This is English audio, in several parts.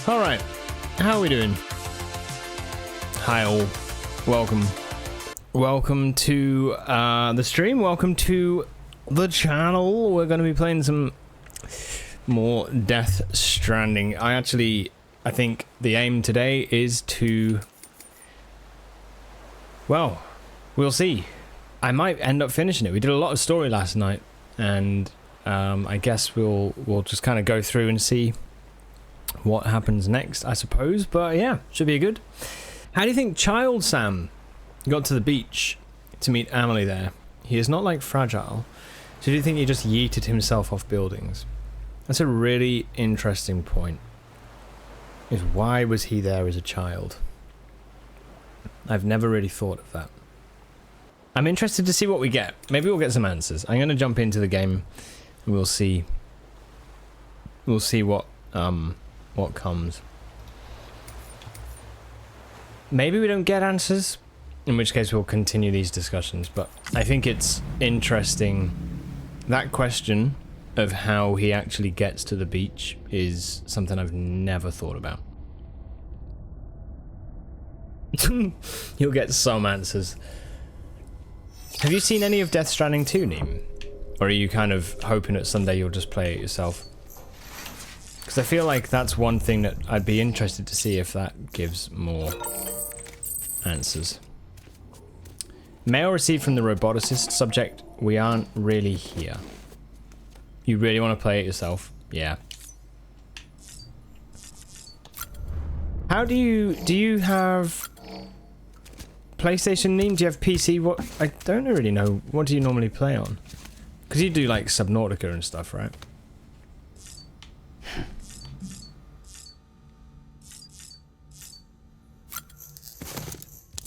Alright, how are we doing? Hi all, welcome. Welcome to the stream, welcome to the channel. We're going to be playing some more Death Stranding. I think the aim today is to... Well, we'll see. I might end up finishing it. We did a lot of story last night, and I guess we'll just kind of go through and see what happens next, I suppose. But yeah, should be good. How do you think Child Sam got to the beach to meet Emily there? He is not like fragile. So do you think he just yeeted himself off buildings? That's a really interesting point. Is why was he there as a child? I've never really thought of that. I'm interested to see what we get. Maybe we'll get some answers. I'm going to jump into the game and we'll see. We'll see what comes. Maybe we don't get answers, in which case we'll continue these discussions, but I think it's interesting. That question of how he actually gets to the beach is something I've never thought about. You'll get some answers. Have you seen any of Death Stranding 2, Neem? Or are you kind of hoping that someday you'll just play it yourself? Because I feel like that's one thing that I'd be interested to see if that gives more answers. Mail received from the roboticist. Subject, we aren't really here. You really want to play it yourself? Yeah. How do you have PlayStation, Neem? Do you have PC? What? I don't really know. What do you normally play on? Because you do like Subnautica and stuff, right?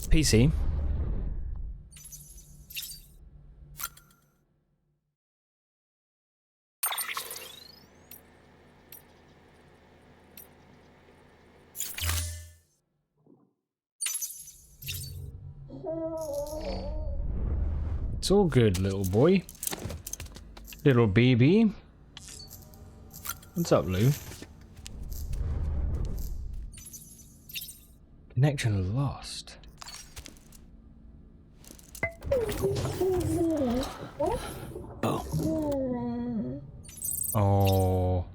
PC. It's all good, little boy. Little baby. What's up, Lou? Connection lost. Oh. Oh.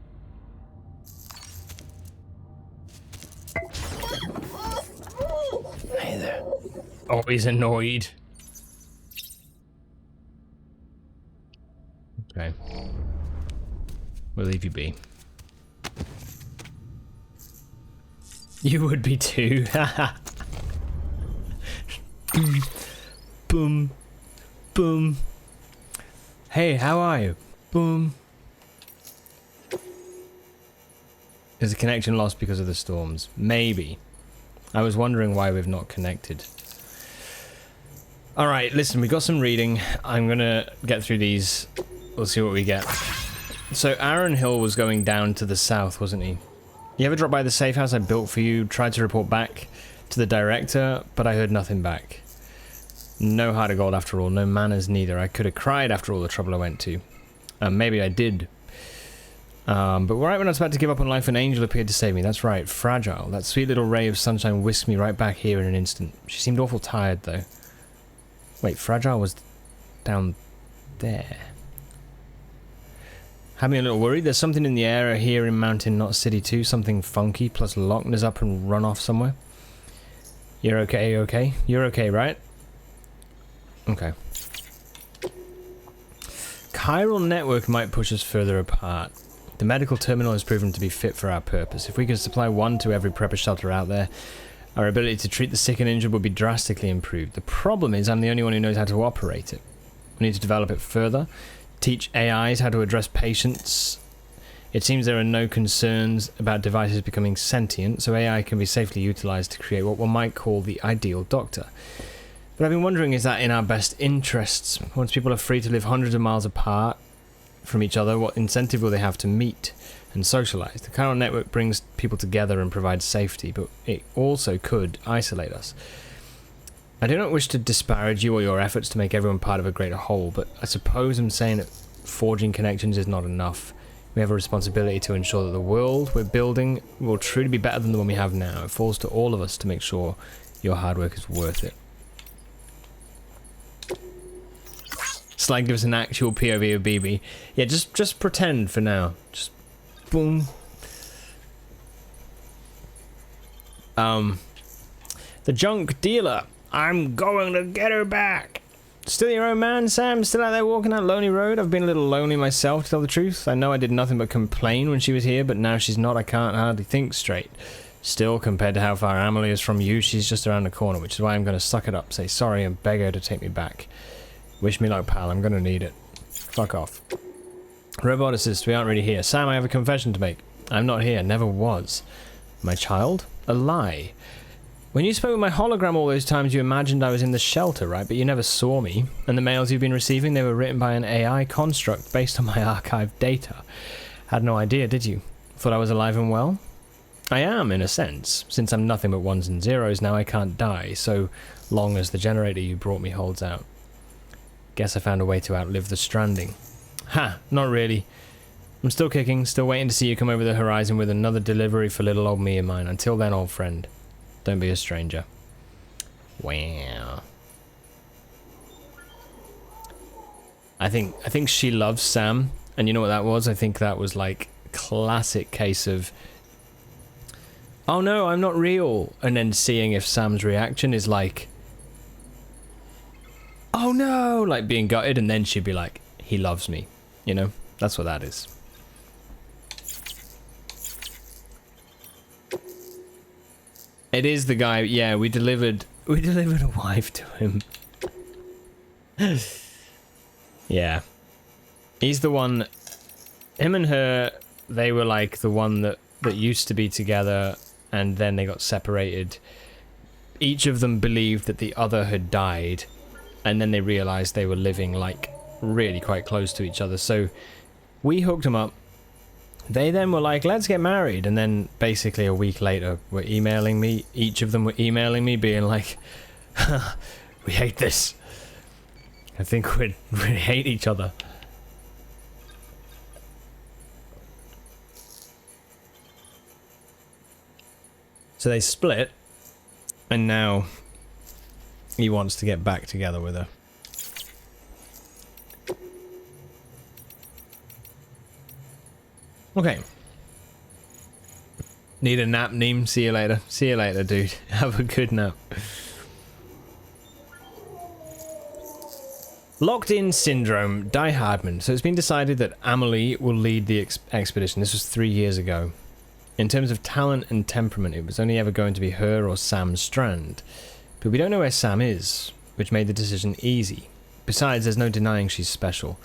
Hey there. Oh, he's annoyed. Okay. We'll leave you be. You would be too. Boom. Boom. Hey, how are you? Boom. Is the connection lost because of the storms? Maybe. I was wondering why we've not connected. Alright, listen, we got some reading. I'm gonna get through these. We'll see what we get. So Aaron Hill was going down to the south, wasn't he? You ever drop by the safe house I built for you? Tried to report back to the director, but I heard nothing back. No heart of gold after all, no manners neither. I could have cried after all the trouble I went to. Maybe I did. But right when I was about to give up on life, an angel appeared to save me. That's right, Fragile. That sweet little ray of sunshine whisked me right back here in an instant. She seemed awful tired, though. Wait, Fragile was down there. Had me a little worried. There's something in the air here in Mountain Knot City too. Something funky, plus Lochner's up and run off somewhere. You're okay, okay? You're okay, right? Okay. Chiral network might push us further apart. The medical terminal has proven to be fit for our purpose. If we could supply one to every prepper shelter out there, our ability to treat the sick and injured would be drastically improved. The problem is I'm the only one who knows how to operate it. We need to develop it further. Teach AIs how to address patients. It seems there are no concerns about devices becoming sentient, so AI can be safely utilized to create what one might call the ideal doctor. But I've been wondering, is that in our best interests? Once people are free to live hundreds of miles apart from each other, what incentive will they have to meet and socialize? The chiral network brings people together and provides safety, but it also could isolate us. I do not wish to disparage you or your efforts to make everyone part of a greater whole, but I suppose I'm saying that forging connections is not enough. We have a responsibility to ensure that the world we're building will truly be better than the one we have now. It falls to all of us to make sure your hard work is worth it. Slide gives an actual POV of BB. Yeah, just pretend for now. Just boom. The junk dealer. I'm going to get her back. Still your own man, Sam? Still out there walking that lonely road? I've been a little lonely myself, to tell the truth. I know I did nothing but complain when she was here, but now she's not, I can't hardly think straight. Still, compared to how far Amelie is from you, she's just around the corner, which is why I'm going to suck it up, say sorry, and beg her to take me back. Wish me luck, pal. I'm going to need it. Fuck off. Roboticist, we aren't really here. Sam, I have a confession to make. I'm not here. Never was. My child? A lie. When you spoke with my hologram all those times, you imagined I was in the shelter, right? But you never saw me. And the mails you've been receiving, they were written by an AI construct based on my archived data. Had no idea, did you? Thought I was alive and well? I am, in a sense. Since I'm nothing but ones and zeros now, I can't die, so long as the generator you brought me holds out. Guess I found a way to outlive the stranding. Ha! Not really. I'm still kicking, still waiting to see you come over the horizon with another delivery for little old me and mine. Until then, old friend. Don't be a stranger. Wow. I think she loves Sam, and you know what that was? I think that was like classic case of, oh no, I'm not real, and then seeing if Sam's reaction is like, oh no, like being gutted, and then she'd be like, he loves me, you know? That's what that is. It is the guy, yeah, we delivered a wife to him. Yeah. He's the one, him and her, they were like the one that used to be together, and then they got separated. Each of them believed that the other had died, and then they realized they were living like really quite close to each other. So we hooked them up. They then were like, let's get married. And then basically a week later were emailing me. Each of them were emailing me being like, we hate this. I think we hate each other. So they split, and now he wants to get back together with her. Okay. Need a nap, Neem? See you later. See you later, dude. Have a good nap. Locked in syndrome. Die Hardman. So it's been decided that Amelie will lead the expedition. This was 3 years ago. In terms of talent and temperament, it was only ever going to be her or Sam Strand. But we don't know where Sam is, which made the decision easy. Besides, there's no denying she's special.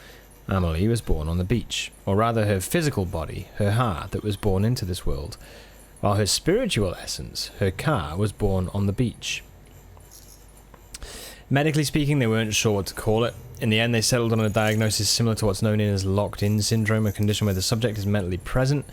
Amelie was born on the beach, or rather her physical body, her heart, that was born into this world, while her spiritual essence, her car, was born on the beach. Medically speaking, they weren't sure what to call it. In the end, they settled on a diagnosis similar to what's known as locked-in syndrome, a condition where the subject is mentally present,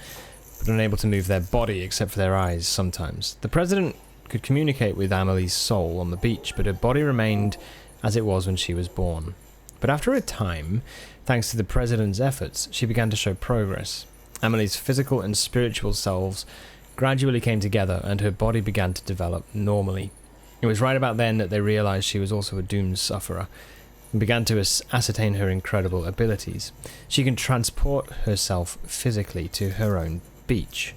but unable to move their body except for their eyes sometimes. The president could communicate with Amelie's soul on the beach, but her body remained as it was when she was born. But after a time, thanks to the president's efforts, she began to show progress. Amelie's physical and spiritual selves gradually came together, and her body began to develop normally. It was right about then that they realized she was also a doomed sufferer, and began to ascertain her incredible abilities. She can transport herself physically to her own beach.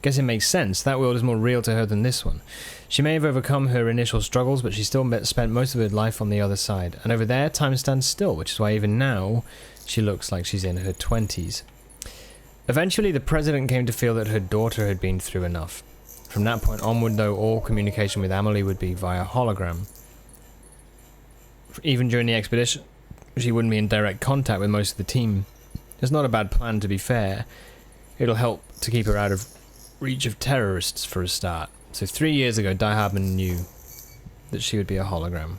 Guess it makes sense. That world is more real to her than this one. She may have overcome her initial struggles, but she still spent most of her life on the other side. And over there, time stands still, which is why even now, she looks like she's in her 20s. Eventually, the president came to feel that her daughter had been through enough. From that point onward, though, all communication with Amelie would be via hologram. Even during the expedition, she wouldn't be in direct contact with most of the team. It's not a bad plan, to be fair. It'll help to keep her out of reach of terrorists for a start. So 3 years ago, Die Hardman knew that she would be a hologram.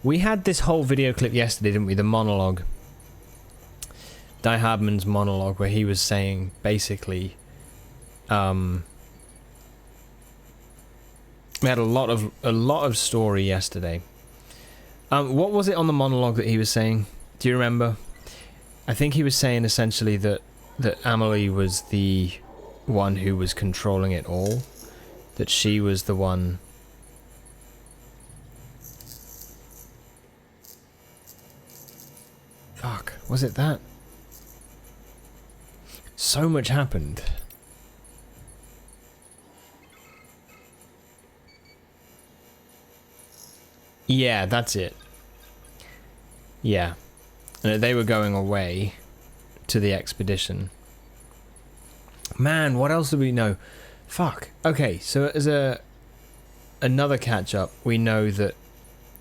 We had this whole video clip yesterday, didn't we? The monologue. Die Hardman's monologue, where he was saying, basically, we had a lot of story yesterday. What was it on the monologue that he was saying? Do you remember? I think he was saying essentially that Amelie was the one who was controlling it all. That she was the one... Fuck, was it that? So much happened. Yeah, that's it. Yeah. And they were going away to the expedition. Man, what else do we know? Fuck. Okay, so as another catch-up, we know that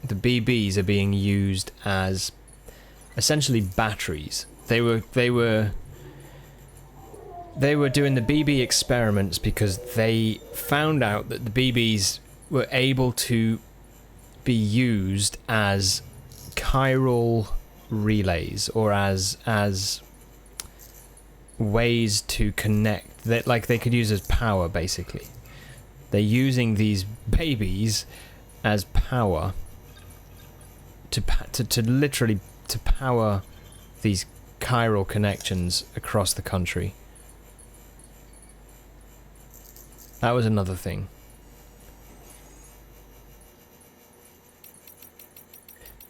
the BBs are being used as essentially batteries. They were doing the BB experiments because they found out that the BBs were able to be used as chiral relays, or as ways to connect, that like they could use as power. Basically they're using these babies as power to literally to power these chiral connections across the country. That was another thing.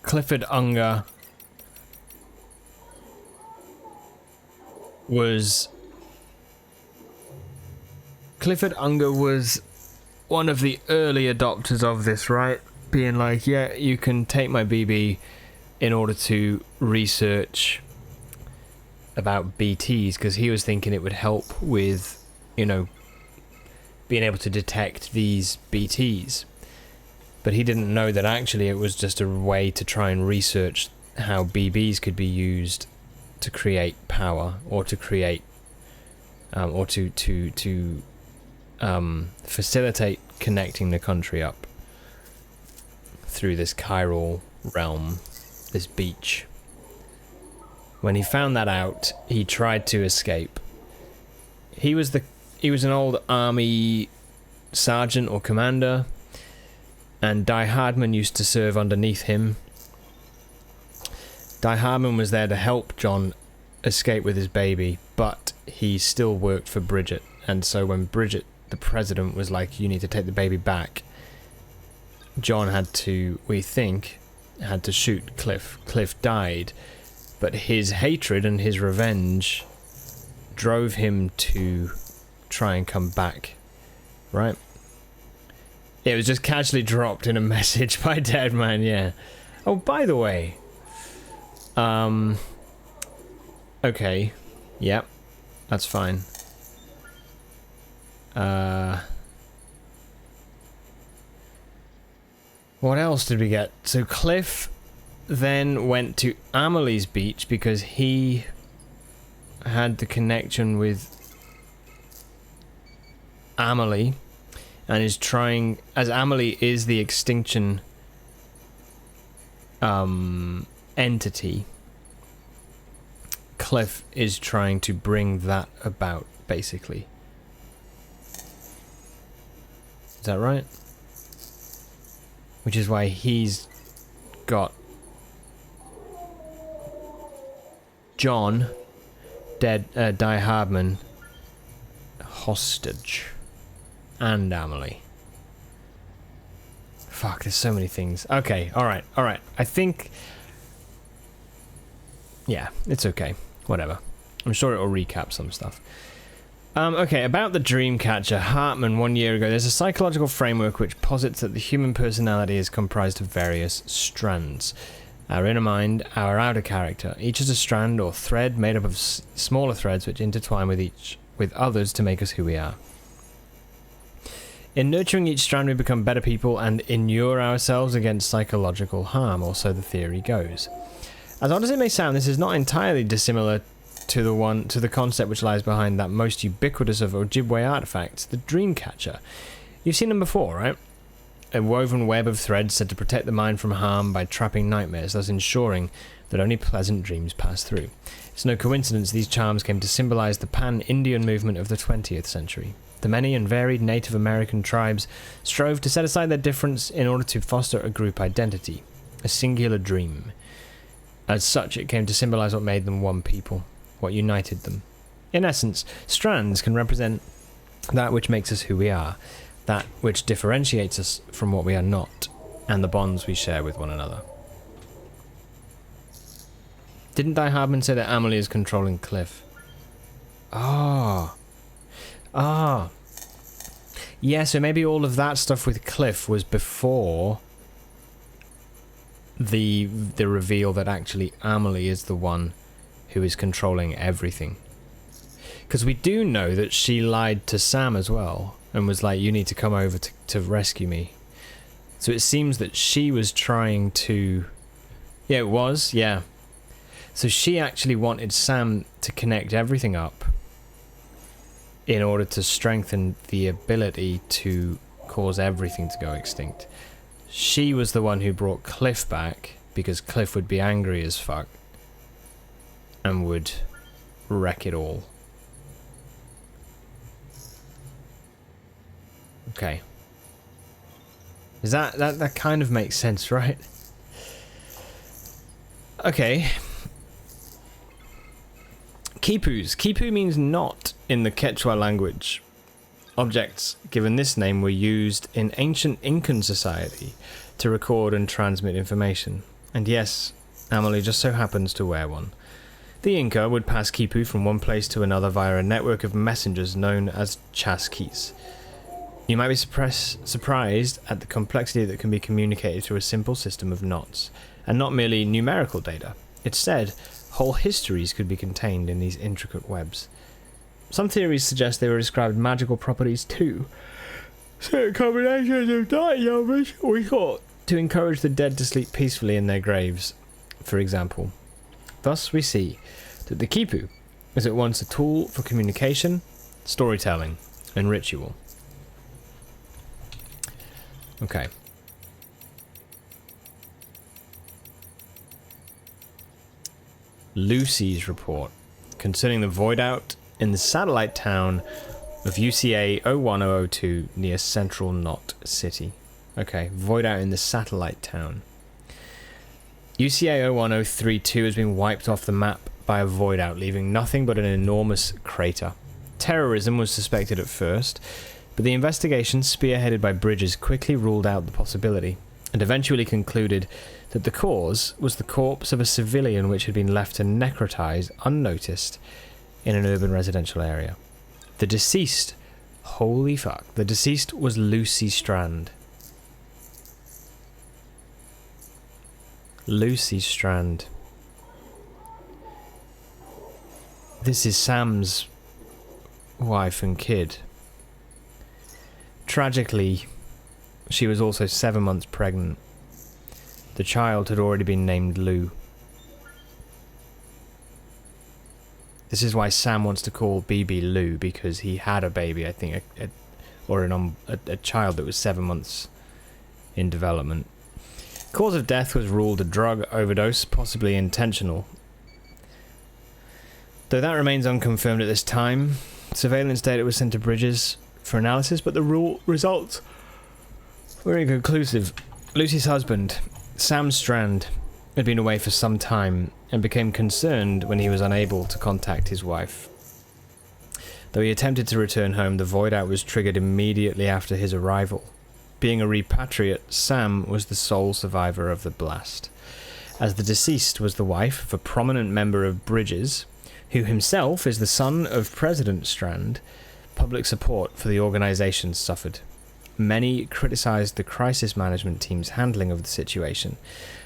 Clifford Unger was one of the early adopters of this, right? Being like, yeah, you can take my BB in order to research about BTs, because he was thinking it would help with, you know, being able to detect these BTs. But he didn't know that actually it was just a way to try and research how BBs could be used to create power, or to create, or to facilitate connecting the country up through this chiral realm, this beach. When he found that out, he tried to escape. He was an old army sergeant or commander, and Die Hardman used to serve underneath him. Die Hardman was there to help John escape with his baby, but he still worked for Bridget. And so when Bridget, the president, was like, you need to take the baby back, John had to, we think, had to shoot Cliff. Cliff died, but his hatred and his revenge drove him to try and come back, right? It was just casually dropped in a message by Deadman, yeah. Oh, by the way, okay, yep, that's fine. What else did we get? So Cliff then went to Amelie's beach because he had the connection with Amelie, and is trying, as Amelie is the extinction entity, Cliff is trying to bring that about, basically. Is that right? Which is why he's got John, Die Hardman, hostage, and Amelie. Fuck, there's so many things. Okay, alright. I think... yeah, it's okay. Whatever. I'm sure it'll recap some stuff. Okay, about the Dreamcatcher, Hartman 1 year ago, there's a psychological framework which posits that the human personality is comprised of various strands. Our inner mind, our outer character. Each is a strand or thread made up of smaller threads which intertwine with others to make us who we are. In nurturing each strand, we become better people and inure ourselves against psychological harm, or so the theory goes. As odd as it may sound, this is not entirely dissimilar to the concept which lies behind that most ubiquitous of Ojibwe artifacts, the Dreamcatcher. You've seen them before, right? A woven web of threads said to protect the mind from harm by trapping nightmares, thus ensuring that only pleasant dreams pass through. It's no coincidence these charms came to symbolize the pan-Indian movement of the 20th century. The many and varied Native American tribes strove to set aside their difference in order to foster a group identity, a singular dream. As such, it came to symbolize what made them one people, what united them. In essence, strands can represent that which makes us who we are, that which differentiates us from what we are not, and the bonds we share with one another. Didn't Die Hardman say that Amelie is controlling Cliff? Ah. Yeah, so maybe all of that stuff with Cliff was before the reveal that actually Amelie is the one who is controlling everything. Because we do know that she lied to Sam as well, and was like, you need to come over to rescue me. So it seems that she was trying to... Yeah, it was, yeah. So she actually wanted Sam to connect everything up in order to strengthen the ability to cause everything to go extinct. She was the one who brought Cliff back, because Cliff would be angry as fuck and would wreck it all. Okay. Is that kind of makes sense, right? Okay. Quipus. Quipu means knot in the Quechua language. Objects given this name were used in ancient Incan society to record and transmit information. And yes, Amelie just so happens to wear one. The Inca would pass quipu from one place to another via a network of messengers known as chasquis. You might be surprised at the complexity that can be communicated through a simple system of knots, and not merely numerical data. Instead, whole histories could be contained in these intricate webs. Some theories suggest they were ascribed magical properties too. Certain combinations of dying numbers were thought to encourage the dead to sleep peacefully in their graves, for example. Thus we see that the quipu is at once a tool for communication, storytelling, and ritual. Okay. Lucy's report concerning the void out in the satellite town of UCA 01002 near Central Knot City. Okay, void out in the satellite town. UCA 01032 has been wiped off the map by a void out, leaving nothing but an enormous crater. Terrorism was suspected at first, but the investigation, spearheaded by Bridges, quickly ruled out the possibility, and eventually concluded that the cause was the corpse of a civilian which had been left to necrotize unnoticed in an urban residential area. The deceased, holy fuck, the deceased was Lucy Strand. Lucy Strand. This is Sam's wife and kid. Tragically, she was also 7 months pregnant. The child had already been named Lou. This is why Sam wants to call BB Lou, because he had a baby, I think, a child that was 7 months in development. Cause of death was ruled a drug overdose, possibly intentional. Though that remains unconfirmed at this time, surveillance data was sent to Bridges for analysis, but the results were inconclusive. Lucy's husband, Sam Strand, had been away for some time and became concerned when he was unable to contact his wife. Though he attempted to return home, the void out was triggered immediately after his arrival. Being a repatriate, Sam was the sole survivor of the blast, as the deceased was the wife of a prominent member of Bridges, who himself is the son of President Strand. Public support for the organization suffered. Many criticized the crisis management team's handling of the situation,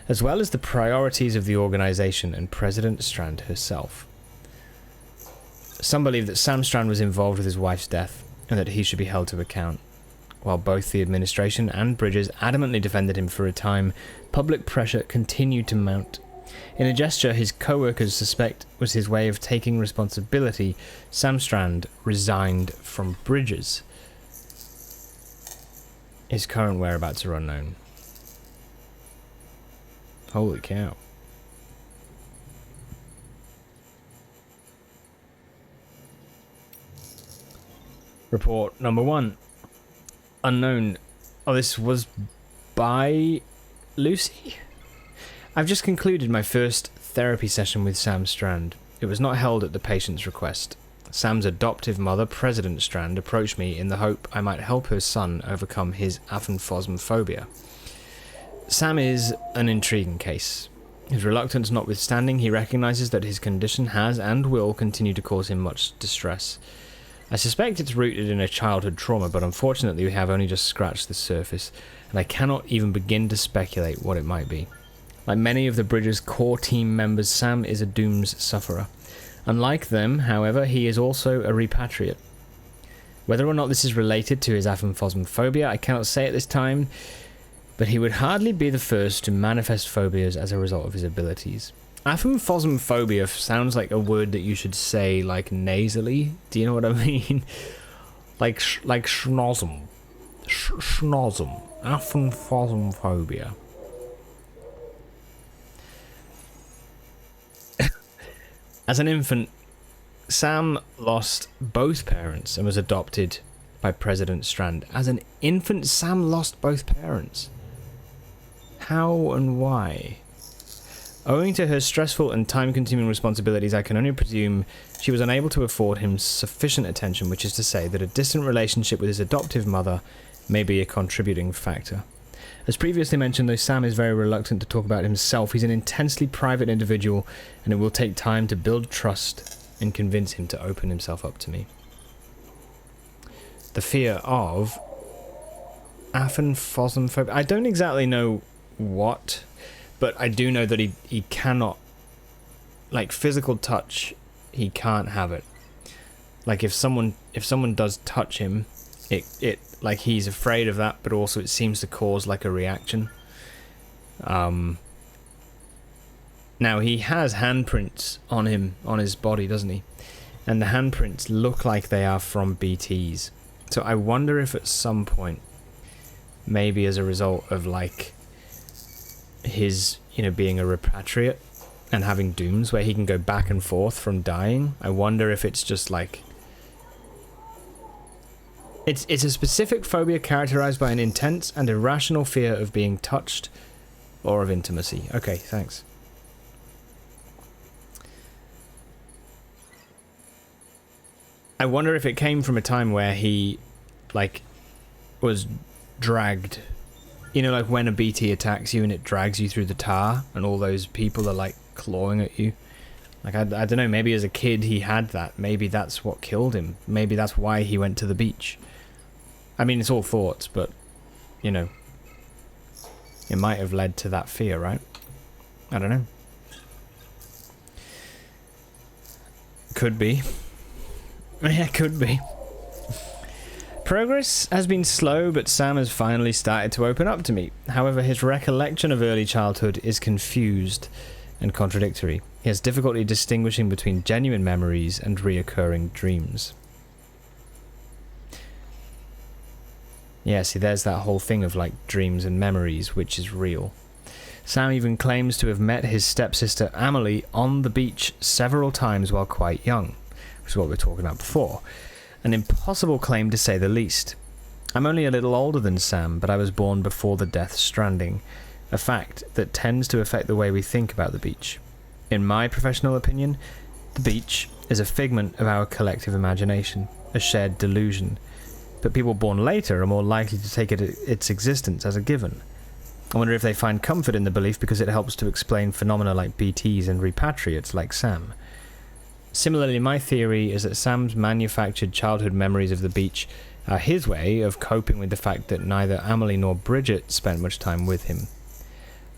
as well as the priorities of the organization and President Strand herself. Some believe that Sam Strand was involved with his wife's death and that he should be held to account. While both the administration and Bridges adamantly defended him for a time, public pressure continued to mount. In a gesture his co-workers suspect was his way of taking responsibility, Sam Strand resigned from Bridges. His current whereabouts are unknown. Holy cow. Report number 1. Unknown. Oh, this was by Lucy? I've just concluded my first therapy session with Sam Strand. It was not held at the patient's request. Sam's adoptive mother, President Strand, approached me in the hope I might help her son overcome his aphanphosmphobia. Sam is an intriguing case. His reluctance notwithstanding, he recognizes that his condition has and will continue to cause him much distress. I suspect it's rooted in a childhood trauma, but unfortunately we have only just scratched the surface, and I cannot even begin to speculate what it might be. Like many of the Bridger's core team members, Sam is a dooms sufferer. Unlike them, however, he is also a repatriate. Whether or not this is related to his aphanphosmphobia, I cannot say at this time, but he would hardly be the first to manifest phobias as a result of his abilities. Aphanphosmphobia sounds like a word that you should say like nasally. Do you know what I mean? like schnosm. Schnosm. Aphanphosmphobia. As an infant, Sam lost both parents and was adopted by President Strand. As an infant, Sam lost both parents. How and why? Owing to her stressful and time-consuming responsibilities, I can only presume she was unable to afford him sufficient attention, which is to say that a distant relationship with his adoptive mother may be a contributing factor. As previously mentioned, though Sam is very reluctant to talk about himself, he's an intensely private individual, and it will take time to build trust and convince him to open himself up to me. The fear of aphanphosmphobia. I don't exactly know what, but I do know that he cannot, like physical touch, he can't have it. Like if someone does touch him, it like he's afraid of that, but also it seems to cause like a reaction. Now he has handprints on him, on his body, doesn't he? And the handprints look like they are from BTs. So I wonder if at some point, maybe as a result of like his, being a repatriate and having dooms where he can go back and forth from dying, I wonder if it's just like It's a specific phobia characterized by an intense and irrational fear of being touched or of intimacy. Okay, thanks. I wonder if it came from a time where he, like, was dragged. You know, like when a BT attacks you and it drags you through the tar and all those people are, like, clawing at you. Like, I don't know, maybe as a kid he had that. Maybe that's what killed him. Maybe that's why he went to the beach. I mean, it's all thoughts, but, it might have led to that fear, right? I don't know. Could be. Yeah, could be. Progress has been slow, but Sam has finally started to open up to me. However, his recollection of early childhood is confused and contradictory. He has difficulty distinguishing between genuine memories and reoccurring dreams. Yeah, see, there's that whole thing of, like, dreams and memories, which is real. Sam even claims to have met his stepsister Amelie on the beach several times while quite young, which is what we were talking about before. An impossible claim to say the least. I'm only a little older than Sam, but I was born before the death stranding, a fact that tends to affect the way we think about the beach. In my professional opinion, the beach is a figment of our collective imagination, a shared delusion. But people born later are more likely to take its existence as a given. I wonder if they find comfort in the belief because it helps to explain phenomena like BTs and repatriates like Sam. Similarly, my theory is that Sam's manufactured childhood memories of the beach are his way of coping with the fact that neither Amelie nor Bridget spent much time with him.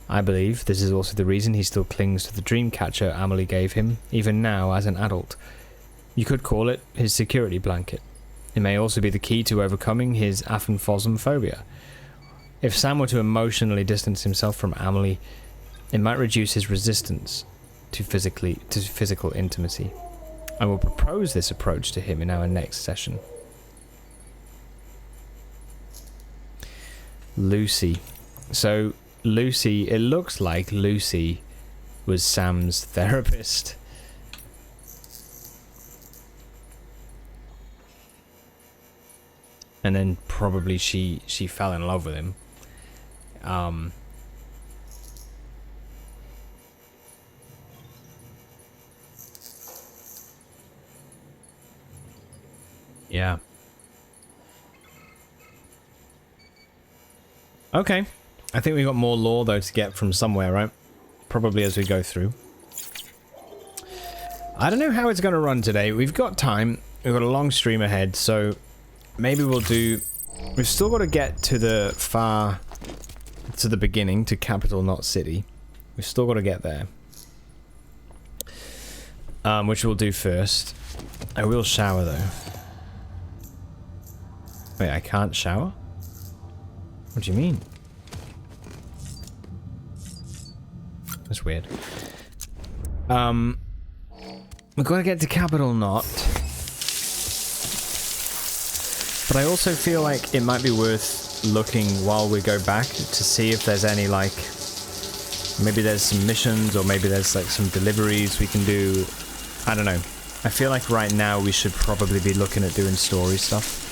I believe this is also the reason he still clings to the dream catcher Amelie gave him, even now as an adult. You could call it his security blanket. It may also be the key to overcoming his aphanphosmphobia. If Sam were to emotionally distance himself from Amelie, it might reduce his resistance to physical intimacy. I will propose this approach to him in our next session. Lucy. So, Lucy, it looks like Lucy was Sam's therapist. And then probably she fell in love with him. Yeah. Okay. I think we got more lore, though, to get from somewhere, right? Probably as we go through. I don't know how it's going to run today. We've got time. We've got a long stream ahead, so maybe we'll do... We've still got to get to the far... to the beginning, to capital, not city. We've still got to get there. Which we'll do first. I will shower, though. Wait, I can't shower? What do you mean? That's weird. We've got to get to capital, not. But I also feel like it might be worth looking while we go back to see if there's any, like... Maybe there's some missions, or maybe there's, like, some deliveries we can do. I don't know. I feel like right now we should probably be looking at doing story stuff.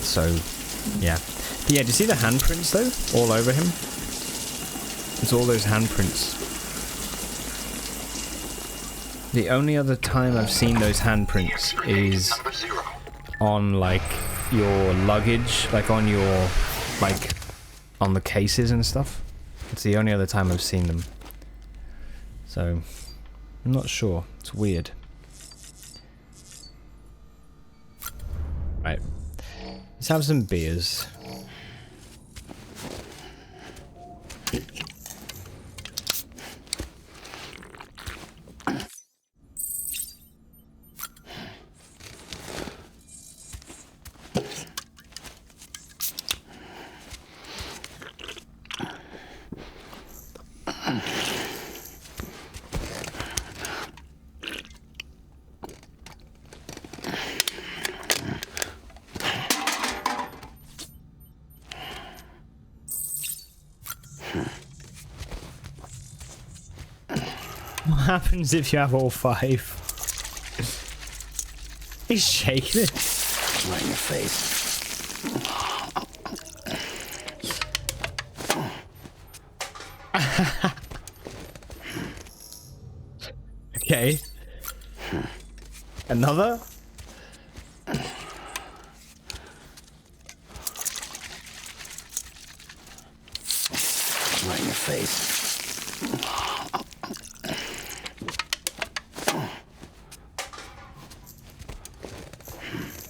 So, yeah. But yeah, do you see the handprints, though? All over him? It's all those handprints. The only other time I've seen those handprints is on, like, your luggage, like on your, like, on the cases and stuff. It's the only other time I've seen them. So, I'm not sure. It's weird. Right. Let's have some beers. What happens if you have all 5? He's shaking it. Right in your face. Okay. Another? Right in your face.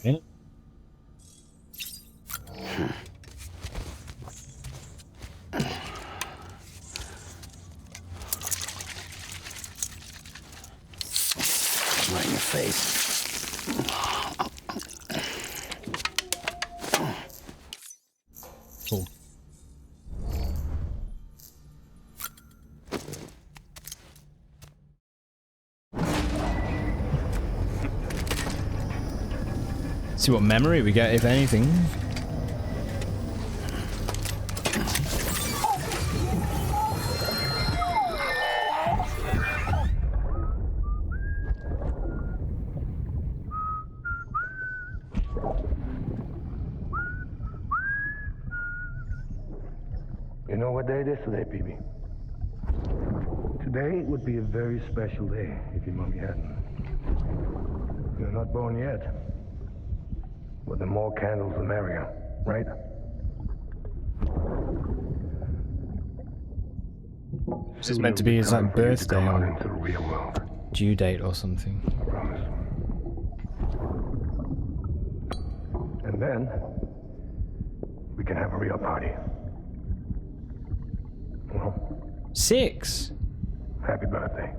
Yeah. Right in your face. Cool. See what memory we get, if anything. You know what day it is today, PB? Today would be a very special day if your mommy hadn't. You're not born yet. But the more candles, the merrier, right? This is meant to be his like birthday Come out or into the real world. due date or something. I promise. And then we can have a real party. Well, 6. happy birthday.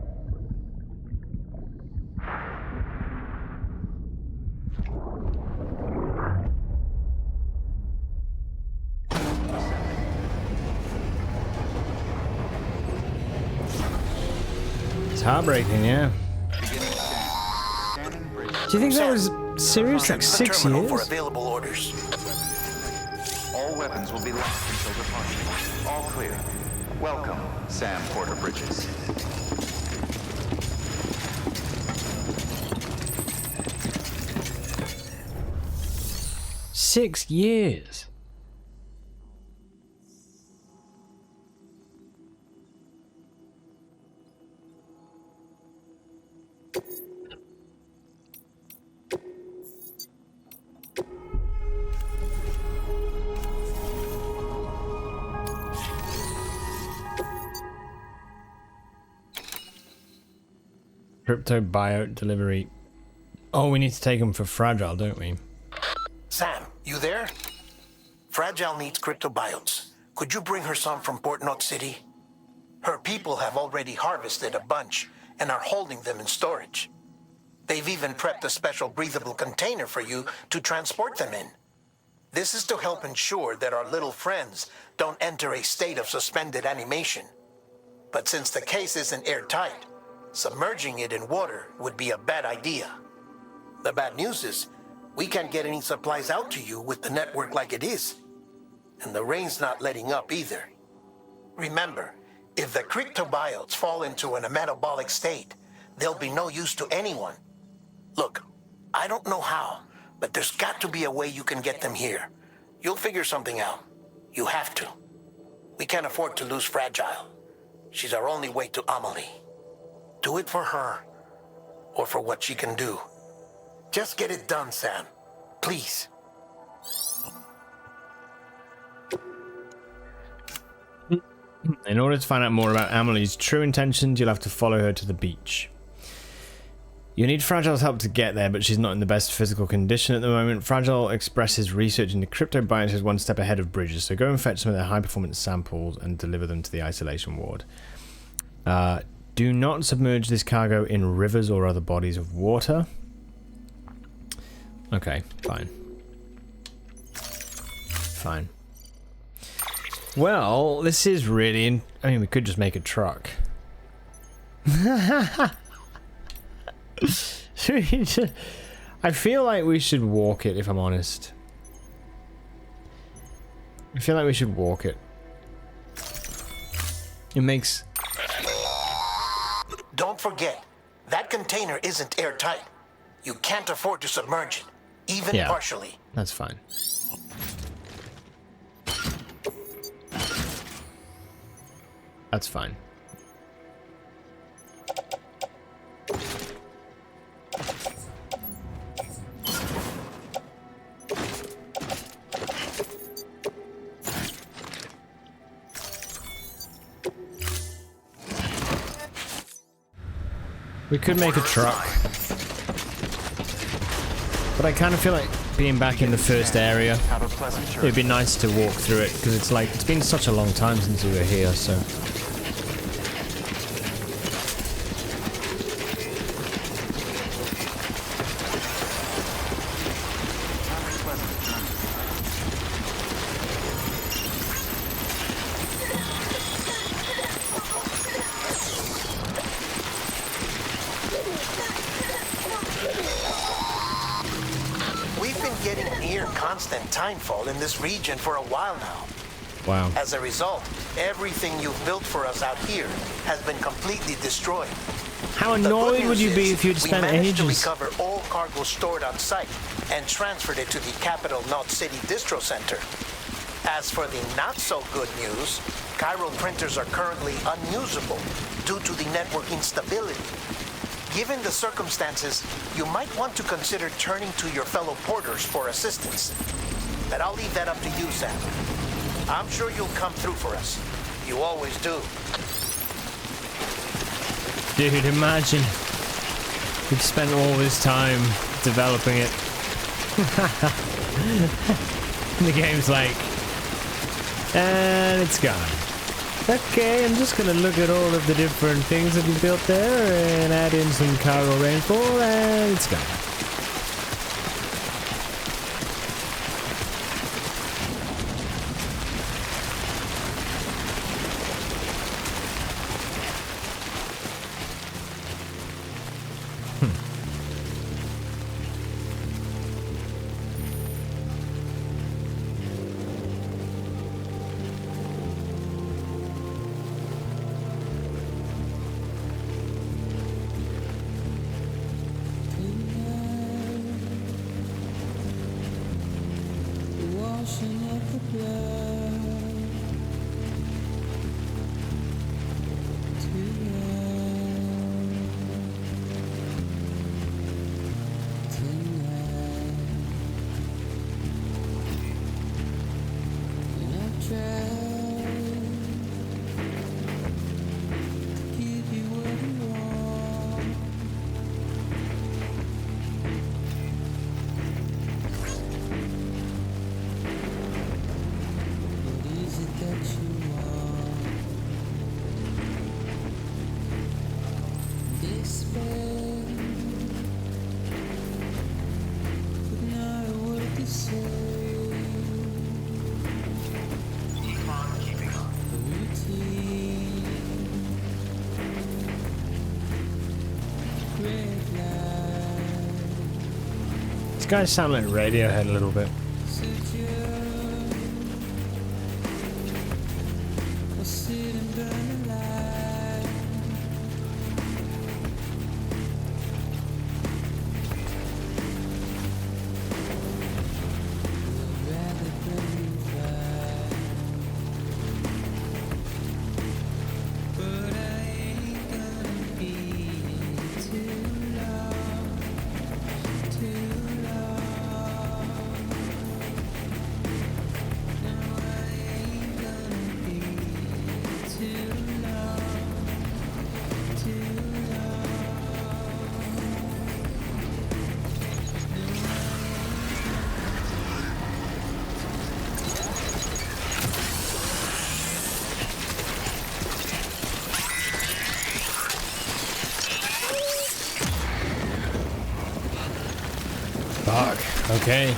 It's heartbreaking, yeah. Do you think that was serious? Like 6 For years? available orders. All weapons will be locked until departure. All clear. Welcome, Sam Porter Bridges. Six years. Crypto biote delivery. Oh, we need to take them for Fragile, don't we? Sam, you there? Fragile needs cryptobiotes. Could you bring her some from Port Knot City? Her people have already harvested a bunch and are holding them in storage. They've even prepped a special breathable container for you to transport them in. This is to help ensure that our little friends don't enter a state of suspended animation. But since the case isn't airtight, submerging it in water would be a bad idea. The bad news is, we can't get any supplies out to you with the network like it is. And the rain's not letting up either. Remember, if the cryptobiotes fall into a metabolic state, they'll be no use to anyone. Look, I don't know how, but there's got to be a way you can get them here. You'll figure something out. You have to. We can't afford to lose Fragile. She's our only way to Amelie. Do it for her, or for what she can do. Just get it done, Sam. Please. In order to find out more about Amelie's true intentions, you'll have to follow her to the beach. You need Fragile's help to get there, but she's not in the best physical condition at the moment. Fragile expresses research into cryptobiotes as one step ahead of Bridges, so go and fetch some of their high-performance samples and deliver them to the isolation ward. Do not submerge this cargo in rivers or other bodies of water. Okay, fine. Fine. Well, this is really... I mean, we could just make a truck. I feel like we should walk it, if I'm honest. I feel like we should walk it. It makes... Don't forget, that container isn't airtight. You can't afford to submerge it, even partially. That's fine. That's fine. We could make a truck. But I kind of feel like being back in the first area, it'd be nice to walk through it, because it's like, it's been such a long time since we were here, so... Timefall in this region for a while now. Wow. As a result, everything you've built for us out here has been completely destroyed. How annoyed would you be if you'd spent ages? We managed to recover all cargo stored on site and transferred it to the capital Knot City Distro Center. As for the not-so-good news, chiral printers are currently unusable due to the network instability. Given the circumstances, you might want to consider turning to your fellow porters for assistance. But I'll leave that up to you, Sam. I'm sure you'll come through for us. You always do. Dude, imagine. We've spent all this time developing it. The game's like... And it's gone. Okay, I'm just gonna look at all of the different things that we built there and add in some cargo rainfall, and it's gone. guys sound like Radiohead a little bit. Fuck. Okay.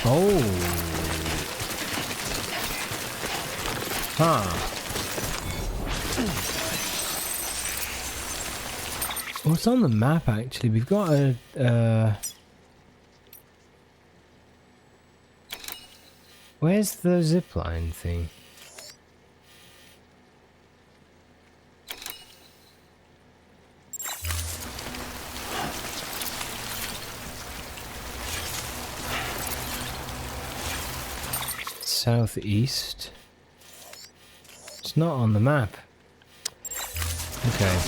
Oh. Huh. What's on the map actually? We've got a where's the zipline thing? Southeast. It's not on the map. Okay.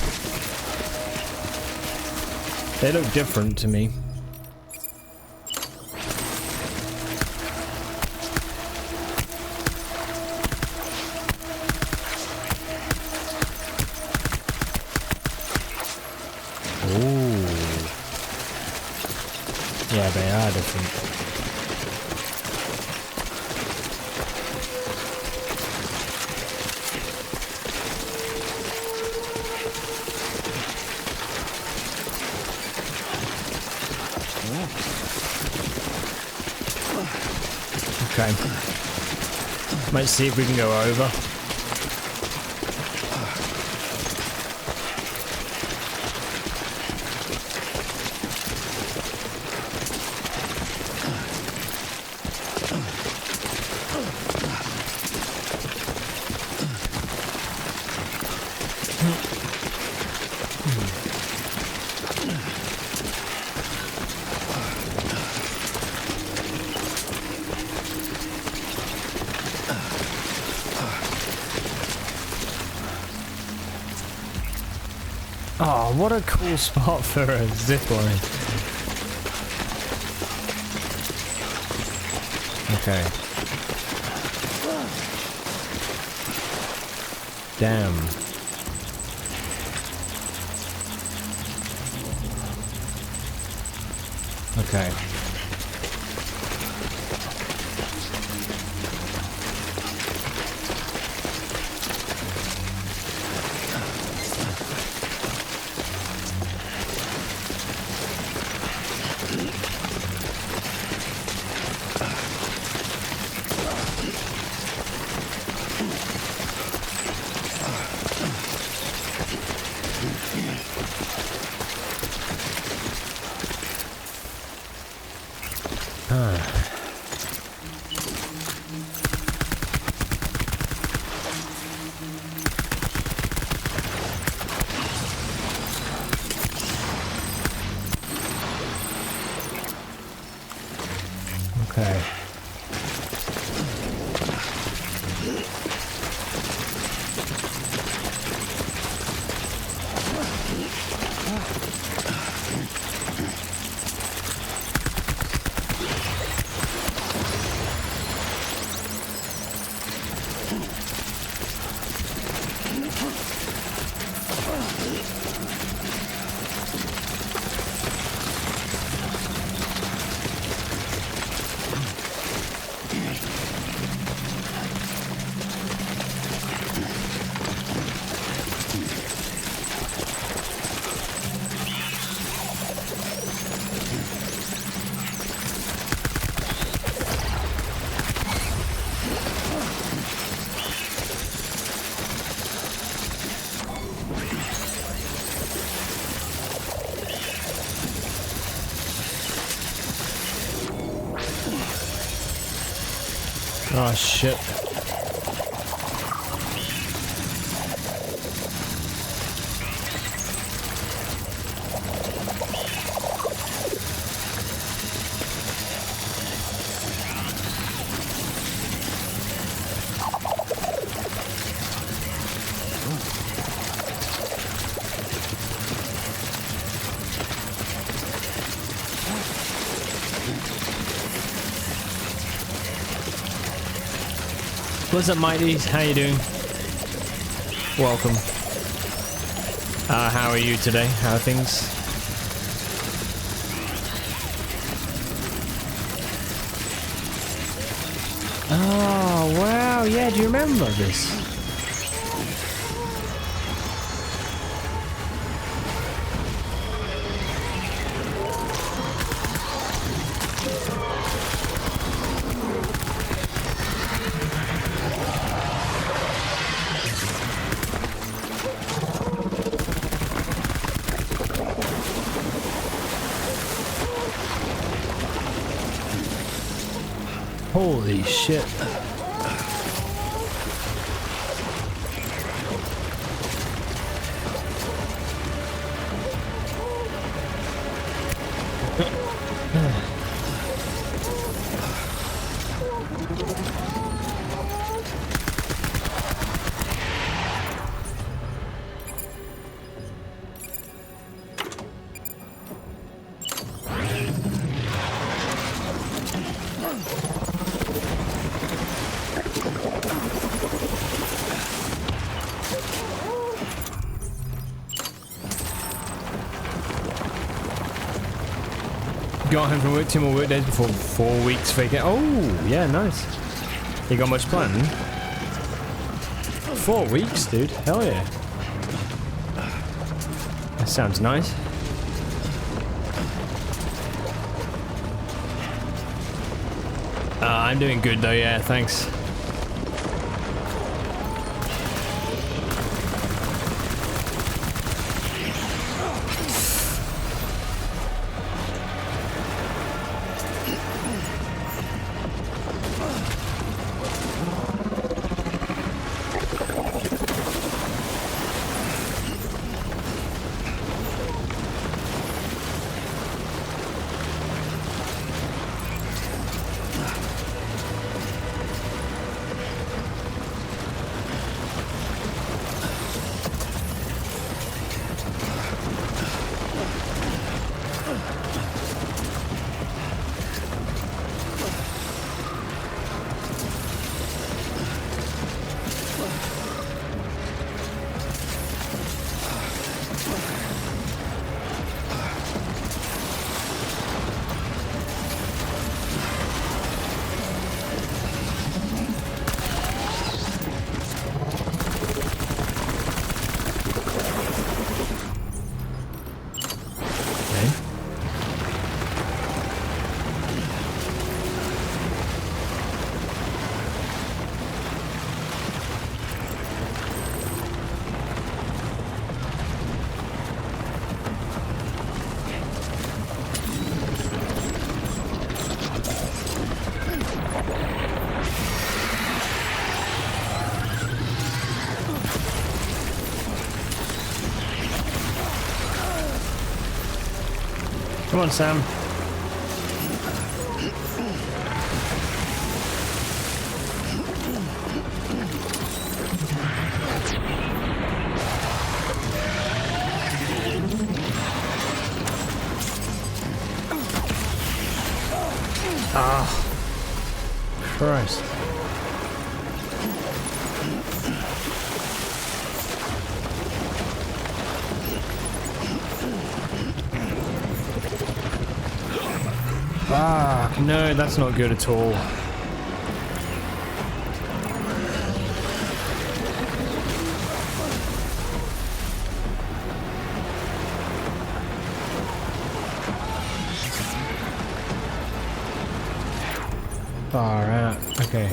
They look different to me. Ooh. Yeah, they are different. Okay. Might see if we can go over. Oh, what a cool spot for a zipline. Okay. Damn. Okay. Okay. Oh shit. What's up, Mighties? How you doing? Welcome. How are you today? How are things? Oh, wow. Yeah, do you remember this? Holy shit. Got home from work, 2 more work days before 4 weeks vacate. Oh, yeah, nice. You got much planned? 4 weeks, dude. Hell yeah. That sounds nice. I'm doing good though, yeah, thanks. Come on, Sam. Ah, Christ. Ah, no, that's not good at all. Far out. Okay.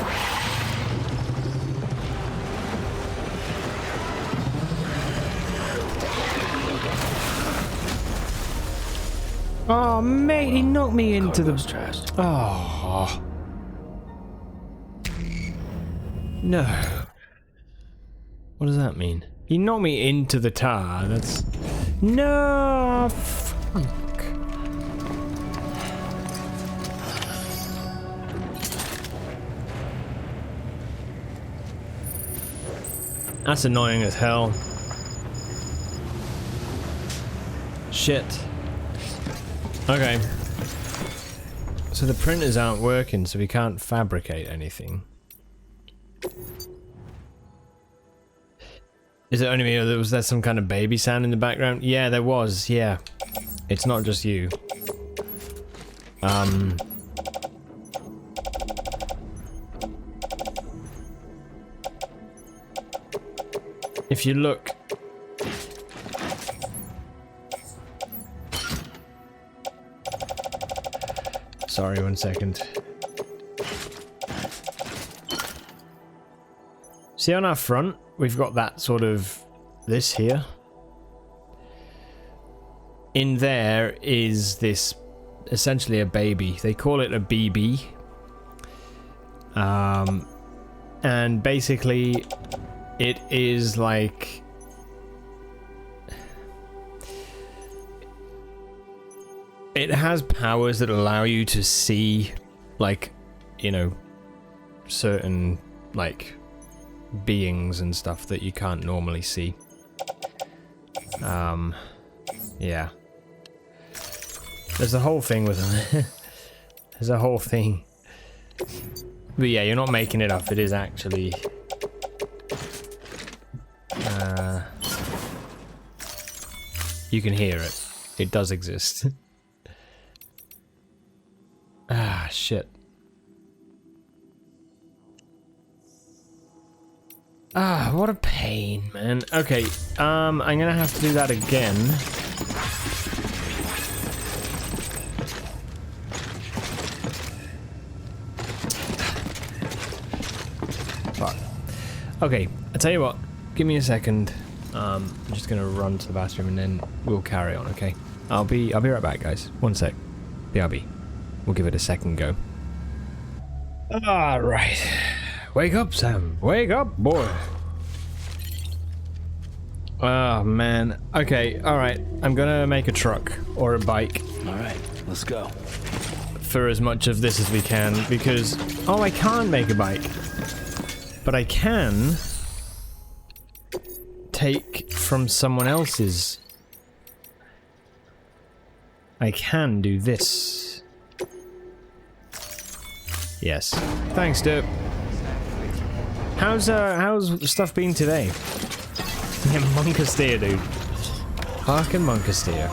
Oh, mate, he knocked me into the... Oh. No. What does that mean? You knocked me into the tar. That's... No! Fuck. That's annoying as hell. Shit. Okay. So the printers aren't working, so we can't fabricate anything. Is it only me, or was there some kind of baby sound in the background? Yeah, there was, yeah. It's not just you. If you look... Sorry, 1 second. See on our front, we've got that sort of... this here. In there is this... essentially a baby. They call it a BB. And basically... it is like... it has powers that allow you to see, like, you know, certain, like, beings and stuff that you can't normally see. Yeah. There's a whole thing with them. There's a whole thing. But yeah, you're not making it up. It is actually... you can hear it. It does exist. Ah, shit. Ah, what a pain, man. Okay, I'm gonna have to do that again. Fuck. Okay, I tell you what. Give me a second. I'm just gonna run to the bathroom and then we'll carry on, okay? I'll be right back, guys. 1 sec. BRB. We'll give it a second go. Alright. Wake up, Sam. Wake up, boy. Oh, man. Okay, alright. I'm gonna make a truck or a bike. Alright, let's go. For as much of this as we can, because... oh, I can't make a bike. But I can... take from someone else's. I can do this. Yes. Thanks, Derp. How's stuff been today? Yeah, Monkasteer, dude. Harkin Monkasteer.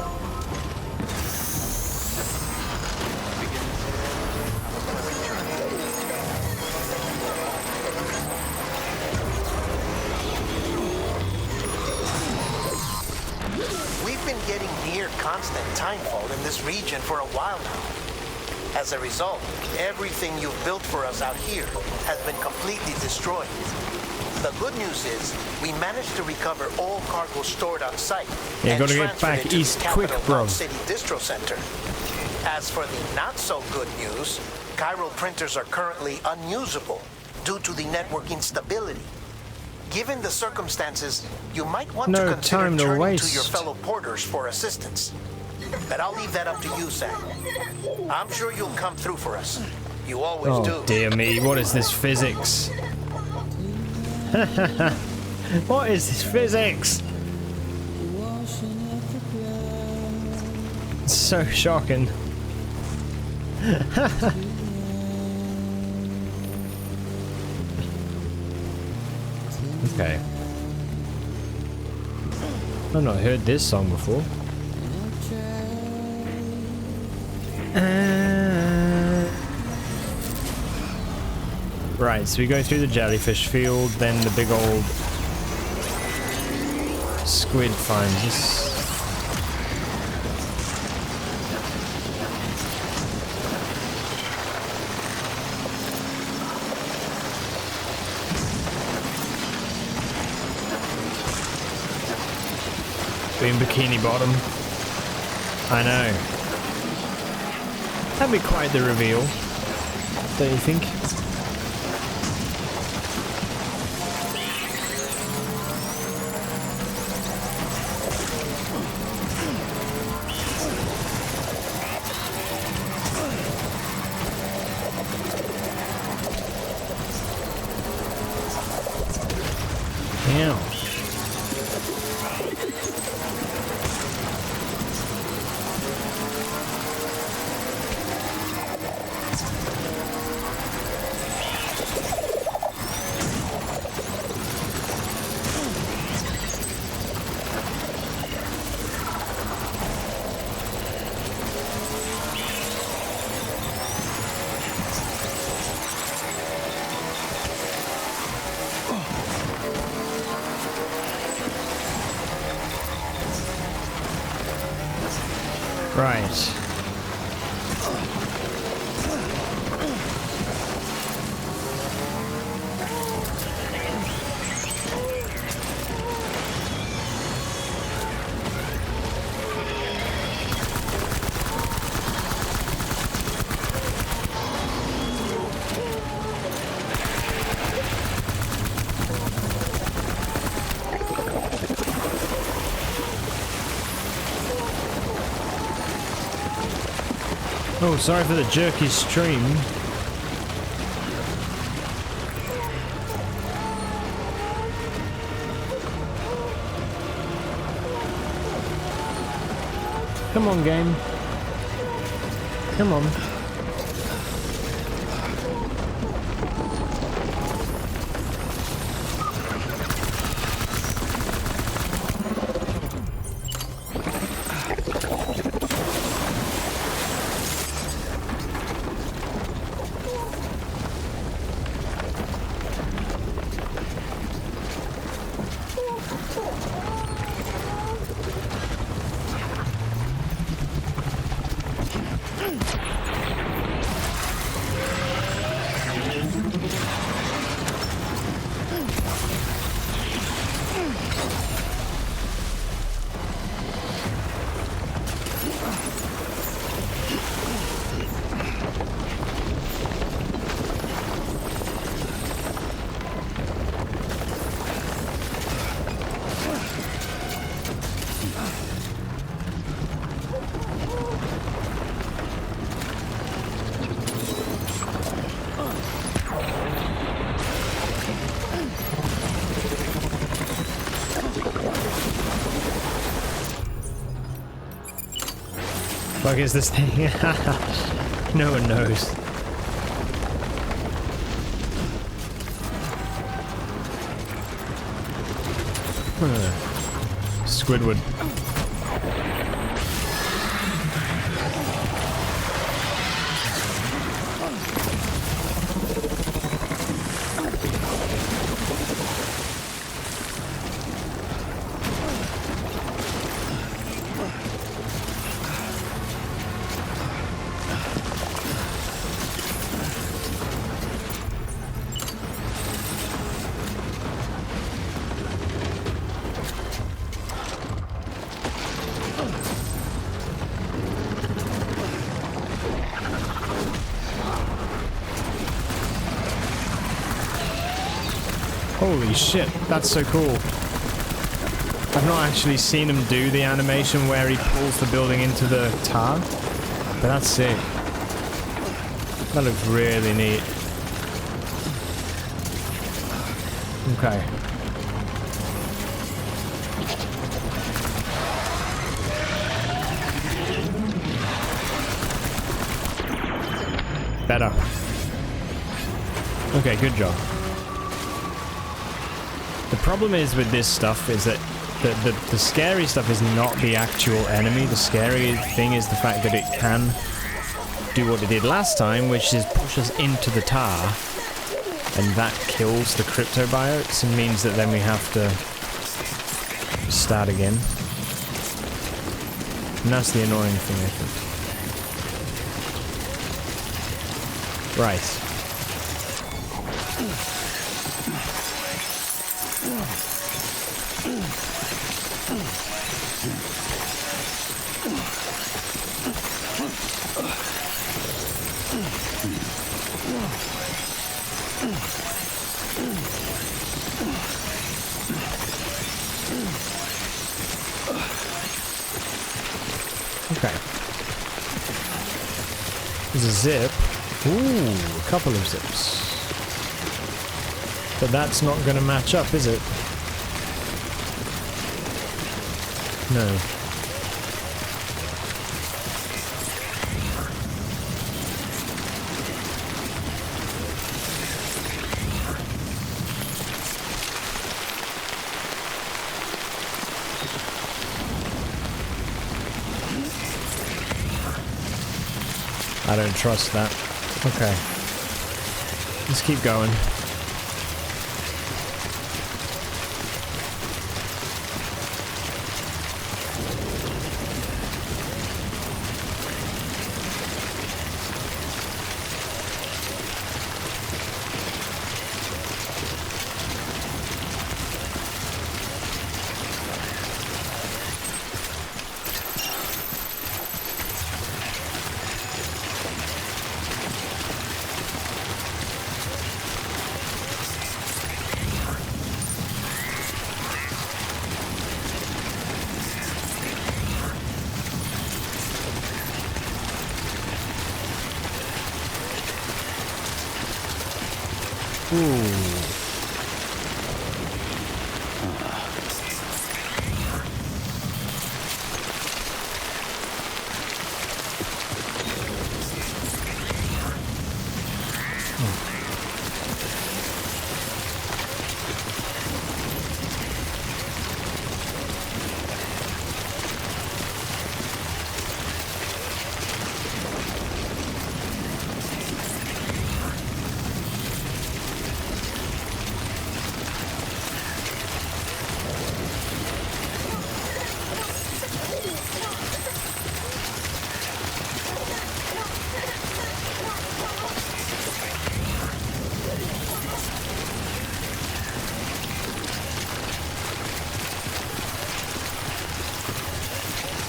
We've been getting near constant timefall in this region for a while now. As a result, everything you've built for us out here has been completely destroyed. The good news is, we managed to recover all cargo stored on site Yeah, and gotta get transferred back it to east the quick, capital bro. Dodge City Distro Center. As for the not so good news, chiral printers are currently unusable due to the network instability. Given the circumstances, you might want to No consider time to turning waste. to your fellow porters for assistance. But I'll leave that up to you, Sam. I'm sure you'll come through for us. You always do. Oh dear me, what is this physics? What is this physics? It's so shocking. Okay. I've not heard this song before. Right, so we go through the jellyfish field, then the big old squid finds us. In Bikini Bottom. I know. That'd be quite the reveal, don't you think? Yeah. Right. Oh, sorry for the jerky stream. Come on, game. Come on. Fuck is this thing? No one knows. Squidward. Holy shit, that's so cool. I've not actually seen him do the animation where he pulls the building into the tar, but that's sick. That looks really neat. Okay. Better. Okay, good job. The problem is with this stuff is that the scary stuff is not the actual enemy. The scary thing is the fact that it can do what it did last time, which is push us into the tar, and that kills the cryptobiotes and means that then we have to start again. And that's the annoying thing, I think. Right. Okay. There's a zip. Ooh, a couple of zips. But that's not going to match up, is it? No. I don't trust that. Okay. Let's keep going.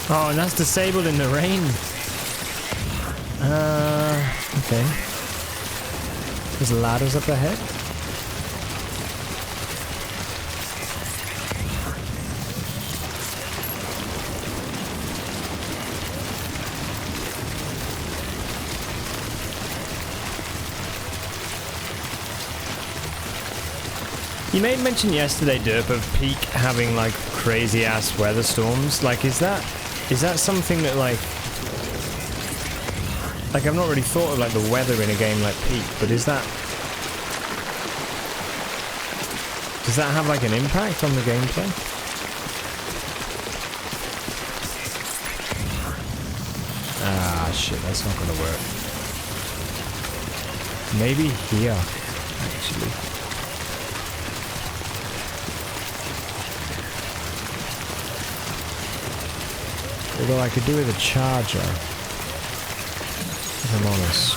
Oh, and that's disabled in the rain. Okay. There's ladders up ahead. You made mention yesterday, Derp, of Peak having like crazy ass weather storms. Like, is that something that like I've not really thought of like the weather in a game like Peak, but does that have like an impact on the gameplay? Ah, shit, that's not gonna work. Maybe here, actually. Although I could do with a charger, if I'm honest.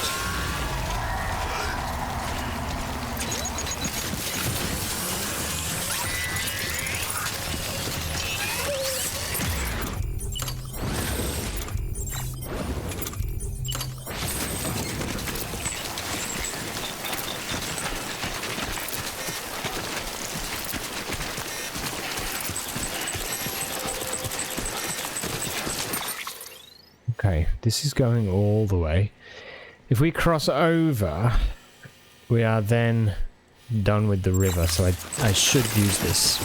Okay, this is going all the way. If we cross over, we are then done with the river, so I should use this.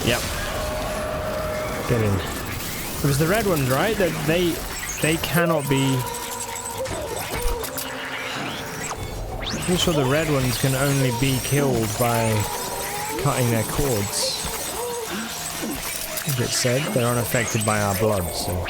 Yep. Get in. It was the red ones, right? That they cannot be. Pretty sure the red ones can only be killed by cutting their cords. As it said, they're unaffected by our blood, so...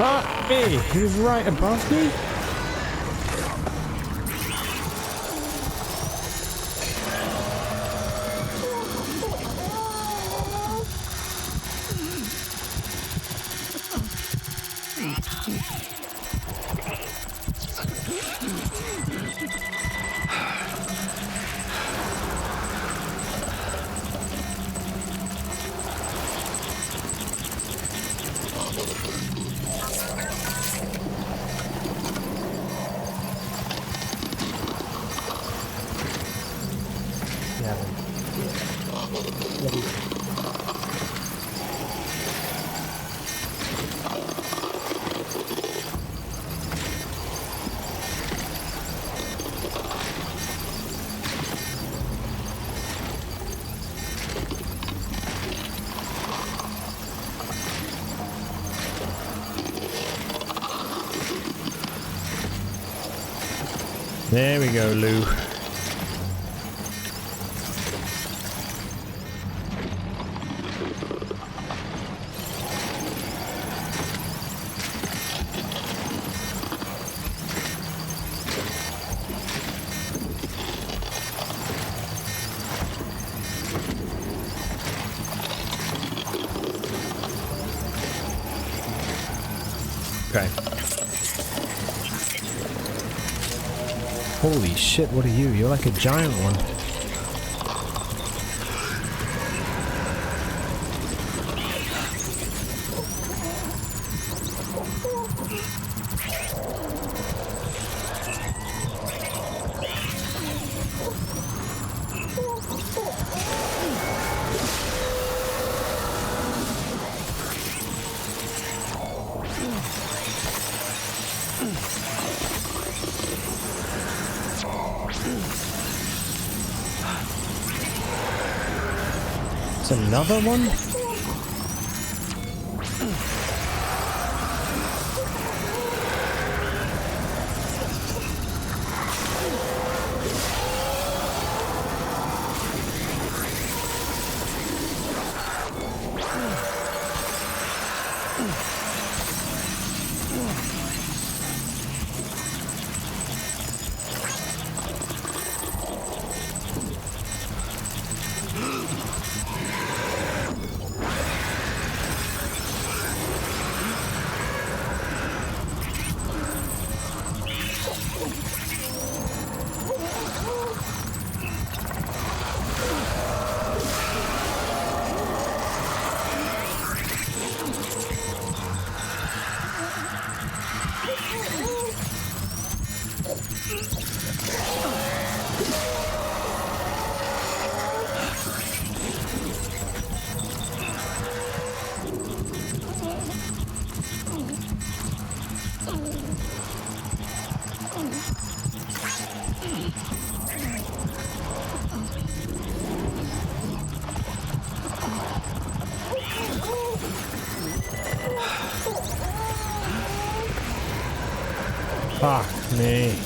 Fuck me! He was right above me? There we go, Lou. Okay. Holy shit, what are you? You're like a giant one. It's another one? Fuck me.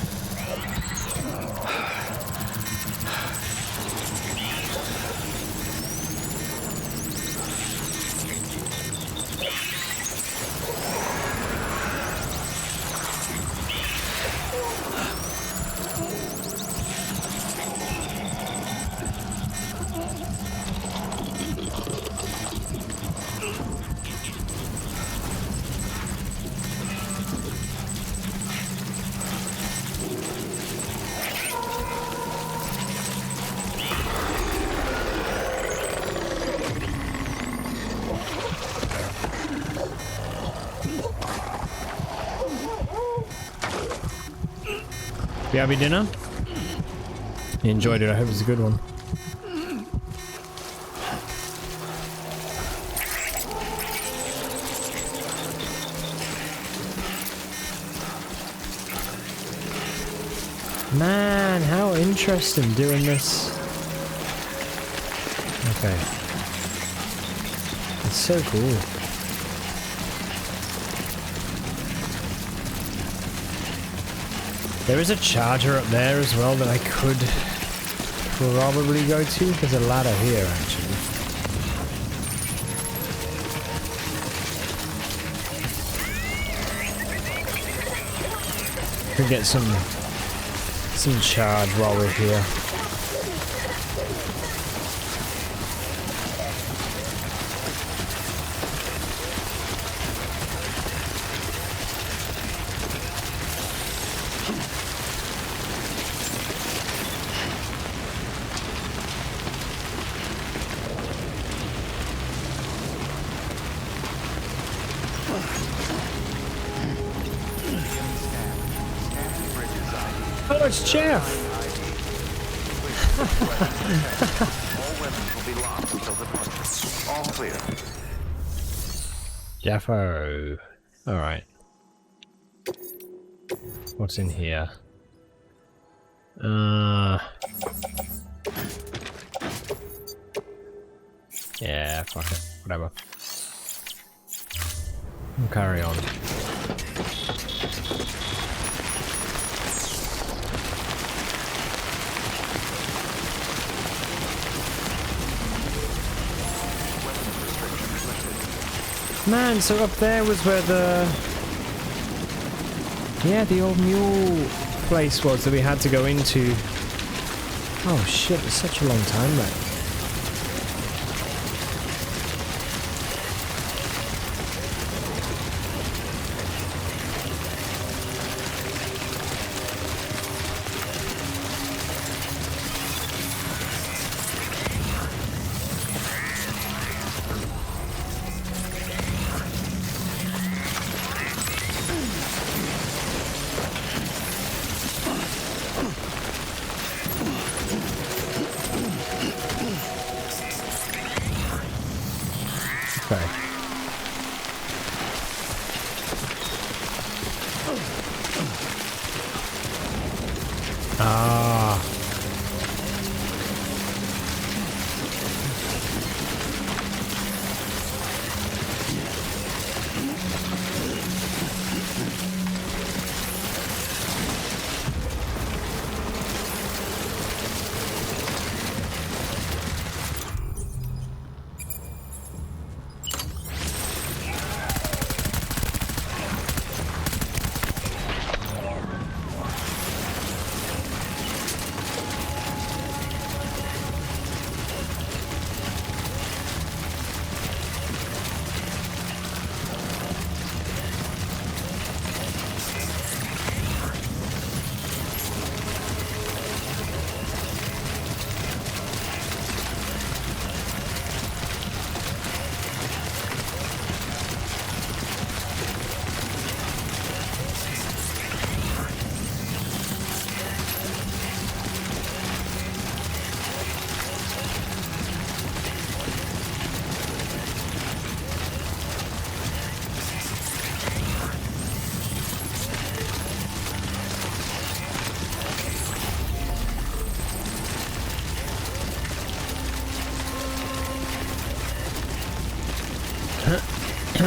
BRB dinner? You enjoyed it, I hope it's a good one. Man, how interesting doing this. Okay. It's so cool. There is a charger up there as well that I could probably go to. There's a ladder here, actually. Could get some charge while we're here. Oh, it's Jeff! All weapons will be locked until departure. All clear. Jeffo. Alright. What's in here? Yeah, fuck it. Whatever. We'll carry on. Man, so up there was where the... Yeah, the old mule place was that we had to go into. Oh shit, it's such a long time back. Okay. Ah.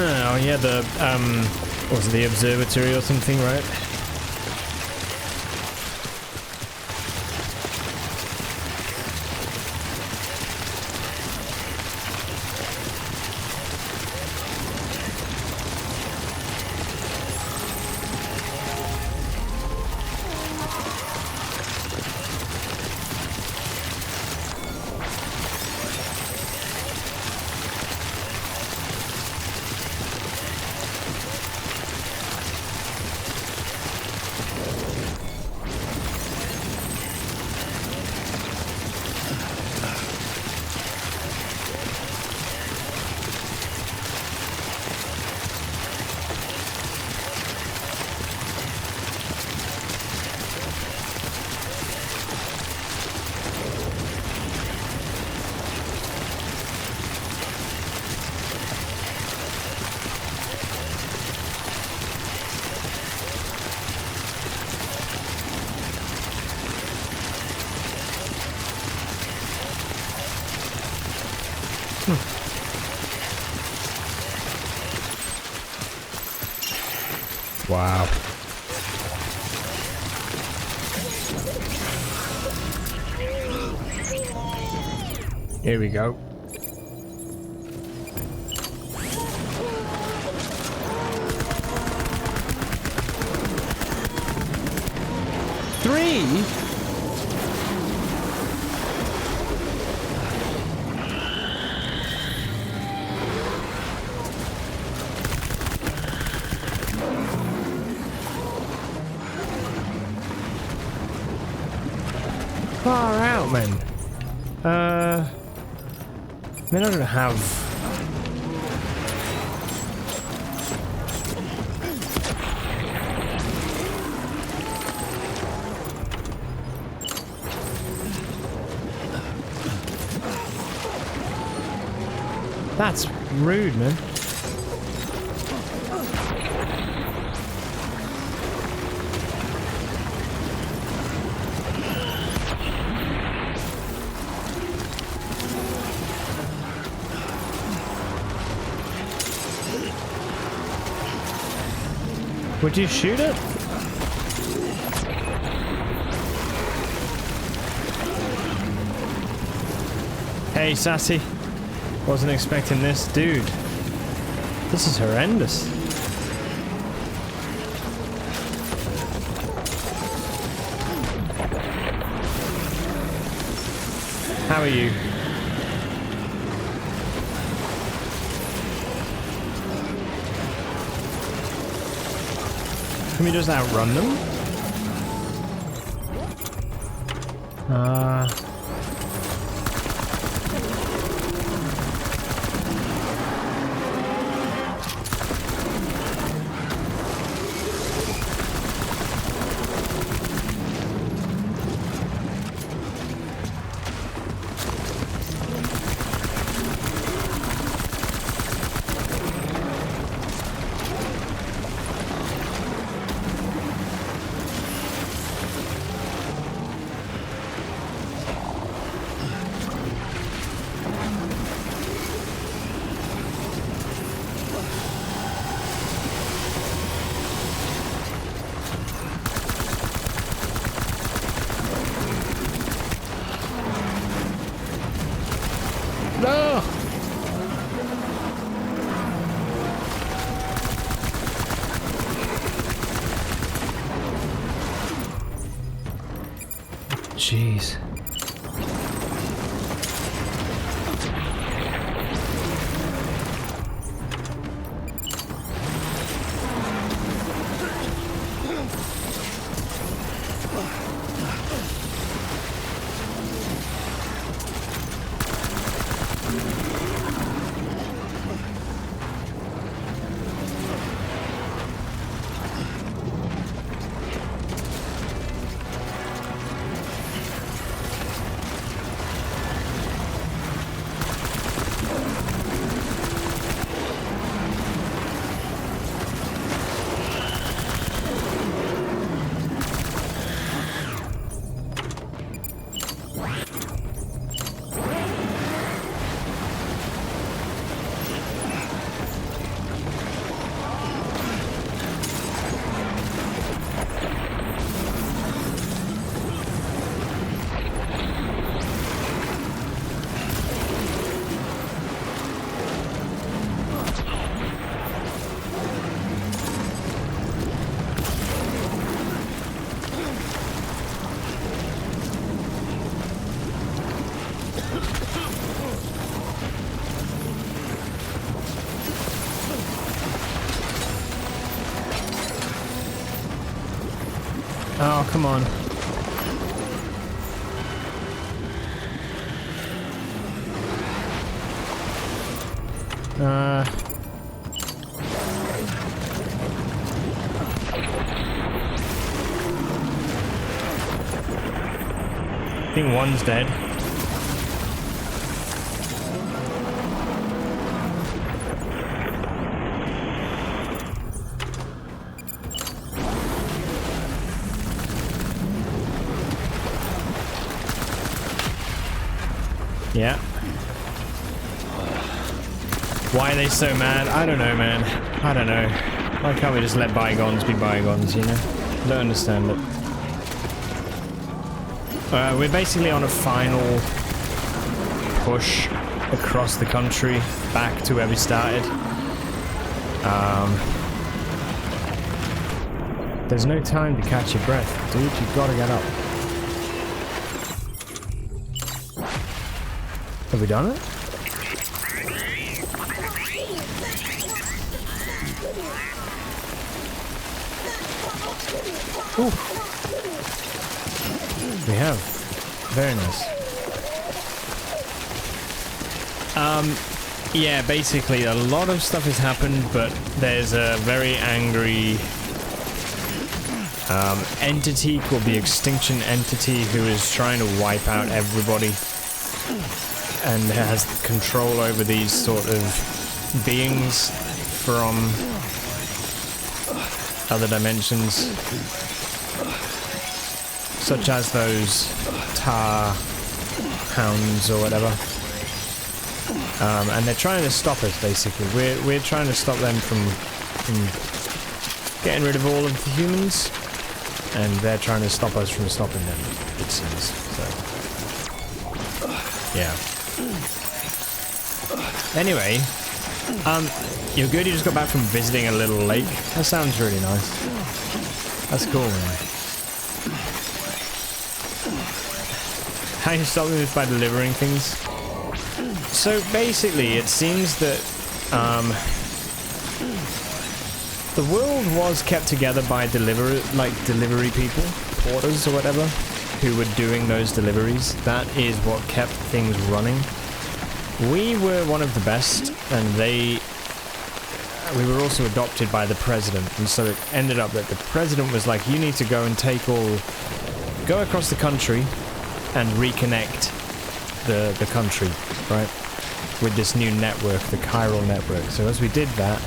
Oh yeah, the what was it, the observatory or something, right? Wow. Here we go. Three? Far out, man. I mean, I don't have... That's rude, man. Would you shoot it? Hey, Sassy. Wasn't expecting this. Dude. This is horrendous. How are you? Can we just outrun them? No! Jeez. Oh, come on. I think one's dead. Yeah. Why are they so mad? I don't know, man. I don't know. Why can't we just let bygones be bygones, you know? I don't understand it. We're basically on a final push across the country back to where we started. There's no time to catch your breath, dude. You've got to get up. Have we done it? Ooh. We have. Very nice. Yeah, basically a lot of stuff has happened, but there's a very angry entity called the Extinction Entity who is trying to wipe out everybody and has control over these sort of beings from other dimensions, such as those tar hounds or whatever. And they're trying to stop us, basically. We're trying to stop them from getting rid of all of the humans, and they're trying to stop us from stopping them, it seems. So, yeah. Anyway, you're good. You just got back from visiting a little lake. That sounds really nice. That's cool, man. How you stopping this by delivering things? So basically, it seems that the world was kept together by delivery people, porters or whatever, who were doing those deliveries. That is what kept things running. We were one of the best, and we were also adopted by the president, and so it ended up that the president was like, you need to go and go across the country and reconnect the country, right, with this new network, the chiral network. So as we did that,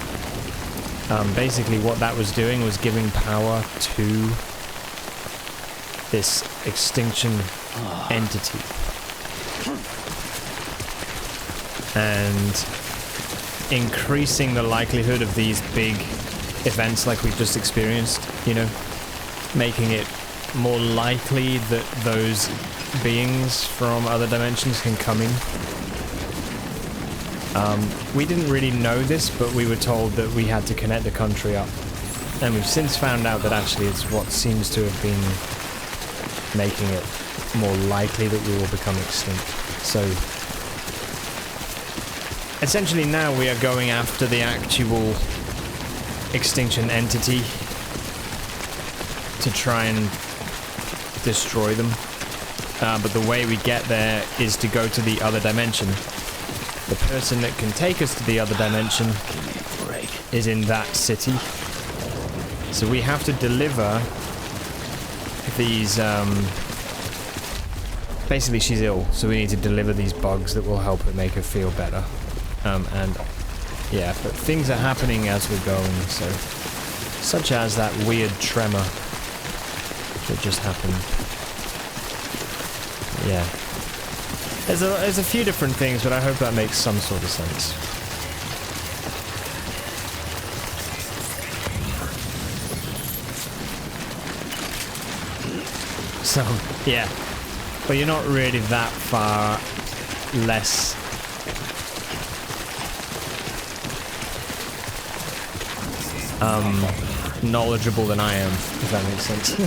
basically what that was doing was giving power to this extinction entity. And increasing the likelihood of these big events like we've just experienced, you know, making it more likely that those beings from other dimensions can come in. We didn't really know this, but we were told that we had to connect the country up. And we've since found out that actually it's what seems to have been making it more likely that we will become extinct. So essentially now we are going after the actual extinction entity to try and destroy them. But the way we get there is to go to the other dimension. The person that can take us to the other dimension is in that city. So we have to deliver these, basically she's ill, so we need to deliver these bugs that will help her, make her feel better. And yeah, but things are happening as we're going, so such as that weird tremor that just happened. Yeah. There's a few different things, but I hope that makes some sort of sense. So, yeah. But you're not really that far less knowledgeable than I am, if that makes sense.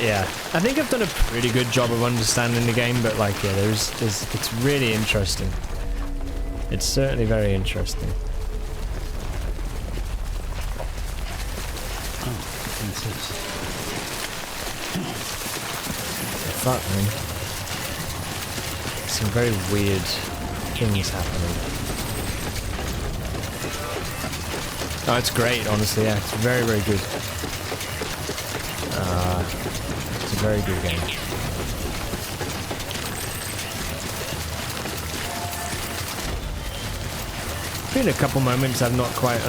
Yeah, I think I've done a pretty good job of understanding the game, but like, yeah, it's really interesting. It's certainly very interesting. Oh, what's this? Fuck, man. Some very weird things happening. Oh, it's great, honestly, yeah, it's very, very good. It's a very good game. Been a couple moments I've not quite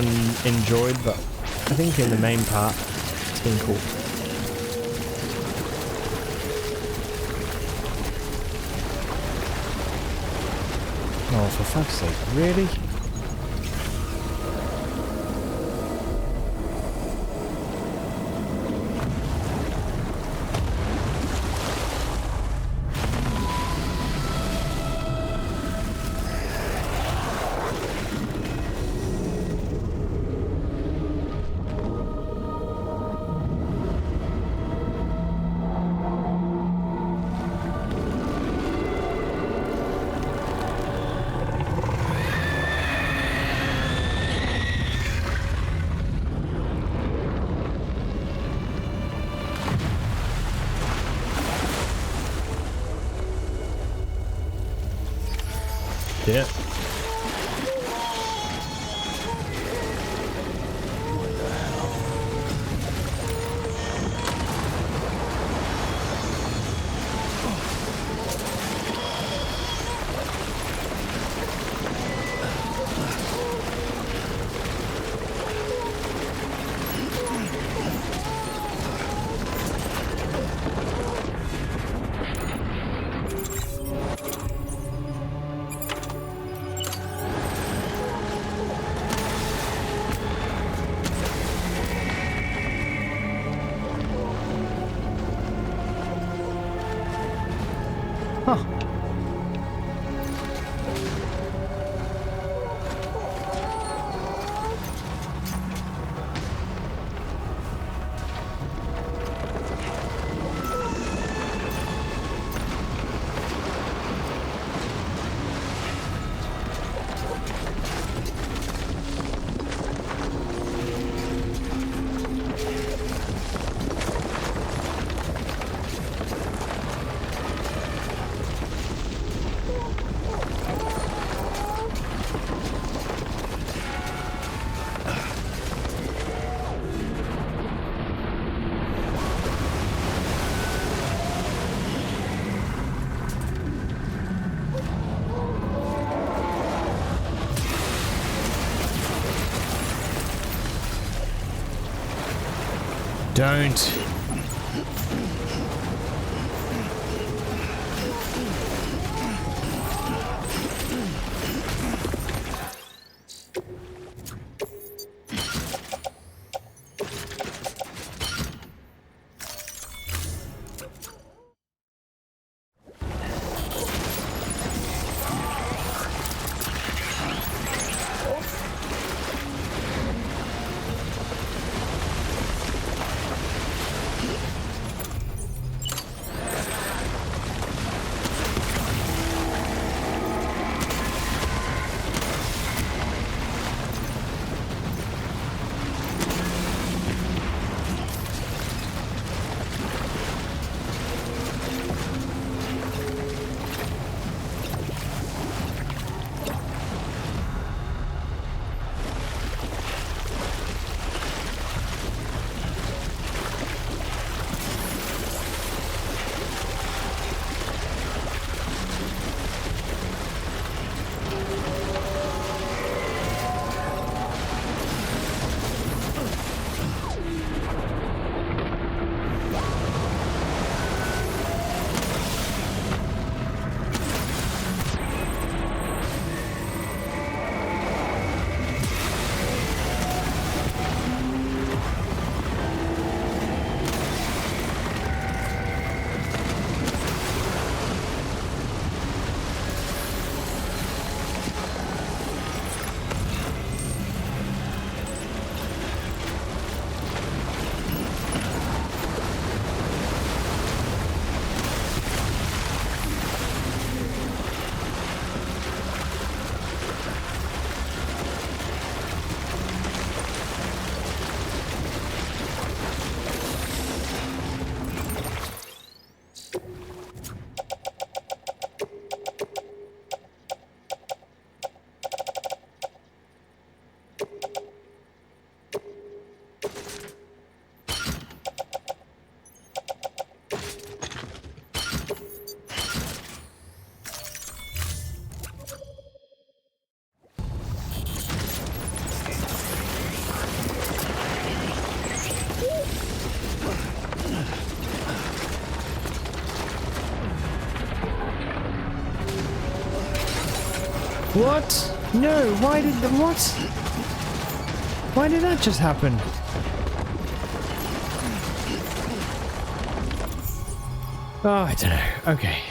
enjoyed, but I think in the main part, it's been cool. Oh, for fuck's sake, really? Yeah. Huh. Don't. What? No, why did the what? Why did that just happen? Oh, I don't know. Okay.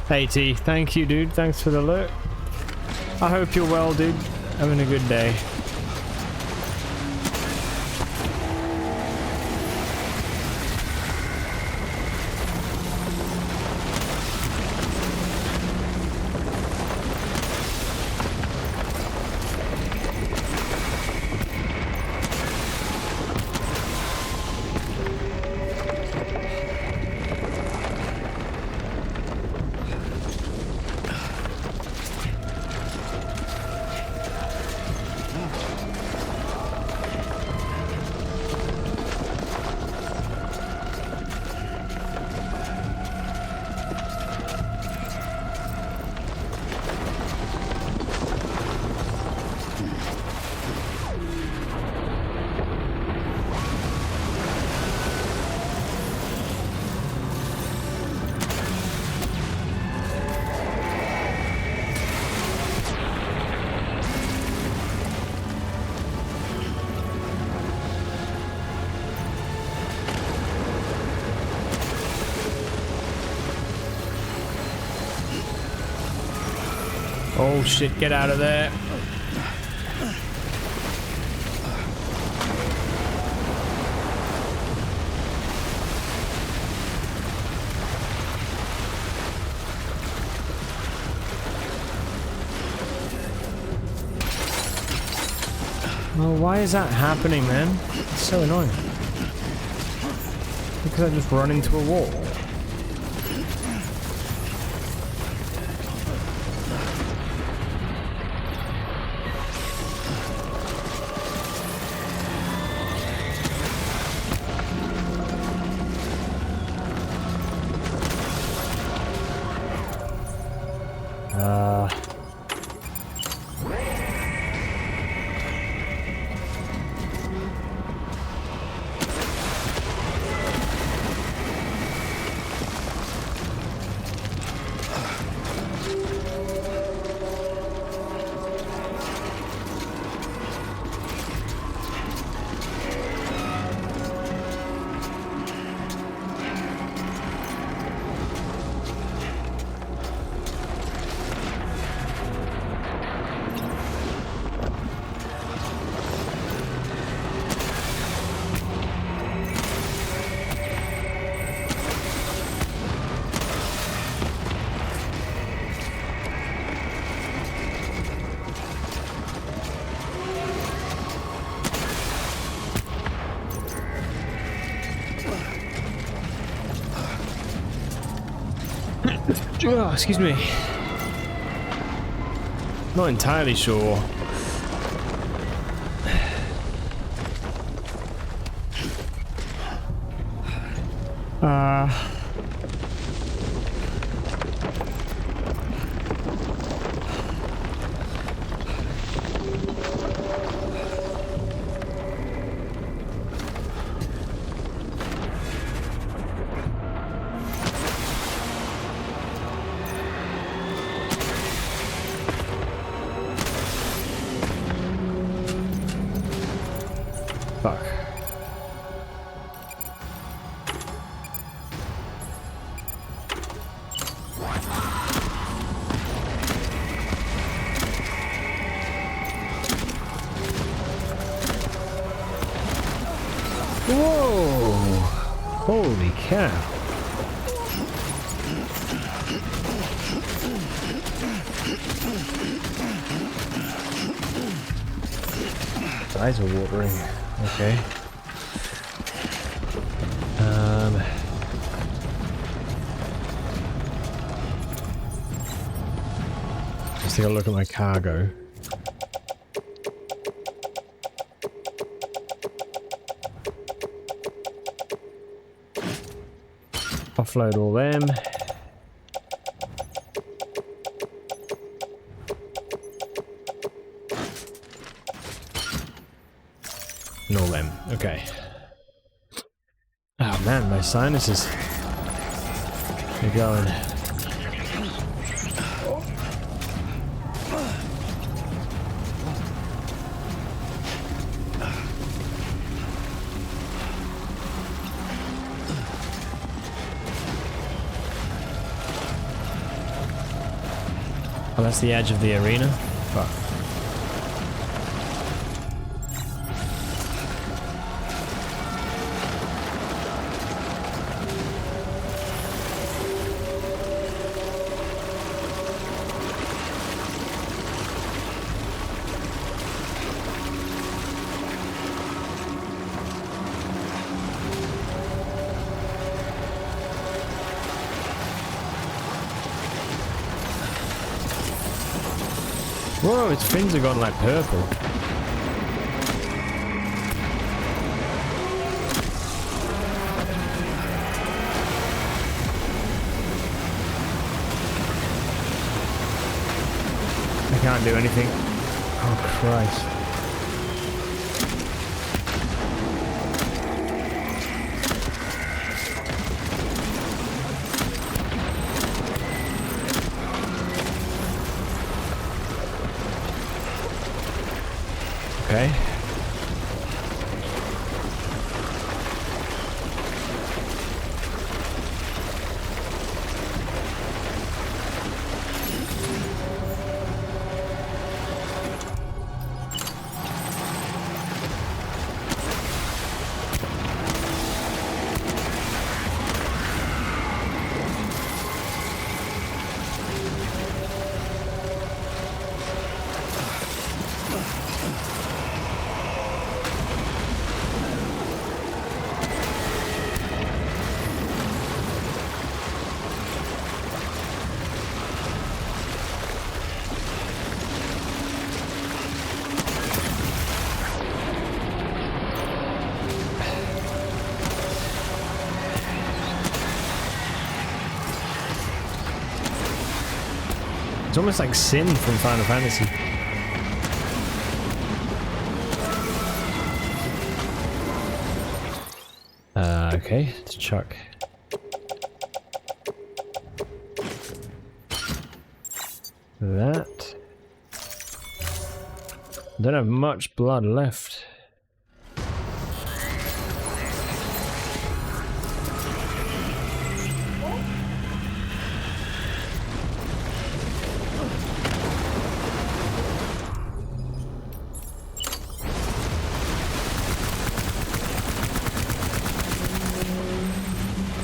Hey T, thank you dude, thanks for the alert. I hope you're well dude, having a good day. Oh shit, get out of there. Oh, why is that happening, man? It's so annoying. Because I just run into a wall. Oh, excuse me. Not entirely sure. cow. Eyes are watering. Okay. Let's take a look at my cargo. Offload all them. And all them. Okay. Oh man, my sinuses are going. Oh, that's the edge of the arena? Fuck. Whoa, its fins have gone like purple. I can't do anything. Oh Christ. Okay. It's almost like Sin from Final Fantasy. Okay, let's chuck. That. Don't have much blood left.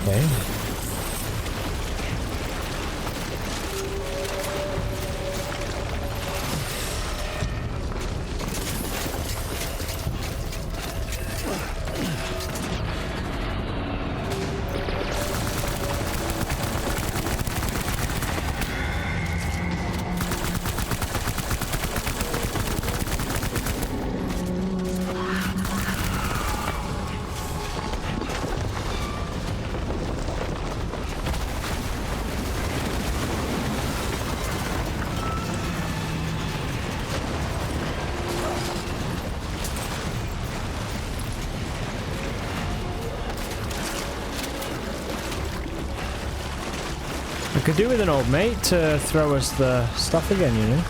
Okay. I could do with an old mate to throw us the stuff again, you know?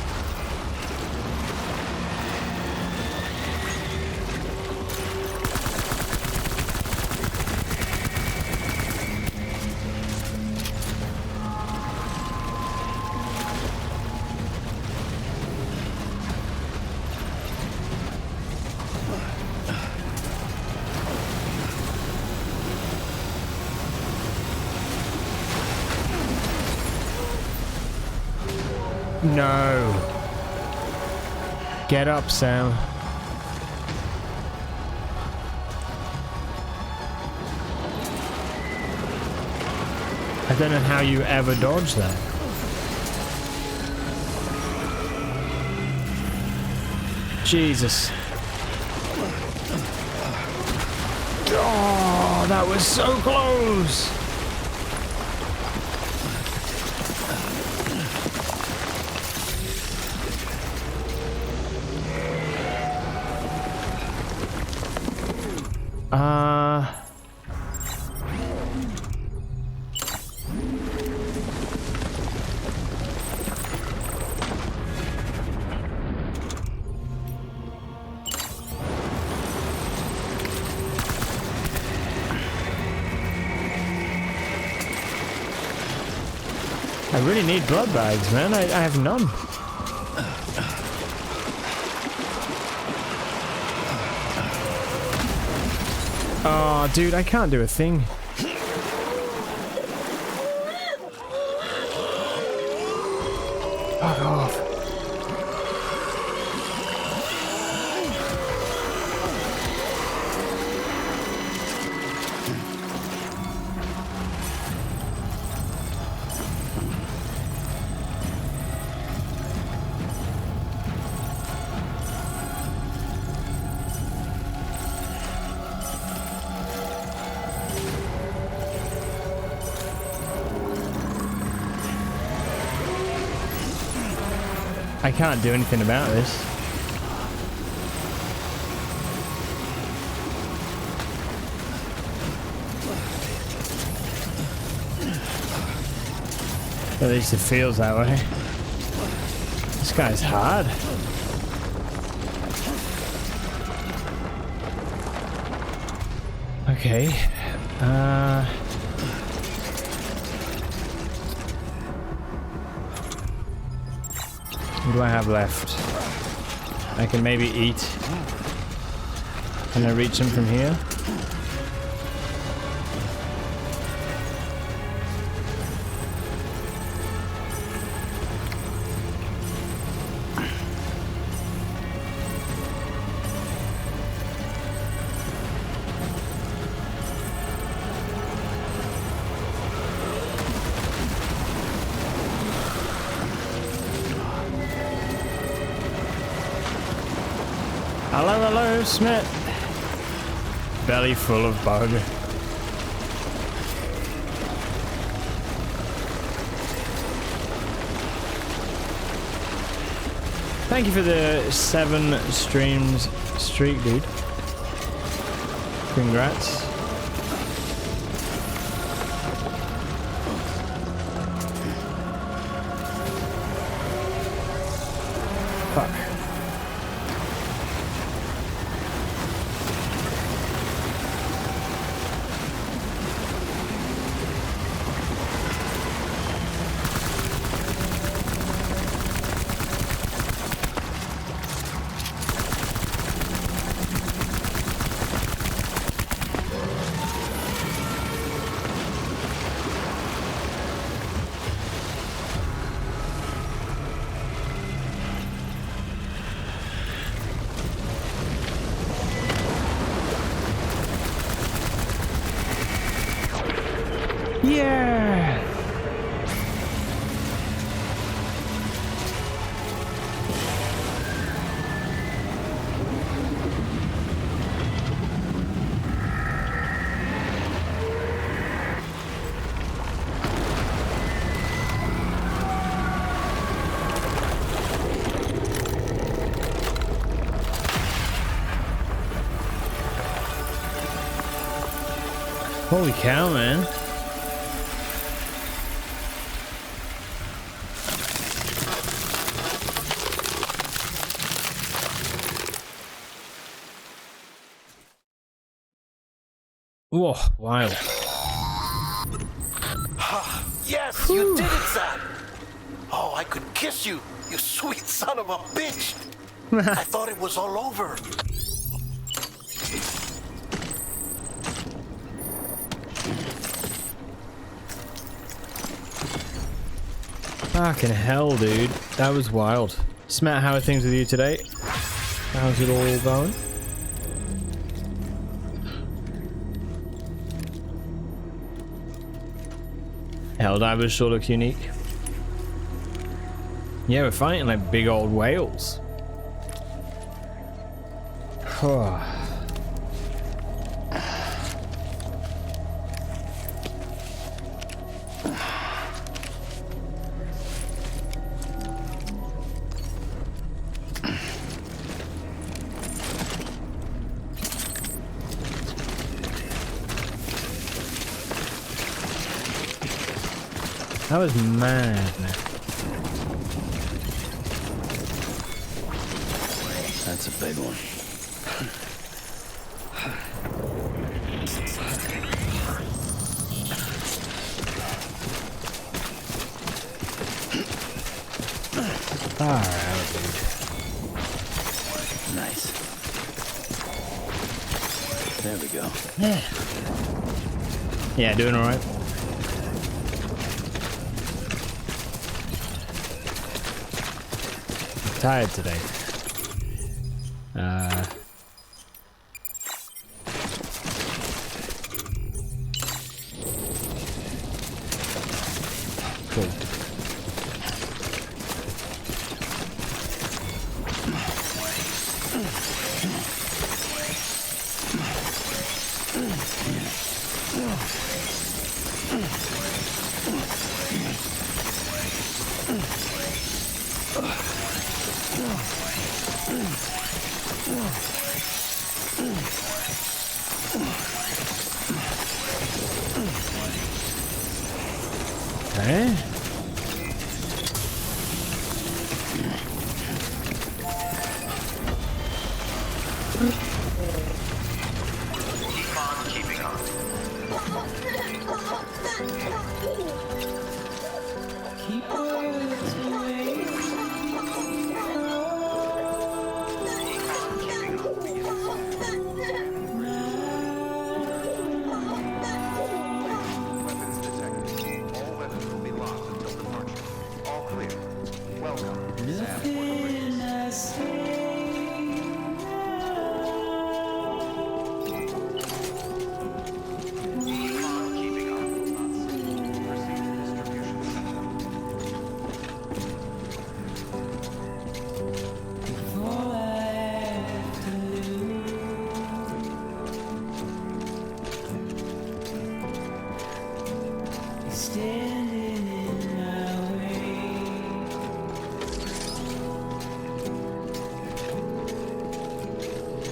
No. Get up, Sam. I don't know how you ever dodge that. Jesus. Oh, that was so close. I really need blood bags, man. I have none. Oh, dude, I can't do a thing. Fuck off. I can't do anything about this. At least it feels that way. This guy's hard. Okay. What do I have left? I can maybe eat. Can I reach him from here? Hello, hello, Smith. Belly full of bug. Thank you for the 7 streams streak, dude. Congrats. Fuck. Yeah! Holy cow, man. Whoa, wild. Yes, you did it, Sam. Oh, I could kiss you, you sweet son of a bitch. I thought it was all over. Fucking hell, dude. That was wild. Smat, how are things with you today? How's it all going? Helldivers sure look unique. Yeah, we're fighting like big old whales. That was mad. That's a big one. Far out, dude. Nice. There we go. Yeah, doing alright. Tired today. Cool. Okay. Keep on keeping on. Weapons detected. All weapons will be locked until departure. All clear. Welcome, Sam Porter Bridges. Keep on keeping on. Proceed to distribution center. Standing in my way.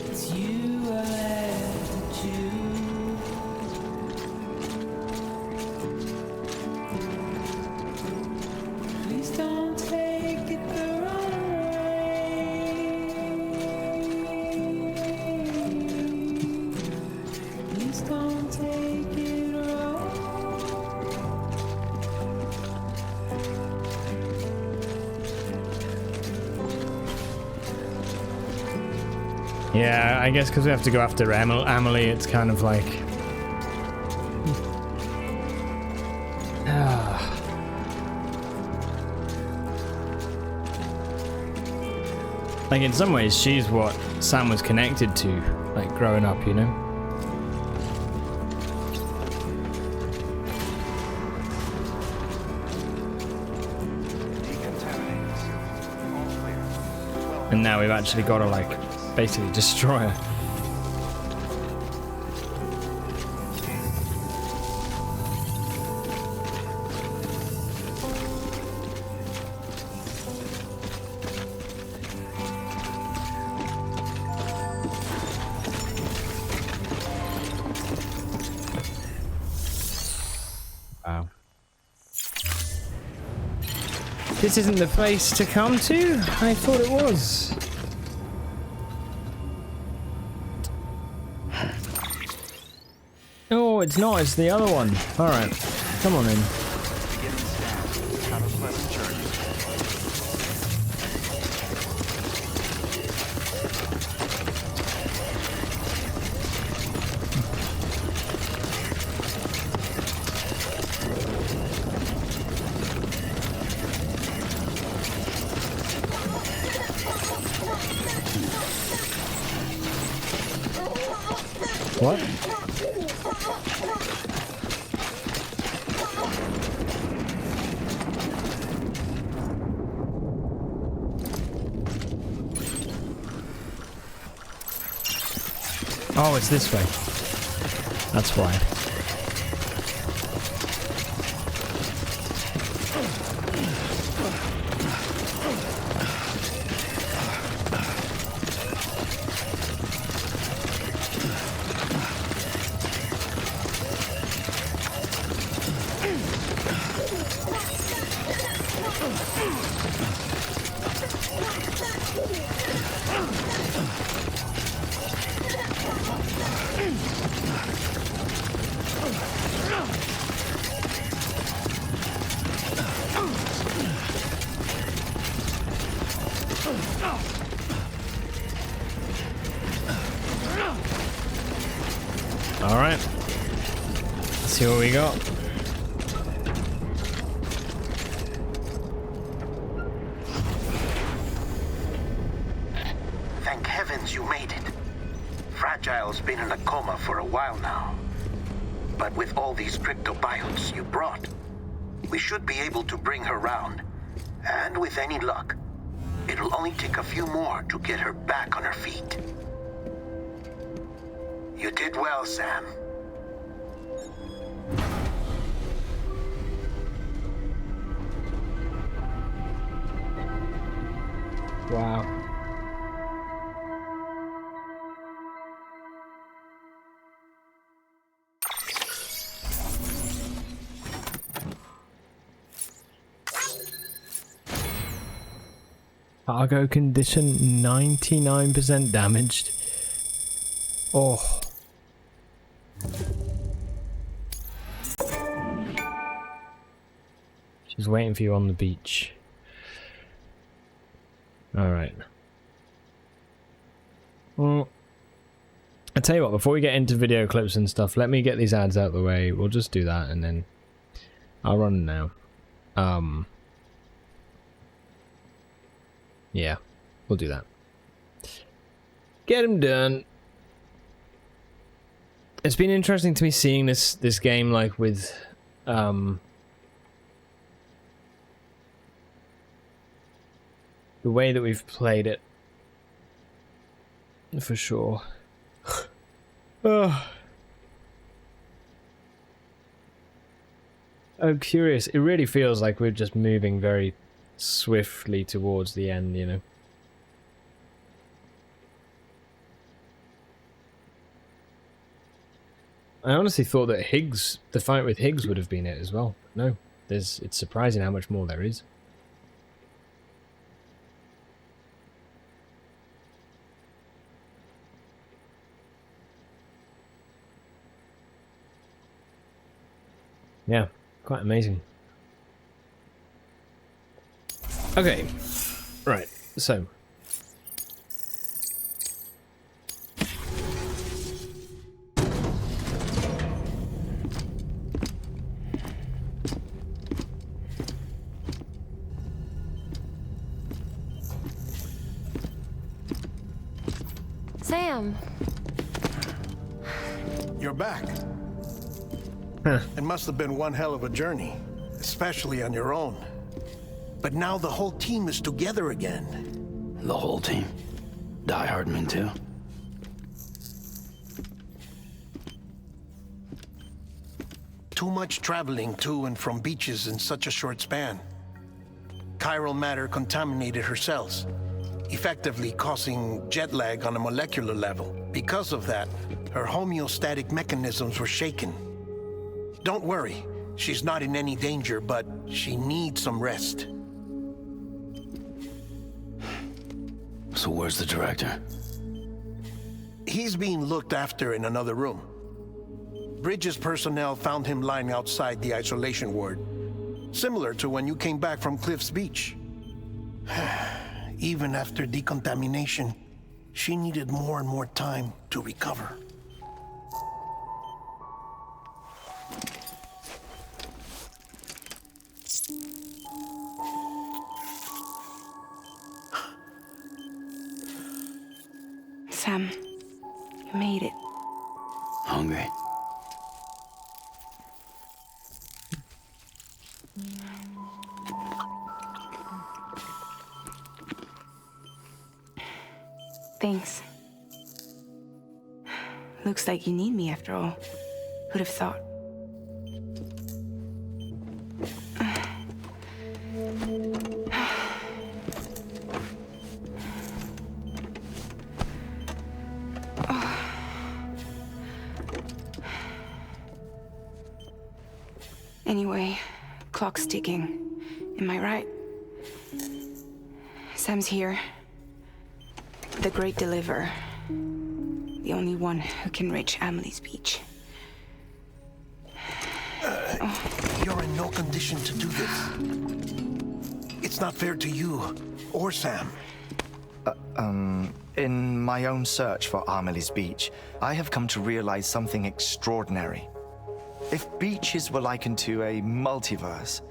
It's you I have to choose. Please don't take it the wrong way. Please don't take it wrong. Yeah, I guess because we have to go after Amelie, it's kind of like... Like, in some ways, she's what Sam was connected to, like, growing up, you know? Decontaminated. All clear. Welcome. And now we've actually got to, like, basically destroy her. Wow. This isn't the place to come to? I thought it was. Oh, it's not. It's the other one. Alright. Come on in. Beginning scan. Have a pleasant journey. What? Oh, it's this way. That's why. All right. Let's see what we got. Thank heavens you made it. Fragile's been in a coma for a while now. But with all these cryptobiotes you brought, we should be able to bring her round. And with any luck, it'll only take a few more to get her back on her feet. You did well, Sam. Wow. Cargo condition 99% damaged. Oh. She's waiting for you on the beach. Alright. Well, I tell you what, before we get into video clips and stuff, let me get these ads out of the way. We'll just do that and then I'll run now. Yeah, we'll do that. Get him done. It's been interesting to me seeing this game like with the way that we've played it, for sure. Oh. I'm curious. It really feels like we're just moving very swiftly towards the end, you know. I honestly thought that Higgs, the fight with Higgs would have been it as well. No, it's surprising how much more there is. Yeah, quite amazing. Okay, right, so. Sam. You're back. Huh. It must have been one hell of a journey, especially on your own. But now the whole team is together again. The whole team? Die Hardman too? Too much traveling to and from beaches in such a short span. Chiral matter contaminated her cells, effectively causing jet lag on a molecular level. Because of that, her homeostatic mechanisms were shaken. Don't worry, she's not in any danger, but she needs some rest. So where's the director? He's being looked after in another room. Bridges personnel found him lying outside the isolation ward, similar to when you came back from Cliff's Beach. Even after decontamination, she needed more and more time to recover. Sam, you made it. hungry. Thanks. Looks like you need me after all. Who'd have thought? Anyway, clock's ticking. Am I right? Sam's here. The Great Deliverer. The only one who can reach Amelie's beach. You're in no condition to do this. It's not fair to you or Sam. In my own search for Amelie's beach, I have come to realize something extraordinary. If beaches were likened to a multiverse,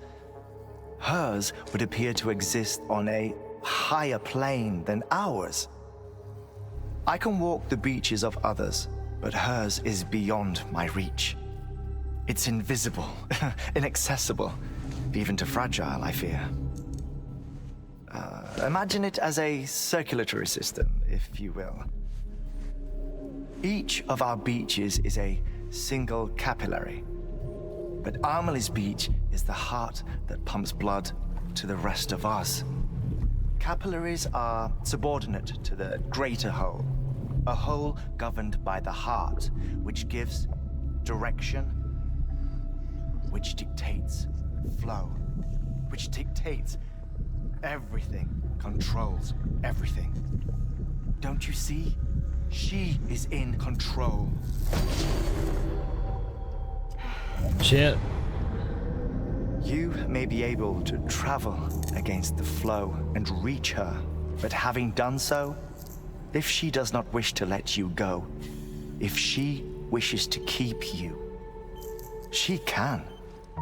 hers would appear to exist on a higher plane than ours. I can walk the beaches of others, but hers is beyond my reach. It's invisible, inaccessible, even to Fragile, I fear. Imagine it as a circulatory system, if you will. Each of our beaches is a single capillary, but Amelie's beach is the heart that pumps blood to the rest of us. Capillaries are subordinate to the greater whole, a whole governed by the heart, which gives direction, which dictates flow, which dictates everything, controls everything. Don't you see? She is in control. Shit. You may be able to travel against the flow and reach her, but having done so, if she does not wish to let you go, if she wishes to keep you, she can.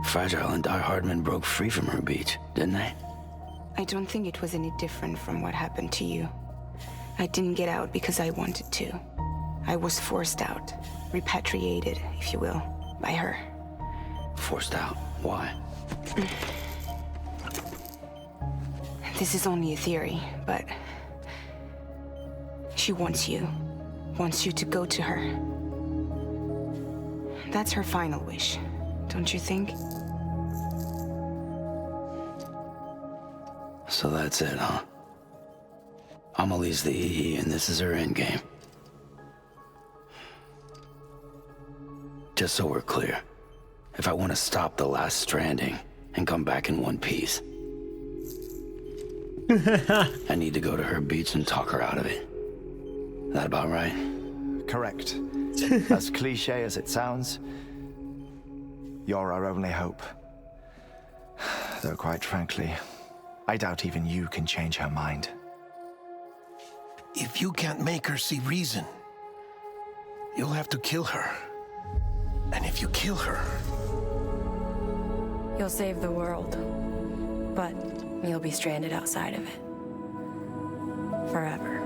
Fragile and Die Hardman broke free from her beach, didn't they? I don't think it was any different from what happened to you. I didn't get out because I wanted to. I was forced out, repatriated, if you will, by her. Forced out. Why? This is only a theory, but she wants you to go to her. That's her final wish, don't you think? So that's it, huh? Amelie's the EE and this is her endgame. Just so we're clear, if I want to stop the last Stranding and come back in one piece, I need to go to her beach and talk her out of it. That about right? Correct. As cliche as it sounds, you're our only hope. Though quite frankly, I doubt even you can change her mind. If you can't make her see reason, you'll have to kill her. And if you kill her, You'll save the world, but you'll be stranded outside of it. Forever.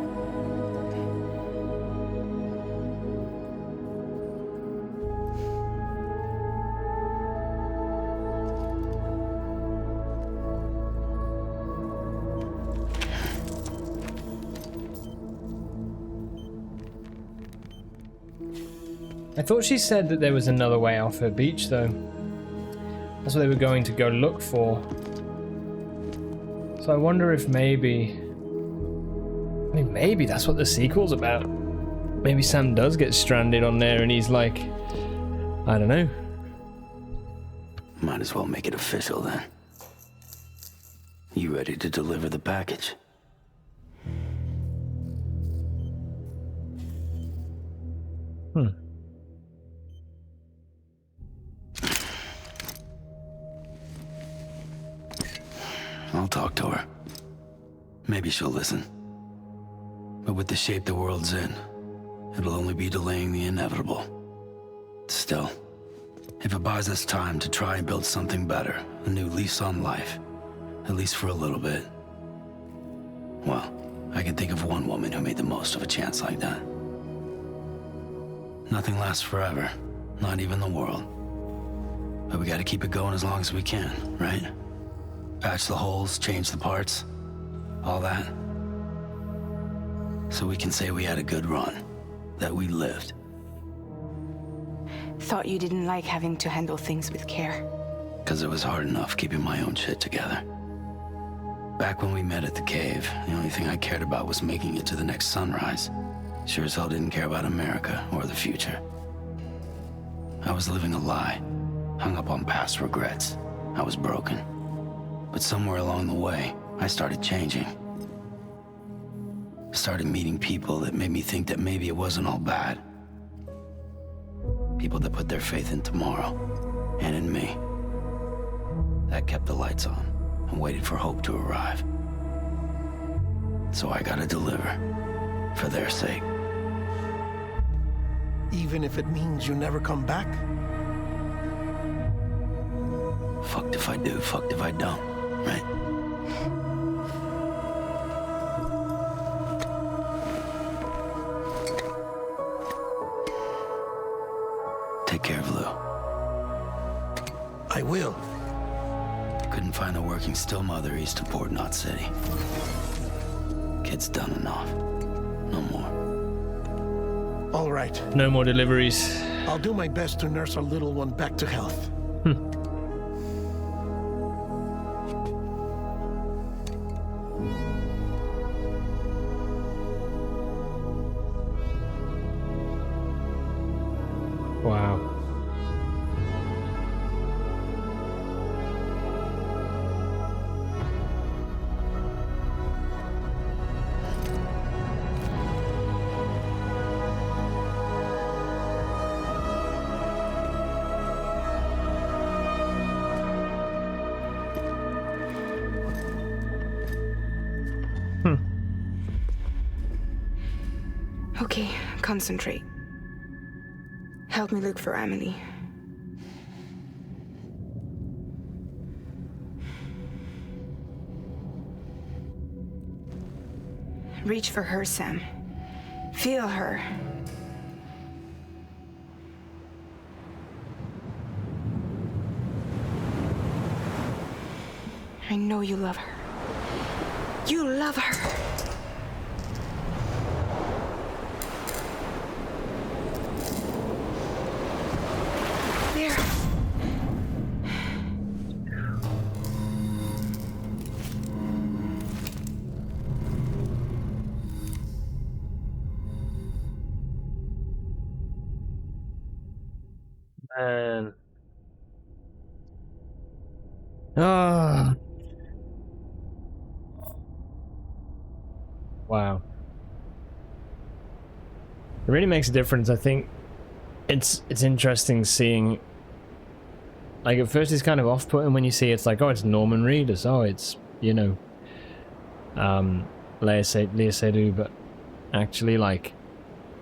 I thought she said that there was another way off her beach, though. That's what they were going to go look for. So I wonder if maybe that's what the sequel's about. Maybe Sam does get stranded on there and he's like, I don't know. Might as well make it official then. You ready to deliver the package? I'll talk to her. Maybe she'll listen. But with the shape the world's in, it'll only be delaying the inevitable. Still, if it buys us time to try and build something better, a new lease on life, at least for a little bit, well, I can think of one woman who made the most of a chance like that. Nothing lasts forever. Not even the world. But we gotta keep it going as long as we can, right? Patch the holes, change the parts. All that. So we can say we had a good run. That we lived. Thought you didn't like having to handle things with care. Because it was hard enough keeping my own shit together. Back when we met at the cave, the only thing I cared about was making it to the next sunrise. Sure as hell didn't care about America or the future. I was living a lie, hung up on past regrets. I was broken. But somewhere along the way, I started changing. Started meeting people that made me think that maybe it wasn't all bad. People that put their faith in tomorrow, and in me. That kept the lights on, and waited for hope to arrive. So I gotta deliver, for their sake. Even if it means you never come back? Fucked if I do, fucked if I don't, right? Take care of Lou. I will. Couldn't find a working still mother east of Port Knot City. Kid's done enough. No more. All right. No more deliveries. I'll do my best to nurse our little one back to health. Wow. Okay, concentrate. Help me look for Emily. Reach for her, Sam. Feel her. I know you love her. You love her. There. Man. Ah. Wow. It really makes a difference. I think it's interesting seeing, like, at first it's kind of off-putting when you see it's like, oh, it's Norman Reedus, oh, it's, you know, Lea Seydoux, but actually, like,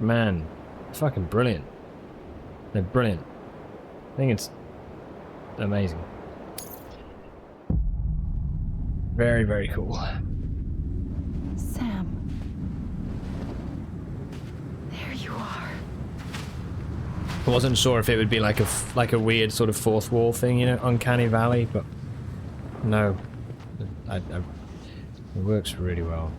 man, fucking brilliant. They're brilliant. I think it's amazing. Very, very cool. Sam. There you are. I wasn't sure if it would be like a weird sort of fourth wall thing, you know, Uncanny Valley, but no, it works really well.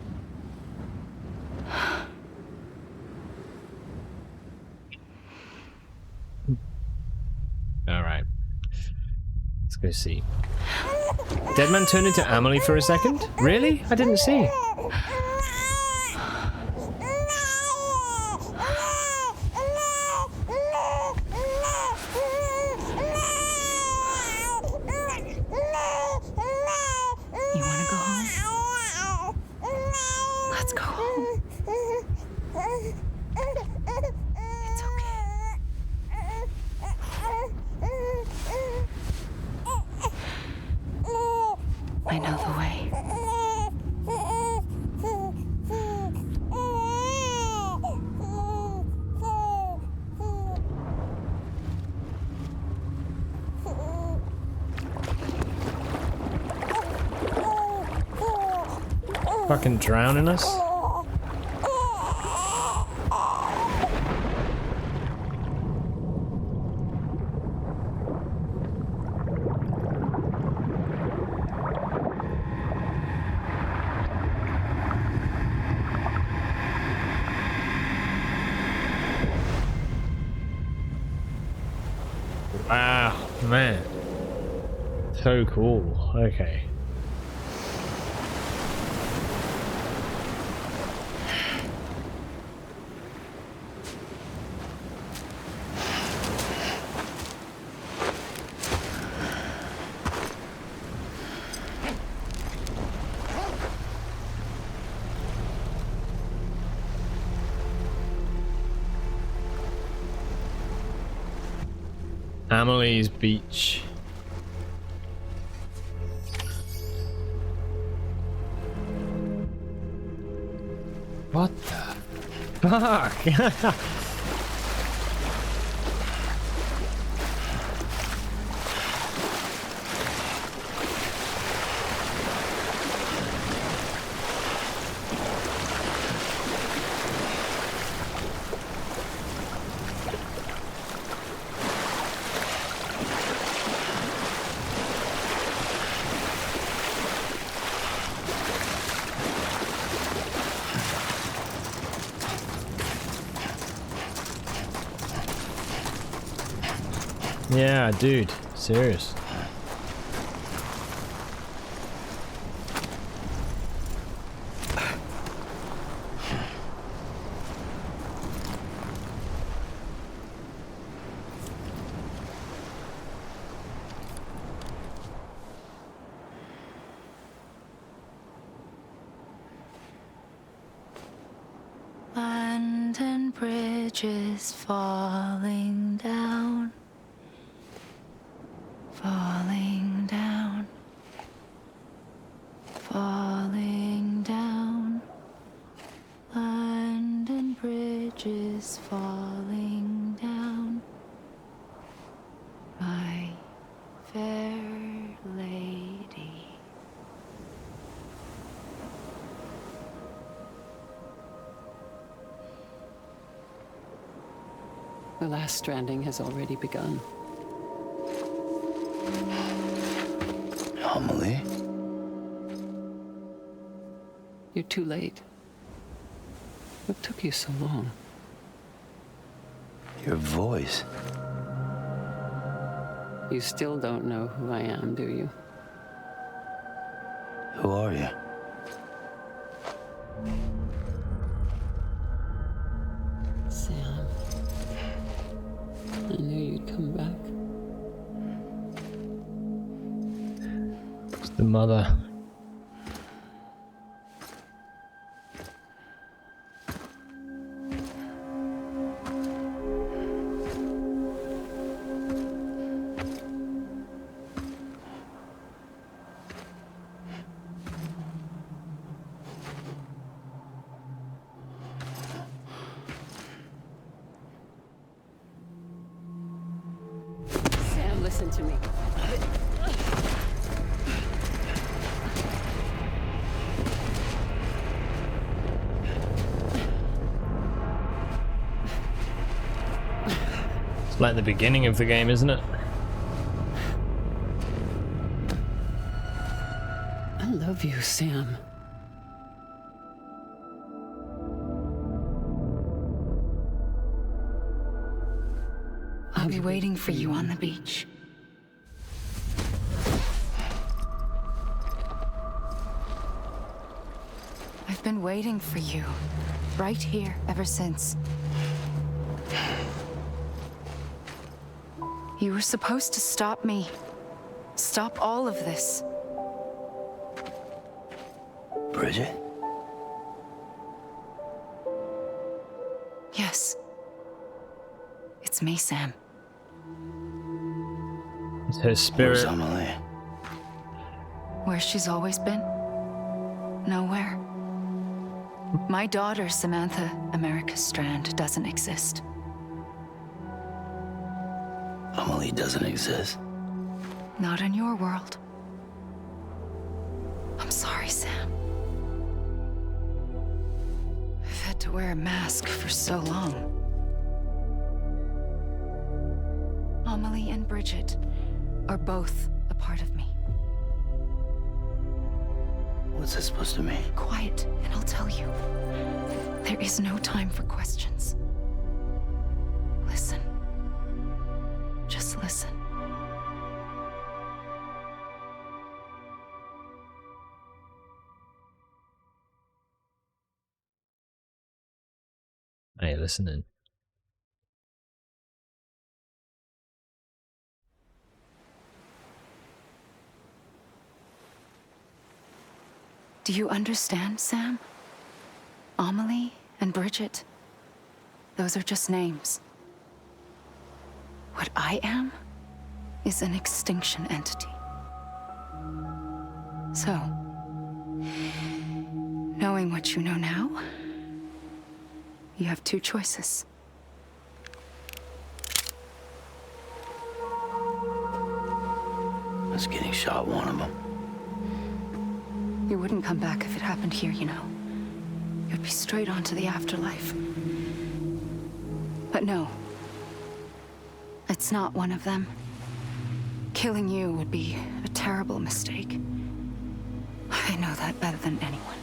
All right, let's go see. Dead man turned into Amelie for a second? Really? I didn't see. You want to go home? Let's go home. It's okay. I know the way. Fucking drowning us? so cool. Okay. Amelie's Beach. What the fuck? Yeah, dude, serious. London Bridge is falling down. Falling down, falling down. London Bridge is falling down. My fair lady. The last stranding has already begun. Amelie? You're too late. What took you so long? Your voice. You still don't know who I am, do you? Who are you? Sam. I knew you'd come back. It's the mother. Sam, listen to me. It's like the beginning of the game, isn't it? I love you, Sam. I'll be waiting for you on the beach. I've been waiting for you, right here, ever since. You were supposed to stop me. Stop all of this. Bridget? Yes. It's me, Sam. It's her spirit. Where's Amelie? Where she's always been? Nowhere. My daughter, Samantha America Strand, doesn't exist. Amelie doesn't exist. Not in your world. I'm sorry, Sam. I've had to wear a mask for so long. Amelie and Bridget are both a part of me. What's this supposed to mean? Quiet, and I'll tell you. There is no time for questions. Listen. Just listen. Are you listening? Do you understand, Sam? Amelie and Bridget, those are just names. What I am is an extinction entity. So, knowing what you know now, you have two choices. Us getting shot one of them. You wouldn't come back if it happened here, you know. You'd be straight on to the afterlife. But no. It's not one of them. Killing you would be a terrible mistake. I know that better than anyone.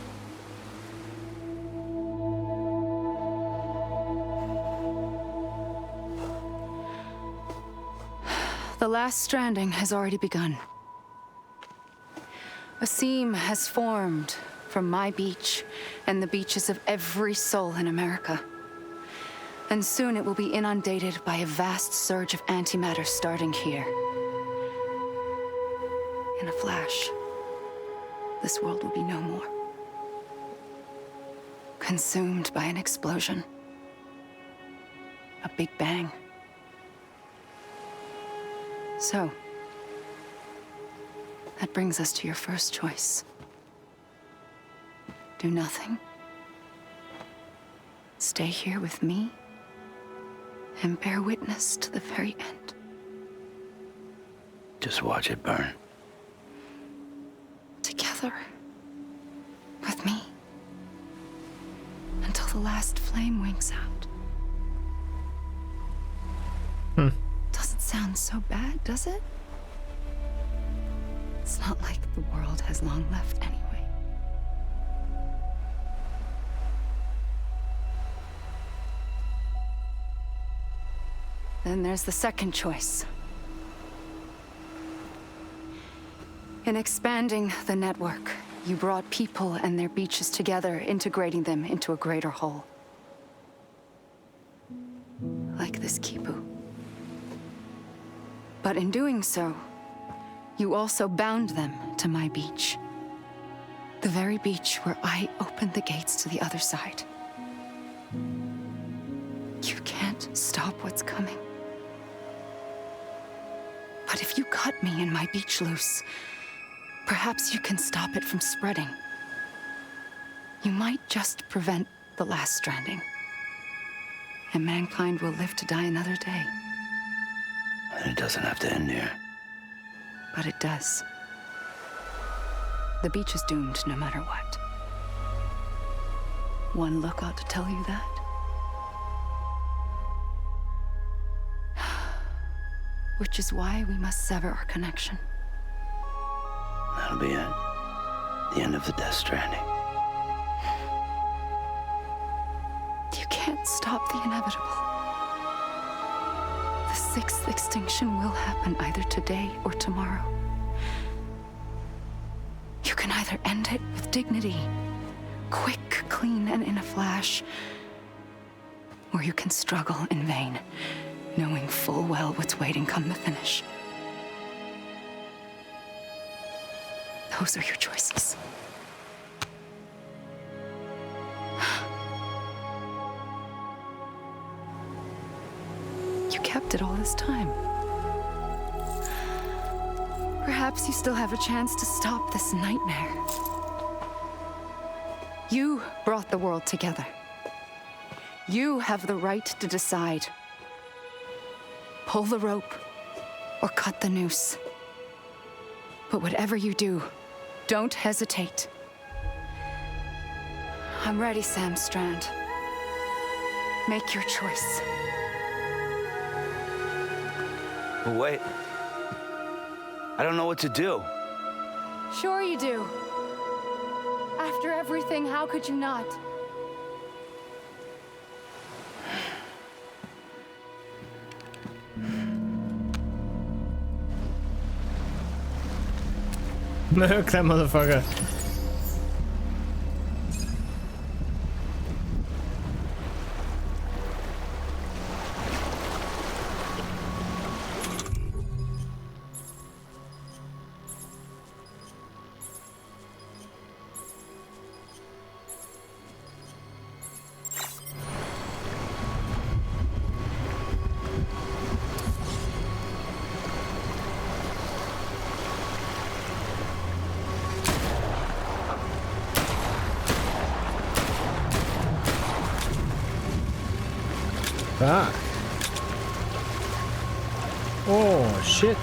The last stranding has already begun. A seam has formed from my beach and the beaches of every soul in America. And soon it will be inundated by a vast surge of antimatter starting here. In a flash, this world will be no more. Consumed by an explosion. A big bang. So, that brings us to your first choice. Do nothing. Stay here with me and bear witness to the very end. Just watch it burn. Together. With me. Until the last flame winks out. Doesn't sound so bad, does it? It's not like the world has long left anyway. Then there's the second choice. In expanding the network, you brought people and their beaches together, integrating them into a greater whole. Like this Kipu. But in doing so, you also bound them to my beach. The very beach where I opened the gates to the other side. You can't stop what's coming. But if you cut me and my beach loose, perhaps you can stop it from spreading. You might just prevent the last stranding. And mankind will live to die another day. And it doesn't have to end here. But it does. The beach is doomed no matter what. One look ought to tell you that. Which is why we must sever our connection. That'll be it. The end of the Death Stranding. You can't stop the inevitable. The sixth extinction will happen either today or tomorrow. You can either end it with dignity, quick, clean, and in a flash, or you can struggle in vain, knowing full well what's waiting come the finish. Those are your choices. You kept it all this time. Perhaps you still have a chance to stop this nightmare. You brought the world together. You have the right to decide. Pull the rope or cut the noose. But whatever you do, don't hesitate. I'm ready, Sam Strand. Make your choice. But wait. I don't know what to do. Sure you do. After everything, how could you not? Look, that motherfucker. Fuck. Oh, shit.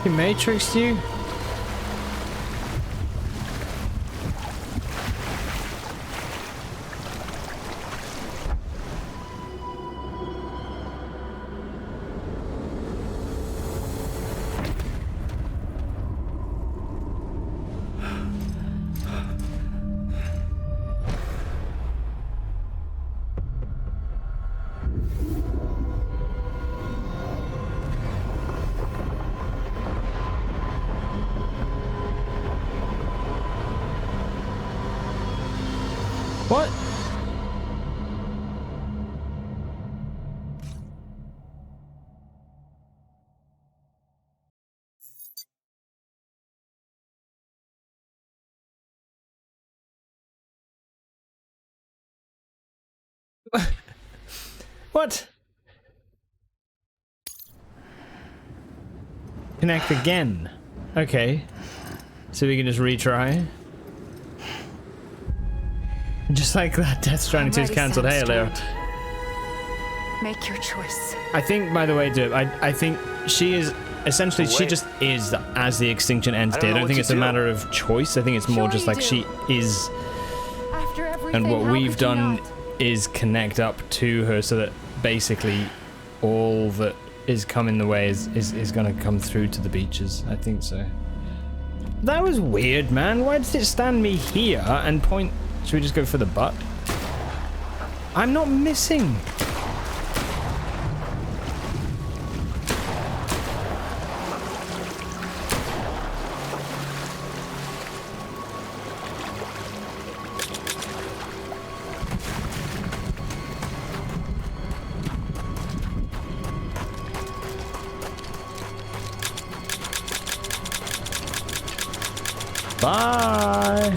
He matrixed you? What? What? Connect again. Okay. So we can just retry. Just like that Death Stranding 2 is cancelled. Hey, Leo. Make your choice. I think, by the way, dude, I think she is essentially, she just is as the extinction entity. I don't think it's a matter of choice. I think it's more just like she is, and what we've done is connect up to her so that basically all that is coming the way is going to come through to the beaches. I think so. That was weird, man. Why does it stand me here and point? Should we just go for the butt? I'm not missing. Bye.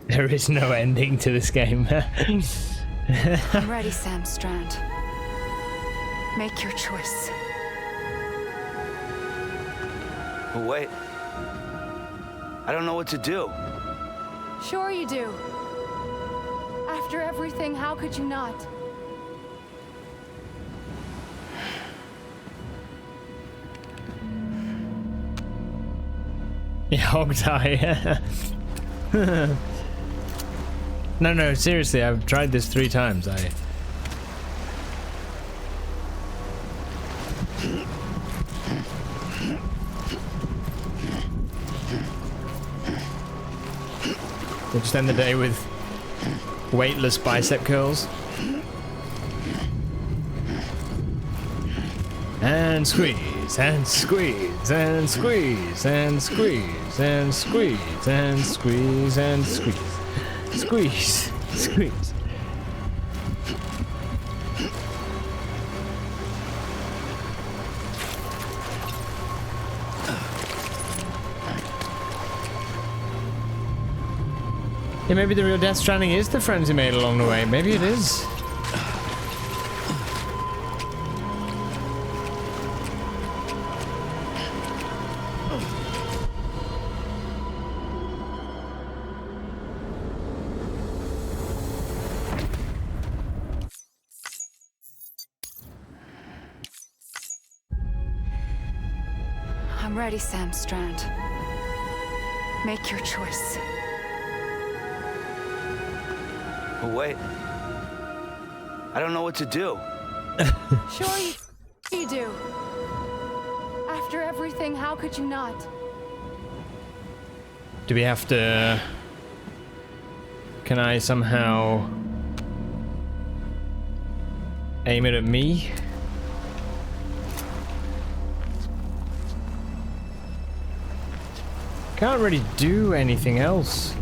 There is no ending to this game. I'm ready, Sam Strand. Make your choice. But wait. I don't know what to do. Sure you do. After everything, how could you not? Yeah, Hogtie. No, seriously, I've tried this 3 times. We'll just end the day with weightless bicep curls. And squeeze, and squeeze, and squeeze, and squeeze, and squeeze, and squeeze, and squeeze. Squeeze, squeeze. Yeah, maybe the real Death Stranding is the friends he made along the way. Maybe it is. I'm ready, Sam Strand. Make your choice. But wait. I don't know what to do. Sure you do. After everything, how could you not? Do we have to... Can I somehow... aim it at me? Can't really do anything else.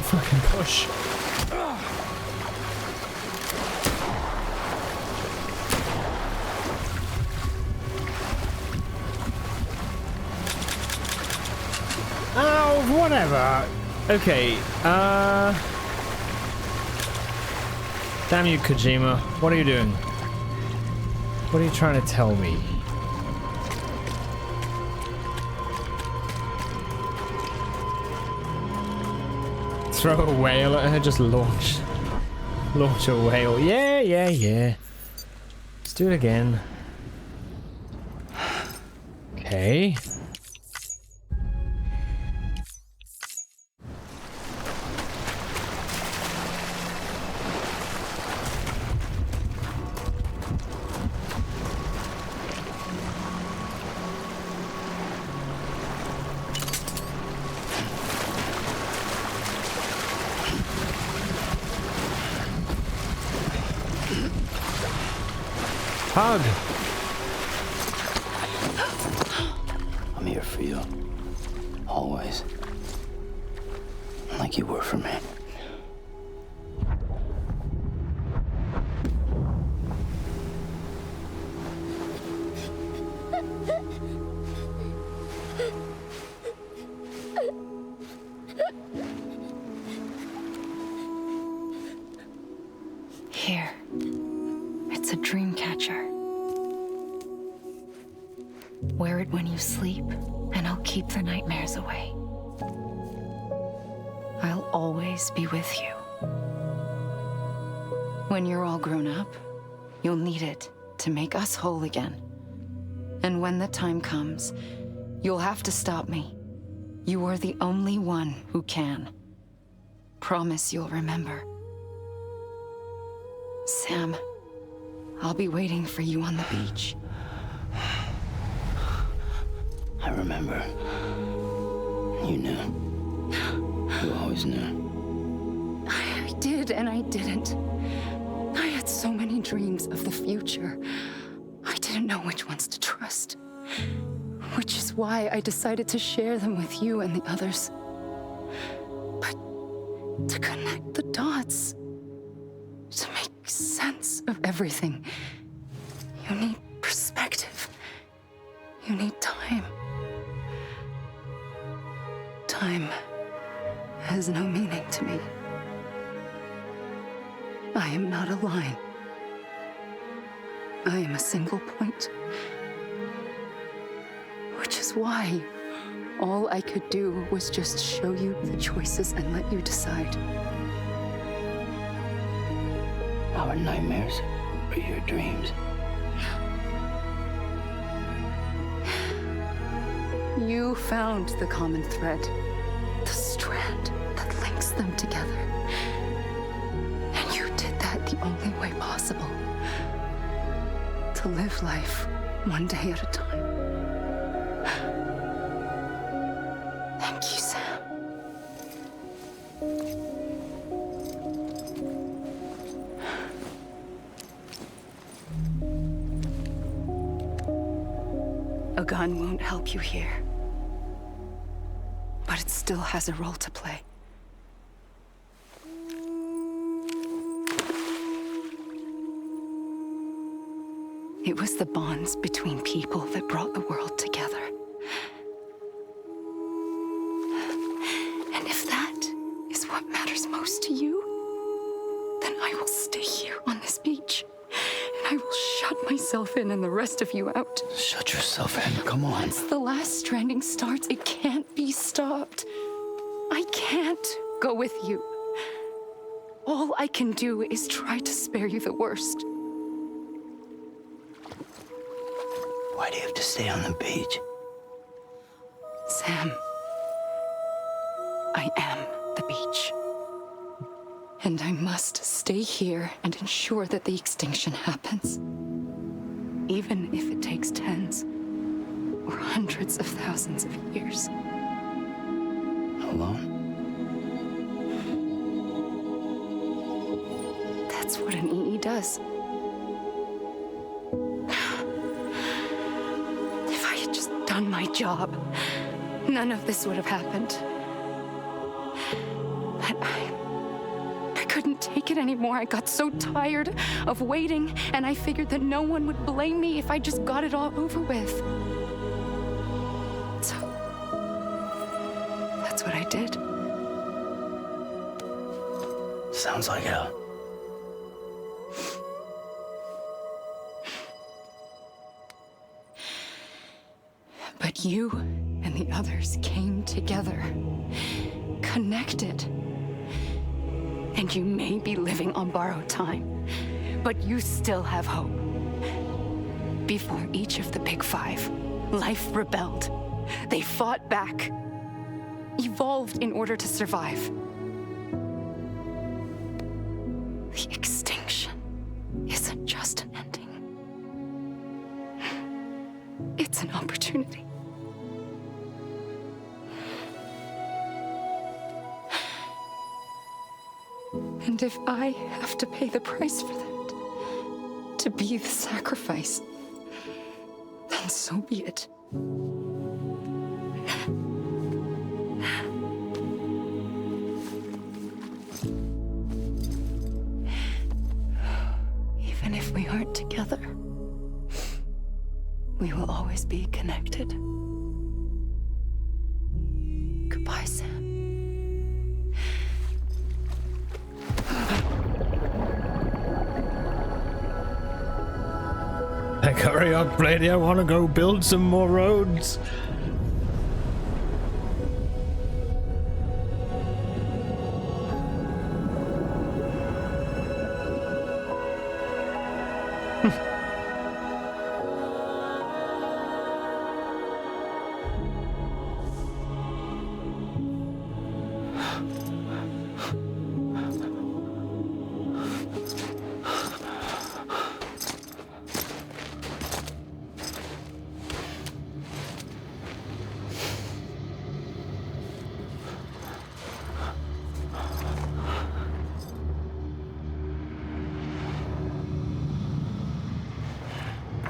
Fucking push. Oh, whatever. Okay, damn you, Kojima. What are you doing? What are you trying to tell me? Throw a whale at her, just launch a whale. Yeah, yeah, yeah. Let's do it again. Okay. Hug. I'm here for you. Always. Like you were for me. Here. It's a dream catcher. Wear it when you sleep, and I'll keep the nightmares away. I'll always be with you. When you're all grown up, you'll need it to make us whole again. And when the time comes, you'll have to stop me. You are the only one who can. Promise you'll remember. Sam, I'll be waiting for you on the beach. I remember. You knew. You always knew. I did and I didn't. I had so many dreams of the future. I didn't know which ones to trust. Which is why I decided to share them with you and the others. But to connect the dots, to make sense of everything, you need perspective. You need time. Time has no meaning to me. I am not a line. I am a single point. Which is why all I could do was just show you the choices and let you decide. Our nightmares are your dreams. You found the common thread, the strand that links them together. And you did that the only way possible. To live life one day at a time. Thank you, Sam. A gun won't help you here. But it still has a role to play. It was the bonds between people that brought the world together. And if that is what matters most to you, then I will stay here on this beach. And I will shut myself in and the rest of you out. Shut yourself in, come on. Once the last stranding starts, it can't be stopped. I can't go with you. All I can do is try to spare you the worst. Why do you have to stay on the beach? Sam, I am the beach. And I must stay here and ensure that the extinction happens. Even if it takes tens or hundreds of thousands of years. Alone? That's what an EE does. If I had just done my job, none of this would have happened. But I couldn't take it anymore. I got so tired of waiting, and I figured that no one would blame me if I just got it all over with. So, that's what I did. Sounds like hell. But you and the others came together, connected. And you may be living on borrowed time, but you still have hope. Before each of the Big Five, life rebelled. They fought back, evolved in order to survive. The extinction isn't just an ending. It's an opportunity. And if I have to pay the price for that, to be the sacrifice, then so be it. Even if we aren't together, we will always be connected. Goodbye, Sam. Hurry up, lady, I want to go build some more roads.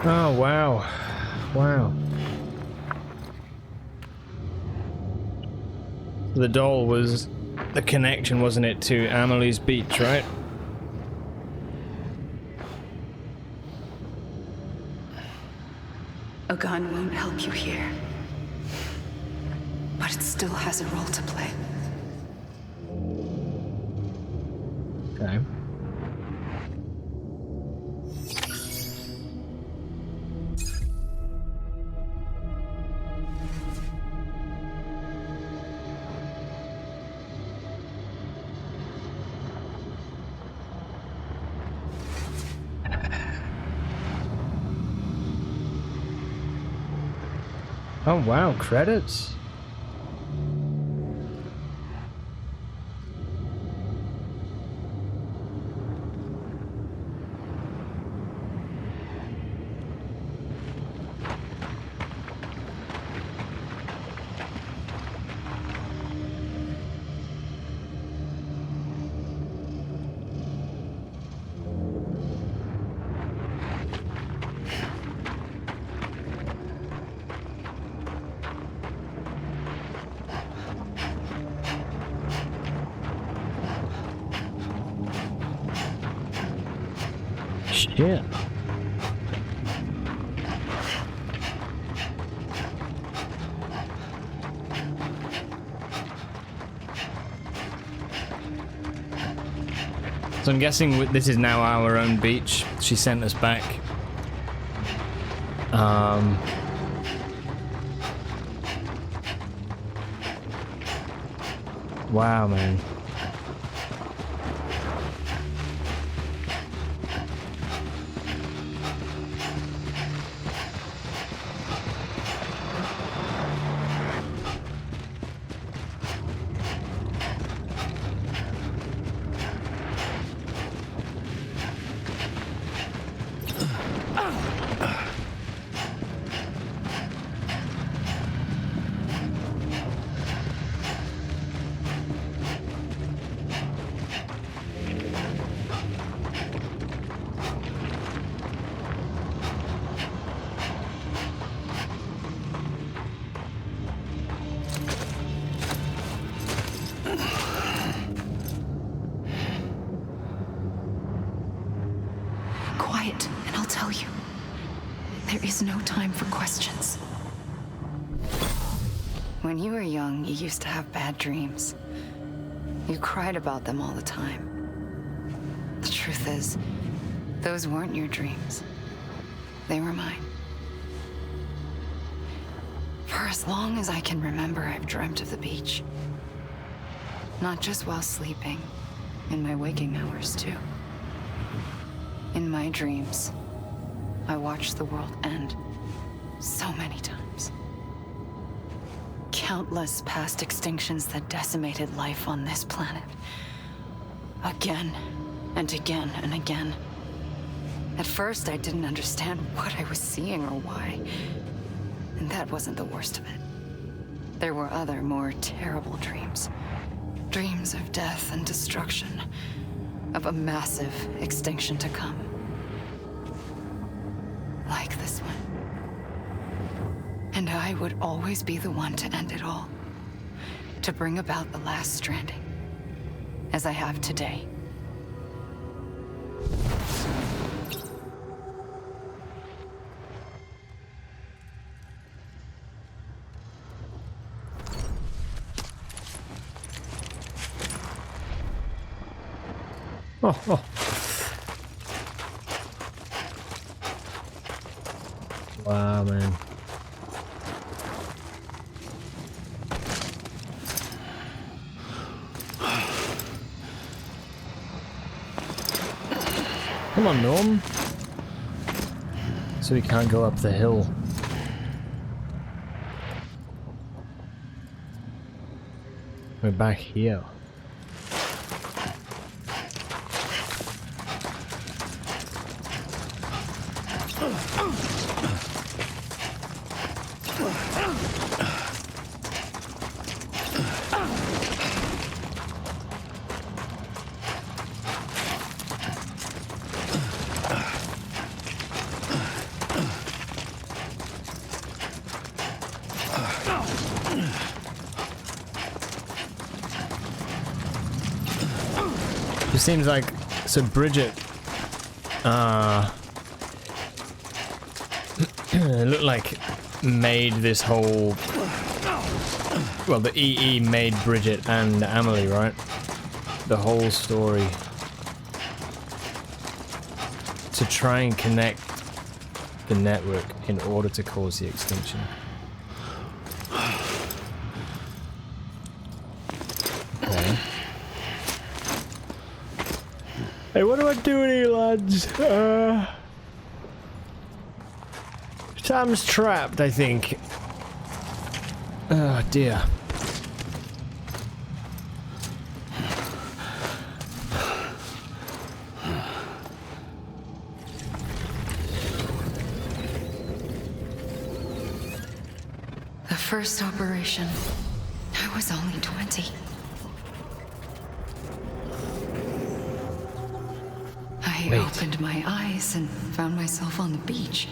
Oh, wow. Wow. The doll was the connection, wasn't it, to Amelie's beach, right? A gun won't help you here, but it still has a role to play. Okay. Oh wow, credits. Shit. So I'm guessing this is now our own beach. She sent us back. Wow, man. quiet, and I'll tell you. There is no time for questions. When you were young, you used to have bad dreams. You cried about them all the time. The truth is, those weren't your dreams. They were mine. For as long as I can remember, I've dreamt of the beach. Not just while sleeping, in my waking hours too. In my dreams, I watched the world end so many times. Countless past extinctions that decimated life on this planet. Again and again and again. At first, I didn't understand what I was seeing or why. And that wasn't the worst of it. There were other, more terrible dreams. Dreams of death and destruction. Of a massive extinction to come. Like this one. And I would always be the one to end it all. To bring about the last stranding. As I have today. Oh. Wow, man. Come on, Norm. So we can't go up the hill. We're back here. It seems like, so Bridget, it looked like made this whole, well, the EE made Bridget and Amelie, right? The whole story. To try and connect the network in order to cause the extinction. Okay. Hey, what am I doing here, lads? Sam's trapped, I think. Oh dear. The first operation, I was only 20. I opened my eyes and found myself on the beach.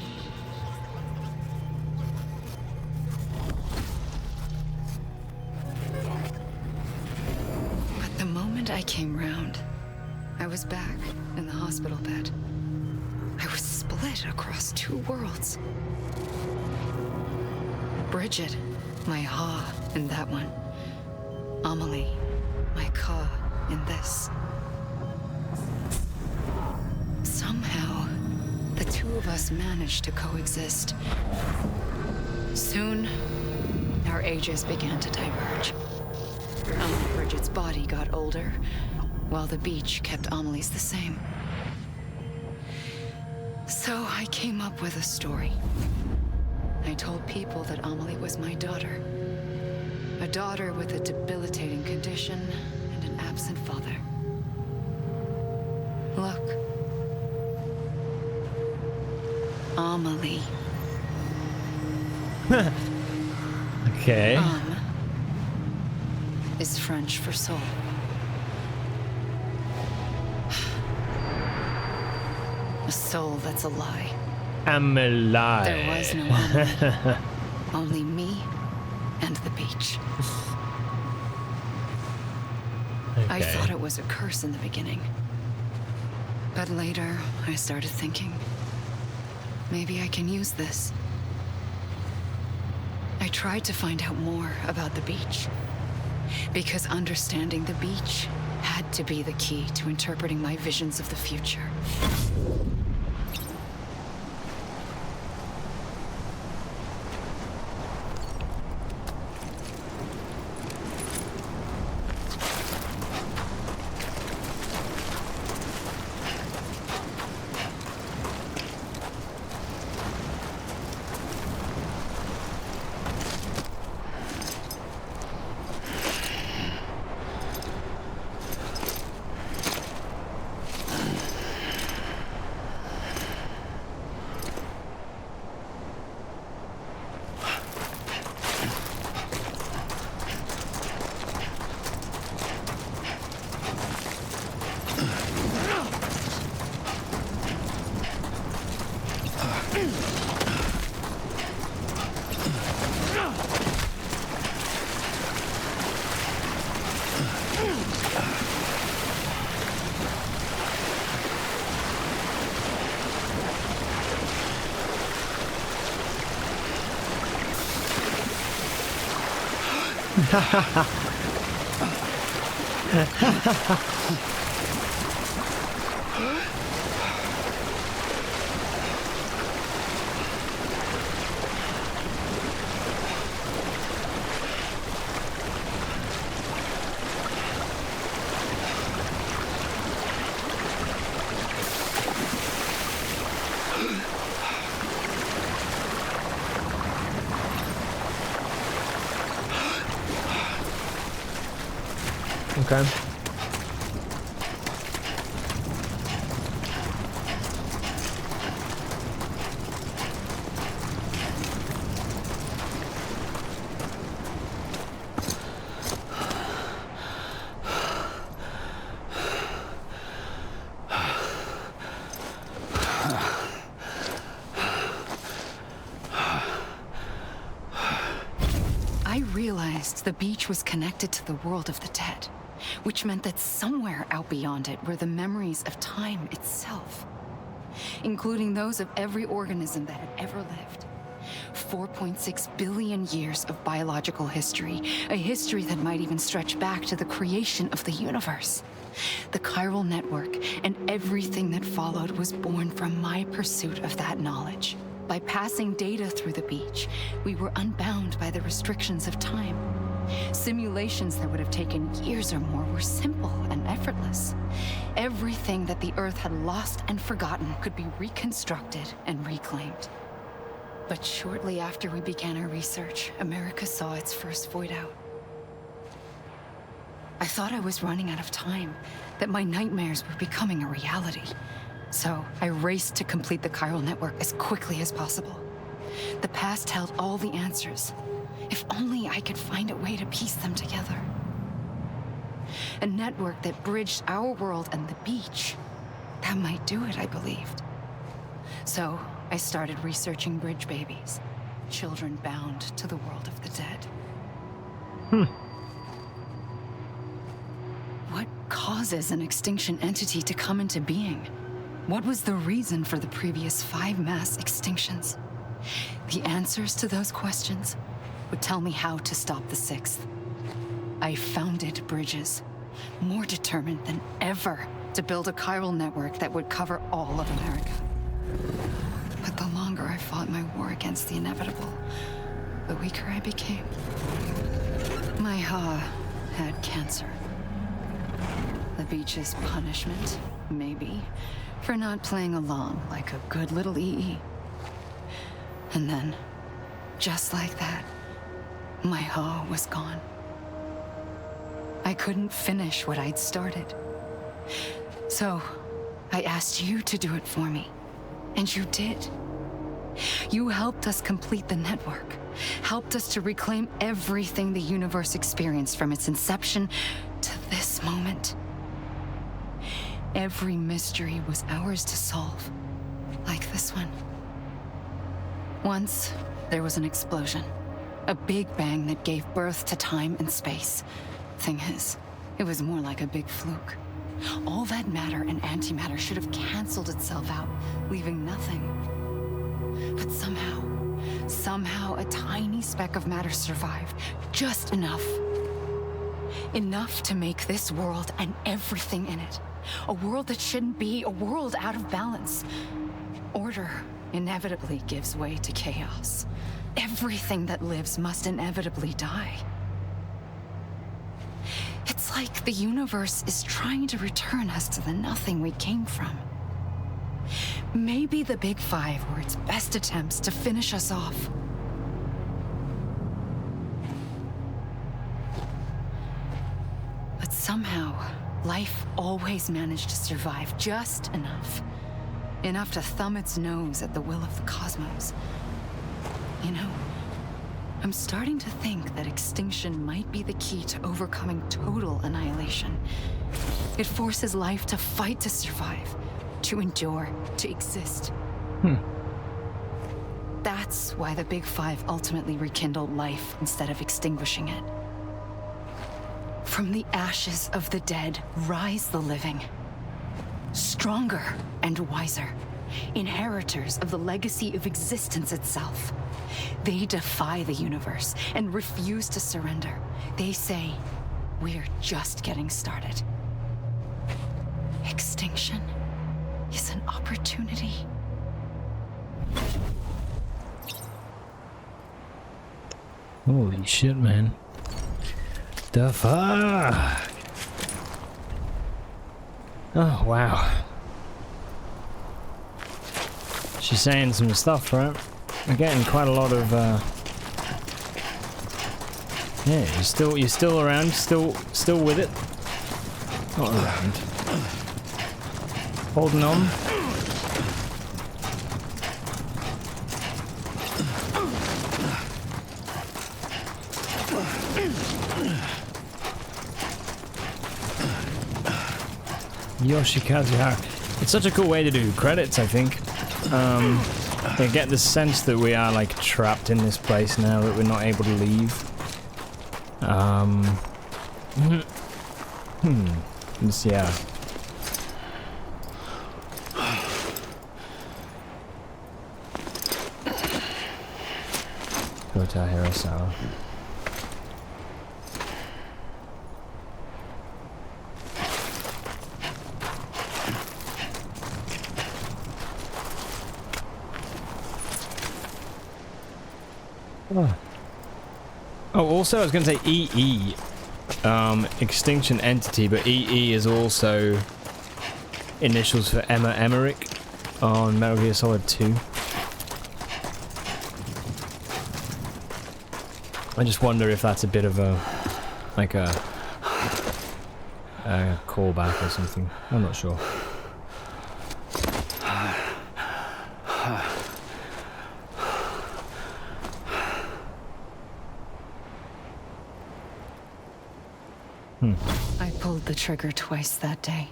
But the moment I came round, I was back in the hospital bed. I was split across two worlds. Bridget, my Ha in that one. Amelie, my Ka in this. Somehow, the two of us managed to coexist. Soon, our ages began to diverge. Bridget's body got older, while the beach kept Amelie's the same. So I came up with a story. I told people that Amelie was my daughter. A daughter with a debilitating condition and an absent father. Look. Amelie. Okay. Is French for soul. A soul that's a lie. I'm alive. There was no Amelie. Only me and the beach. Okay. I thought it was a curse in the beginning. But later, I started thinking, maybe I can use this. I tried to find out more about the beach, because understanding the beach had to be the key to interpreting my visions of the future. Okay. I realized the beach was connected to the world of the dead, which meant that somewhere out beyond it were the memories of time itself, including those of every organism that had ever lived. 4.6 billion years of biological history, a history that might even stretch back to the creation of the universe. The chiral network and everything that followed was born from my pursuit of that knowledge. By passing data through the beach, we were unbound by the restrictions of time. Simulations that would have taken years or more were simple and effortless. Everything that the Earth had lost and forgotten could be reconstructed and reclaimed. But shortly after we began our research, America saw its first void out. I thought I was running out of time, that my nightmares were becoming a reality. So I raced to complete the chiral network as quickly as possible. The past held all the answers. If only I could find a way to piece them together. A network that bridged our world and the beach. That might do it, I believed. So I started researching bridge babies, children bound to the world of the dead. What causes an extinction entity to come into being? What was the reason for the previous 5 mass extinctions? The answers to those questions would tell me how to stop the 6th. I founded bridges, more determined than ever to build a chiral network that would cover all of America. But the longer I fought my war against the inevitable, the weaker I became. My Ha had cancer. The beach's punishment, maybe, for not playing along like a good little EE. And then, just like that, my Ha was gone. I couldn't finish what I'd started. So, I asked you to do it for me. And you did. You helped us complete the network. Helped us to reclaim everything the universe experienced from its inception to this moment. Every mystery was ours to solve, like this one. Once, there was an explosion. A big bang that gave birth to time and space. Thing is, it was more like a big fluke. All that matter and antimatter should have canceled itself out, leaving nothing. But somehow a tiny speck of matter survived. Just enough. Enough to make this world and everything in it. A world that shouldn't be, a world out of balance. Order inevitably gives way to chaos. Everything that lives must inevitably die. It's like the universe is trying to return us to the nothing we came from. Maybe the Big Five were its best attempts to finish us off. But somehow, life always managed to survive just enough. Enough to thumb its nose at the will of the cosmos. You know, I'm starting to think that extinction might be the key to overcoming total annihilation. It forces life to fight to survive, to endure, to exist. That's why the Big Five ultimately rekindled life instead of extinguishing it. From the ashes of the dead rise the living. Stronger and wiser. Inheritors of the legacy of existence itself. They defy the universe and refuse to surrender. They say, we're just getting started. Extinction is an opportunity. Holy shit, man. The fuck? Oh, wow. She's saying some stuff, right? We're getting quite a lot of, yeah, you're still around, still with it? Not around. Holding on. Yoshikazuhara. It's such a cool way to do credits, I think. I get the sense that we are like trapped in this place now, that we're not able to leave. It's, yeah. Kota Hirasawa. Oh, also I was going to say EE, Extinction Entity, but EE is also initials for Emma Emmerich on Metal Gear Solid 2. I just wonder if that's a bit of a, like a callback or something. I'm not sure. I pulled the trigger twice that day.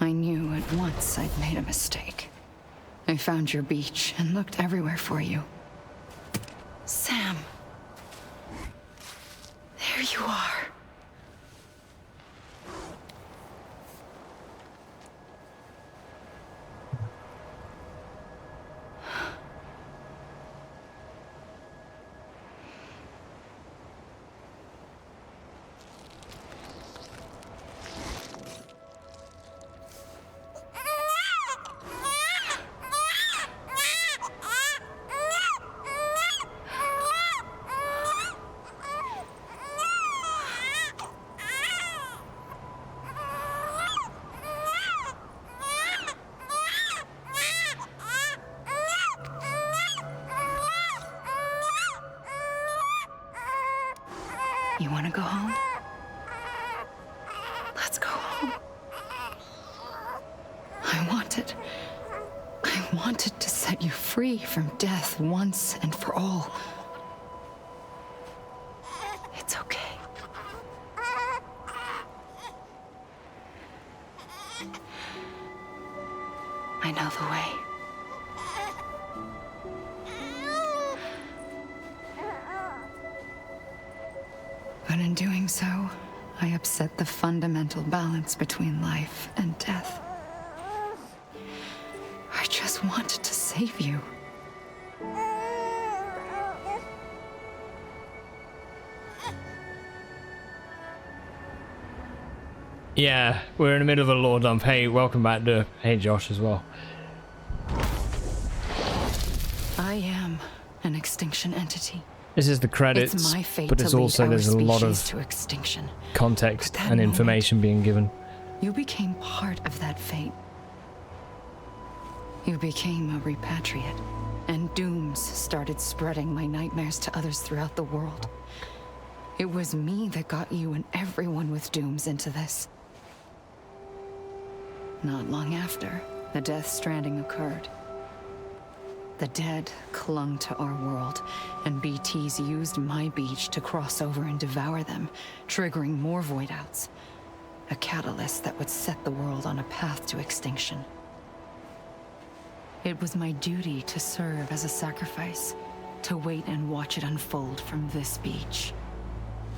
I knew at once I'd made a mistake. I found your beach and looked everywhere for you. Sam. There you are. You want to go home? Let's go home. I wanted to set you free from death once and for all. It's okay. I know the way. But in doing so, I upset the fundamental balance between life and death. I just wanted to save you. Yeah, we're in the middle of a lore dump. Hey, welcome back to Josh as well. I am an extinction entity. This is the credits, It's my fate but to it's lead also our there's a lot species of to extinction. context But that and moment, information being given. You became part of that fate. You became a repatriate, and dooms started spreading my nightmares to others throughout the world. It was me that got you and everyone with dooms into this. Not long after, the Death Stranding occurred. The dead clung to our world, and BTs used my beach to cross over and devour them, triggering more void outs. A catalyst that would set the world on a path to extinction. It was my duty to serve as a sacrifice, to wait and watch it unfold from this beach.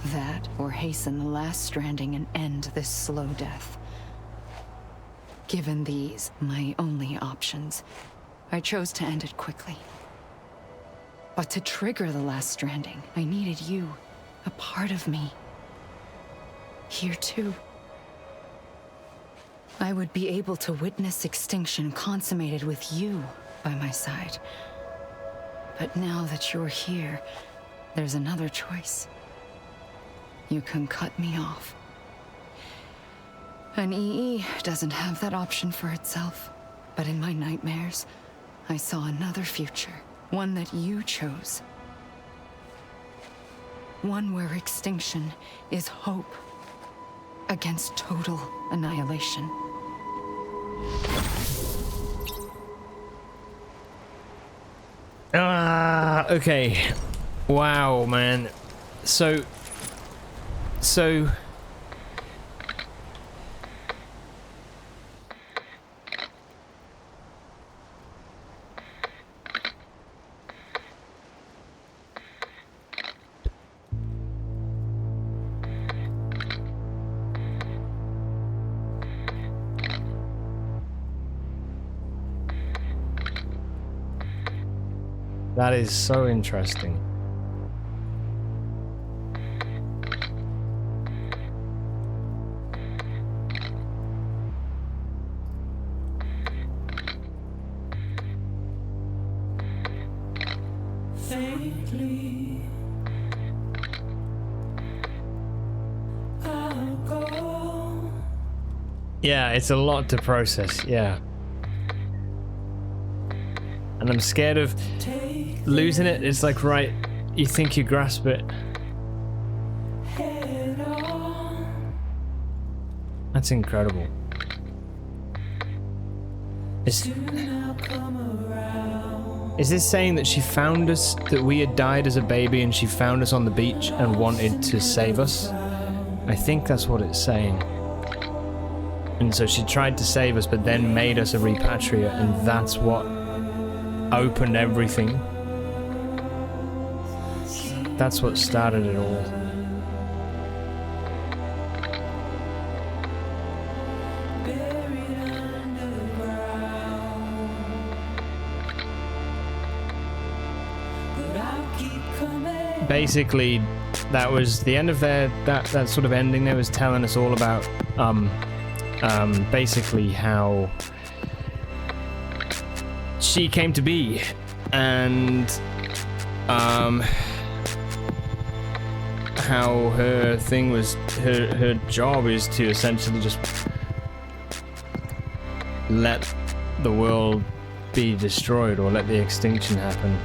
That, or hasten the last stranding and end this slow death. Given these, my only options, I chose to end it quickly. But to trigger the last stranding, I needed you, a part of me. Here too. I would be able to witness extinction consummated with you by my side. But now that you're here, there's another choice. You can cut me off. An EE doesn't have that option for itself. But in my nightmares, I saw another future. One that you chose. One where extinction is hope against total annihilation. Okay. Wow, man. So that is so interesting. Faintly, I'll go. Yeah, it's a lot to process, yeah. And I'm scared of losing it. It's like, right, you think you grasp it. Head on. That's incredible. Is this saying that she found us, that we had died as a baby and she found us on the beach and wanted to save us? I think that's what it's saying. And so she tried to save us, but then made us a repatriate, and that's what opened everything. That's what started it all. Basically, that was the end of that sort of ending. There was telling us all about basically how she came to be, and how her thing was, her job is to essentially just let the world be destroyed, or let the extinction happen.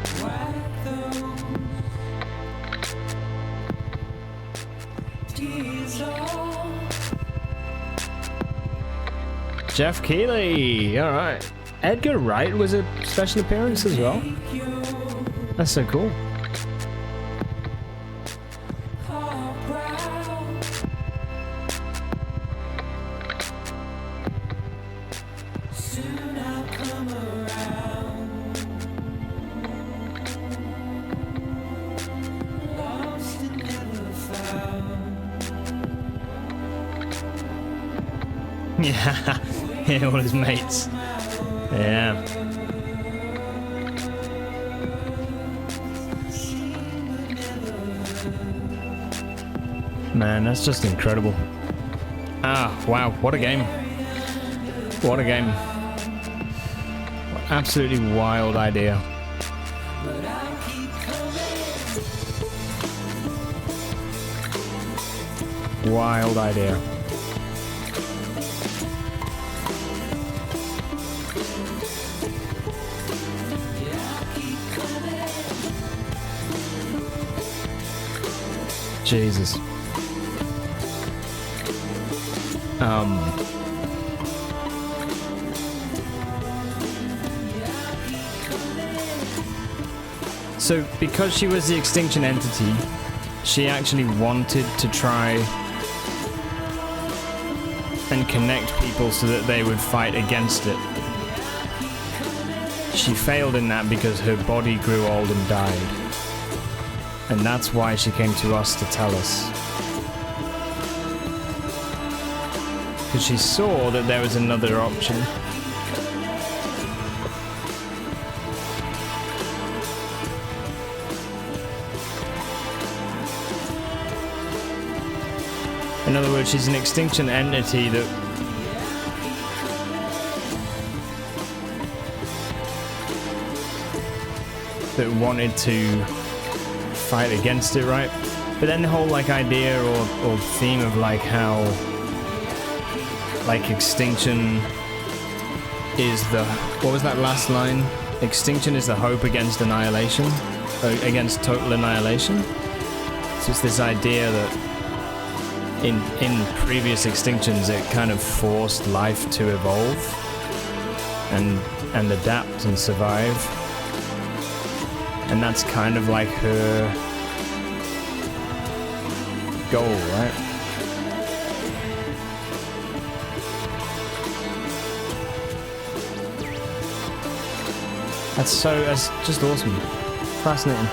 Jeff Keighley, all right. Edgar Wright was a special appearance as well. That's so cool. Yeah, yeah, all his mates. Yeah. Man, that's just incredible. Ah, wow, what a game. What a game. Absolutely wild idea. Wild idea. Jesus. So, because she was the extinction entity, she actually wanted to try and connect people so that they would fight against it. She failed in that because her body grew old and died. And that's why she came to us to tell us. Because she saw that there was another option. In other words, she's an extinction entity that wanted to fight against it, right? But then the whole like idea or theme of like how like extinction is the, what was that last line? Extinction is the hope against annihilation, against total annihilation. So it's this idea that in previous extinctions it kind of forced life to evolve and adapt and survive. And that's kind of like her goal, right? That's just awesome. Fascinating.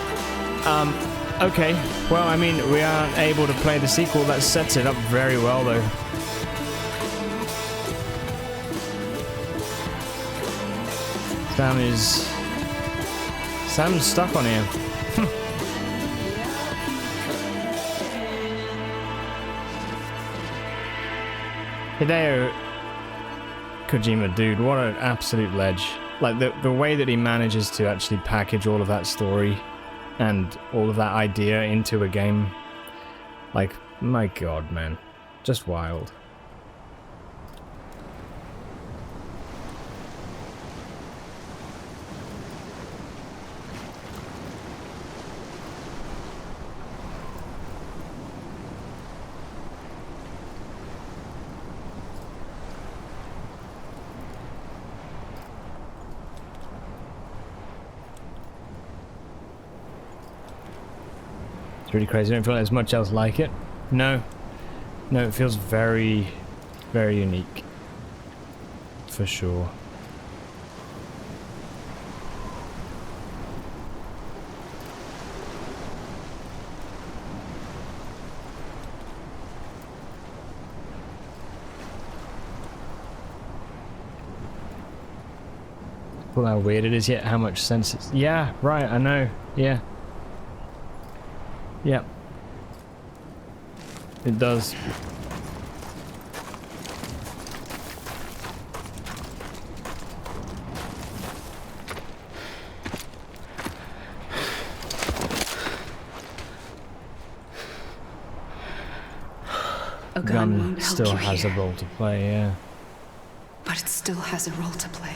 Okay, well, I mean, we aren't able to play the sequel. That sets it up very well, though. Sam's stuck on here. Hideo Kojima, dude, what an absolute ledge. Like, the way that he manages to actually package all of that story and all of that idea into a game. Like, my god, man. Just wild. Really crazy. I don't feel like there's much else like it. No, it feels very, very unique, for sure. Well, how weird it is, yet how much sense it's... Yeah, right, I know, yeah. Yep. It does. A gun won't help still you has here, a role to play, yeah. but it still has a role to play.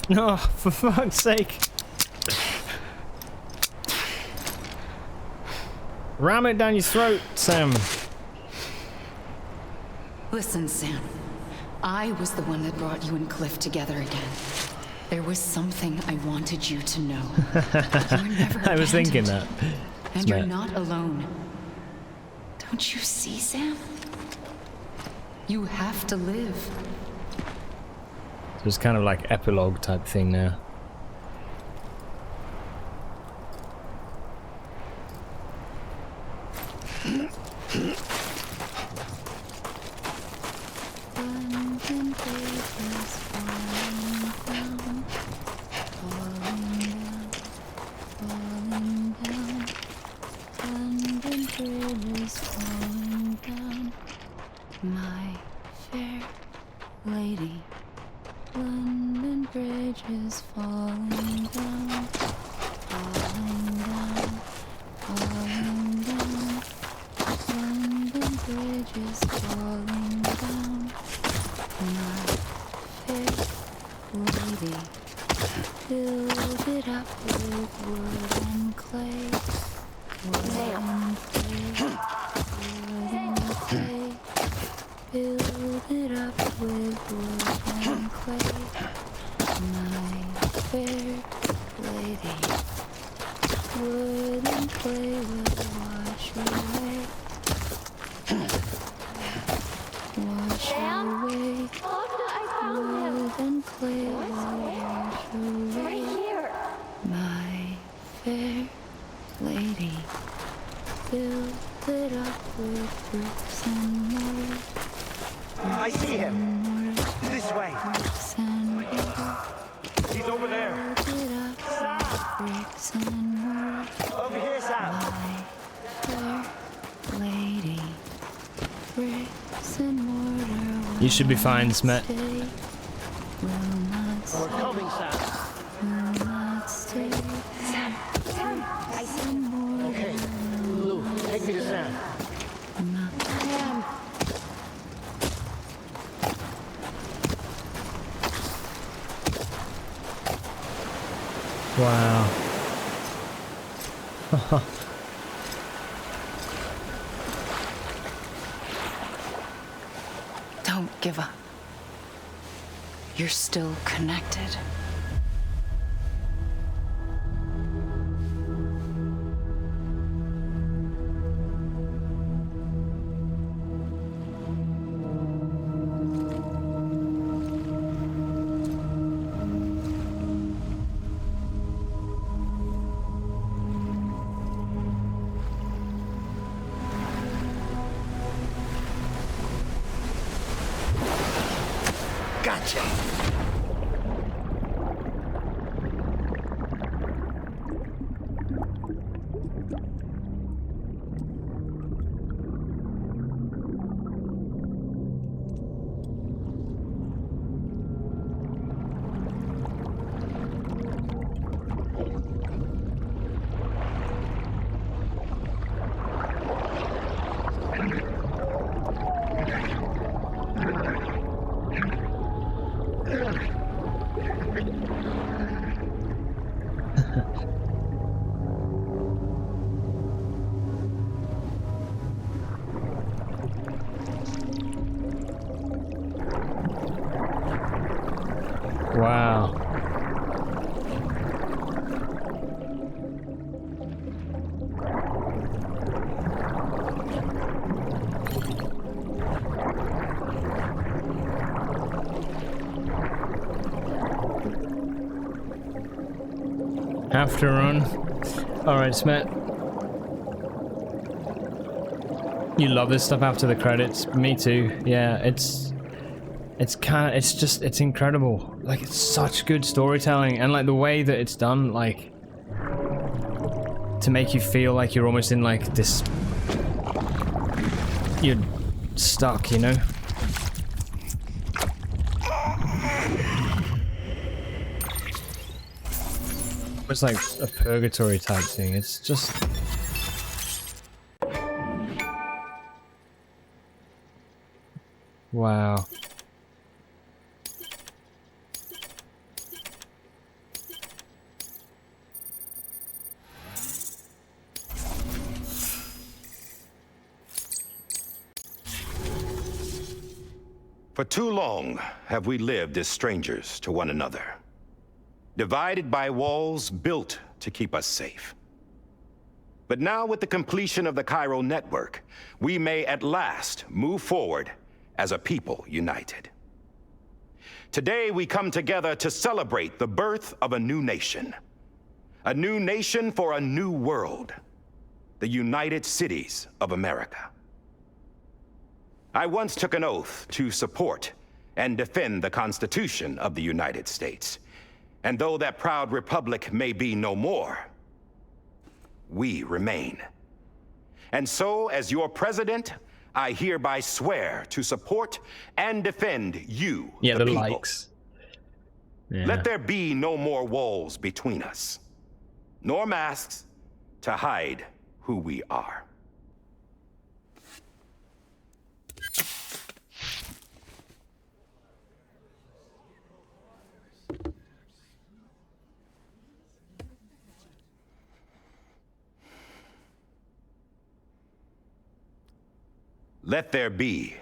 No, for fuck's sake. Ram it down your throat, Sam. Listen, Sam. I was the one that brought you and Cliff together again. There was something I wanted you to know. You were never I was thinking that. And you're not alone. Don't you see, Sam? You have to live. So it's kind of like epilogue type thing now. My fair lady, London Bridge is falling down, falling down, falling down. London Bridge is falling down. My fair lady, build it up with wood and clay. Wood and clay, wood and clay. Build it up with wood and clay. My fair lady, wood and clay will wash away. Wash away. Wood and clay will wash away. My fair lady, build it up with bricks and mortar. I see him. This way. Bricks and mortar. He's over there. Build it up with bricks and mortar. Over here, Sam. My fair lady, bricks and mortar. You should be fine, Smet. We're coming, Sam. Will not stay. Sam, I see him. Okay, Lou, take me to Sam. Sam. Wow. Don't give up. You're still connected. Gotcha. Wow. Have to run. Alright, Smet. You love this stuff after the credits. Me too. Yeah, it's incredible. Like, it's such good storytelling, and like the way that it's done, like, to make you feel like you're almost in like this, you're stuck, you know? It's like a purgatory type thing. It's just... Wow. For too long have we lived as strangers to one another, divided by walls built to keep us safe. But now, with the completion of the Cairo network, we may at last move forward as a people united. Today, we come together to celebrate the birth of a new nation for a new world, the United Cities of America. I once took an oath to support and defend the Constitution of the United States. And though that proud republic may be no more, we remain. And so, as your president, I hereby swear to support and defend you, Yeah, the the people. likes. Yeah. Let there be no more walls between us, nor masks to hide who we are. Let there be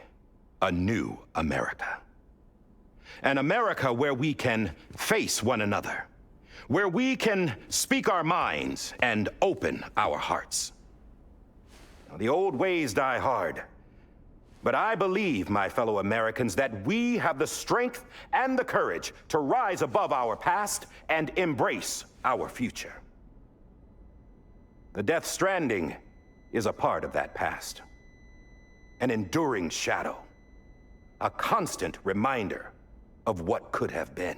a new America. An America where we can face one another, where we can speak our minds and open our hearts. Now, the old ways die hard, but I believe, my fellow Americans, that we have the strength and the courage to rise above our past and embrace our future. The Death Stranding is a part of that past. An enduring shadow, a constant reminder of what could have been.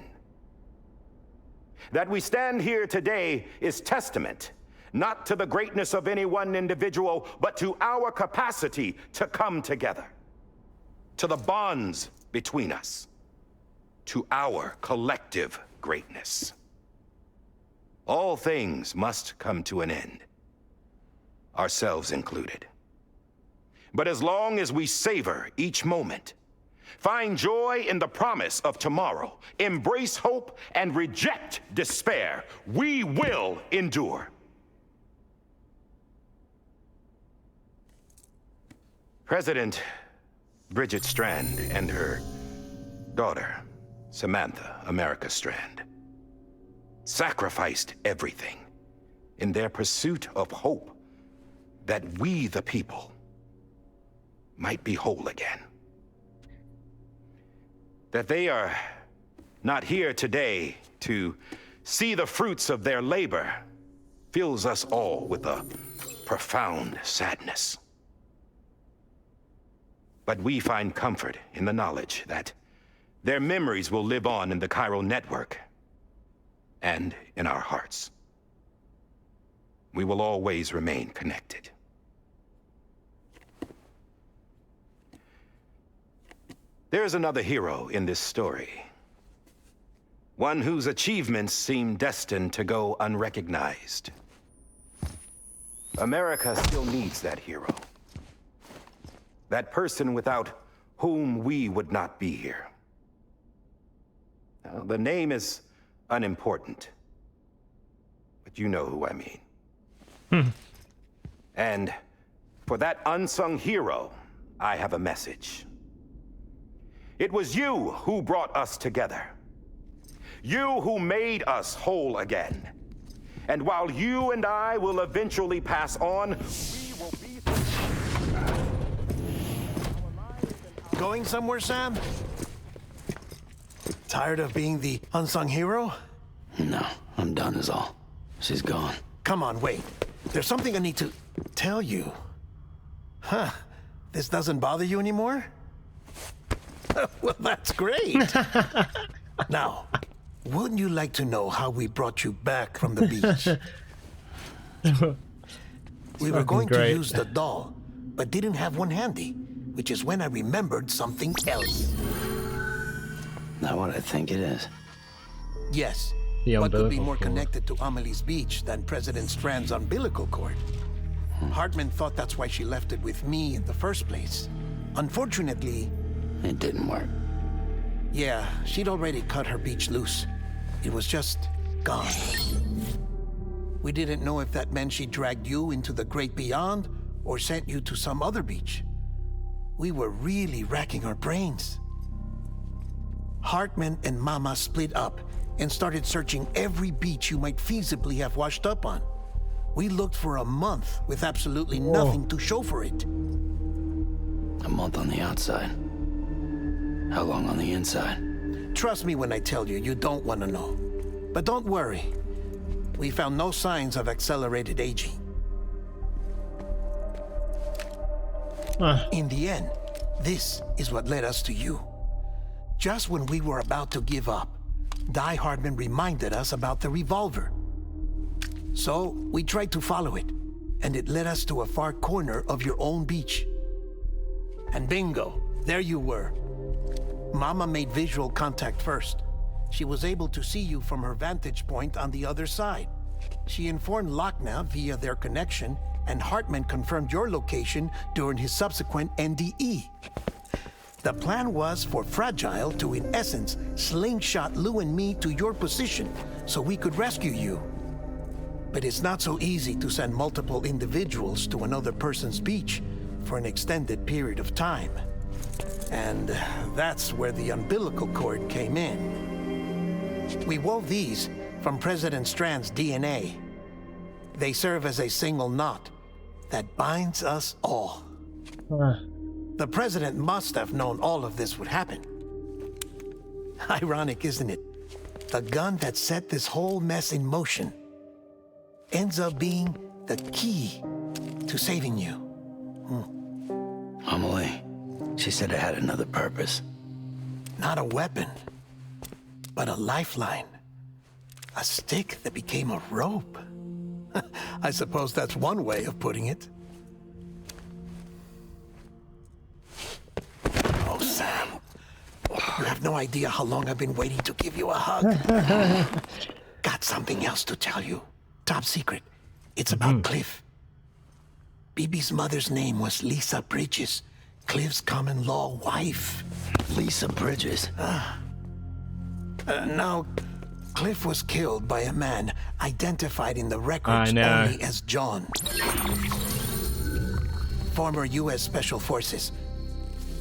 That we stand here today is testament, not to the greatness of any one individual, but to our capacity to come together, to the bonds between us, to our collective greatness. All things must come to an end, ourselves included. But as long as we savor each moment, find joy in the promise of tomorrow, embrace hope, and reject despair, we will endure. President Bridget Strand and her daughter, Samantha America Strand, sacrificed everything in their pursuit of hope that we, the people, might be whole again. That they are not here today to see the fruits of their labor fills us all with a profound sadness. But we find comfort in the knowledge that their memories will live on in the Cairo network and in our hearts. We will always remain connected. There's another hero in this story. One whose achievements seem destined to go unrecognized. America still needs that hero. That person without whom we would not be here. Now, the name is unimportant, but you know who I mean. And for that unsung hero, I have a message. It was you who brought us together. You who made us whole again. And while you and I will eventually pass on, we will be... Going somewhere, Sam? Tired of being the unsung hero? No, I'm done is all. She's gone. Come on, wait. There's something I need to tell you. Huh. This doesn't bother you anymore? Well, that's great. Now, wouldn't you like to know how we brought you back from the beach? We were going to use the doll, but didn't have one handy, which is when I remembered something else. Not what I think it is. Yes. The What could be umbilical more cord. connected to Amelie's beach than President Strand's umbilical cord? Hartman thought that's why she left it with me in the first place. Unfortunately, It didn't work. yeah, she'd already cut her beach loose. It was just gone. We didn't know if that meant she dragged you into the great beyond or sent you to some other beach. We were really racking our brains. Hartman and Mama split up and started searching every beach you might feasibly have washed up on. We looked for a month with absolutely nothing to show for it. A month on the outside. How long on the inside? Trust me when I tell you, you don't want to know. But don't worry. We found no signs of accelerated aging. In the end, this is what led us to you. Just when we were about to give up, Die Hardman reminded us about the revolver. So we tried to follow it, and it led us to a far corner of your own beach. And bingo, there you were. Mama made visual contact first. She was able to see you from her vantage point on the other side. She informed Lochna via their connection, and Hartman confirmed your location during his subsequent NDE. The plan was for Fragile to, in essence, slingshot Lou and me to your position so we could rescue you. But it's not so easy to send multiple individuals to another person's beach for an extended period of time. And that's where the umbilical cord came in. We wove these from President Strand's DNA. They serve as a single knot that binds us all. The president must have known all of this would happen. Ironic, isn't it? The gun that set this whole mess in motion ends up being the key to saving you. Amelie, she said it had another purpose. Not a weapon, but a lifeline. A stick that became a rope. I suppose that's one way of putting it. Oh, Sam. You have no idea how long I've been waiting to give you a hug. Got something else to tell you. Top secret. It's about Cliff. Bibi's mother's name was Lisa Bridges, Cliff's common-law wife. Lisa Bridges? Now, Cliff was killed by a man identified in the records only as John. Former U.S. Special Forces.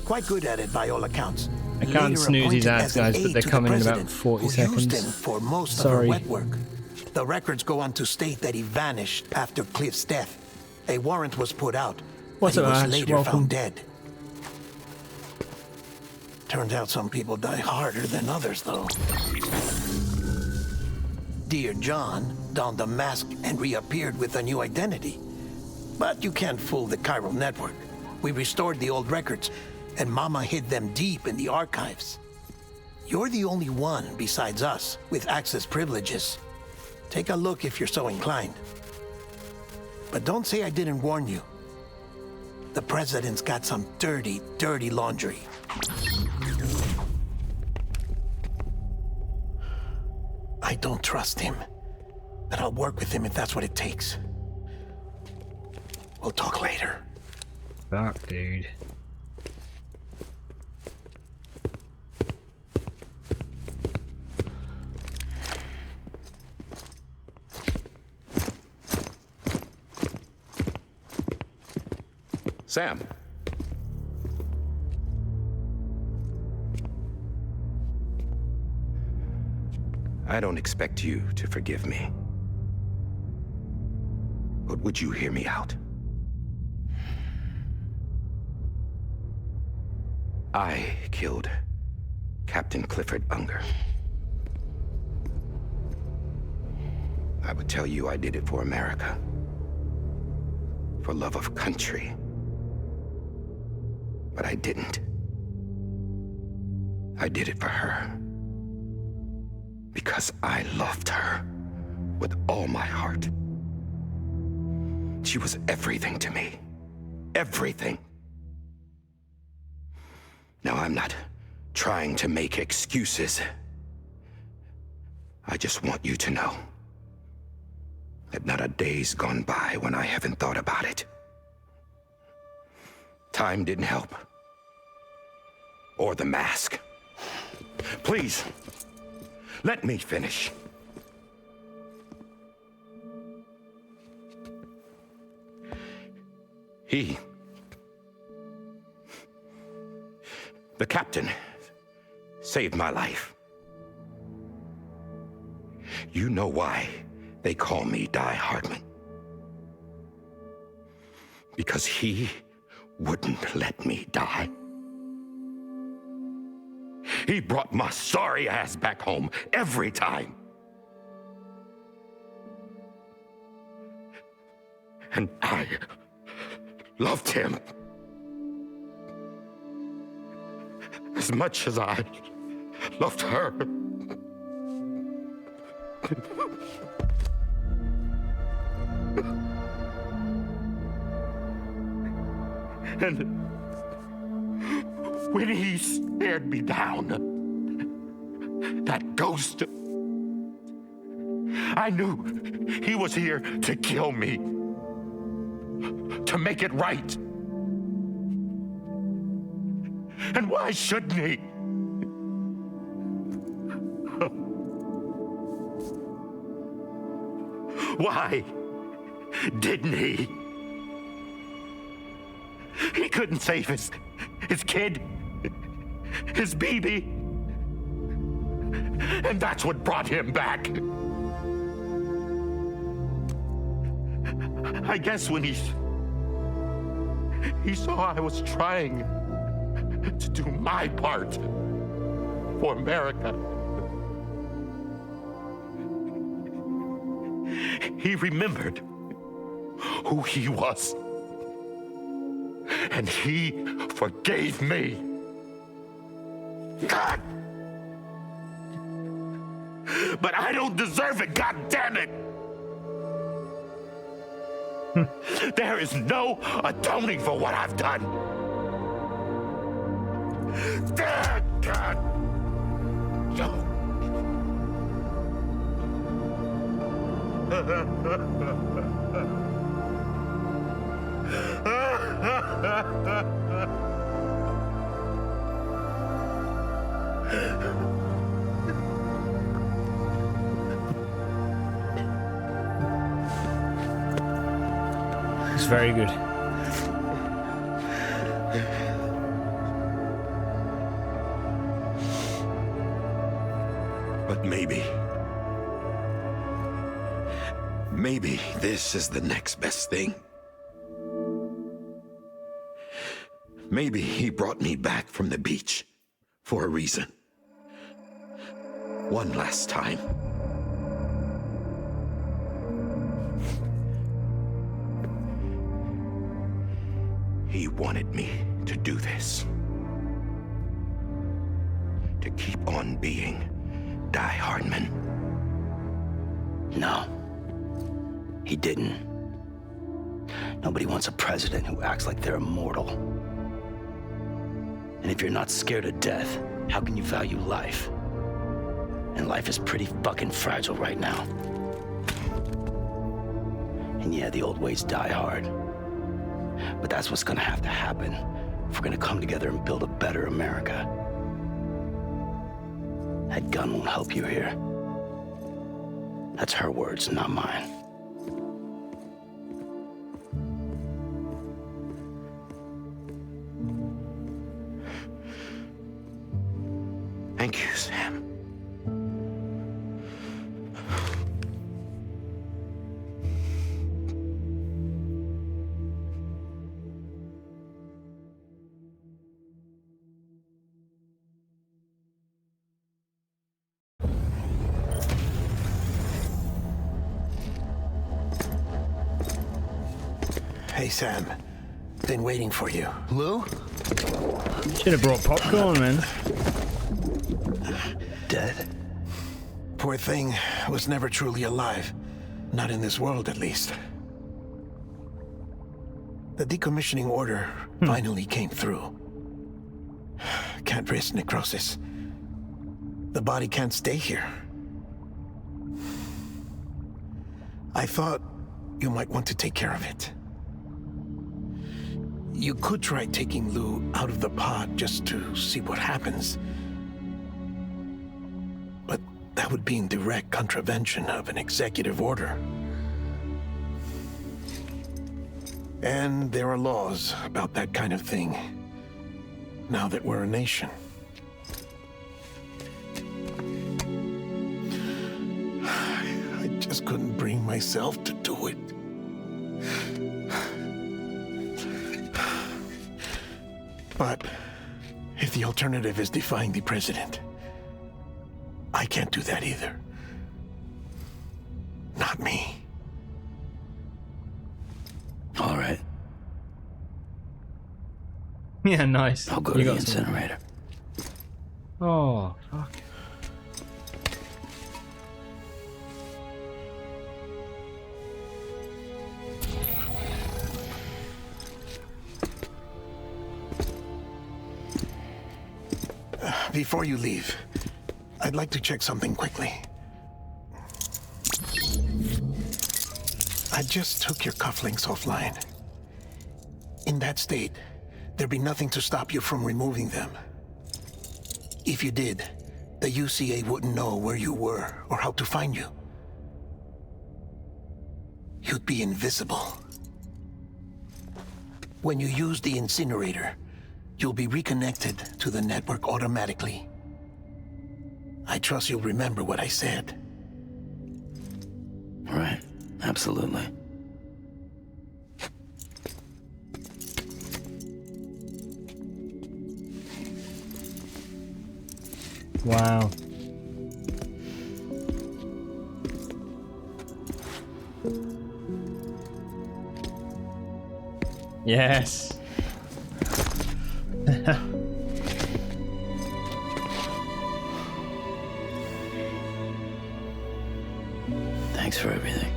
Quite good at it by all accounts. I can't snooze these ads, guys, but they're coming in about 40 seconds. Used him for most of her wet work. The records go on to state that he vanished after Cliff's death. A warrant was put out, but he was later found dead. Turns out some people die harder than others, though. Dear John donned a mask and reappeared with a new identity. But you can't fool the chiral network. We restored the old records, and Mama hid them deep in the archives. You're the only one besides us with access privileges. Take a look if you're so inclined. But don't say I didn't warn you. The president's got some dirty, dirty laundry. I don't trust him, but I'll work with him if that's what it takes. We'll talk later. Fuck, dude. Sam. I don't expect you to forgive me. But would you hear me out? I killed Captain Clifford Unger. I would tell you I did it for America. For love of country. But I didn't. I did it for her. Because I loved her with all my heart. She was everything to me. Everything. Now, I'm not trying to make excuses. I just want you to know that not a day's gone by when I haven't thought about it. Time didn't help. Or the mask. Please, let me finish. The captain saved my life. You know why they call me Die Hardman? Because he wouldn't let me die. He brought my sorry ass back home every time. And I loved him as much as I loved her. And when he stared me down, that ghost, I knew he was here to kill me, to make it right. And why shouldn't he? Why didn't he? He couldn't save his kid, his baby. And that's what brought him back. I guess when he saw I was trying to do my part for America, he remembered who he was. And he forgave me. God! But I don't deserve it, God damn it! There is no atoning for what I've done. God! It's very good. But maybe this is the next best thing. Maybe he brought me back from the beach for a reason. One last time. He wanted me to do this. To keep on being Die Hardman. No. He didn't. Nobody wants a president who acts like they're immortal. And if you're not scared of death, how can you value life? And life is pretty fucking fragile right now. And yeah, the old ways die hard. But that's what's gonna have to happen if we're gonna come together and build a better America. That gun won't help you here. That's her words, not mine. Thank you, Sam. Hey, Sam. Been waiting for you. Lou? Should have brought popcorn, man. Dead? Poor thing was never truly alive. Not in this world, at least. The decommissioning order finally came through. Can't risk necrosis. The body can't stay here. I thought you might want to take care of it. You could try taking Lou out of the pod just to see what happens. But that would be in direct contravention of an executive order. And there are laws about that kind of thing, now that we're a nation. just couldn't bring myself to do it. But if the alternative is defying the president, I can't do that either. Not me. All right. Yeah, nice. I'll go to the incinerator. Oh, fuck. Before you leave, I'd like to check something quickly. I just took your cufflinks offline. In that state, there'd be nothing to stop you from removing them. If you did, the UCA wouldn't know where you were or how to find you. You'd be invisible. When you use the incinerator, you'll be reconnected to the network automatically. I trust you'll remember what I said. Right. Absolutely. Wow. Yes. Thanks for everything.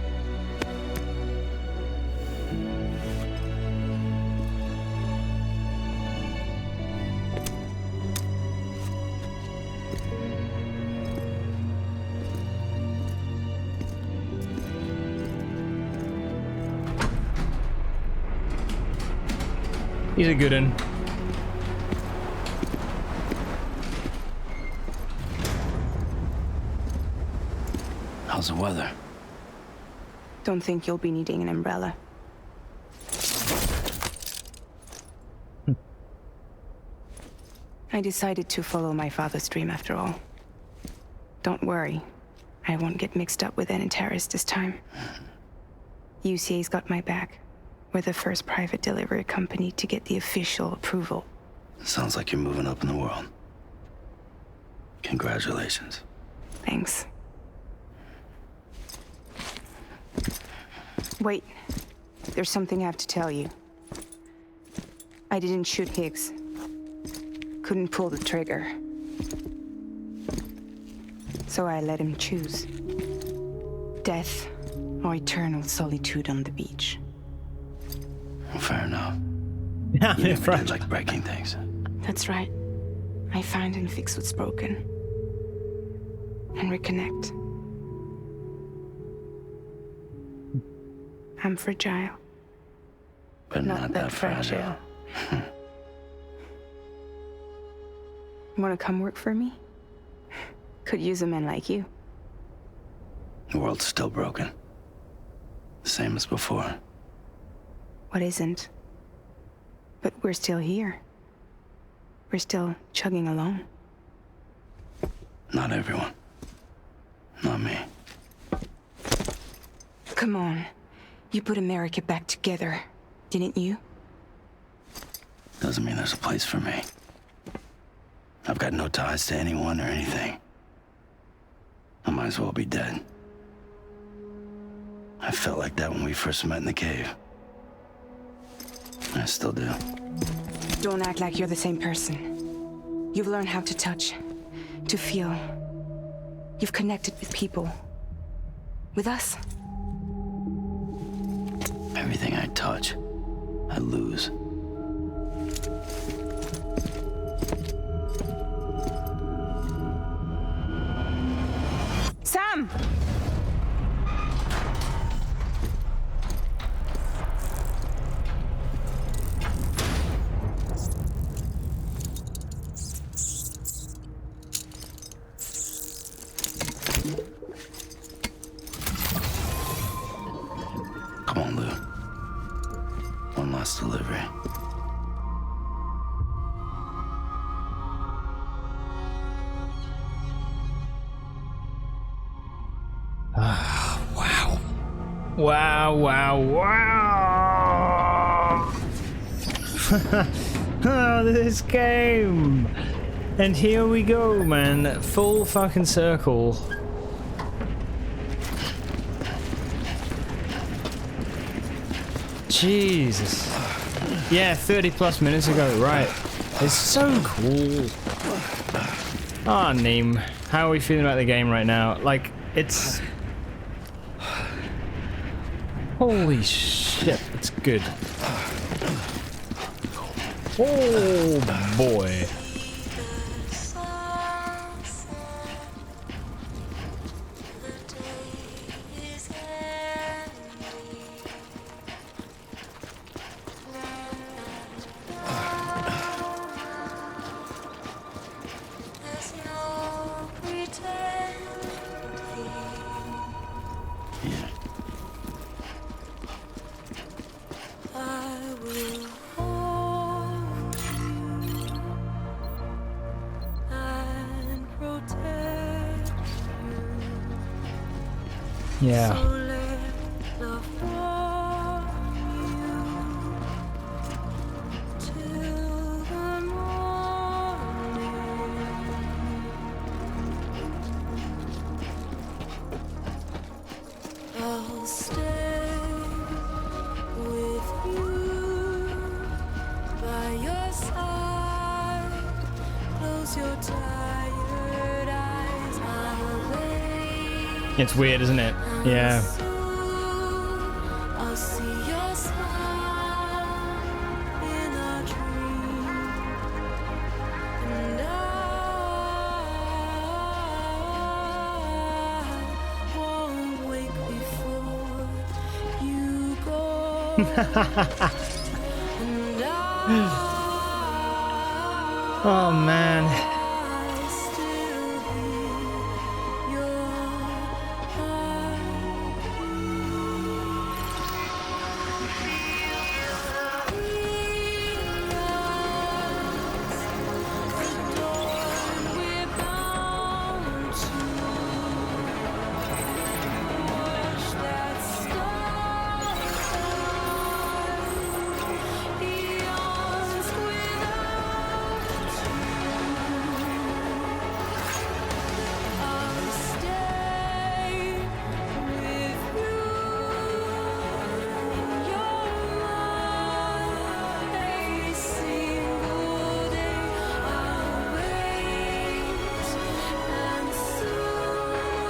He's a good one. How's the weather? Don't think you'll be needing an umbrella. I decided to follow my father's dream after all. Don't worry. I won't get mixed up with any terrorists this time. UCA's got my back. We're the first private delivery company to get the official approval. Sounds like you're moving up in the world. Congratulations. Thanks. Wait. There's something I have to tell you. I didn't shoot Higgs. Couldn't pull the trigger. So I let him choose. Death or eternal solitude on the beach. Well, fair enough. Yeah, you never did like breaking things. That's right. I find and fix what's broken. And reconnect. I'm fragile. But not that fragile. Want to come work for me? Could use a man like you. The world's still broken. The same as before. What isn't? But we're still here. We're still chugging along. Not everyone. Not me. Come on. You put America back together, didn't you? Doesn't mean there's a place for me. I've got no ties to anyone or anything. I might as well be dead. I felt like that when we first met in the cave. I still do. Don't act like you're the same person. You've learned how to touch, to feel. You've connected with people. With us. Everything I touch, I lose. Sam! Come on, Lou. One last delivery. Wow, wow, wow! Oh, this game! And here we go, man. Full fucking circle. Jesus. Yeah, 30 plus minutes ago, right. It's so cool. Ah, Neem. How are we feeling about the game right now? Like, it's... Holy shit, it's good. Oh boy. Yeah. I'll stay with you by your side. Close your tired eyes. I'll wait. It's weird, isn't it? Yeah. I'll see your smile in a dream, and I won't wake before you go. And Oh man. I'll still be your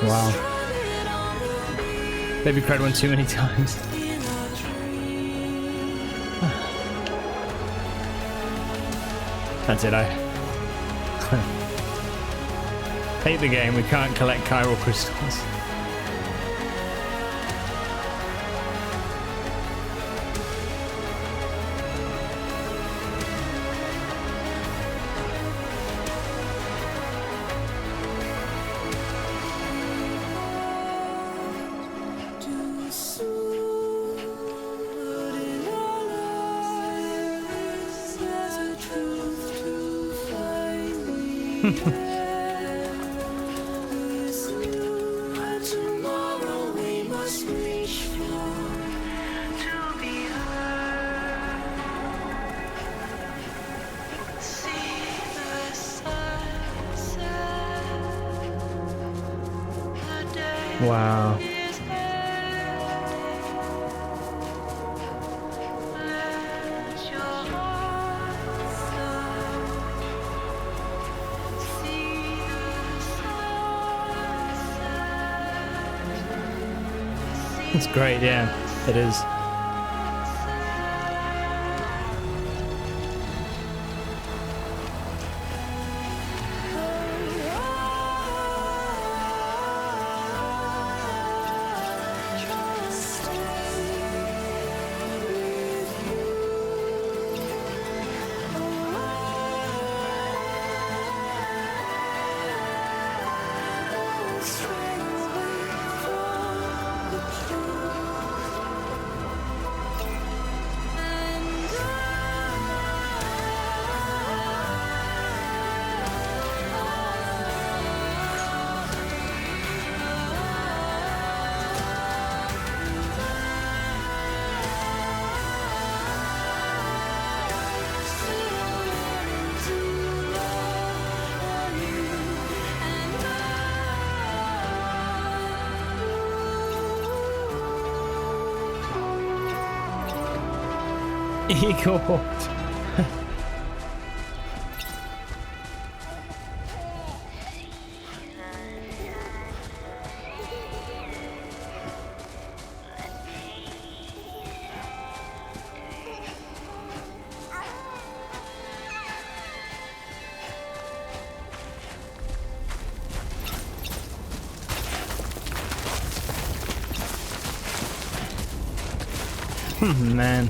Wow. Baby cried one too many times. That's it, I hate the game. We can't collect chiral crystals. Tomorrow we must reach for to be heard. See the sunset. The day Wow. is ending. Let your heart start. See the sunset. It's great, yeah. It is. Igor. Man.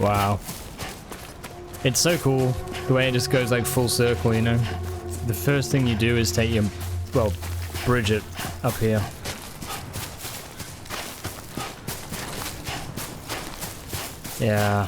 Wow. It's so cool the way it just goes like full circle, you know? The first thing you do is take your, well, bridge it up here. Yeah.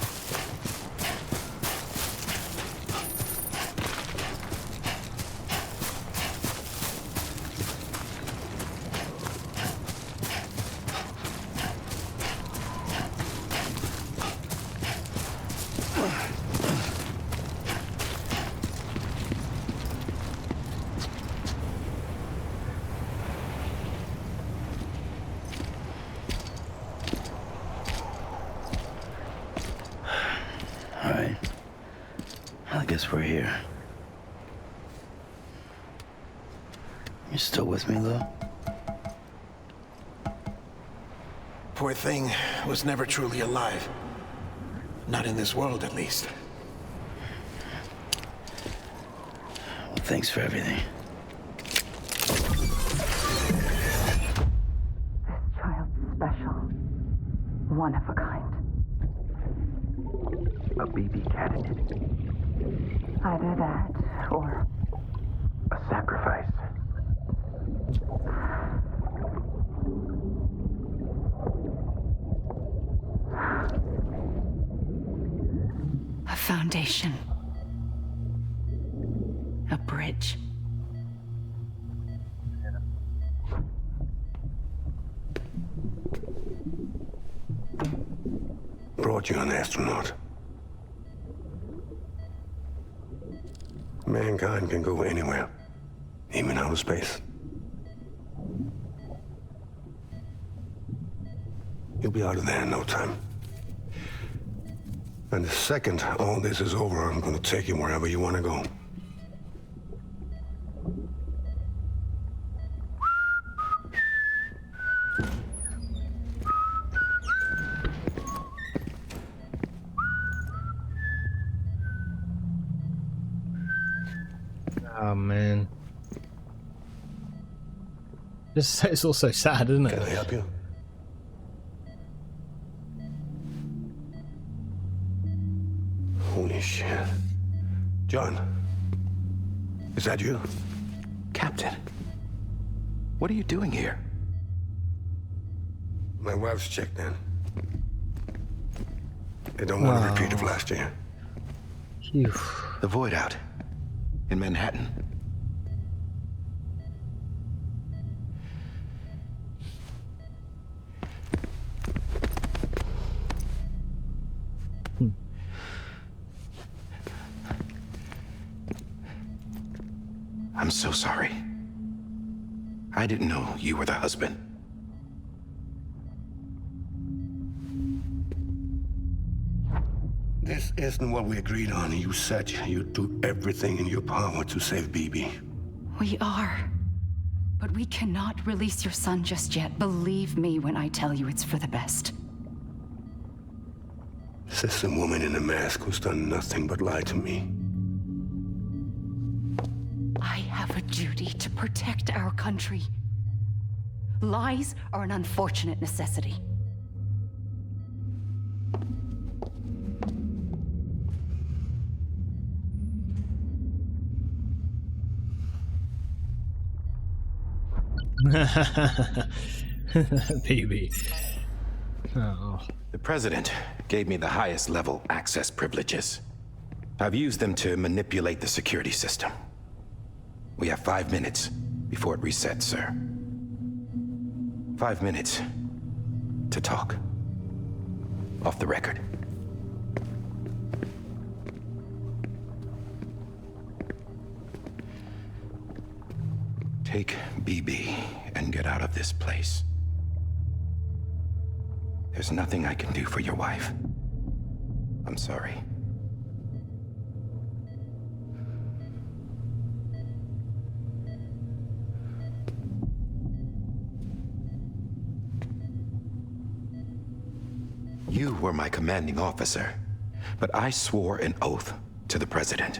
Alright. I guess we're here. You still with me, Lou? Poor thing was never truly alive. Not in this world, at least. Well, thanks for everything. Child's special. One of a kind. A BB candidate. Either that, or A sacrifice. a foundation. A bridge. Brought you an astronaut. Mankind can go anywhere, even outer space. You'll be out of there in no time. And the second all this is over, I'm gonna take you wherever you want to go. Oh man. It's also sad, isn't it? Can I help you? Holy shit. John, is that you? Captain, what are you doing here? My wife's checked in. They don't want a repeat of last year. Phew. The Void out in Manhattan. I'm so sorry. I didn't know you were the husband. This isn't what we agreed on. You said you'd do everything in your power to save BB. We are. But we cannot release your son just yet. Believe me when I tell you it's for the best. This is some woman in a mask who's done nothing but lie to me. I have a duty to protect our country. Lies are an unfortunate necessity. Baby. Oh. The President gave me the highest level access privileges. I've used them to manipulate the security system. We have 5 minutes before it resets, sir. 5 minutes to talk. Off the record. Take BB and get out of this place. There's nothing I can do for your wife. I'm sorry. You were my commanding officer, but I swore an oath to the President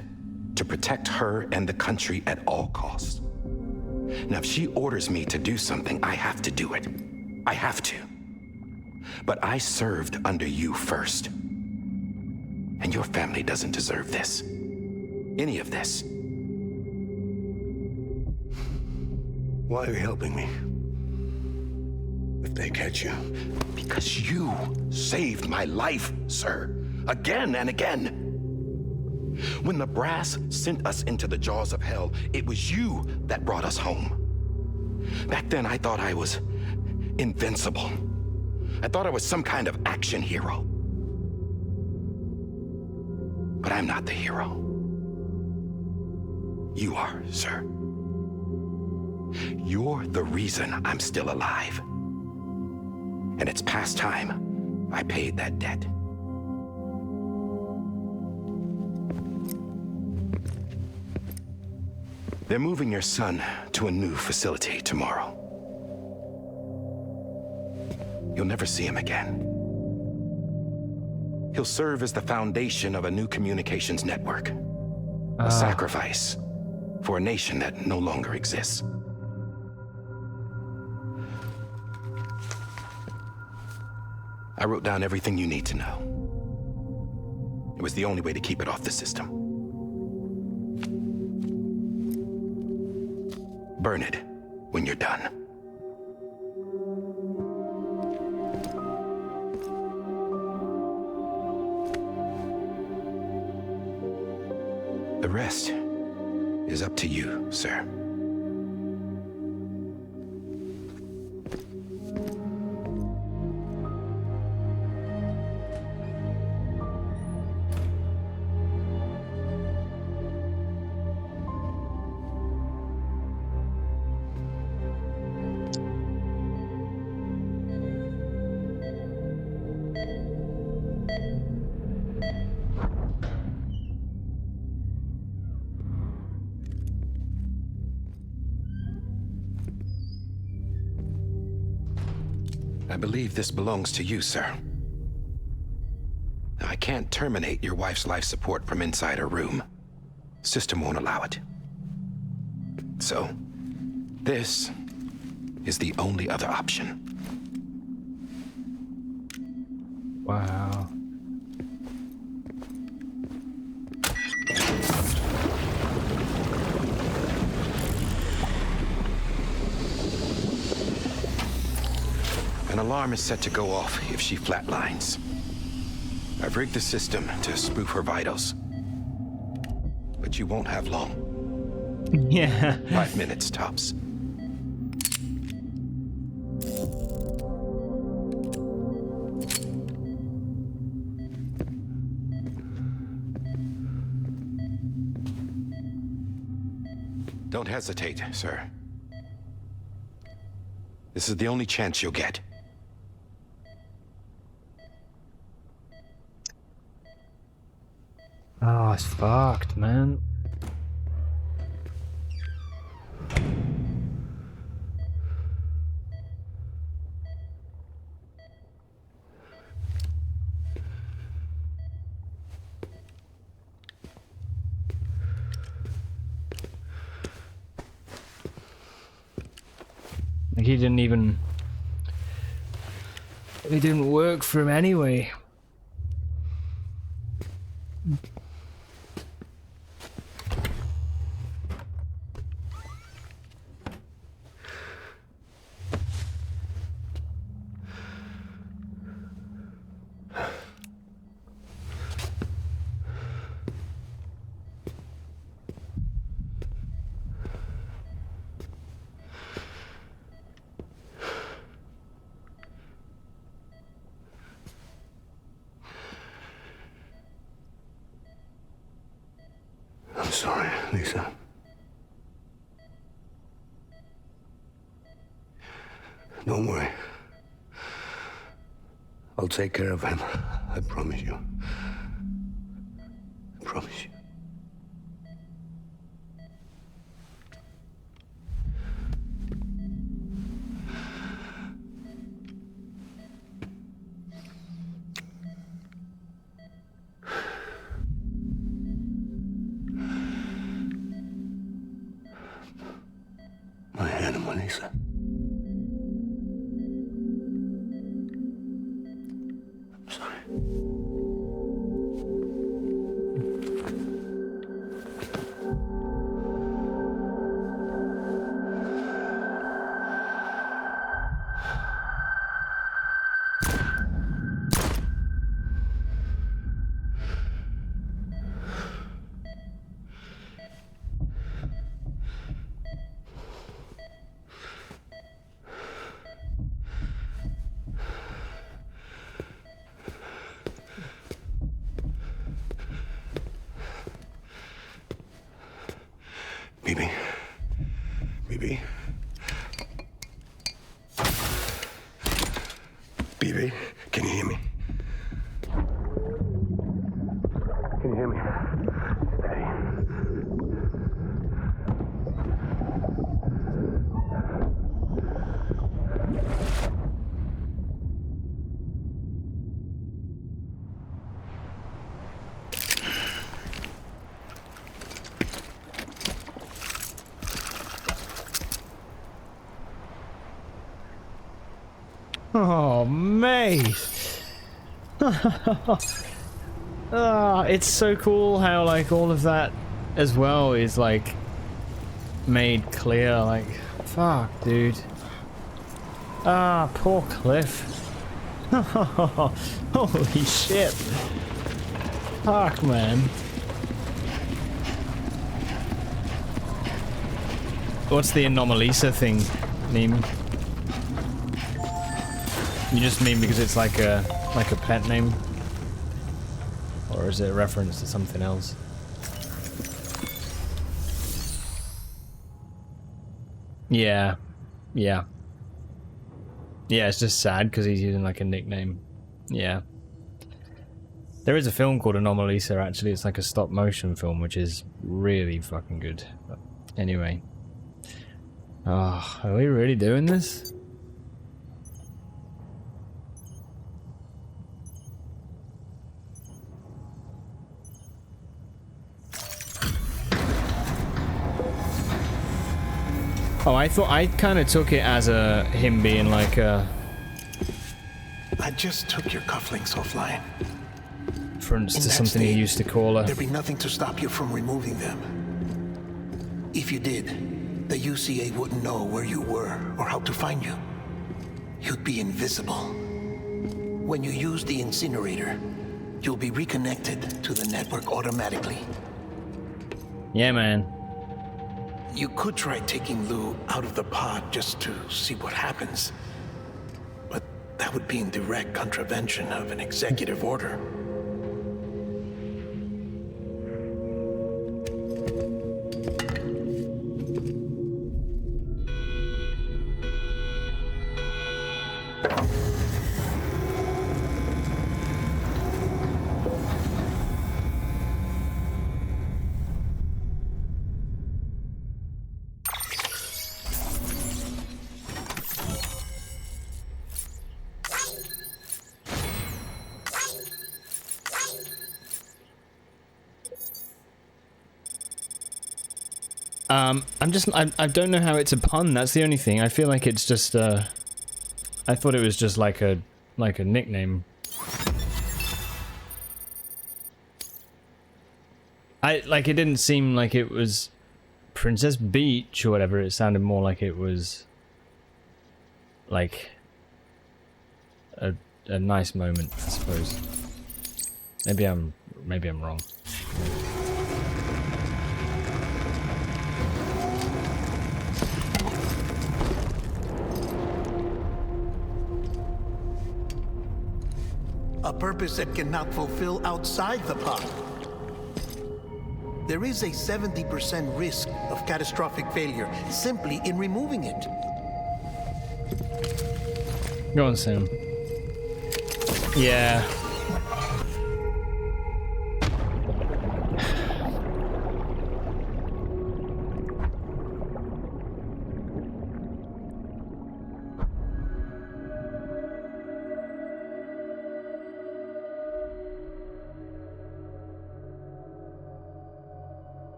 to protect her and the country at all costs. Now, if she orders me to do something, I have to do it. I have to. But I served under you first. And your family doesn't deserve this. Any of this. Why are you helping me? If they catch you. Because you saved my life, sir. Again and again. When the brass sent us into the jaws of hell, it was you that brought us home. Back then, I thought I was invincible. I thought I was some kind of action hero. But I'm not the hero. You are, sir. You're the reason I'm still alive. And it's past time I paid that debt. They're moving your son to a new facility tomorrow. You'll never see him again. He'll serve as the foundation of a new communications network. A sacrifice for a nation that no longer exists. I wrote down everything you need to know. It was the only way to keep it off the system. Burn it when you're done. The rest is up to you, sir. I believe this belongs to you, sir. Now, I can't terminate your wife's life support from inside her room. System won't allow it. So, this is the only other option. Wow. An alarm is set to go off if she flatlines. I've rigged the system to spoof her vitals. But you won't have long. Yeah. 5 minutes tops. Don't hesitate, sir. This is the only chance you'll get. Oh, it's fucked, man. he didn't even... It didn't work for him anyway. I'm sorry, Lisa. Don't worry. I'll take care of him. I promise you. I promise you. My animal, Lisa. I'm sorry. BB. BB. BB, can you hear me? Can you hear me? Steady. Oh, mate. It's so cool how like all of that as well is like made clear. Like, fuck, dude. Poor Cliff. Holy shit. Fuck, man. What's the Anomalisa thing name? You just mean because it's like a pet name? Or is it a reference to something else? Yeah. Yeah. Yeah, it's just sad because he's using like a nickname. Yeah. There is a film called Anomalisa actually. It's like a stop motion film which is really fucking good. But anyway. Oh, are we really doing this? Oh, I thought I kind of took it as him being like a. I just took your cufflinks offline. Reference to something he used to call her. There'd be nothing to stop you from removing them. If you did, the UCA wouldn't know where you were or how to find you. You'd be invisible. When you use the incinerator, you'll be reconnected to the network automatically. Yeah, man. You could try taking Lou out of the pod just to see what happens. But that would be in direct contravention of an executive order. I don't know how it's a pun. That's the only thing. I feel like it's just I thought it was just like a nickname. It didn't seem like it was Princess Beach or whatever. It sounded more like it was like a nice moment, I suppose. Maybe I'm wrong. A purpose that cannot fulfill outside the pod. There is a 70% risk of catastrophic failure simply in removing it. Go on, Sam. Yeah.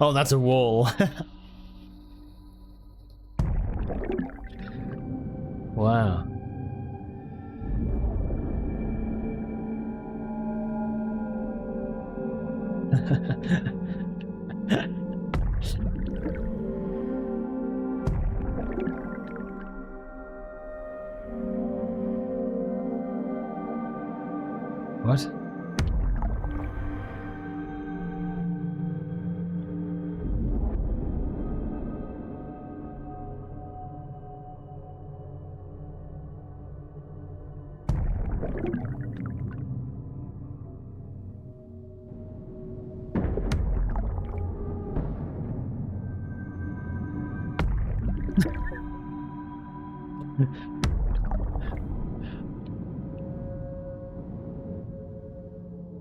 Oh, that's a wall. Wow. What?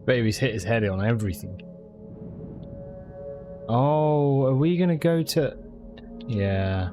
Baby's hit his head on everything. Oh, are we gonna go to... Yeah.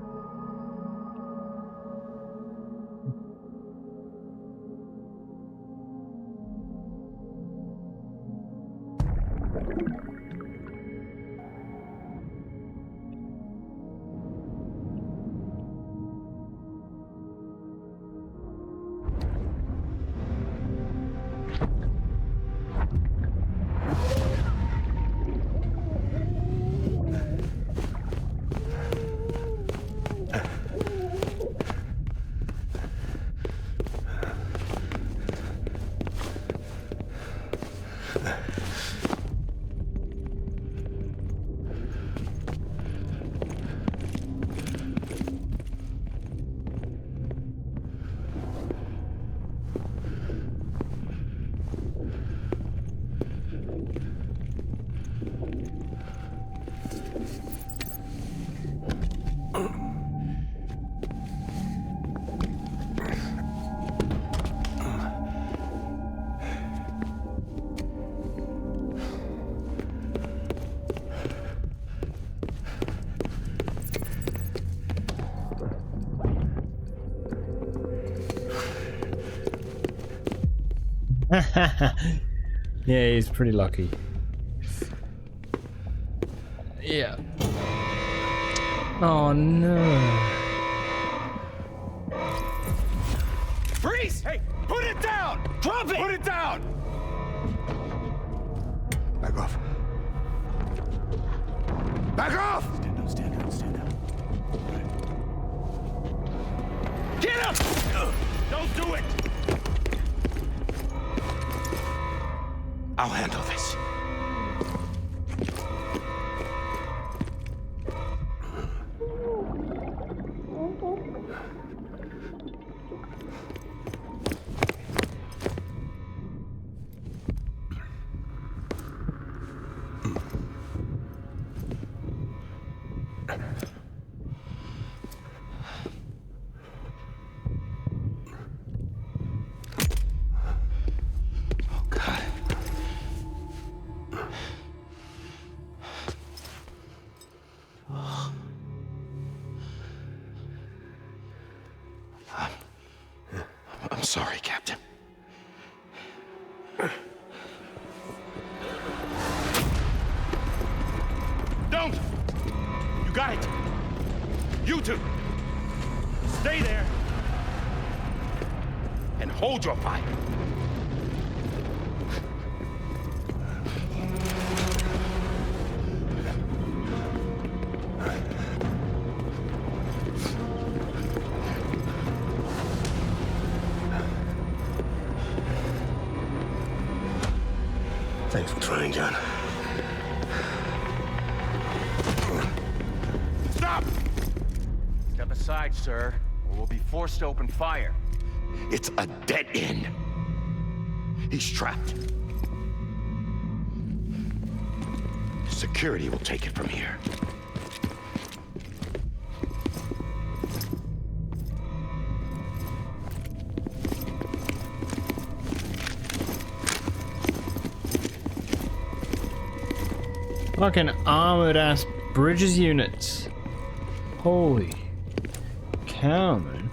Yeah, he's pretty lucky. Yeah. Oh no. Freeze! Hey, put it down! Drop it! Put it down! Back off. Back off! Stand down, stand down, stand down. Get him! Don't do it! I'll handle this. sorry, Captain. Don't! You got it! You two! Stay there! And hold your fire! Thanks for trying, John. Stop! Step aside, sir, or we'll be forced to open fire. It's a dead end. He's trapped. Security will take it from here. Fucking armored ass bridges units. Holy cow, man.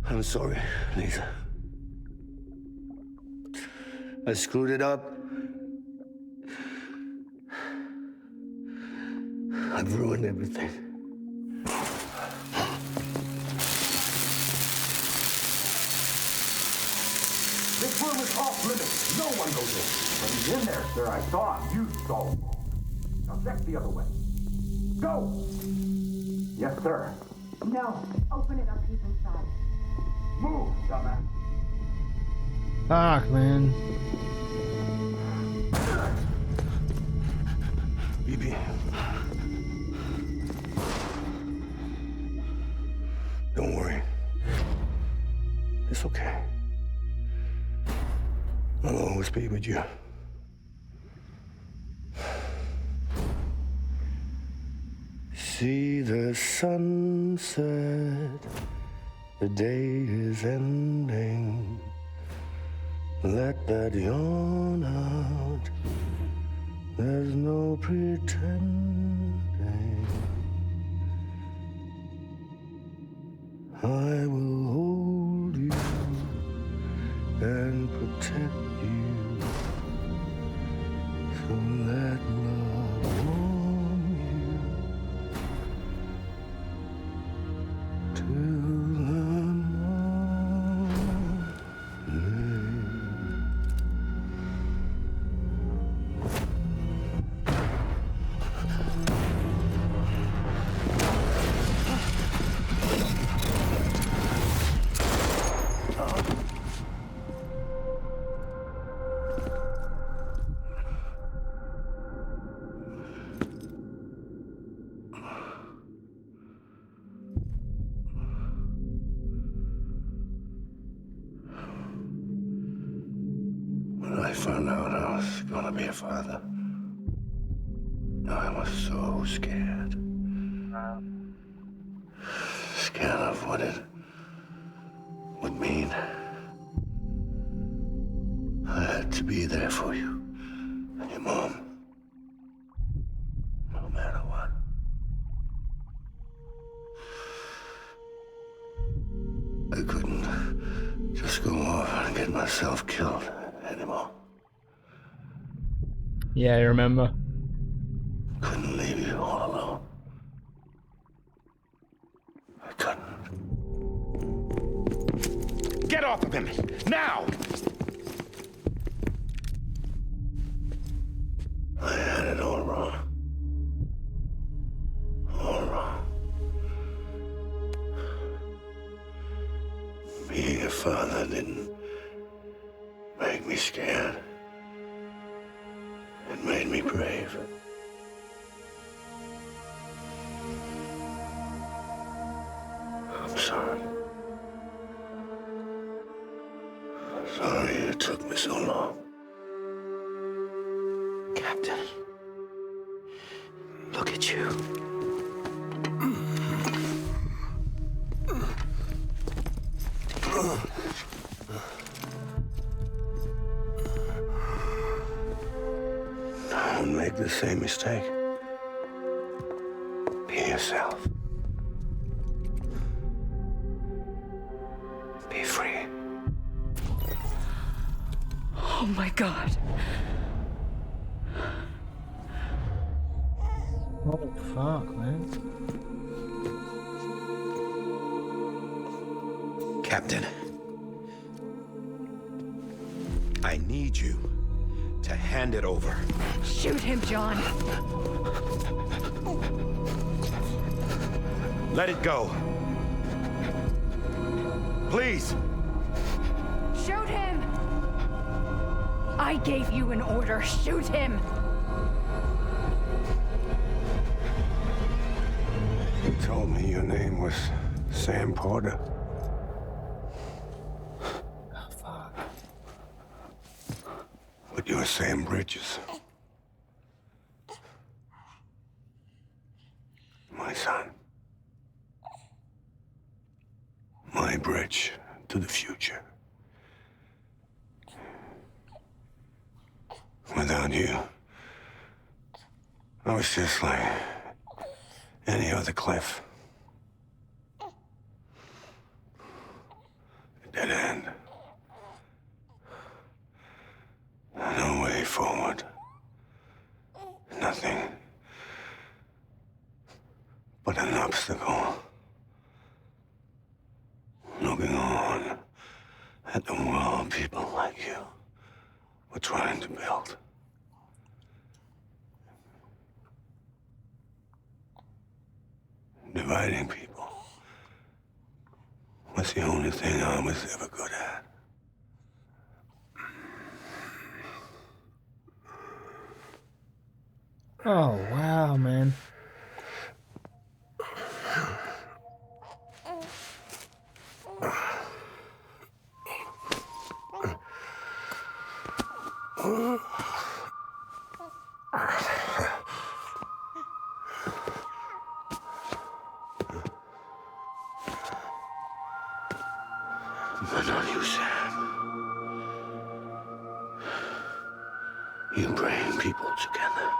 I'm sorry, Lisa. I screwed it up. I've ruined everything. This room is off limits. No one goes in. But he's in there, sir. I saw him. You saw him. Now check the other way. Go! Yes, sir. No. Open it up. He's inside. Move, dumbass. Fuck, man. BB. Don't worry. It's okay. I'll always be with you. See the sunset. The day is ending. Let that yawn out. There's no pretending. I will hold you and protect you. So let love warm you till the When I found out I was gonna be a father, I was so scared. Scared of what it would mean. I had to be there for you and your mom. I couldn't just go off and get myself killed anymore. Yeah, I remember. Couldn't leave you all alone. I couldn't. Get off of him! Now! I had it all wrong. All wrong. Being a father didn't make me scared. It made me brave. I'm sorry. Sorry it took me so long. Captain, look at you. Don't make the same mistake. Be yourself. Be free. Oh my God. Oh fuck, man. Captain, I need you to hand it over. Shoot him, John. Let it go. Please. Shoot him! I gave you an order. Shoot him! You told me your name was Sam Porter. Oh fuck. But you're Sam Bridges. My son. My bridge to the future. Without you, I was just like any other Cliff. A dead end. No way forward. Nothing but an obstacle. Looking on at the world people like you were trying to build. Dividing people was the only thing I was ever good at. Oh wow, man. But not you, Sam. You bring people together.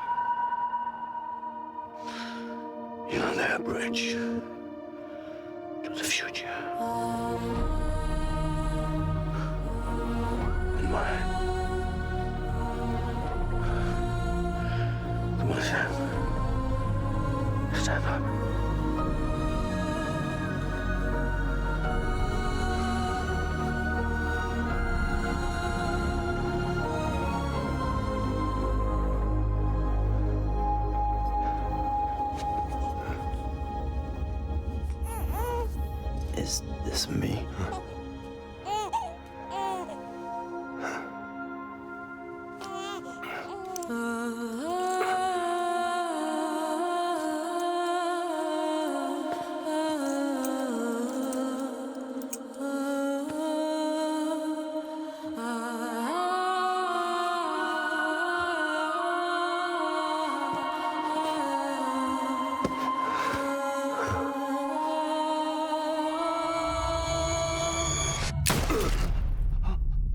You're their bridge to the future. And mine. Come on, Sam. Stand up. Is this me?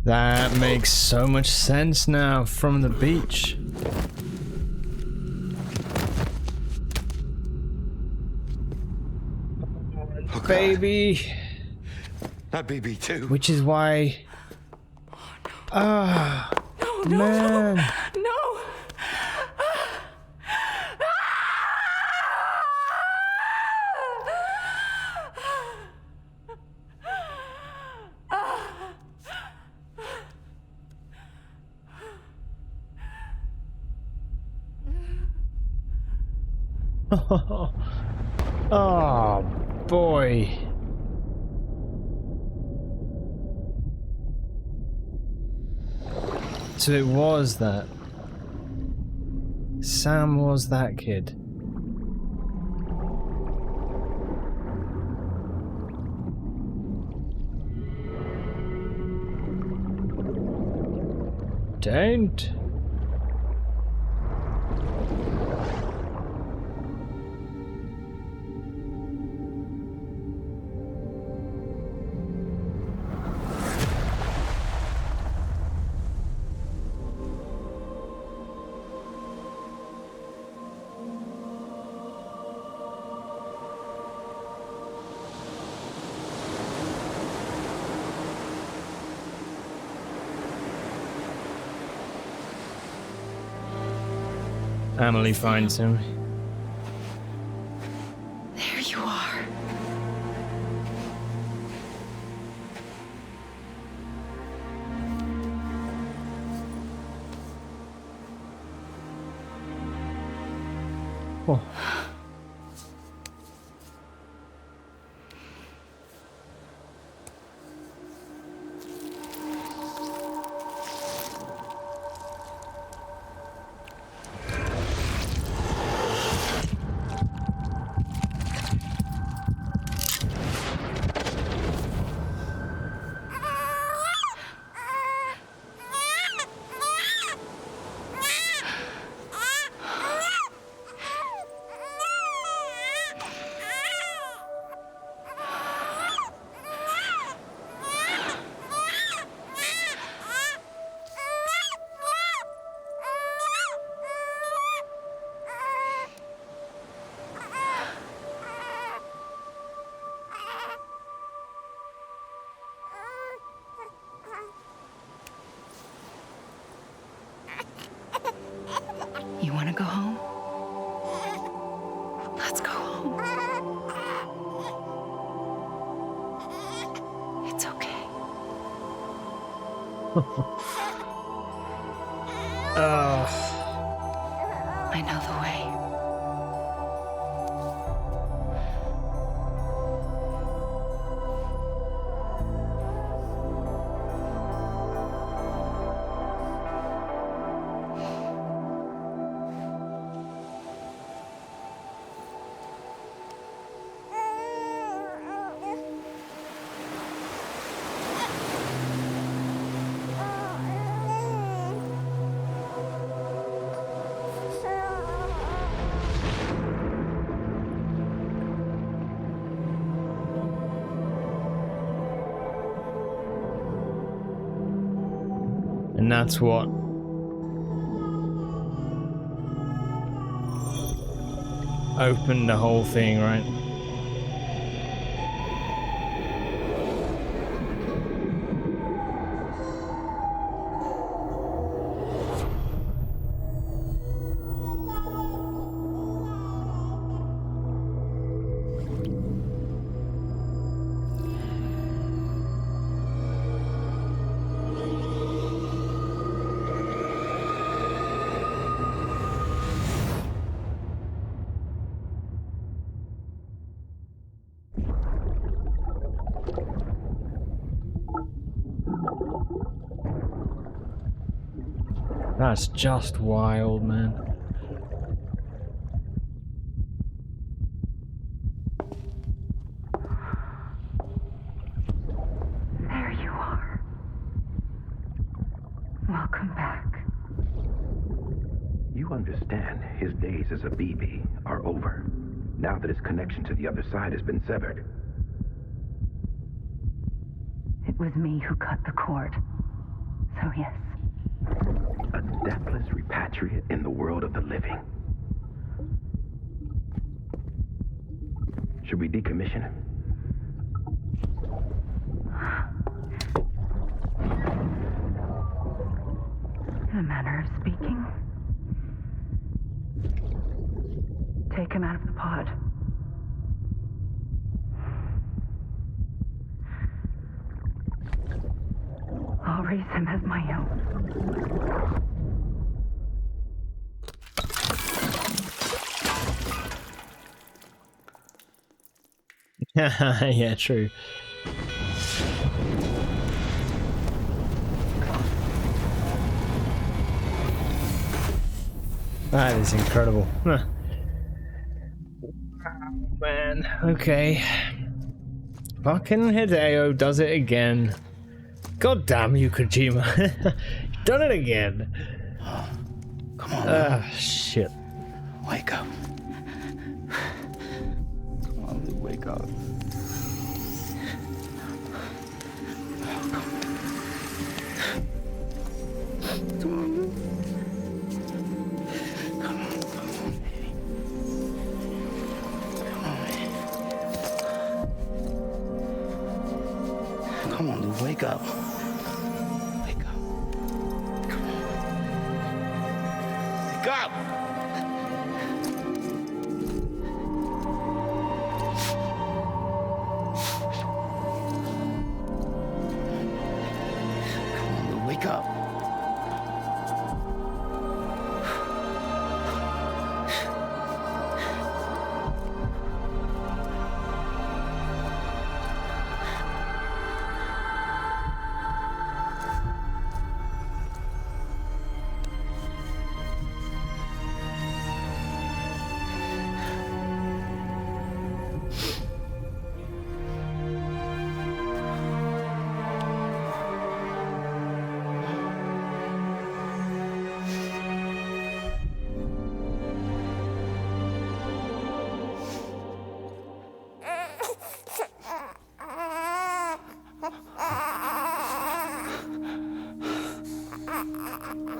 That makes so much sense now from the beach. Baby. Habibi too. Which is why... Ah, man. No! Oh, boy. So it was that. Sam was that kid. Don't. Emily finds him. There you are. Oh. You want to go home? Let's go home. It's okay. I know the way. And that's what opened the whole thing, right? That's just wild, man. There you are. Welcome back. You understand his days as a BB are over, now that his connection to the other side has been severed. It was me who cut the cord. So yes. A deathless repatriate in the world of the living. Should we decommission him? a manner of speaking. Take him out of the pod. I'll raise him as my own. Yeah, true. That is incredible. Huh. Man, okay. Fucking Hideo does it again. God damn you, Kojima. Done it again. Come on. Ah, shit. Wake up. Come on, Lou, wake up. Come on. Come on, baby. Come on, man. Come on, Lou, wake up. Wake up. Come on. Wake up! Wake up.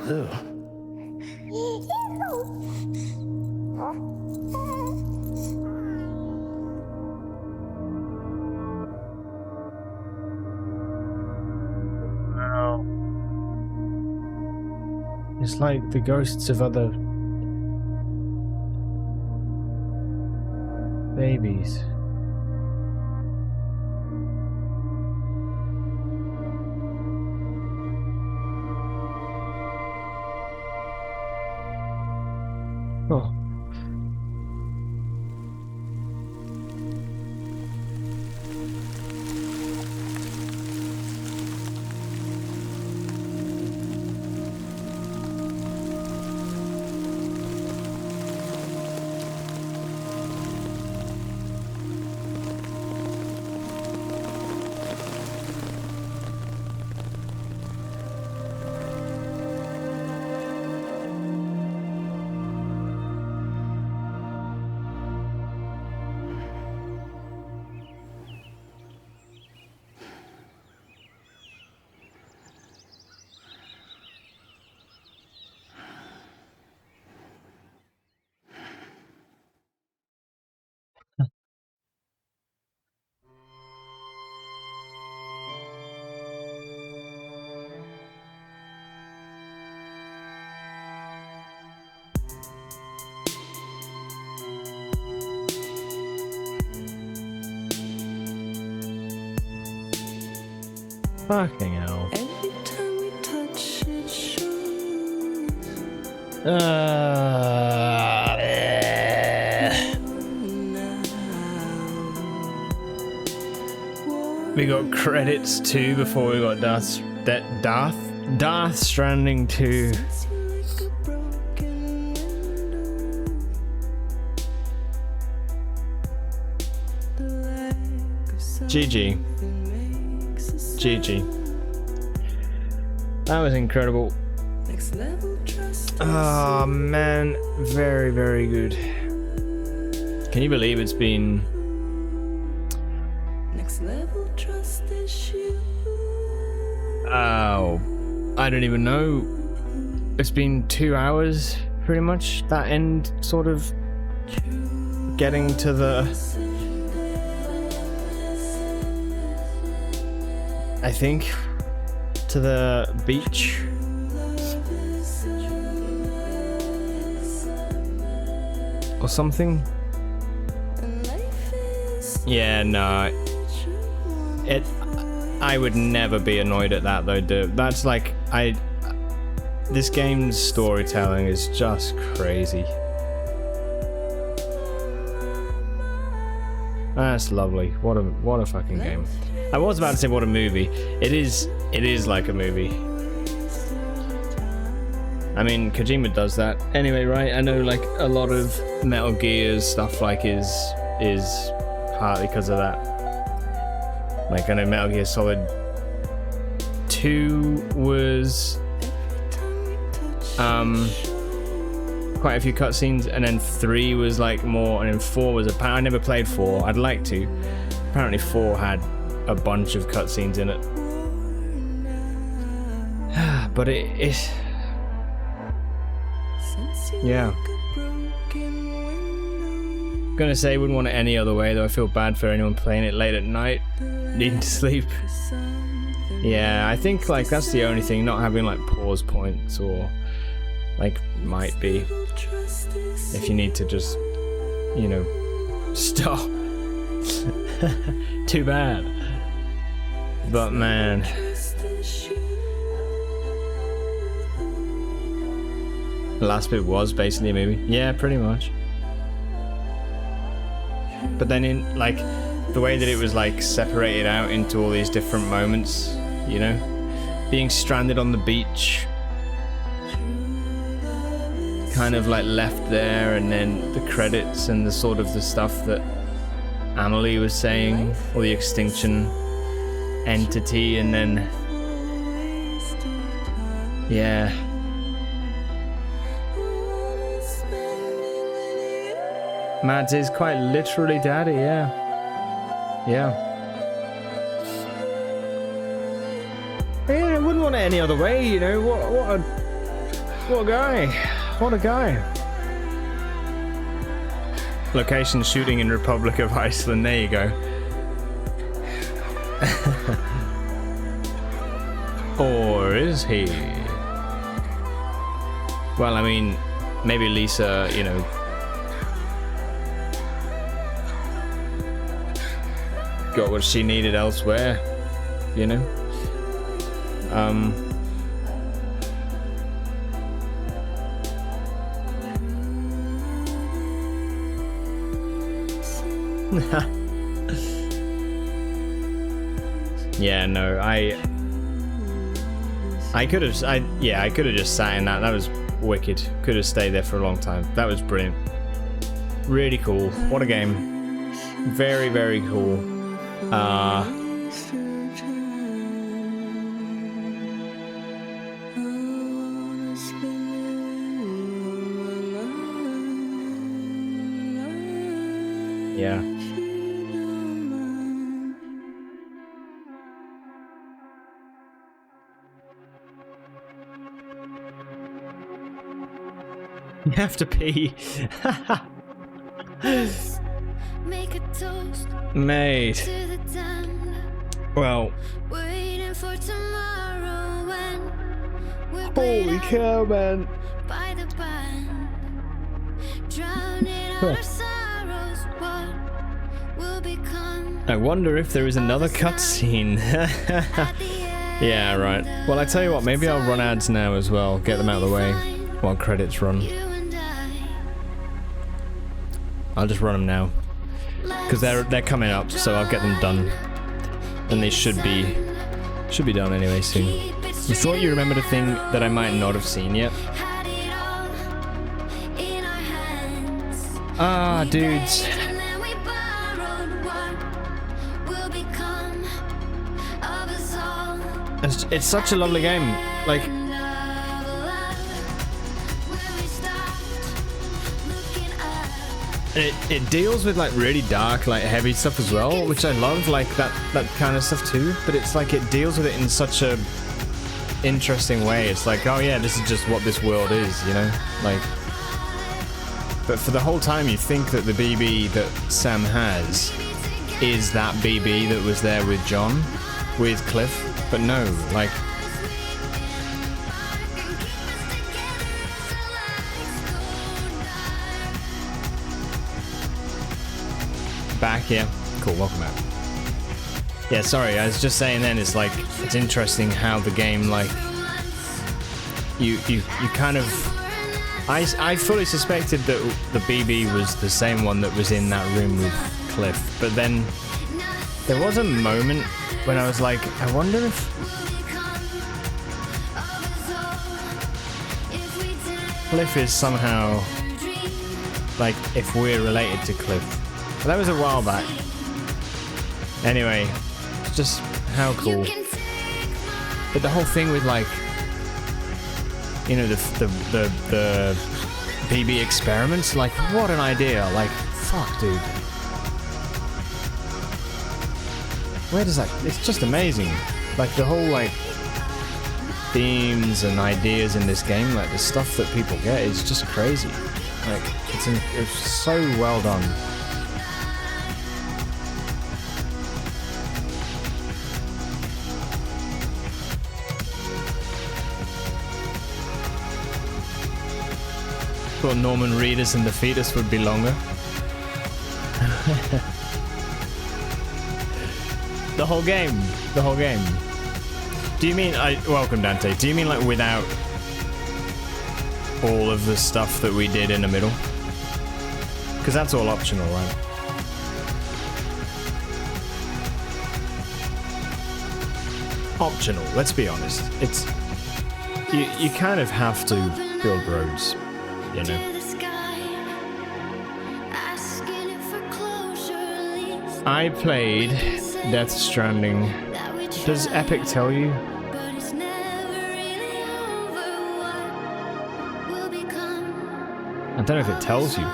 Lou. Wow. It's like the ghosts of other babies. Oh. Fucking hell. Every time we touch it shows. We got credits too before we got Darth Stranding 2. GG. GG. That was incredible. Oh man, very, very good. Can you believe it's been I don't even know. It's been 2 hours pretty much. That end sort of getting to the I think to the beach or something. Yeah, no. I would never be annoyed at that though, dude. That's like, this game's storytelling is just crazy. That's lovely. What a fucking game. I was about to say what a movie. It is like a movie. I mean, Kojima does that anyway, right? I know like a lot of Metal Gear stuff like is partly because of that. Like I know Metal Gear Solid 2 was quite a few cutscenes, and then 3 was like more, and then 4 was I never played 4. I'd like to. Apparently 4 had a bunch of cutscenes in it. But it yeah. Gonna say wouldn't want it any other way though. I feel bad for anyone playing it late at night, needing to sleep. Yeah, I think like that's the only thing, not having like pause points or like might be if you need to just, you know, stop. Too bad. But man, the last bit was basically a movie. Yeah, pretty much. But then in like the way that it was like separated out into all these different moments, you know, being stranded on the beach, kind of like left there, and then the credits and the sort of the stuff that Amelie was saying, or the extinction entity, and then yeah. Mads is quite literally daddy, yeah. Yeah. Yeah, I wouldn't want it any other way, you know. What a guy. What a guy. Location shooting in Republic of Iceland, there you go. Or is he? Well, I mean, maybe Lisa, you know, got what she needed elsewhere, you know. Yeah, no, I could have, I could have just sat in that. That was wicked. Could have stayed there for a long time. That was brilliant. Really cool. What a game. Very, very cool. Yeah. You have to pee. Make a toast. Mate. Well. Waiting for tomorrow when we're Holy cow, man. by the band. Drowning out our sorrows, what will become? I wonder if there is another cutscene. Yeah, right. Well, I tell you what, maybe I'll run ads now as well. Get them out of the way while credits run. I'll just run them now. Because they're coming up, so I'll get them done. And they should be done anyway soon. You thought you remembered a thing that I might not have seen yet? Ah, dudes. It's such a lovely game. Like, it deals with like really dark, like heavy stuff as well, which I love, like that kind of stuff too. But it's like it deals with it in such a interesting way. It's like, oh yeah, this is just what this world is, you know? Like, but for the whole time you think that the BB that Sam has is that BB that was there with John, with Cliff, but no, like, back, yeah. Cool, welcome back. Yeah, sorry, I was just saying then, it's like, it's interesting how the game, like, you kind of... I fully suspected that the BB was the same one that was in that room with Cliff, but then there was a moment when I was like, I wonder if Cliff is somehow, like, if we're related to Cliff. But that was a while back. Anyway, just how cool. But the whole thing with, like, you know, the BB experiments, like, what an idea. Like, fuck, dude. Where does that... It's just amazing. Like, the whole, like, themes and ideas in this game, like, the stuff that people get is just crazy. Like, it's so well done. Thought Norman Reedus and the fetus would be longer. The whole game. The whole game. Do you mean... welcome, Dante. Do you mean, like, without all of the stuff that we did in the middle? Because that's all optional, right? Optional, let's be honest. It's... You kind of have to build roads, you know? I played Death Stranding. Does Epic tell you? I don't know if it tells you.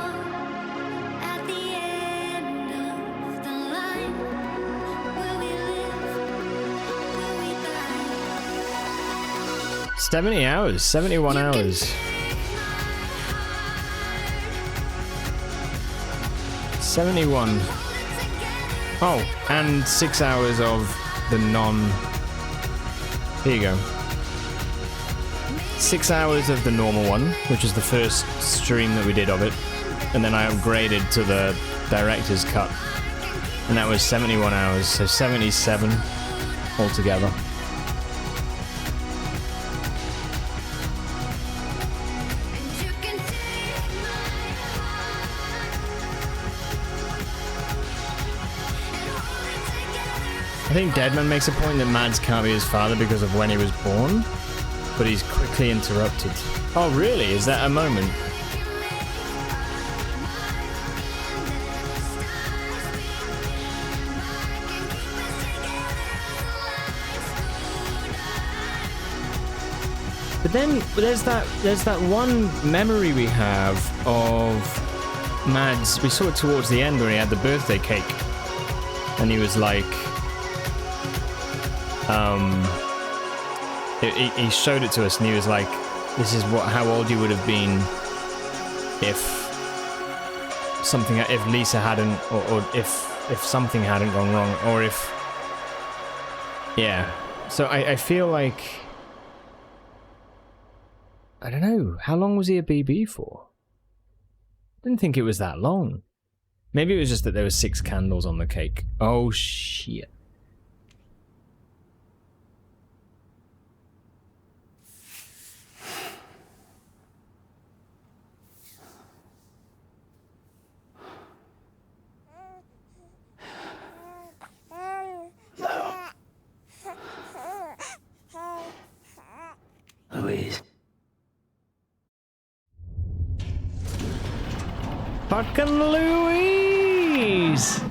$70 hours, 71 hours. 71. Oh, and 6 hours of the non... Here you go. 6 hours of the normal one, which is the first stream that we did of it. And then I upgraded to the director's cut. And that was 71 hours, so 77 altogether. I think Deadman makes a point that Mads can't be his father because of when he was born, but he's quickly interrupted. Oh really? Is that a moment? But then there's that one memory we have of Mads. We saw it towards the end when he had the birthday cake, and he was like, he showed it to us, and he was like, "This is how old you would have been if Lisa hadn't, or if something hadn't gone wrong, or if, yeah." So I feel like, I don't know, how long was he a BB for? I didn't think it was that long. Maybe it was just that there were 6 candles on the cake. Oh shit. Louise. Fucking Louise!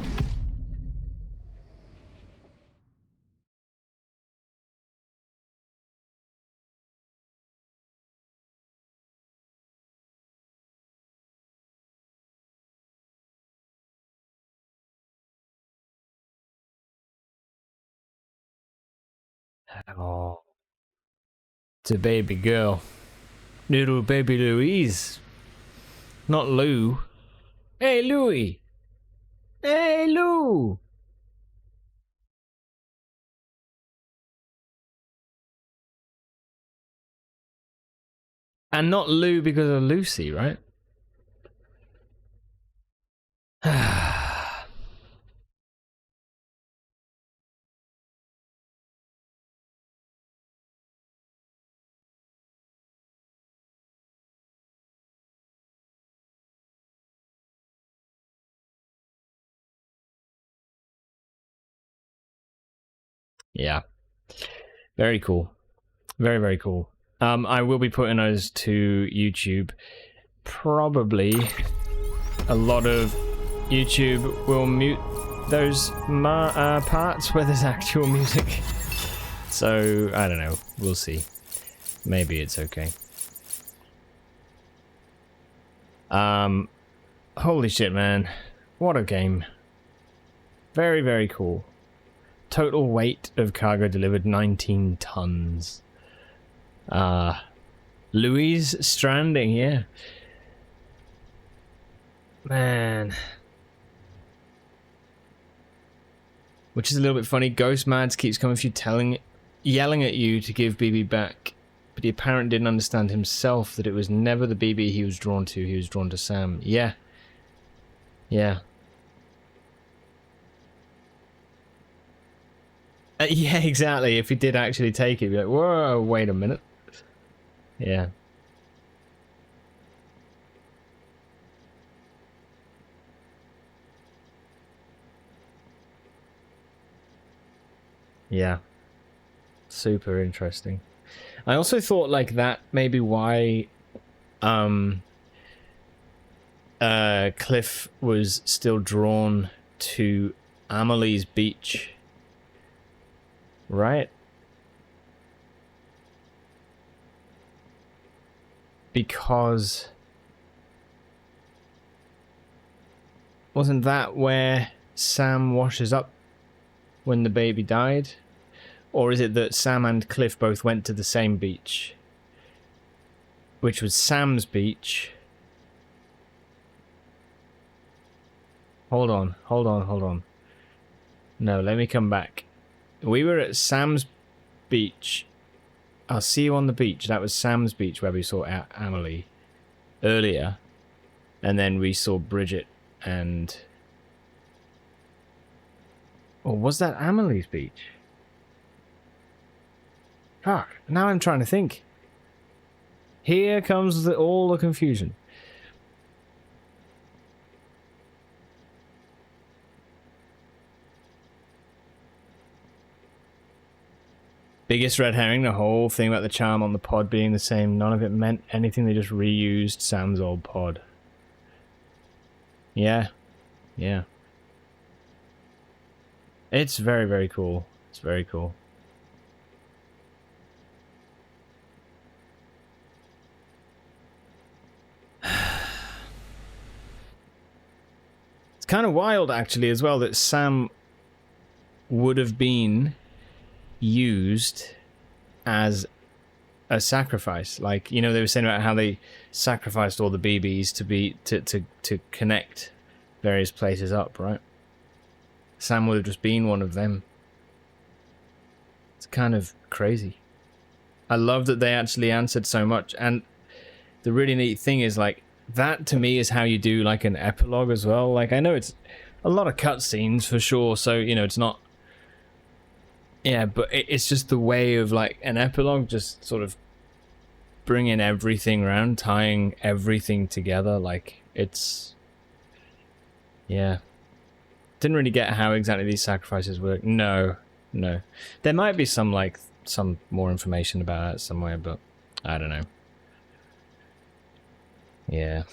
Oh. It's a baby girl. Little baby Louise. Not Lou. Hey, Louie. Hey, Lou. And not Lou because of Lucy, right? Yeah. Very cool. Very, very cool. I will be putting those to YouTube. Probably a lot of YouTube will mute those parts where there's actual music. So, I don't know. We'll see. Maybe it's okay. Holy shit, man. What a game. Very, very cool. Total weight of cargo delivered 19 tons. Louise Stranding, yeah. Man. Which is a little bit funny. Ghost Mads keeps coming for you, yelling at you to give BB back. But he apparently didn't understand himself that it was never the BB he was drawn to. He was drawn to Sam. Yeah. Yeah. Yeah, exactly. If he did actually take it, he'd be like, whoa, wait a minute. Yeah. Yeah. Super interesting. I also thought like that maybe why Cliff was still drawn to Amelie's beach. Right? Because wasn't that where Sam washes up when the baby died? Or is it that Sam and Cliff both went to the same beach? Which was Sam's beach. Hold on. No, let me come back. We were at Sam's beach. I'll see you on the beach. That was Sam's beach where we saw Amelie earlier. And then we saw Bridget and... Or was that Amelie's beach? Fuck, now I'm trying to think. Here comes all the confusion. Biggest red herring, the whole thing about the charm on the pod being the same. None of it meant anything. They just reused Sam's old pod. Yeah. Yeah. It's very, very cool. It's very cool. It's kind of wild, actually, as well, that Sam would have been used as a sacrifice. Like, you know, they were saying about how they sacrificed all the BBs to connect various places up, right? Sam would have just been one of them. It's kind of crazy. I love that they actually answered so much, and the really neat thing is, like, that to me is how you do like an epilogue as well. Like, I know it's a lot of cutscenes for sure, so, you know, it's not... Yeah, but it's just the way of, like, an epilogue, just sort of bringing everything around, tying everything together. Like, it's... Yeah. Didn't really get how exactly these sacrifices work. No. There might be some, like, some more information about that somewhere, but I don't know. Yeah.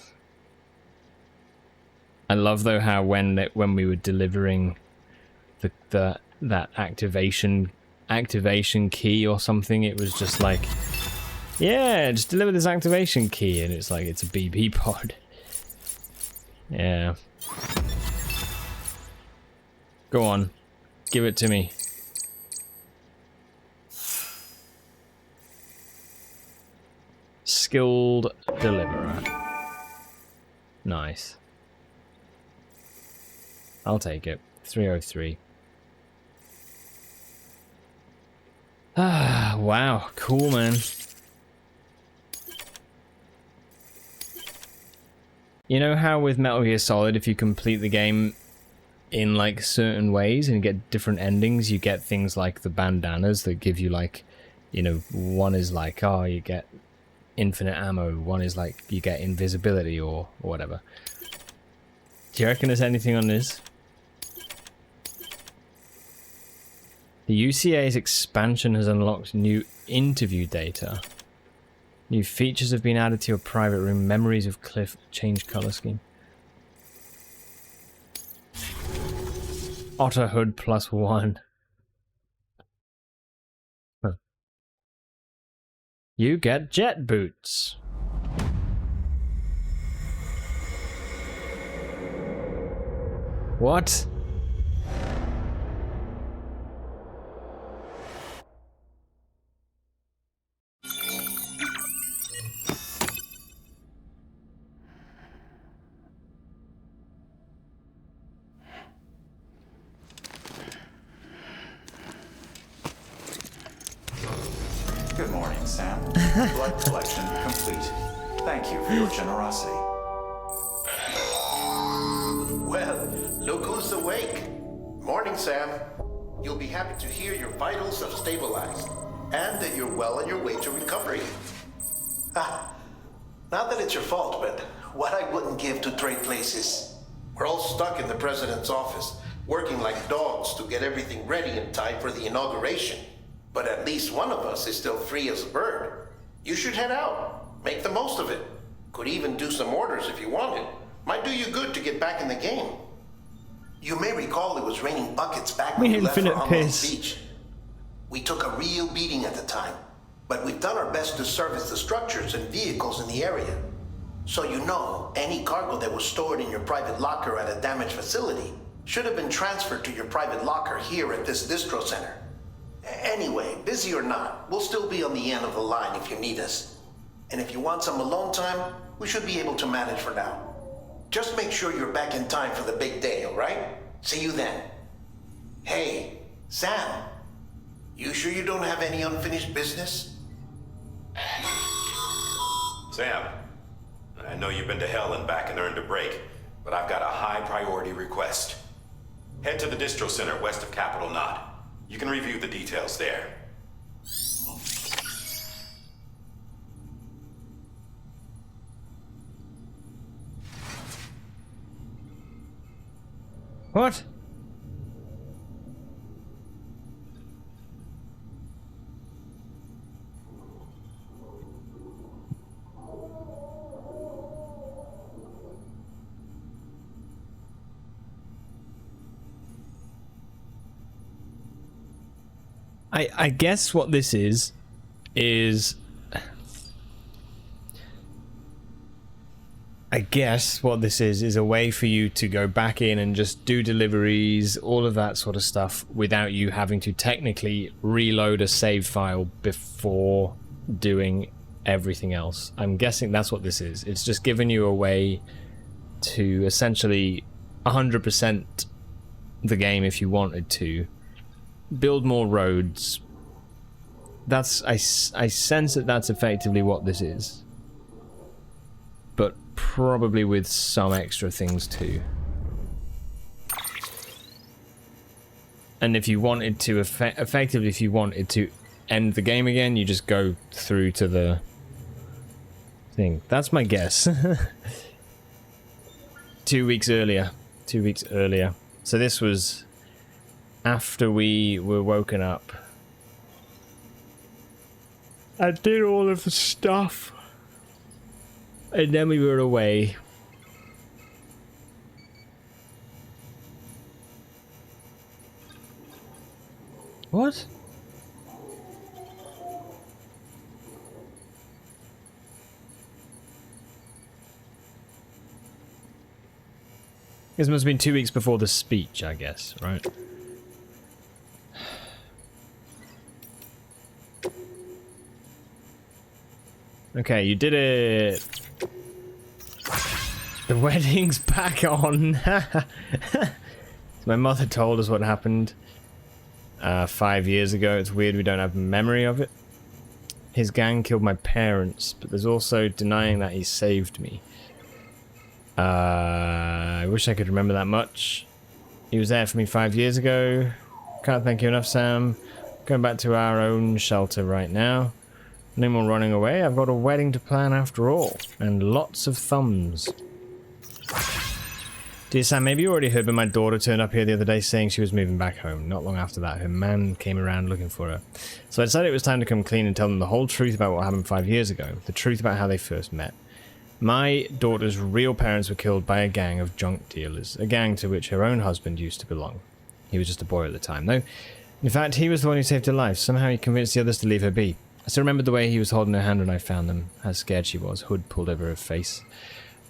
I love, though, how when we were delivering that activation key or something, it was just like, yeah, just deliver this activation key, and it's like, it's a BB pod. Yeah. Go on, give it to me. Skilled deliverer. Nice. I'll take it. 303. Ah, wow. Cool, man. You know how with Metal Gear Solid, if you complete the game in, like, certain ways and you get different endings, you get things like the bandanas that give you, like, you know, one is like, oh, you get infinite ammo, one is like, you get invisibility or whatever. Do you reckon there's anything on this? The UCA's expansion has unlocked new interview data. New features have been added to your private room. Memories of Cliff. Change color scheme. Otter hood +1. Huh. You get jet boots. What? Good morning, Sam. Blood collection complete. Thank you for your generosity. Well, look who's awake. Morning, Sam. You'll be happy to hear your vitals have stabilized and that you're well on your way to recovery. Ah, not that it's your fault, but what I wouldn't give to trade places. We're all stuck in the president's office, working like dogs to get everything ready in time for the inauguration. But at least one of us is still free as a bird. You should head out. Make the most of it. Could even do some orders if you wanted. Might do you good to get back in the game. You may recall it was raining buckets back when we left for Amelie Beach. We took a real beating at the time, but we've done our best to service the structures and vehicles in the area. So you know, any cargo that was stored in your private locker at a damaged facility should have been transferred to your private locker here at this distro center. Anyway, busy or not, we'll still be on the end of the line if you need us. And if you want some alone time, we should be able to manage for now. Just make sure you're back in time for the big day, all right? See you then. Hey, Sam, you sure you don't have any unfinished business? Sam, I know you've been to hell and back and earned a break, but I've got a high priority request. Head to the distro center west of Capitol Knot. You can review the details there. What? I guess what this is I guess what this is a way for you to go back in and just do deliveries, all of that sort of stuff, without you having to technically reload a save file before doing everything else. I'm guessing that's what this is. It's just giving you a way to essentially 100% the game if you wanted to. Build more roads. That's I sense that that's effectively what this is, but probably with some extra things too. And if you wanted to effectively, if you wanted to end the game again, you just go through to the thing. That's my guess. 2 weeks earlier. 2 weeks earlier. So this was after we were woken up. I did all of the stuff. And then we were away. What? This must have been 2 weeks before the speech, I guess, right? Okay, you did it. The wedding's back on. My mother told us what happened 5 years ago. It's weird we don't have memory of it. His gang killed my parents, but there's also denying that he saved me. I wish I could remember that much. He was there for me 5 years ago. Can't thank you enough, Sam. Going back to our own shelter right now. No more running away. I've got a wedding to plan after all. And lots of thumbs. Dear Sam, maybe you already heard, but my daughter turned up here the other day saying she was moving back home. Not long after that, her man came around looking for her. So I decided it was time to come clean and tell them the whole truth about what happened 5 years ago. The truth about how they first met. My daughter's real parents were killed by a gang of junk dealers, a gang to which her own husband used to belong. He was just a boy at the time, though. In fact, he was the one who saved her life. Somehow he convinced the others to leave her be. I still remember the way he was holding her hand when I found them, how scared she was, hood pulled over her face.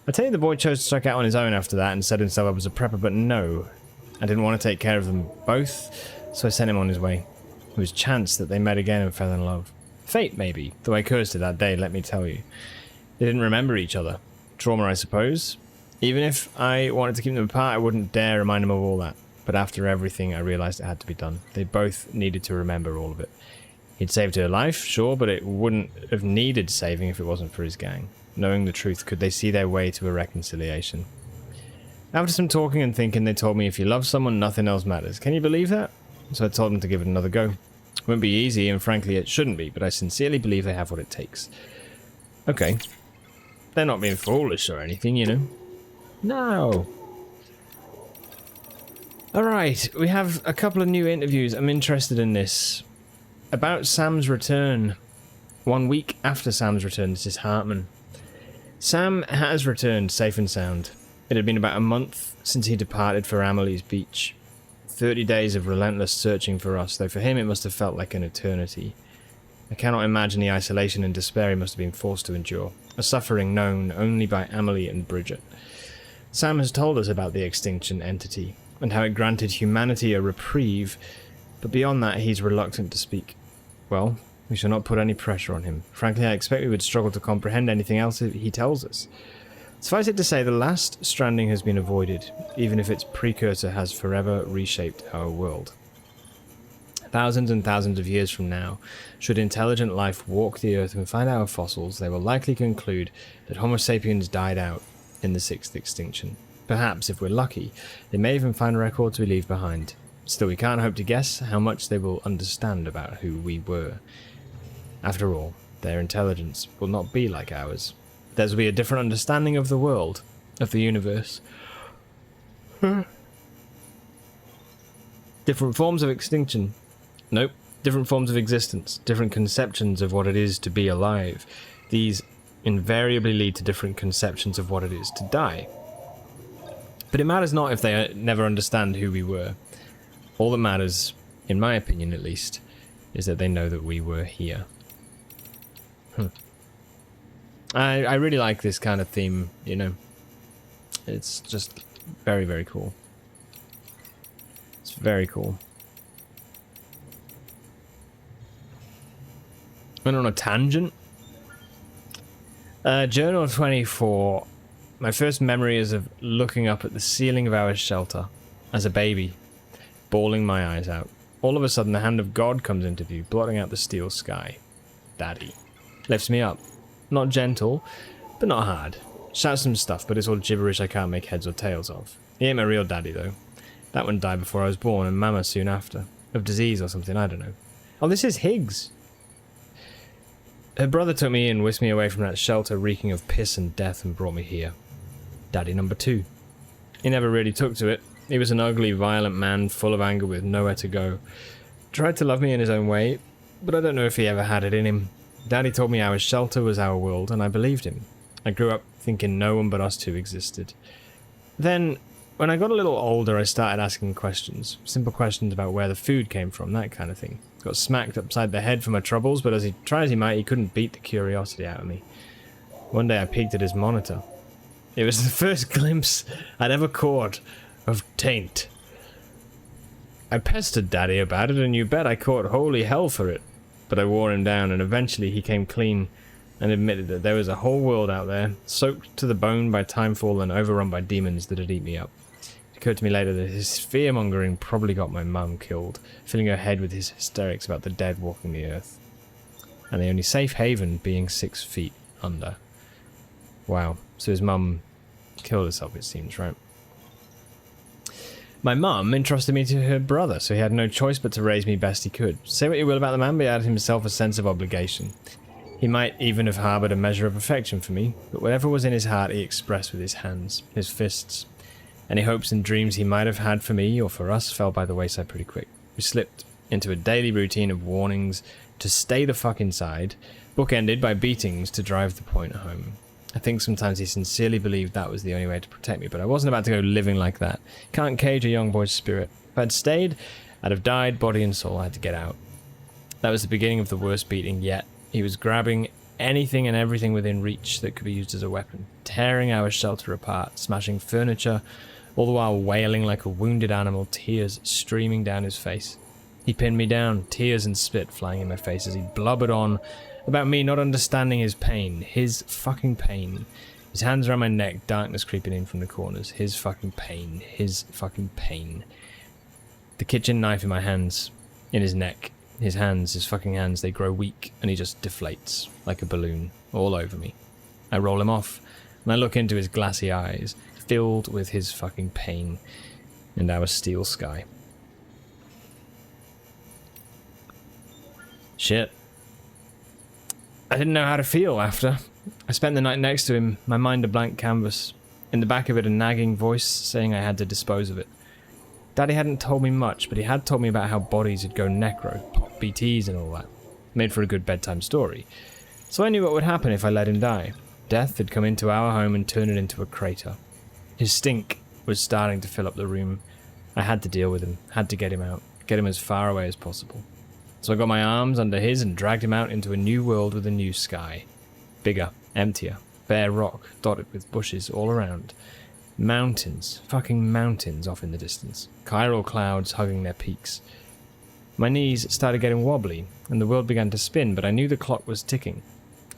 I tell you, the boy chose to strike out on his own after that and said himself I was a prepper, but no. I didn't want to take care of them both, so I sent him on his way. It was chance that they met again and fell in love. Fate, maybe, though I cursed it that day, let me tell you. They didn't remember each other. Trauma, I suppose. Even if I wanted to keep them apart, I wouldn't dare remind them of all that. But after everything, I realized it had to be done. They both needed to remember all of it. He'd saved her life, sure, but it wouldn't have needed saving if it wasn't for his gang. Knowing the truth, could they see their way to a reconciliation? After some talking and thinking, they told me if you love someone, nothing else matters. Can you believe that? So I told them to give it another go. It won't be easy, and frankly it shouldn't be, but I sincerely believe they have what it takes. Okay. They're not being foolish or anything, you know. No. Alright, we have a couple of new interviews. I'm interested in this. About Sam's return. 1 week after Sam's return, this is Hartman. Sam has returned safe and sound. It had been about a month since he departed for Amelie's Beach. 30 days of relentless searching for us, though for him it must have felt like an eternity. I cannot imagine the isolation and despair he must have been forced to endure, a suffering known only by Amelie and Bridget. Sam has told us about the extinction entity, and how it granted humanity a reprieve, but beyond that he's reluctant to speak. Well, we shall not put any pressure on him. Frankly, I expect we would struggle to comprehend anything else he tells us. Suffice it to say, the last Stranding has been avoided, even if its precursor has forever reshaped our world. Thousands and thousands of years from now, should intelligent life walk the earth and find our fossils, they will likely conclude that Homo sapiens died out in the sixth extinction. Perhaps, if we're lucky, they may even find records we leave behind. Still, we can't hope to guess how much they will understand about who we were. After all, their intelligence will not be like ours. Theirs will be a different understanding of the world, of the universe. Different forms of extinction. Nope, different forms of existence, different conceptions of what it is to be alive. These invariably lead to different conceptions of what it is to die. But it matters not if they never understand who we were. All that matters, in my opinion at least, is that they know that we were here. I really like this kind of theme, you know. It's just very, very cool. It's very cool. Went on a tangent. Journal 24. My first memory is of looking up at the ceiling of our shelter as a baby, bawling my eyes out. All of a sudden, the hand of God comes into view, blotting out the steel sky. Daddy lifts me up. Not gentle, but not hard. Shouts some stuff, but it's all gibberish I can't make heads or tails of. He ain't my real daddy, though. That one died before I was born, and Mama soon after. Of disease or something, I don't know. Oh, this is Higgs. Her brother took me and whisked me away from that shelter reeking of piss and death and brought me here. Daddy number 2. He never really took to it. He was an ugly, violent man, full of anger with nowhere to go. Tried to love me in his own way, but I don't know if he ever had it in him. Daddy told me our shelter was our world, and I believed him. I grew up thinking no one but us two existed. Then, when I got a little older, I started asking questions. Simple questions about where the food came from, that kind of thing. Got smacked upside the head for my troubles, but as he tried as he might, he couldn't beat the curiosity out of me. One day I peeked at his monitor. It was the first glimpse I'd ever caught of taint. I pestered Daddy about it, and you bet I caught holy hell for it. But I wore him down, and eventually he came clean and admitted that there was a whole world out there, soaked to the bone by timefall and overrun by demons that'd eat me up. It occurred to me later that his fear-mongering probably got my mum killed, filling her head with his hysterics about the dead walking the earth. And the only safe haven being 6 feet under. Wow, so his mum killed herself, it seems, right? My mum entrusted me to her brother, so he had no choice but to raise me best he could. Say what you will about the man, but he had himself a sense of obligation. He might even have harboured a measure of affection for me, but whatever was in his heart he expressed with his hands, his fists. Any hopes and dreams he might have had for me or for us fell by the wayside pretty quick. We slipped into a daily routine of warnings to stay the fuck inside, bookended by beatings to drive the point home. I think sometimes he sincerely believed that was the only way to protect me, but I wasn't about to go living like that. Can't cage a young boy's spirit. If I'd stayed, I'd have died, body and soul. I had to get out. That was the beginning of the worst beating yet. He was grabbing anything and everything within reach that could be used as a weapon, tearing our shelter apart, smashing furniture, all the while wailing like a wounded animal, tears streaming down his face. He pinned me down, tears and spit flying in my face as he blubbered on about me not understanding his pain, his fucking pain. His hands around my neck, darkness creeping in from the corners, his fucking pain, his fucking pain. The kitchen knife in my hands, in his neck, his hands, his fucking hands, they grow weak and he just deflates like a balloon all over me. I roll him off and I look into his glassy eyes, filled with his fucking pain and our steel sky. Shit. I didn't know how to feel after. I spent the night next to him, my mind a blank canvas. In the back of it, a nagging voice saying I had to dispose of it. Daddy hadn't told me much, but he had told me about how bodies would go necro, pop BTs and all that. Made for a good bedtime story. So I knew what would happen if I let him die. Death had come into our home and turned it into a crater. His stink was starting to fill up the room. I had to deal with him, had to get him out, get him as far away as possible. So I got my arms under his and dragged him out into a new world with a new sky. Bigger, emptier, bare rock, dotted with bushes all around. Mountains, fucking mountains off in the distance. Chiral clouds hugging their peaks. My knees started getting wobbly, and the world began to spin, but I knew the clock was ticking.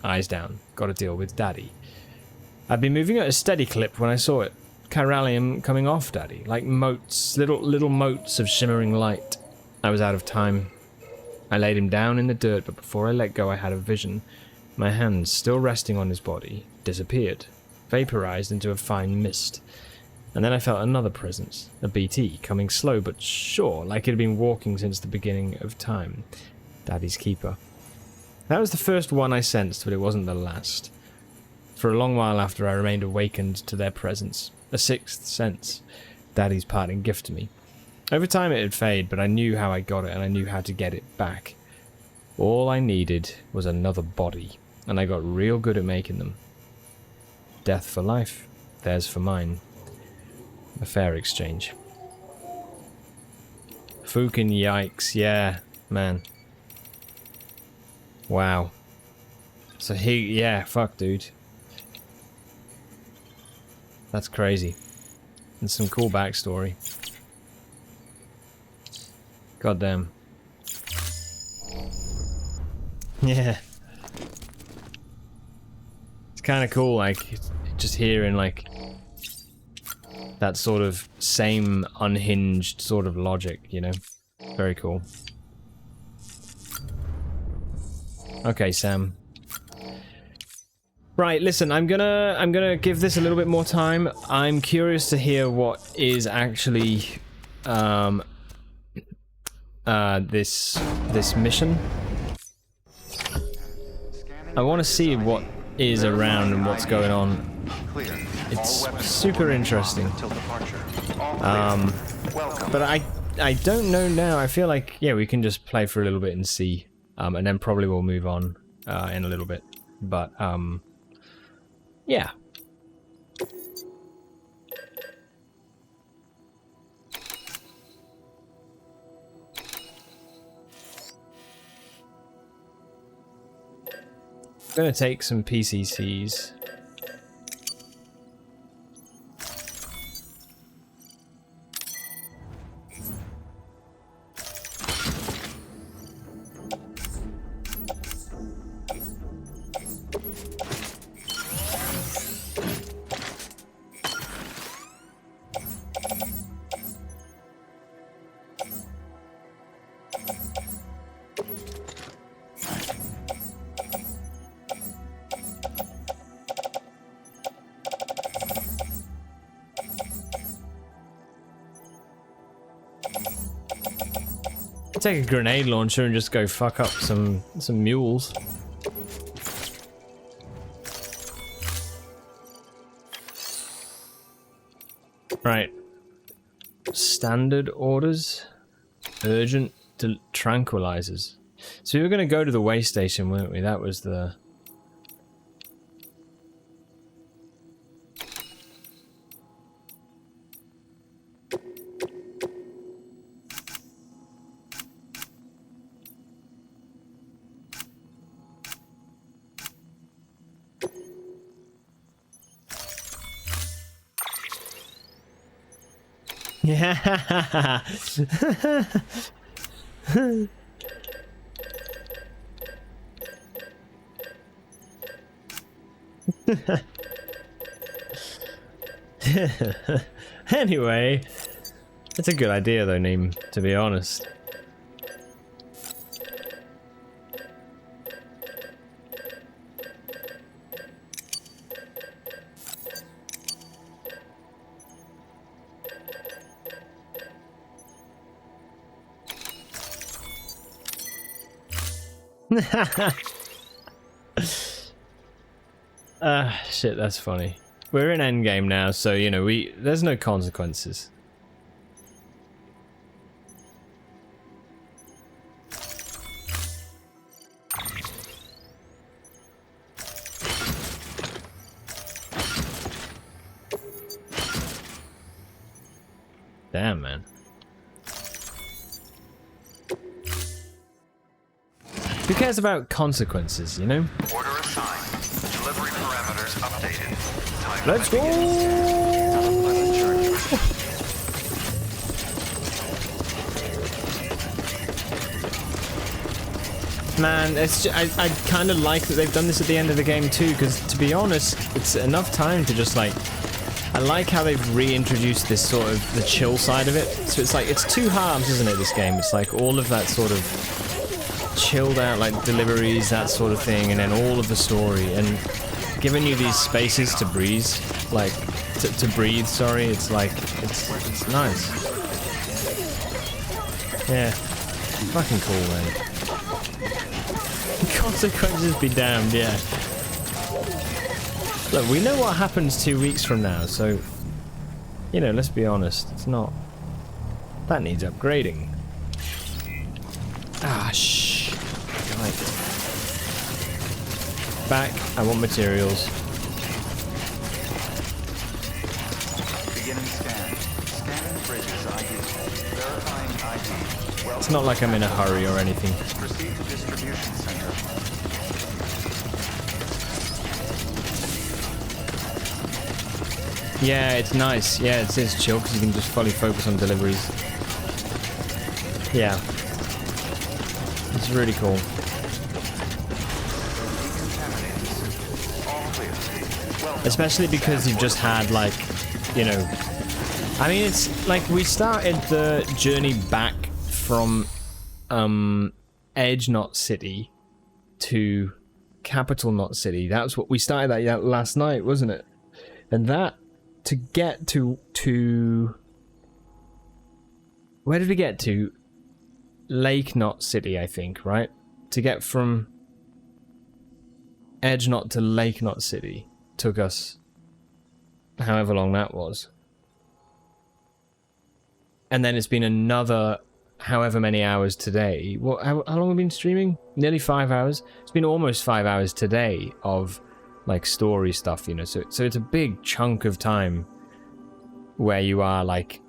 Eyes down, gotta deal with Daddy. I'd been moving at a steady clip when I saw it. Chiralium coming off Daddy, like motes, little motes of shimmering light. I was out of time. I laid him down in the dirt, but before I let go I had a vision. My hands, still resting on his body, disappeared, vaporized into a fine mist. And then I felt another presence, a BT, coming slow but sure, like it had been walking since the beginning of time. Daddy's keeper. That was the first one I sensed, but it wasn't the last. For a long while after, I remained awakened to their presence, a sixth sense, Daddy's parting gift to me. Over time it would fade, but I knew how I got it and I knew how to get it back. All I needed was another body, and I got real good at making them. Death for life, theirs for mine. A fair exchange. Fucking yikes, yeah, man. Wow. So yeah, fuck dude. That's crazy. And some cool backstory. Goddamn. Yeah. It's kind of cool, like, just hearing, like, that sort of same unhinged sort of logic, you know? Very cool. Okay, Sam. Right, listen, I'm gonna give this a little bit more time. I'm curious to hear what is actually, this mission. I want to see what is around and what's going on. It's super interesting. But I don't know now. I feel like, yeah, we can just play for a little bit and see, and then probably we'll move on in a little bit. But yeah. I'm gonna take some PCCs. Take a grenade launcher and just go fuck up some mules. Right, Standard orders. Urgent tranquilizers. So we were going to go to the way station, weren't we? That was the... Yeah. Anyway, it's a good idea though, Neem, to be honest. Shit, that's funny. We're in endgame now, so you know, there's no consequences. Damn, man. Who cares about consequences, you know? Order assigned. Delivery parameters updated. Time Let's go! Man, it's just, I kind of like that they've done this at the end of the game too, because to be honest, it's enough time to just like... I like how they've reintroduced this sort of the chill side of it. So it's like, it's two halves, isn't it, this game? It's like all of that sort of chilled out, like deliveries, that sort of thing, and then all of the story, and giving you these spaces to breathe, like, to breathe, sorry, it's like, it's nice. Yeah. Fucking cool, man. Consequences be damned, yeah. Look, we know what happens 2 weeks from now, so, you know, let's be honest, it's not... That needs upgrading. Ah, shh. Right. Back, I want materials. Beginning scan. Scanning bridges ID. Verifying ID. It's not like I'm in a hurry or anything. Proceed to distribution center. Yeah, it's nice. Yeah, it's chill because you can just fully focus on deliveries. Yeah. It's really cool. Especially because you've just had, like, you know... I mean, it's like we started the journey back from Edge Knot City to Capital Knot City. That's what we started that last night, wasn't it? And that... To get to where did we get to? Lake Knot City, I think, right? To get from Edge Knot to Lake Knot City took us however long that was. And then it's been another however many hours today. What? How long have we been streaming? Nearly 5 hours? It's been almost 5 hours today of... like story stuff, you know, so it's a big chunk of time where you are like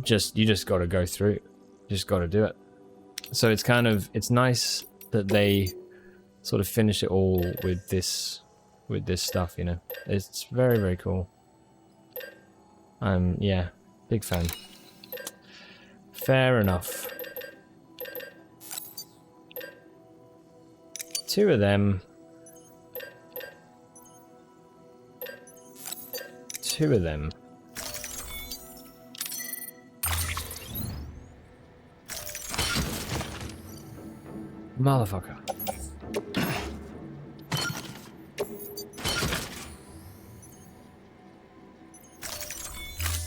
you just got to go through it. You just got to do it. So it's kind of, it's nice that they sort of finish it all with this stuff, you know. It's very, very cool. Yeah, big fan. Fair enough. 2 of them. 2 of them. Motherfucker.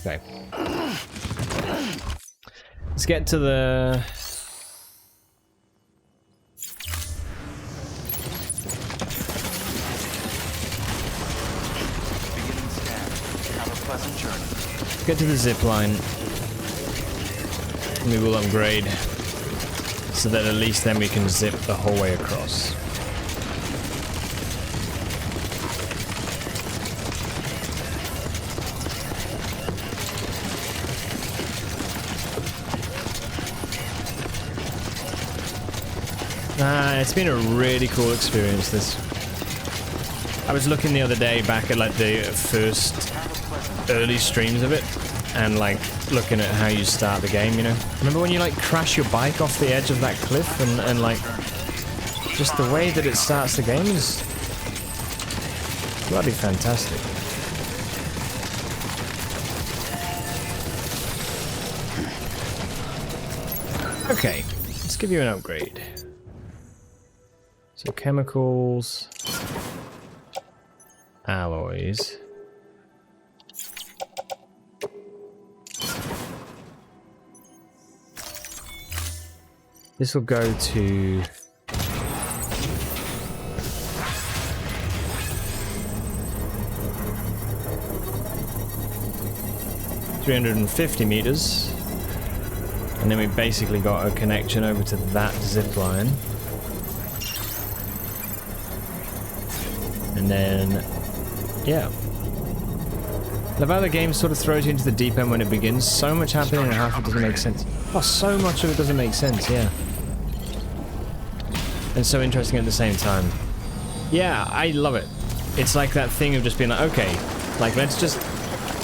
Okay. Let's get to the... Get to the zip line. we will upgrade so that at least then we can zip the whole way across. It's been a really cool experience, this. I was looking the other day back at like the first early streams of it and like looking at how you start the game, you know? Remember when you like crash your bike off the edge of that cliff and like just the way that it starts the game is bloody fantastic. Okay, let's give you an upgrade. So chemicals, alloys. This will go to 350 meters. And then we basically got a connection over to that zip line. And then, yeah. Love how the game sort of throws you into the deep end when it begins. So much happening and half it doesn't make sense. Oh, so much of it doesn't make sense, yeah. And so interesting at the same time. Yeah, I love it. It's like that thing of just being like, okay, like let's just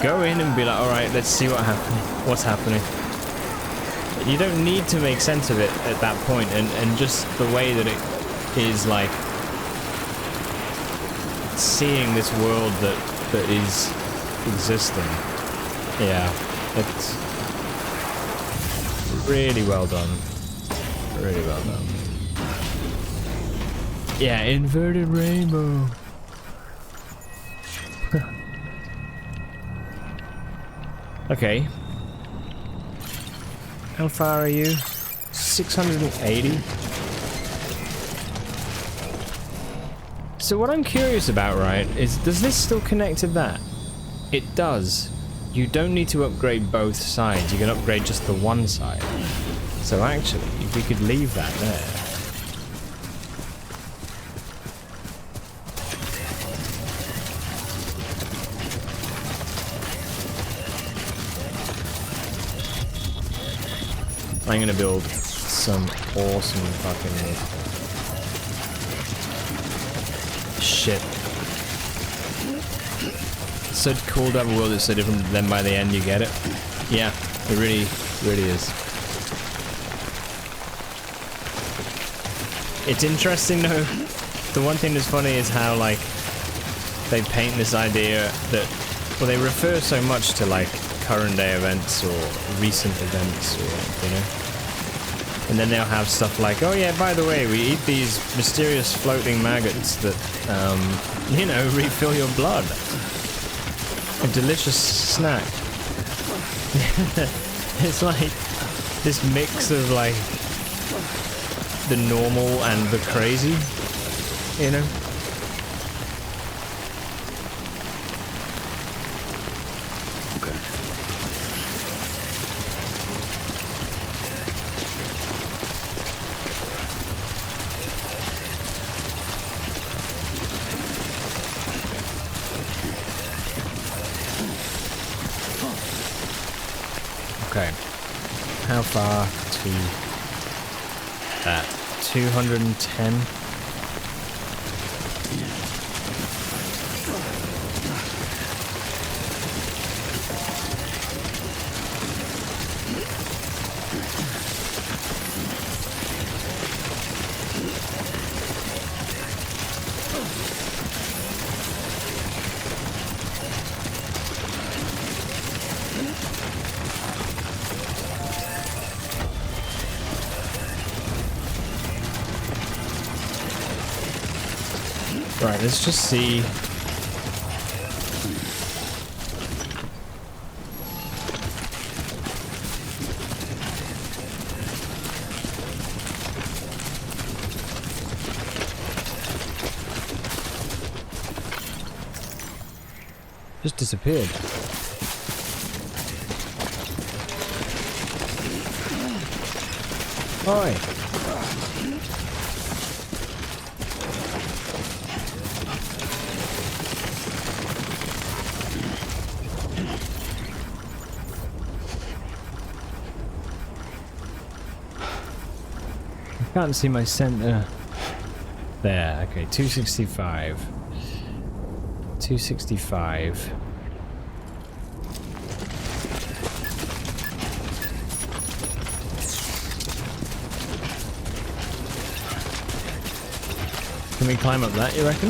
go in and be like, alright, let's see what's happening. You don't need to make sense of it at that point, and just the way that it is like seeing this world that is existing. Yeah, it's really well done. Really well done. Yeah, inverted rainbow. Okay. How far are you? 680? So what I'm curious about, right, is does this still connect to that? It does. You don't need to upgrade both sides. You can upgrade just the one side. So actually, we could leave that there. I'm gonna build some awesome fucking shit. It's so cool to have a world that's so different, then by the end you get it. Yeah, it really, really is. It's interesting though. The one thing that's funny is how like they paint this idea that, well, they refer so much to like current day events or recent events, or you know, and then they'll have stuff like, oh yeah, by the way, we eat these mysterious floating maggots that you know, refill your blood. A delicious snack. It's like this mix of like the normal and the crazy, you know. Okay, how far to that? 210? Right, let's just see. Just disappeared. Oi. I can't see my center. There, okay, 265. 265. Can we climb up that, you reckon?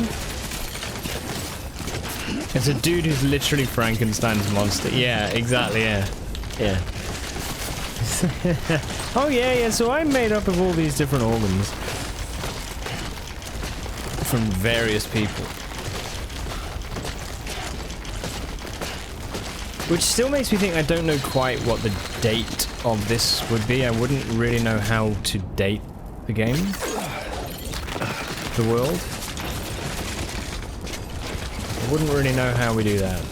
It's a dude who's literally Frankenstein's monster. Yeah, exactly, yeah. Yeah. Oh yeah, so I'm made up of all these different organs. From various people. Which still makes me think I don't know quite what the date of this would be. I wouldn't really know how to date the game. The world. I wouldn't really know how we do that.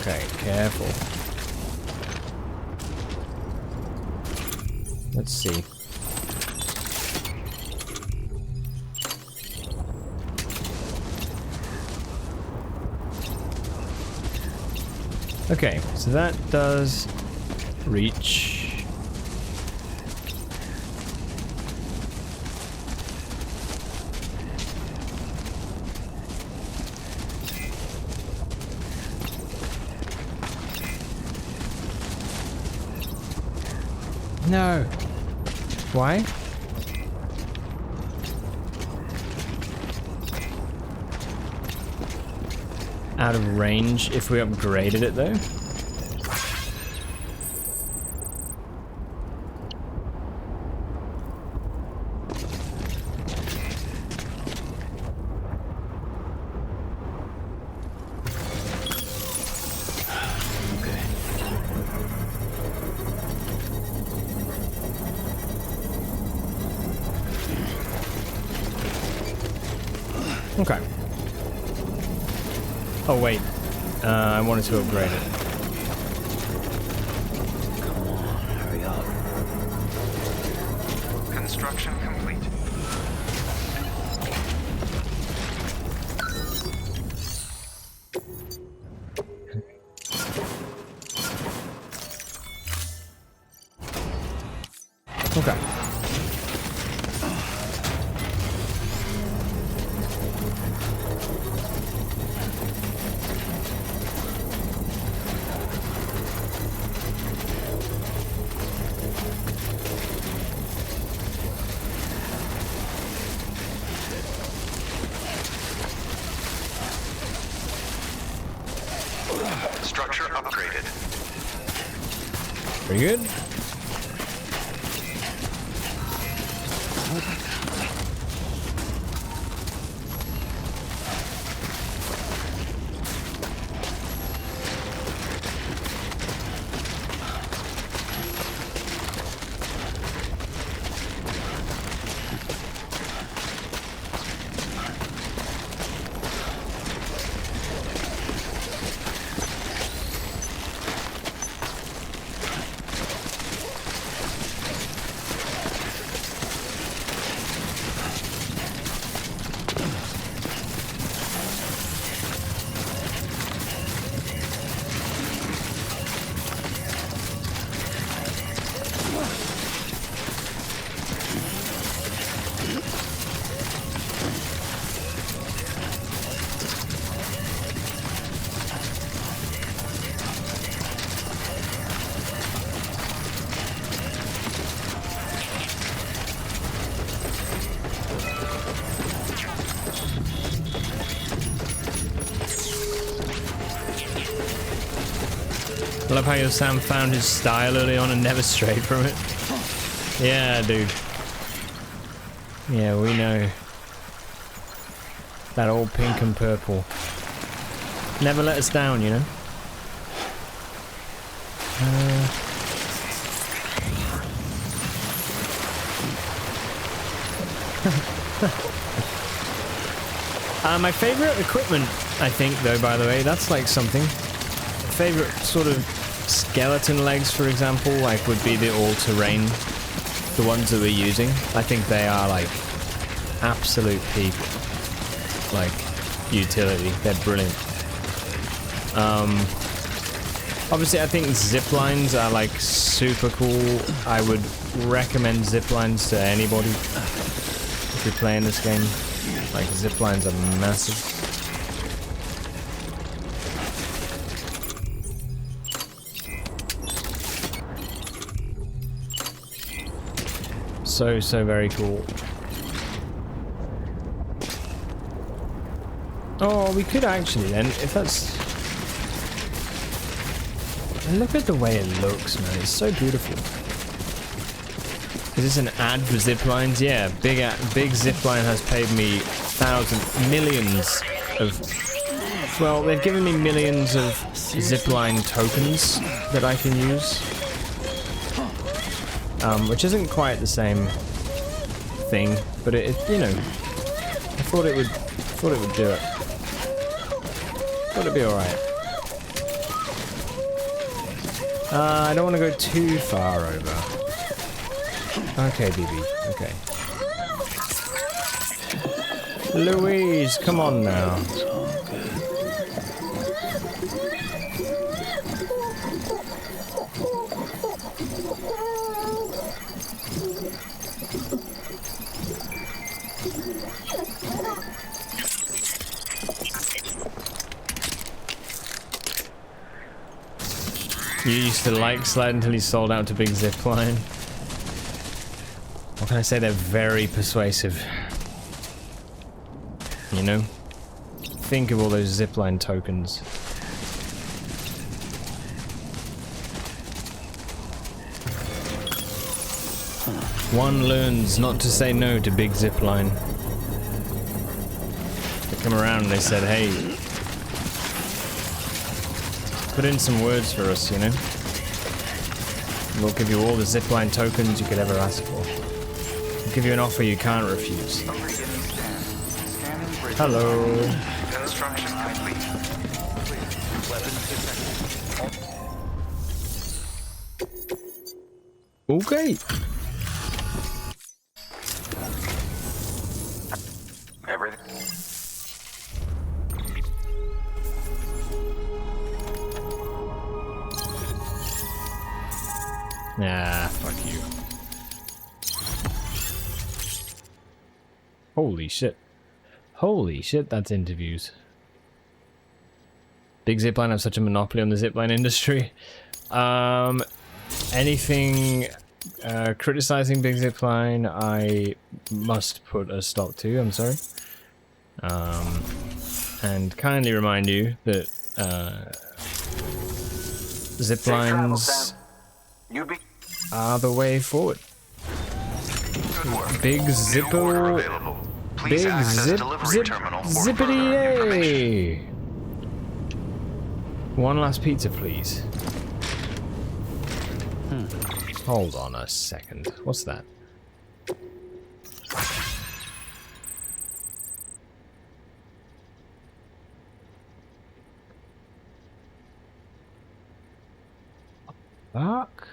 Okay, careful. Let's see. Okay, so that does reach. No. Why? Out of range if we upgraded it though? Okay. Oh wait, I wanted to upgrade it. Come on, hurry up. Construction complete. Okay. Structure upgraded. Pretty good. I love how your Sam found his style early on and never strayed from it. Yeah, dude. Yeah, we know. That old pink and purple. Never let us down, you know? My favorite equipment, I think, though, by the way, that's like something. Favorite sort of skeleton legs, for example, like would be the all-terrain, the ones that we're using. I think they are like absolute peak, like utility. They're brilliant. Obviously, I think zip lines are like super cool. I would recommend zip lines to anybody if you're playing this game. Like zip lines are massive. So very cool. Oh, we could actually then, if that's... Look at the way it looks, man. It's so beautiful. Is this an ad for zip lines? Yeah, big zipline has paid me millions of... Well, they've given me millions of zipline tokens that I can use. Which isn't quite the same thing, but it you know, I thought it would do it. Thought it'd be alright. I don't want to go too far over. Okay, BB. Okay. Louise, come on now. You used to like Sled until he sold out to Big Zipline. What can I say? They're very persuasive. You know? Think of all those zipline tokens. One learns not to say no to Big Zipline. They come around and they said, hey, put in some words for us, you know? We'll give you all the zipline tokens you could ever ask for. We'll give you an offer you can't refuse. Hello. Construction complete. Weapons detected. Okay. Everything. Ah, fuck you. Holy shit. Holy shit, that's interviews. Big Zipline have such a monopoly on the zipline industry. Anything criticizing Big Zipline, I must put a stop to, I'm sorry. And kindly remind you that ziplines are the way forward. Big Zippo, big zippity yay! One last pizza, please. Hold on a second. What's that? Fuck?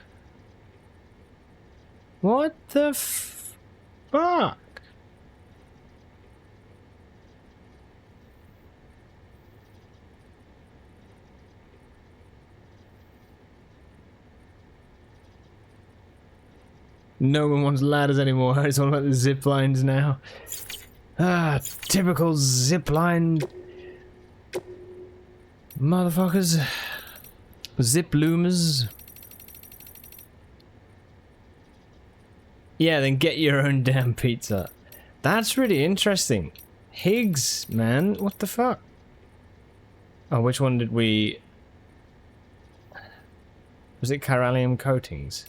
What the fuck? No one wants ladders anymore. It's all about the zip lines now. Ah, typical zipline motherfuckers. Zip loomers. Yeah, then get your own damn pizza. That's really interesting. Higgs, man. What the fuck? Oh, which one did we... Was it chiralium coatings?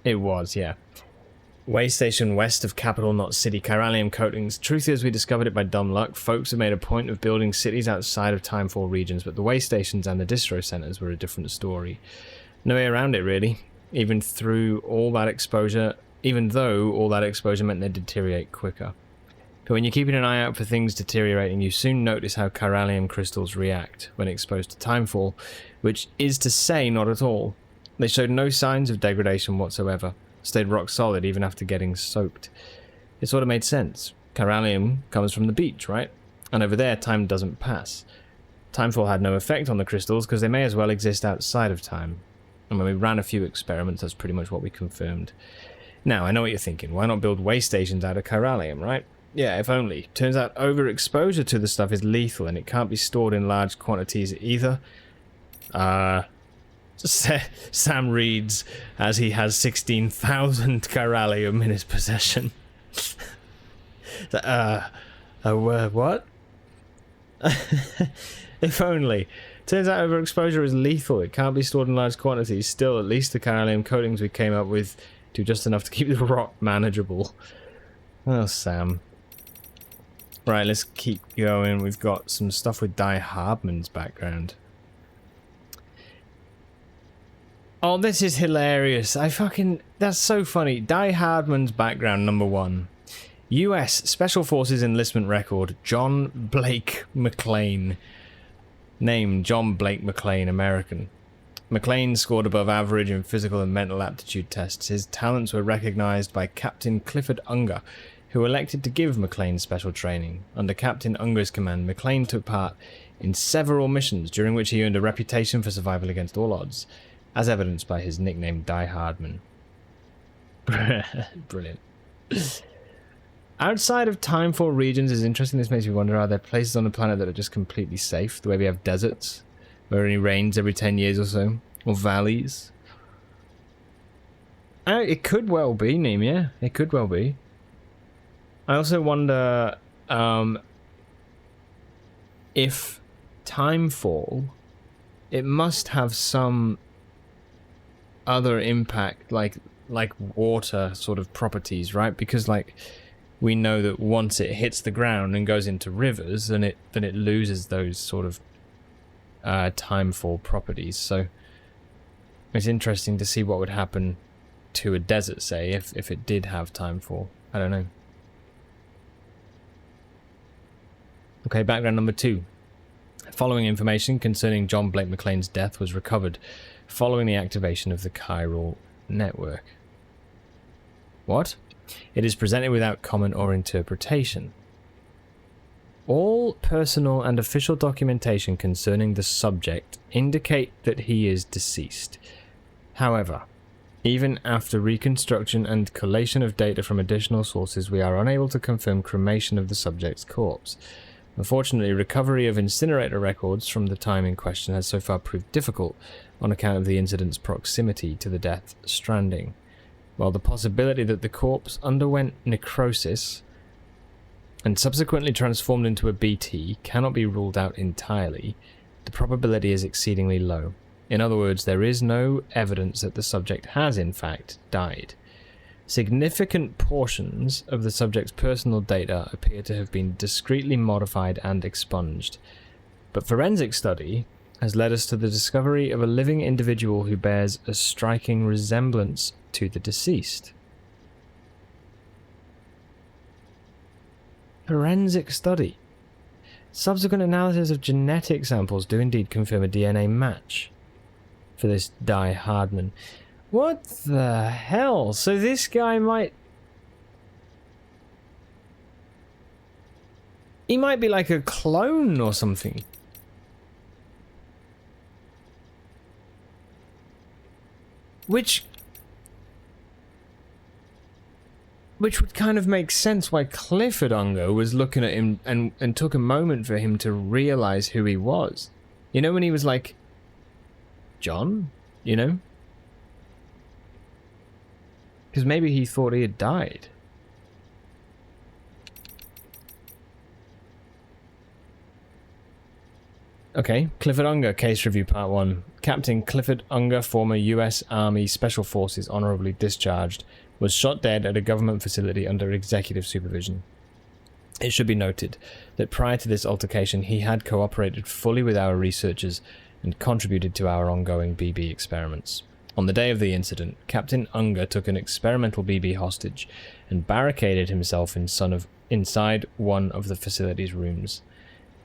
It was, yeah. Way station west of Capital Knot City, chiralium coatings. Truth is, we discovered it by dumb luck. Folks have made a point of building cities outside of Timefall regions, but the way stations and the distro centers were a different story. No way around it, really. Even though all that exposure meant they deteriorate quicker. But when you're keeping an eye out for things deteriorating, you soon notice how chiralium crystals react when exposed to timefall, which is to say not at all. They showed no signs of degradation whatsoever, stayed rock solid even after getting soaked. It sort of made sense. Chiralium comes from the beach, right? And over there, time doesn't pass. Timefall had no effect on the crystals because they may as well exist outside of time. And when we ran a few experiments, that's pretty much what we confirmed. Now, I know what you're thinking. Why not build way stations out of chiralium, right? Yeah, if only. Turns out overexposure to the stuff is lethal and it can't be stored in large quantities either. Sam reads as he has 16,000 chiralium in his possession. What? If only. Turns out overexposure is lethal. It can't be stored in large quantities. Still, at least the chiralium coatings we came up with do just enough to keep the rot manageable. Oh, Sam. Right, let's keep going. We've got some stuff with Die Hardman's background. Oh, this is hilarious. That's so funny. Die Hardman's background, number 1. U.S. Special Forces enlistment record, John Blake McClane. Name, John Blake McClane, American. McClane scored above average in physical and mental aptitude tests. His talents were recognized by Captain Clifford Unger, who elected to give McClane special training. Under Captain Unger's command, McClane took part in several missions, during which he earned a reputation for survival against all odds, as evidenced by his nickname Die Hardman. Brilliant. Outside of timefall regions is interesting. This makes me wonder, are there places on the planet that are just completely safe? The way we have deserts, where it only rains every 10 years or so? Or valleys? It could well be, Neem, yeah. It could well be. I also wonder if timefall, it must have some other impact, like water sort of properties, right? Because like we know that once it hits the ground and goes into rivers, then it loses those sort of timefall properties. So it's interesting to see what would happen to a desert, say, if it did have timefall. I don't know. Okay, background number 2. Following information concerning John Blake McClane's death was recovered following the activation of the chiral network. What? It is presented without comment or interpretation. All personal and official documentation concerning the subject indicate that he is deceased. However, even after reconstruction and collation of data from additional sources, we are unable to confirm cremation of the subject's corpse. Unfortunately, recovery of incinerator records from the time in question has so far proved difficult on account of the incident's proximity to the death Stranding. While the possibility that the corpse underwent necrosis and subsequently transformed into a BT cannot be ruled out entirely, the probability is exceedingly low. In other words, there is no evidence that the subject has in fact died. Significant portions of the subject's personal data appear to have been discreetly modified and expunged, but forensic study has led us to the discovery of a living individual who bears a striking resemblance to the deceased. Forensic study. Subsequent analysis of genetic samples do indeed confirm a DNA match for this Die Hardman. What the hell? So this guy might... He might be like a clone or something. Which would kind of make sense why Clifford Unger was looking at him and took a moment for him to realize who he was. You know, when he was like, John? You know? Because maybe he thought he had died. Okay, Clifford Unger, case review part 1. Captain Clifford Unger, former US Army Special Forces, honorably discharged, was shot dead at a government facility under executive supervision. It should be noted that prior to this altercation, he had cooperated fully with our researchers and contributed to our ongoing BB experiments. On the day of the incident, Captain Unger took an experimental BB hostage and barricaded himself in inside one of the facility's rooms.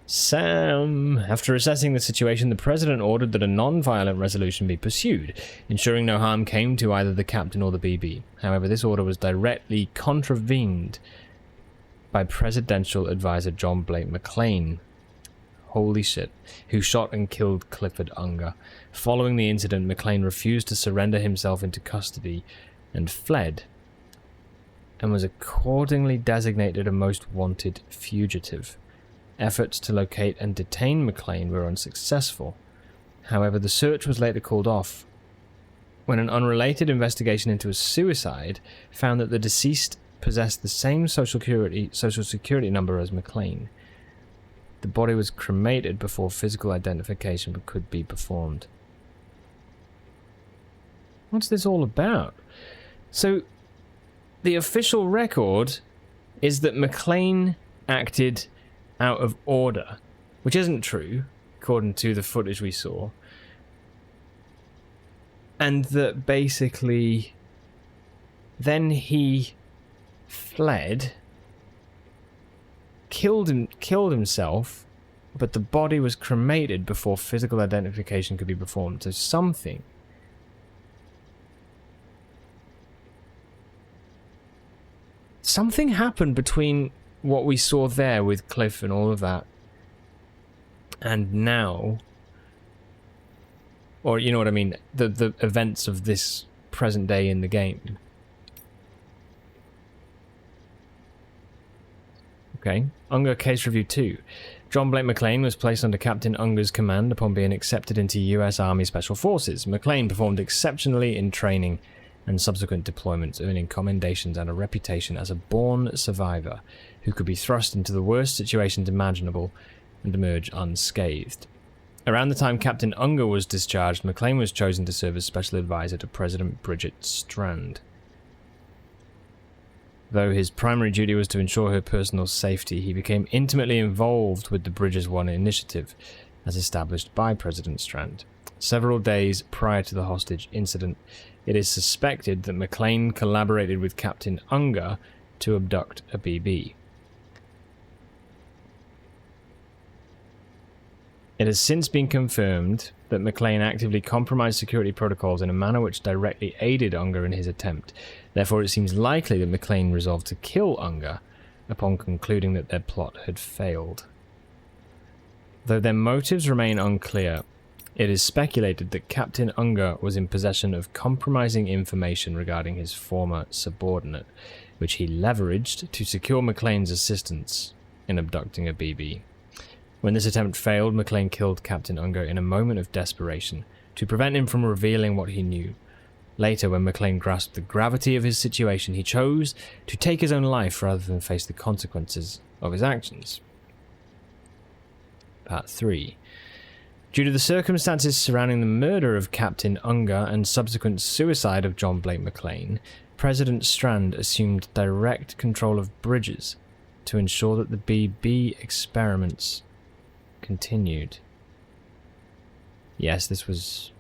Sam. After assessing the situation, the president ordered that a non-violent resolution be pursued, ensuring no harm came to either the captain or the BB. However, this order was directly contravened by presidential advisor John Blake McClane. Holy shit. Who shot and killed Clifford Unger. Following the incident, McClane refused to surrender himself into custody and fled, and was accordingly designated a most wanted fugitive. Efforts to locate and detain McClane were unsuccessful. However, the search was later called off when an unrelated investigation into a suicide found that the deceased possessed the same social security number as McClane. The body was cremated before physical identification could be performed. What's this all about? So, the official record is that McClane acted out of order, which isn't true, according to the footage we saw. And that basically then he fled, killed himself, but the body was cremated before physical identification could be performed. So something happened between what we saw there with Cliff and all of that and now, or you know what I mean, the events of this present day in the game. Okay, Unger Case Review 2. John Blake McClane was placed under Captain Unger's command upon being accepted into US Army Special Forces. McClane performed exceptionally in training and subsequent deployments, earning commendations and a reputation as a born survivor who could be thrust into the worst situations imaginable and emerge unscathed. Around the time Captain Unger was discharged, McClane was chosen to serve as special advisor to President Bridget Strand. Though his primary duty was to ensure her personal safety, he became intimately involved with the Bridges 1 initiative, as established by President Strand. Several days prior to the hostage incident, it is suspected that McClane collaborated with Captain Unger to abduct a BB. It has since been confirmed that McClane actively compromised security protocols in a manner which directly aided Unger in his attempt. Therefore, it seems likely that McClane resolved to kill Unger upon concluding that their plot had failed. Though their motives remain unclear, it is speculated that Captain Unger was in possession of compromising information regarding his former subordinate, which he leveraged to secure McClane's assistance in abducting a BB. When this attempt failed, McClane killed Captain Unger in a moment of desperation to prevent him from revealing what he knew. Later, when McClane grasped the gravity of his situation, he chose to take his own life rather than face the consequences of his actions. Part 3. Due to the circumstances surrounding the murder of Captain Unger and subsequent suicide of John Blake McClane, President Strand assumed direct control of Bridges to ensure that the BB experiments continued. Yes, this was...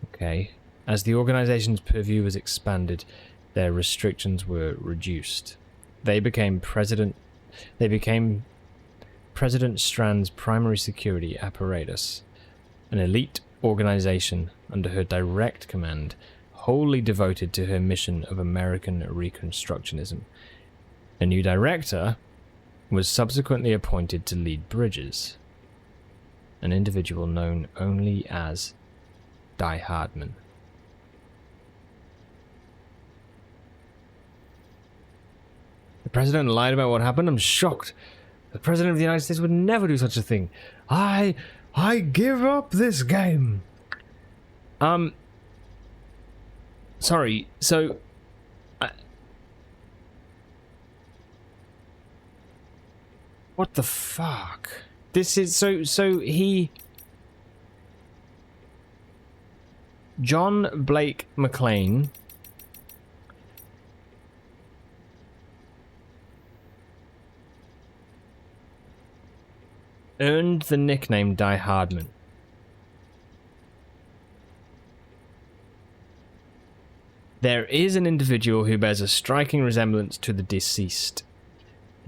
Okay. As the organization's purview was expanded, their restrictions were reduced. They became President Strand's primary security apparatus, an elite organization under her direct command, wholly devoted to her mission of American Reconstructionism. A new director was subsequently appointed to lead Bridges, an individual known only as Die Hardman. The president lied about what happened? I'm shocked. The president of the United States would never do such a thing. I give up this game. Sorry, so... what the fuck? This is... So he... John Blake McClane earned the nickname Die Hardman. There is an individual who bears a striking resemblance to the deceased.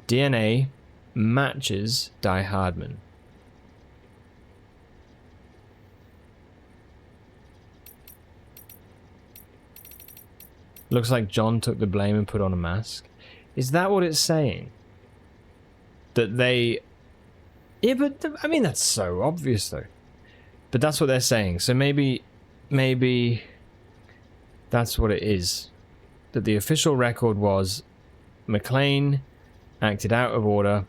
DNA matches Die Hardman. Looks like John took the blame and put on a mask. Is that what it's saying? That they... Yeah, but, I mean, that's so obvious, though. But that's what they're saying. So maybe that's what it is. That the official record was McLean acted out of order,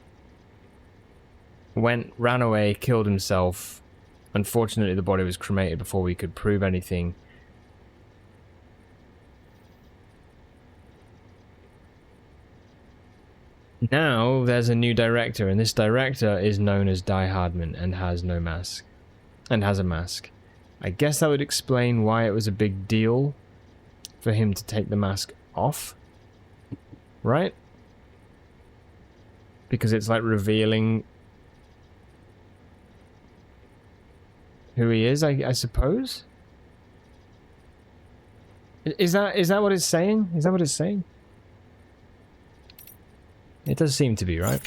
ran away, killed himself. Unfortunately, the body was cremated before we could prove anything. Now there's a new director, and this director is known as Die Hardman and has no mask. And has a mask. I guess that would explain why it was a big deal for him to take the mask off. Right? Because it's like revealing who he is, I suppose? Is that what it's saying? Is that what it's saying? It does seem to be, right?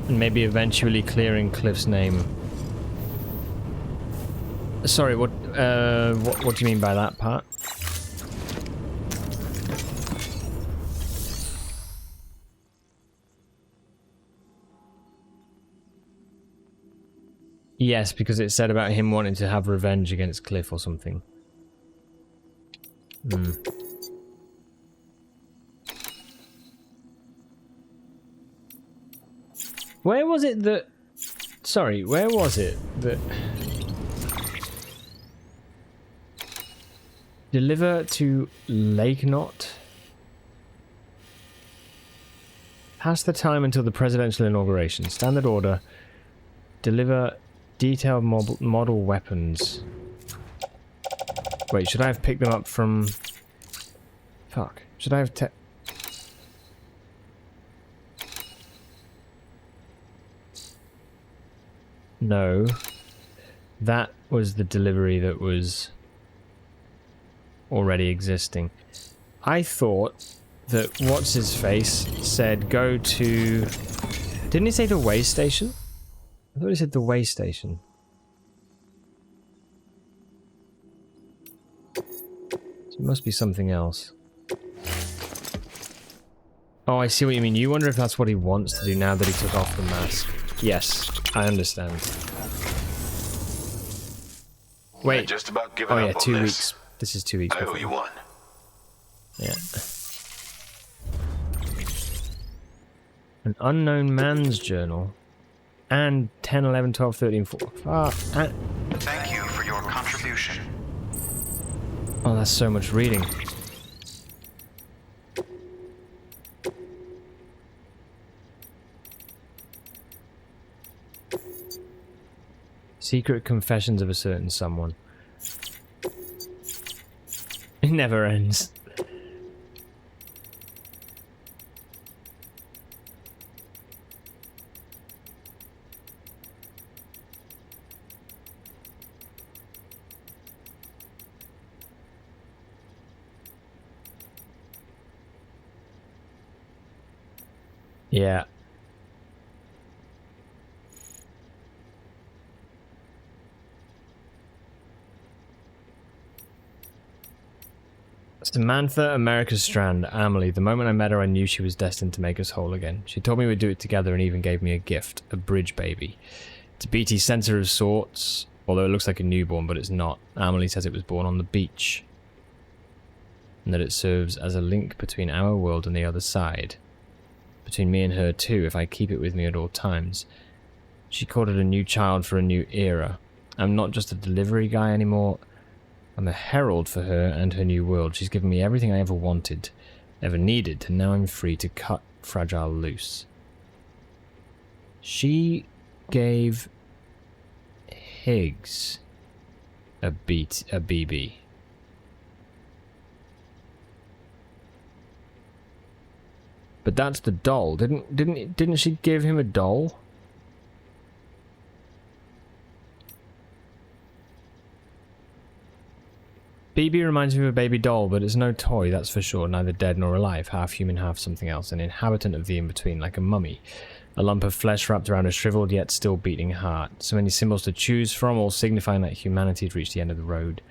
And maybe eventually clearing Cliff's name. Sorry, what do you mean by that part? Yes, because it said about him wanting to have revenge against Cliff or something. Hmm. Where was it that... Sorry, where was it that... Deliver to Lake Knot? Pass the time until the presidential inauguration. Standard order. Deliver detailed model weapons. Wait, should I have picked them up from... Fuck. Should I have... No. That was the delivery that was already existing. I thought that what's-his-face said go to... Didn't he say the way station? I thought he said the way station. So it must be something else. Oh, I see what you mean. You wonder if that's what he wants to do now that he took off the mask. Yes, I understand. Wait. Just about given oh yeah, up on 2 this. weeks. This is 2 weeks. I owe you one. Yeah. An unknown man's journal. And 10, 11, 12, 13, 4. Thank you for your contribution. Oh, that's so much reading. Secret confessions of a certain someone. It never ends. Yeah. Samantha, America's Strand, Amelie. The moment I met her, I knew she was destined to make us whole again. She told me we'd do it together and even gave me a gift, a bridge baby. It's a BT sensor of sorts, although it looks like a newborn, but it's not. Amelie says it was born on the beach, and that it serves as a link between our world and the other side. Between me and her too, if I keep it with me at all times. She called it a new child for a new era. I'm not just a delivery guy anymore. I'm a herald for her and her new world. She's given me everything I ever wanted, ever needed, and now I'm free to cut Fragile loose. She gave Higgs a BB. But that's the doll. Didn't she give him a doll? BB reminds me of a baby doll, but it's no toy, that's for sure. Neither dead nor alive. Half human, half something else. An inhabitant of the in-between, like a mummy. A lump of flesh wrapped around a shriveled yet still beating heart. So many symbols to choose from, all signifying that humanity had reached the end of the road.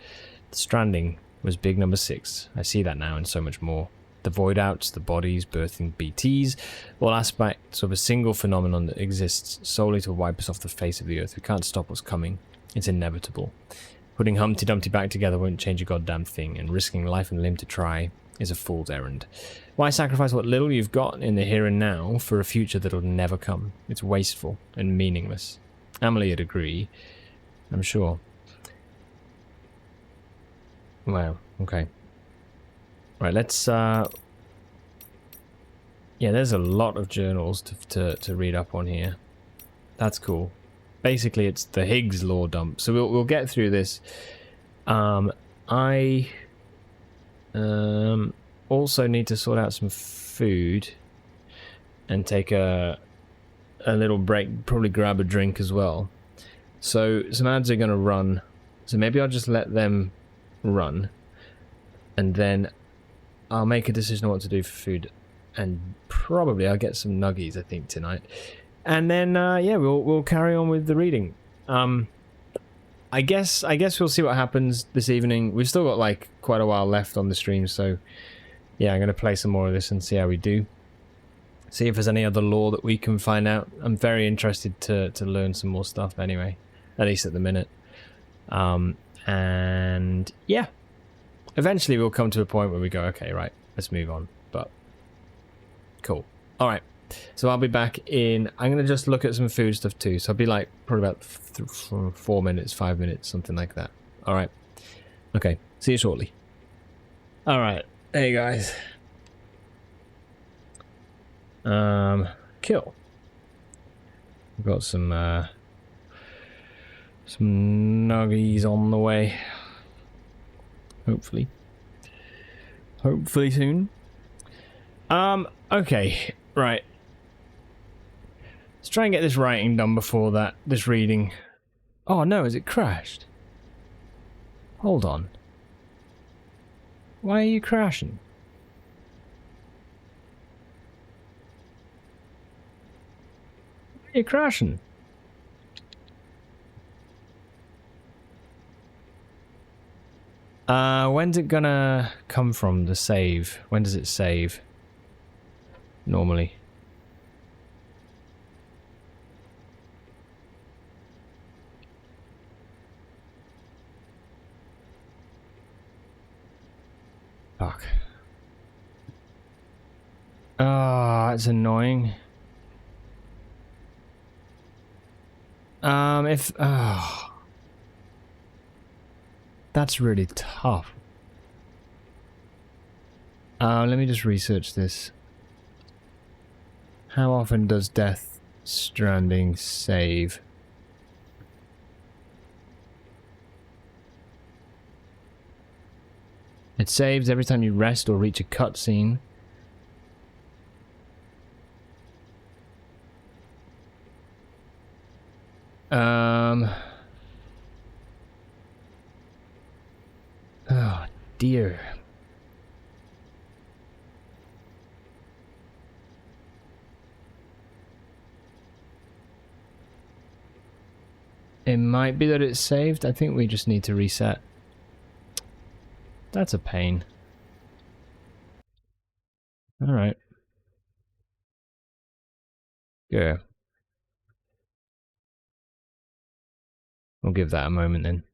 The Stranding was big number 6. I see that now and so much more. The void outs, the bodies, birthing BTs, all aspects of a single phenomenon that exists solely to wipe us off the face of the earth. We can't stop what's coming. It's inevitable. Putting Humpty Dumpty back together won't change a goddamn thing, and risking life and limb to try is a fool's errand. Why sacrifice what little you've got in the here and now for a future that'll never come? It's wasteful and meaningless. Amelie would agree, I'm sure. Wow, okay. Right, let's, yeah, there's a lot of journals to read up on here. That's cool. Basically, it's the Higgs law dump. So we'll get through this. I also need to sort out some food and take a little break. Probably grab a drink as well. So some ads are going to run. So maybe I'll just let them run, and then I'll make a decision on what to do for food, and probably I'll get some nuggies, I think, tonight. And then, yeah, we'll carry on with the reading. I guess we'll see what happens this evening. We've still got, like, quite a while left on the stream, so, yeah, I'm going to play some more of this and see how we do. See if there's any other lore that we can find out. I'm very interested to learn some more stuff anyway, at least at the minute. And, yeah. Eventually we'll come to a point where we go, okay, right, let's move on. But, cool. Alright. So I'll be back in... I'm going to just look at some food stuff too. So I'll be like probably about 4 minutes, 5 minutes, something like that. Alright. Okay. See you shortly. Alright. Hey guys. Kill. We've got some nuggies on the way. Hopefully. Hopefully soon. Okay. Right. Let's try and get this writing done before this reading. Oh no, has it crashed? Hold on. Why are you crashing? Why are you crashing? When's it gonna come from, the save? When does it save? Normally. Fuck. Ah, it's annoying. That's really tough. Let me just research this. How often does Death Stranding save? It saves every time you rest or reach a cutscene. Oh dear. It might be that it's saved. I think we just need to reset. That's a pain. Alright. Yeah. We'll give that a moment then.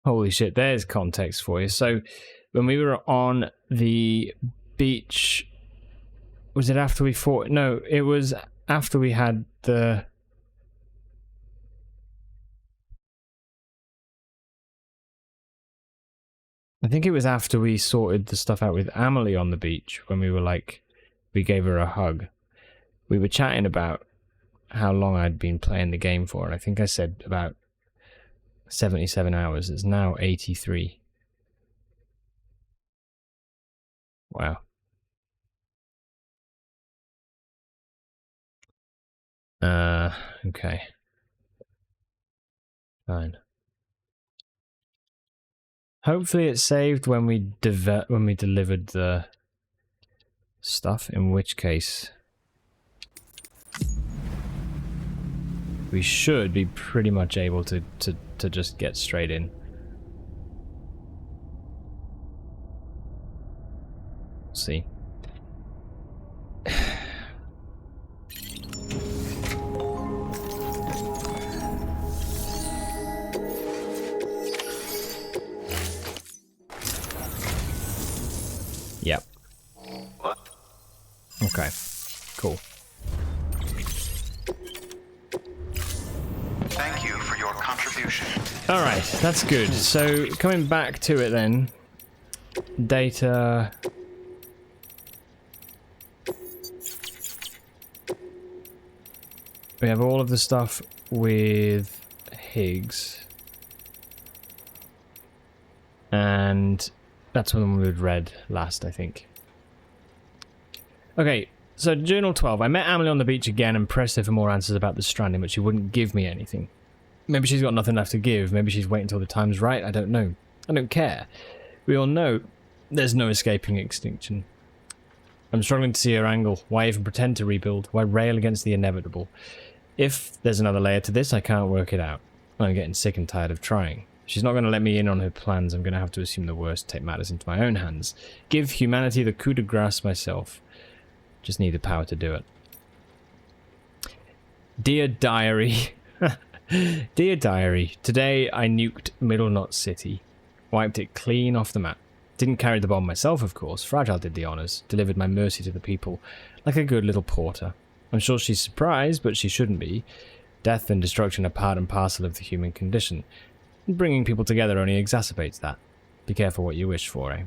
Holy shit, there's context for you. So, when we were on the beach, was it after we fought? No, it was after we had the... I think it was after we sorted the stuff out with Amelie on the beach, when we were like, we gave her a hug. we were chatting about how long I'd been playing the game for, and I think I said about 77 hours. It's now 83. Wow. Okay. Fine. Hopefully it saved when we delivered the stuff, in which case we should be pretty much able to just get straight in. See. Yep. What? Okay. Cool. Thank you for your contribution. Alright, that's good. So, coming back to it then. Data. We have all of the stuff with Higgs. And that's one we'd read last, I think. Okay, so Journal 12. I met Amelie on the beach again and pressed her for more answers about the Stranding, but she wouldn't give me anything. Maybe she's got nothing left to give. Maybe she's waiting until the time's right. I don't know. I don't care. We all know there's no escaping extinction. I'm struggling to see her angle. Why even pretend to rebuild? Why rail against the inevitable? If there's another layer to this, I can't work it out. I'm getting sick and tired of trying. She's not going to let me in on her plans. I'm going to have to assume the worst, take matters into my own hands. Give humanity the coup de grace myself. Just need the power to do it. Dear Diary. Dear Diary, today I nuked Middle Knot City. Wiped it clean off the map. Didn't carry the bomb myself, of course. Fragile did the honours. Delivered my mercy to the people. Like a good little porter. I'm sure she's surprised, but she shouldn't be. Death and destruction are part and parcel of the human condition. Bringing people together only exacerbates that. Be careful what you wish for, eh?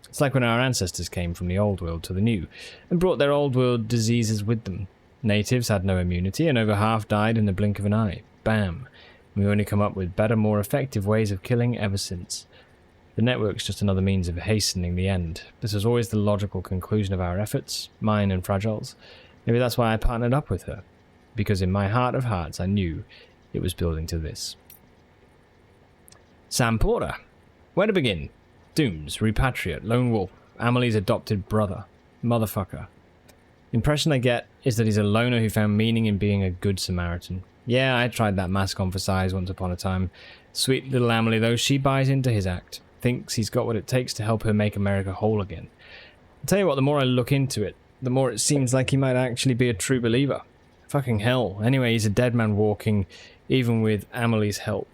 It's like when our ancestors came from the old world to the new, and brought their old world diseases with them. Natives had no immunity, and over half died in the blink of an eye. Bam. We've only come up with better, more effective ways of killing ever since. The network's just another means of hastening the end. This was always the logical conclusion of our efforts, mine and Fragile's. Maybe that's why I partnered up with her. Because in my heart of hearts I knew it was building to this. Sam Porter. Where to begin? Dooms, repatriate, lone wolf, Amelie's adopted brother. Motherfucker. The impression I get is that he's a loner who found meaning in being a good Samaritan. Yeah, I tried that mask on for size once upon a time. Sweet little Amelie, though, she buys into his act. Thinks he's got what it takes to help her make America whole again. I'll tell you what, the more I look into it, the more it seems like he might actually be a true believer. Fucking hell. Anyway, he's a dead man walking, even with Amelie's help.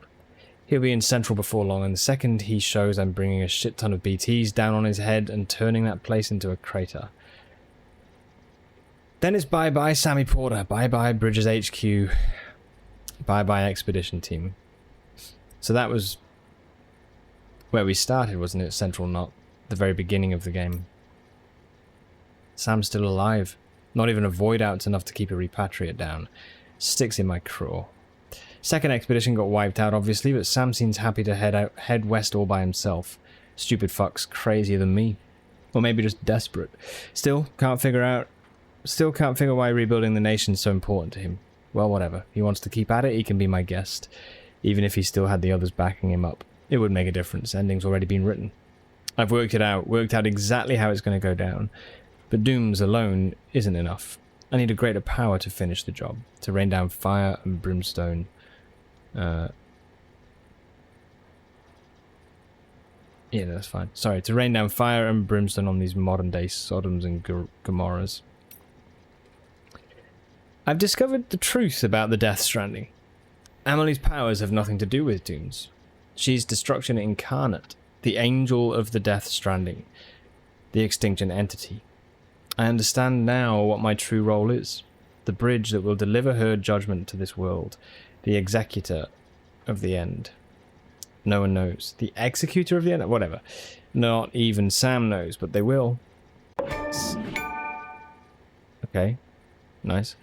He'll be in Central before long, and the second he shows I'm bringing a shit ton of BTs down on his head and turning that place into a crater. Then it's bye-bye Sammy Porter, bye-bye Bridges HQ, bye-bye Expedition Team. So that was where we started, wasn't it? Central Knot, the very beginning of the game. Sam's still alive. Not even a void out's enough to keep a repatriate down. Sticks in my craw. Second expedition got wiped out, obviously, but Sam seems happy to head west all by himself. Stupid fuck's crazier than me. Or maybe just desperate. Still can't figure why rebuilding the nation's so important to him. Well, whatever. He wants to keep at it, he can be my guest. Even if he still had the others backing him up. It would make a difference. Ending's already been written. I've worked out exactly how it's going to go down. But dooms alone isn't enough. I need a greater power to finish the job. To rain down fire and brimstone. Yeah, that's fine. Sorry, to rain down fire and brimstone on these modern-day Sodoms and Gomorrahs. I've discovered the truth about the Death Stranding. Amelie's powers have nothing to do with dooms. She's destruction incarnate, the angel of the Death Stranding, the extinction entity. I understand now what my true role is. The bridge that will deliver her judgment to this world. The executor of the end. No one knows. The executor of the end? Whatever. Not even Sam knows, but they will. Okay. Nice.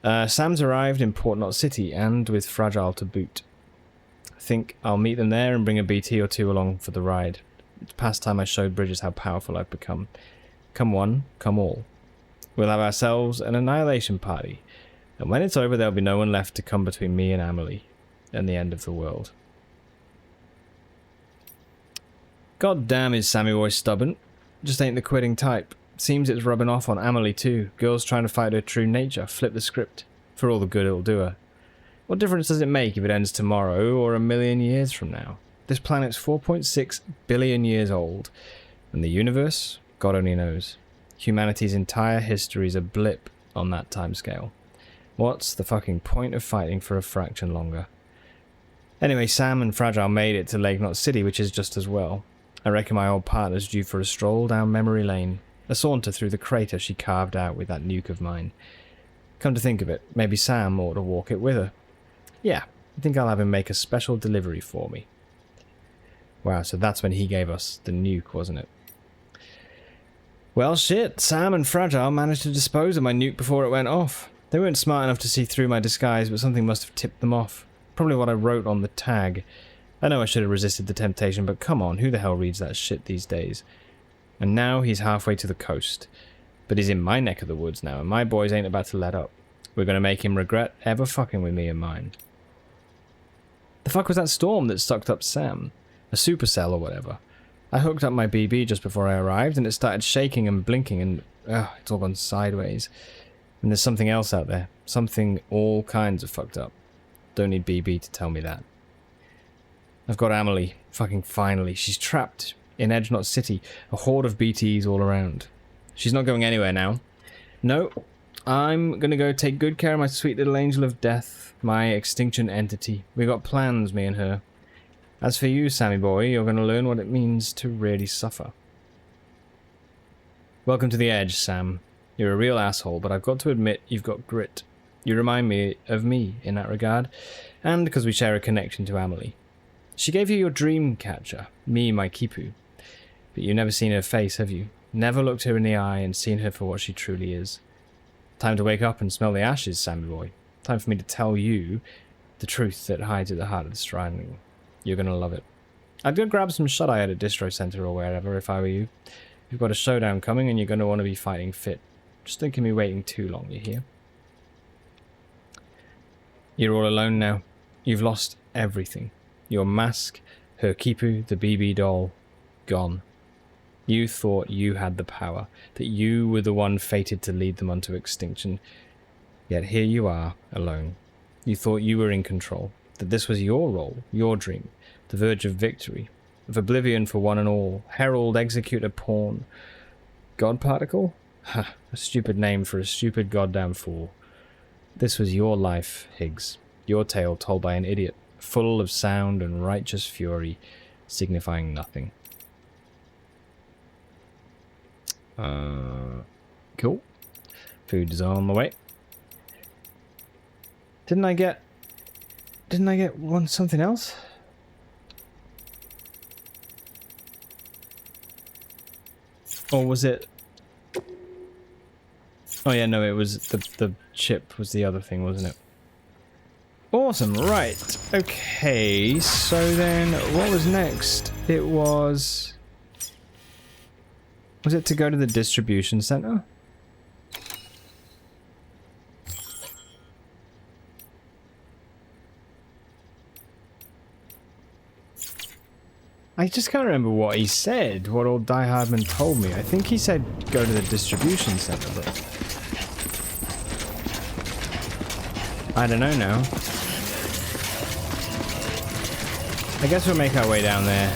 Sam's arrived in Port Knot City, and with Fragile to boot. I think I'll meet them there and bring a BT or two along for the ride. It's past time I showed Bridges how powerful I've become. Come one, come all. We'll have ourselves an annihilation party, and when it's over there'll be no one left to come between me and Amelie, and the end of the world. God damn is Sammy Boy stubborn. Just ain't the quitting type. Seems it's rubbing off on Amelie too. Girls trying to fight her true nature. Flip the script. For all the good it'll do her. What difference does it make if it ends tomorrow or 1,000,000 years from now? This planet's 4.6 billion years old. And the universe? God only knows. Humanity's entire history's a blip on that timescale. What's the fucking point of fighting for a fraction longer? Anyway, Sam and Fragile made it to Lake Knot City, which is just as well. I reckon my old partner's due for a stroll down memory lane. A saunter through the crater she carved out with that nuke of mine. Come to think of it, maybe Sam ought to walk it with her. Yeah, I think I'll have him make a special delivery for me. Wow, so that's when he gave us the nuke, wasn't it? Well, shit, Sam and Fragile managed to dispose of my nuke before it went off. They weren't smart enough to see through my disguise, but something must have tipped them off. Probably what I wrote on the tag. I know I should have resisted the temptation, but come on, who the hell reads that shit these days? And now he's halfway to the coast. But he's in my neck of the woods now, and my boys ain't about to let up. We're gonna make him regret ever fucking with me and mine. The fuck was that storm that sucked up Sam? A supercell or whatever. I hooked up my BB just before I arrived, and it started shaking and blinking, and it's all gone sideways. And there's something else out there. Something all kinds of fucked up. Don't need BB to tell me that. I've got Amelie. Fucking finally. She's trapped in Edge Knot City. A horde of BTs all around. She's not going anywhere now. No. I'm gonna go take good care of my sweet little angel of death. My extinction entity. We got plans, me and her. As for you, Sammy boy, you're gonna learn what it means to really suffer. Welcome to the Edge, Sam. You're a real asshole, but I've got to admit you've got grit. You remind me of me in that regard, and because we share a connection to Amelie. She gave you your dream catcher, me, my Kipu. But you've never seen her face, have you? Never looked her in the eye and seen her for what she truly is. Time to wake up and smell the ashes, Sammy boy. Time for me to tell you the truth that hides at the heart of the Stranding. You're gonna love it. I'd go grab some shut-eye at a distro center or wherever if I were you. You've got a showdown coming and you're gonna want to be fighting fit. Just don't keep me waiting too long, you hear? You're all alone now. You've lost everything. Your mask, her Kipu, the BB doll, gone. You thought you had the power, that you were the one fated to lead them onto extinction. Yet here you are, alone. You thought you were in control, that this was your role, your dream, the verge of victory, of oblivion for one and all, herald, executor, pawn. God particle? Ha, a stupid name for a stupid goddamn fool. This was your life, Higgs, your tale told by an idiot, full of sound and righteous fury, signifying nothing. Cool. Food is on the way. Didn't I get something else? Or was it? Oh yeah, no, it was the chip was the other thing, wasn't it? Awesome, right. Okay, so then what was next? It was it to go to the distribution center? I just can't remember what he said, what old Die Hardman told me. I think he said go to the distribution center, but I don't know now. I guess we'll make our way down there.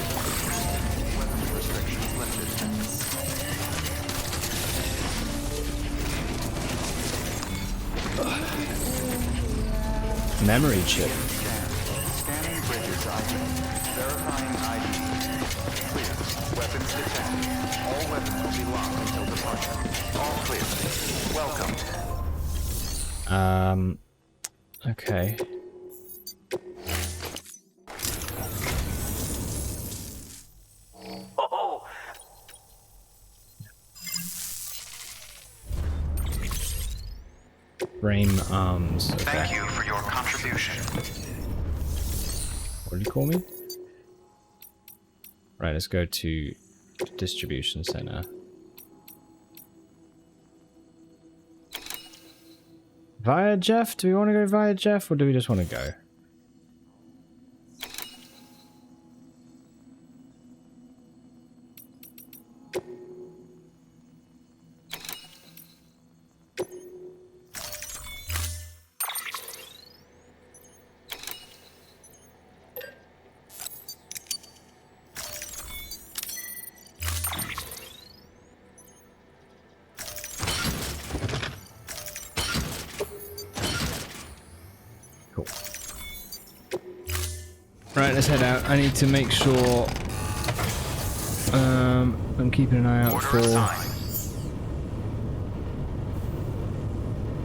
Memory chip. Scanning Bridges item. Verifying ID. Clear. Weapons detected. All weapons will be locked until departure. All clear. Welcome. Okay. Oh. Frame arms. Okay. Thank you for your contribution. What did you call me? Right, let's go to distribution center. Via Jeff? Do we want to go via Jeff or do we just want to go? Right, let's head out. I need to make sure I'm keeping an eye out for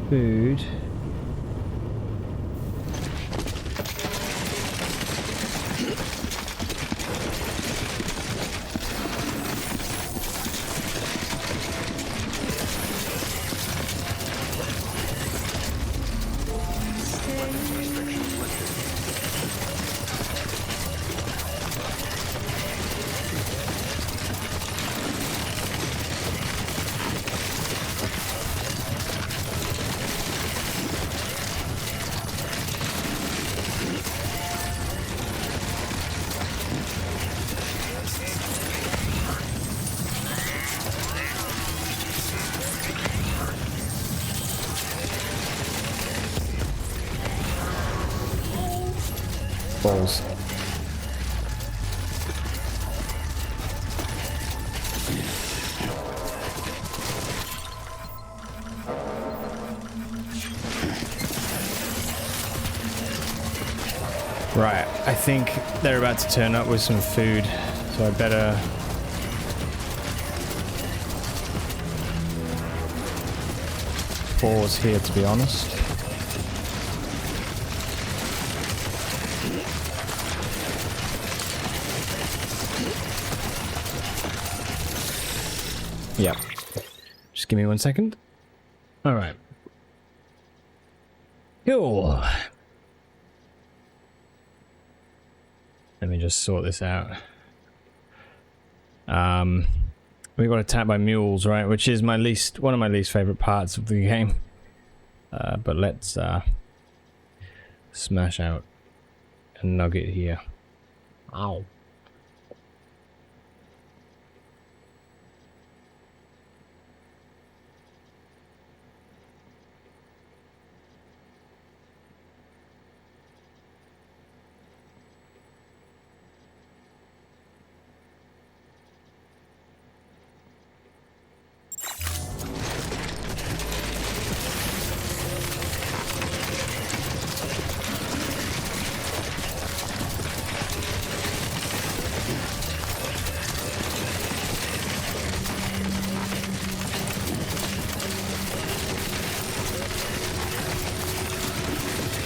food. Balls. Right, I think they're about to turn up with some food, so I better pause here, to be honest. Yep. Just give me 1 second. Alright. Cool. Let me just sort this out. We got attacked by mules, right? Which is one of my least favorite parts of the game. But let's smash out a nugget here. Ow.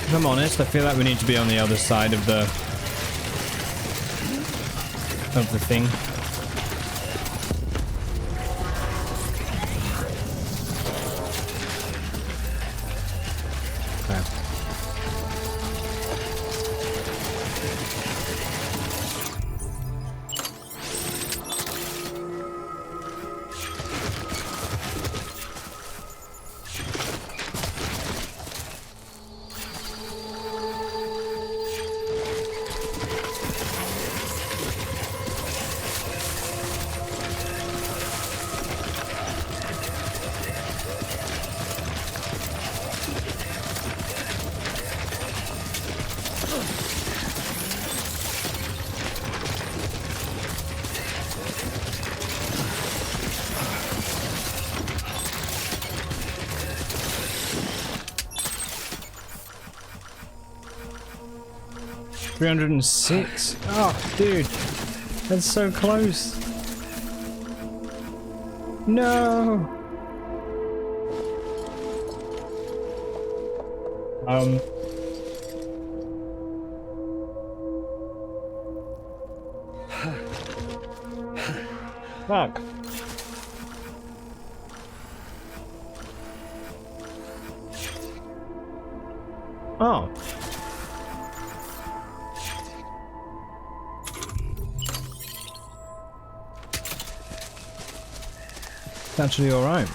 If I'm honest, I feel like we need to be on the other side of the thing. Okay. $306. Oh, dude, that's so close. No. Fuck. Oh. It's actually alright.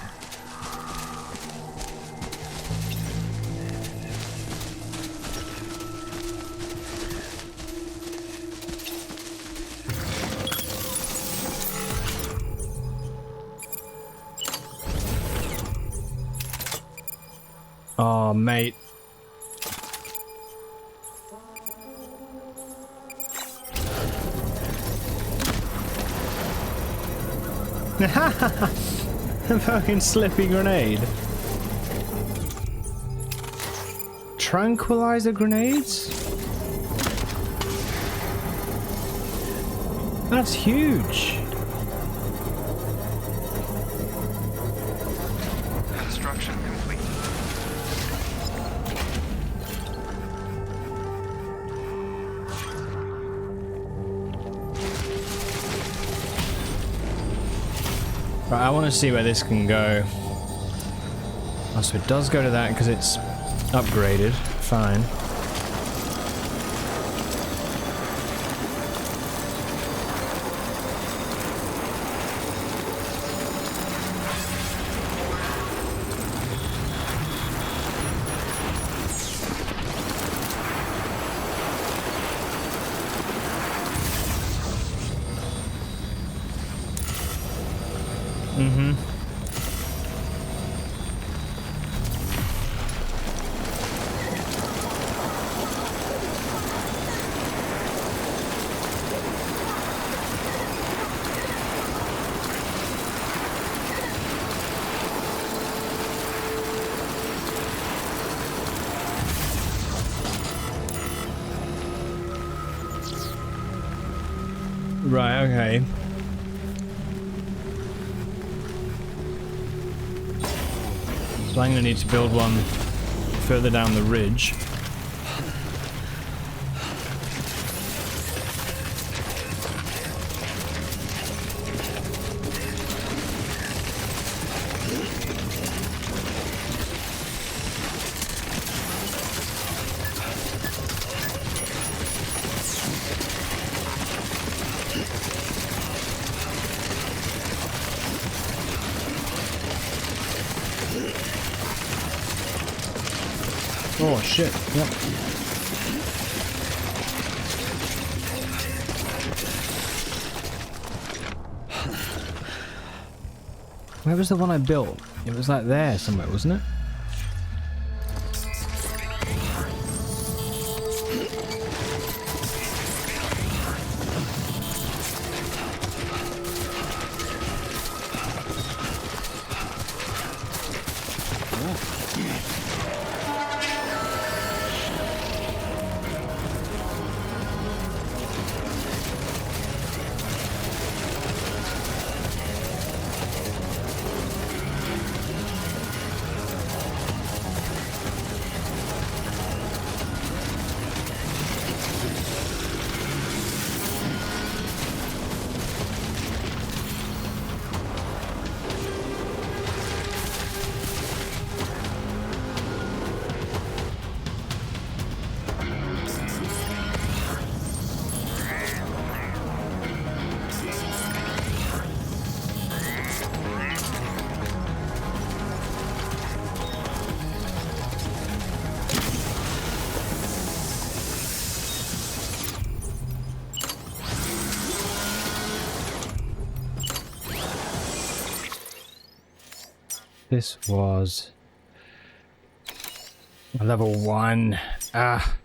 Oh, mate. A fucking slippy grenade. Tranquilizer grenades? That's huge. Construction complete. Right, I want to see where this can go. Oh, so it does go to that because it's upgraded. Fine. Right, okay. So I'm going to need to build one further down the ridge. Oh shit, yep. Where was the one I built? It was like there somewhere, wasn't it? This was level 1. Ah.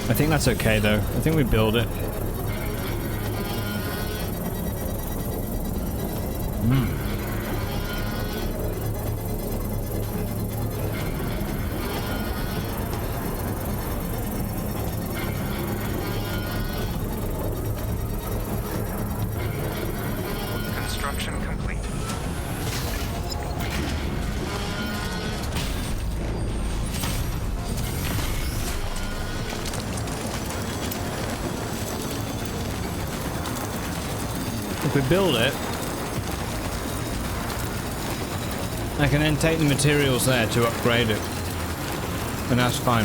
I think that's okay though. I think we build it. Construction complete. we build it, I can then take the materials there to upgrade it. And that's fine.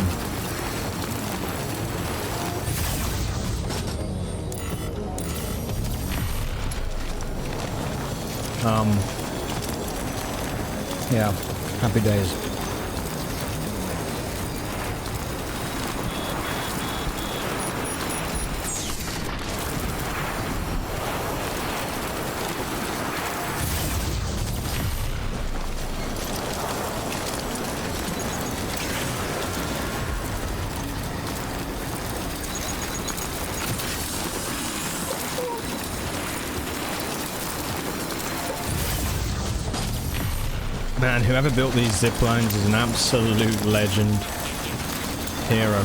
Yeah, happy days. Man, whoever built these zip lines is an absolute legend. Hero.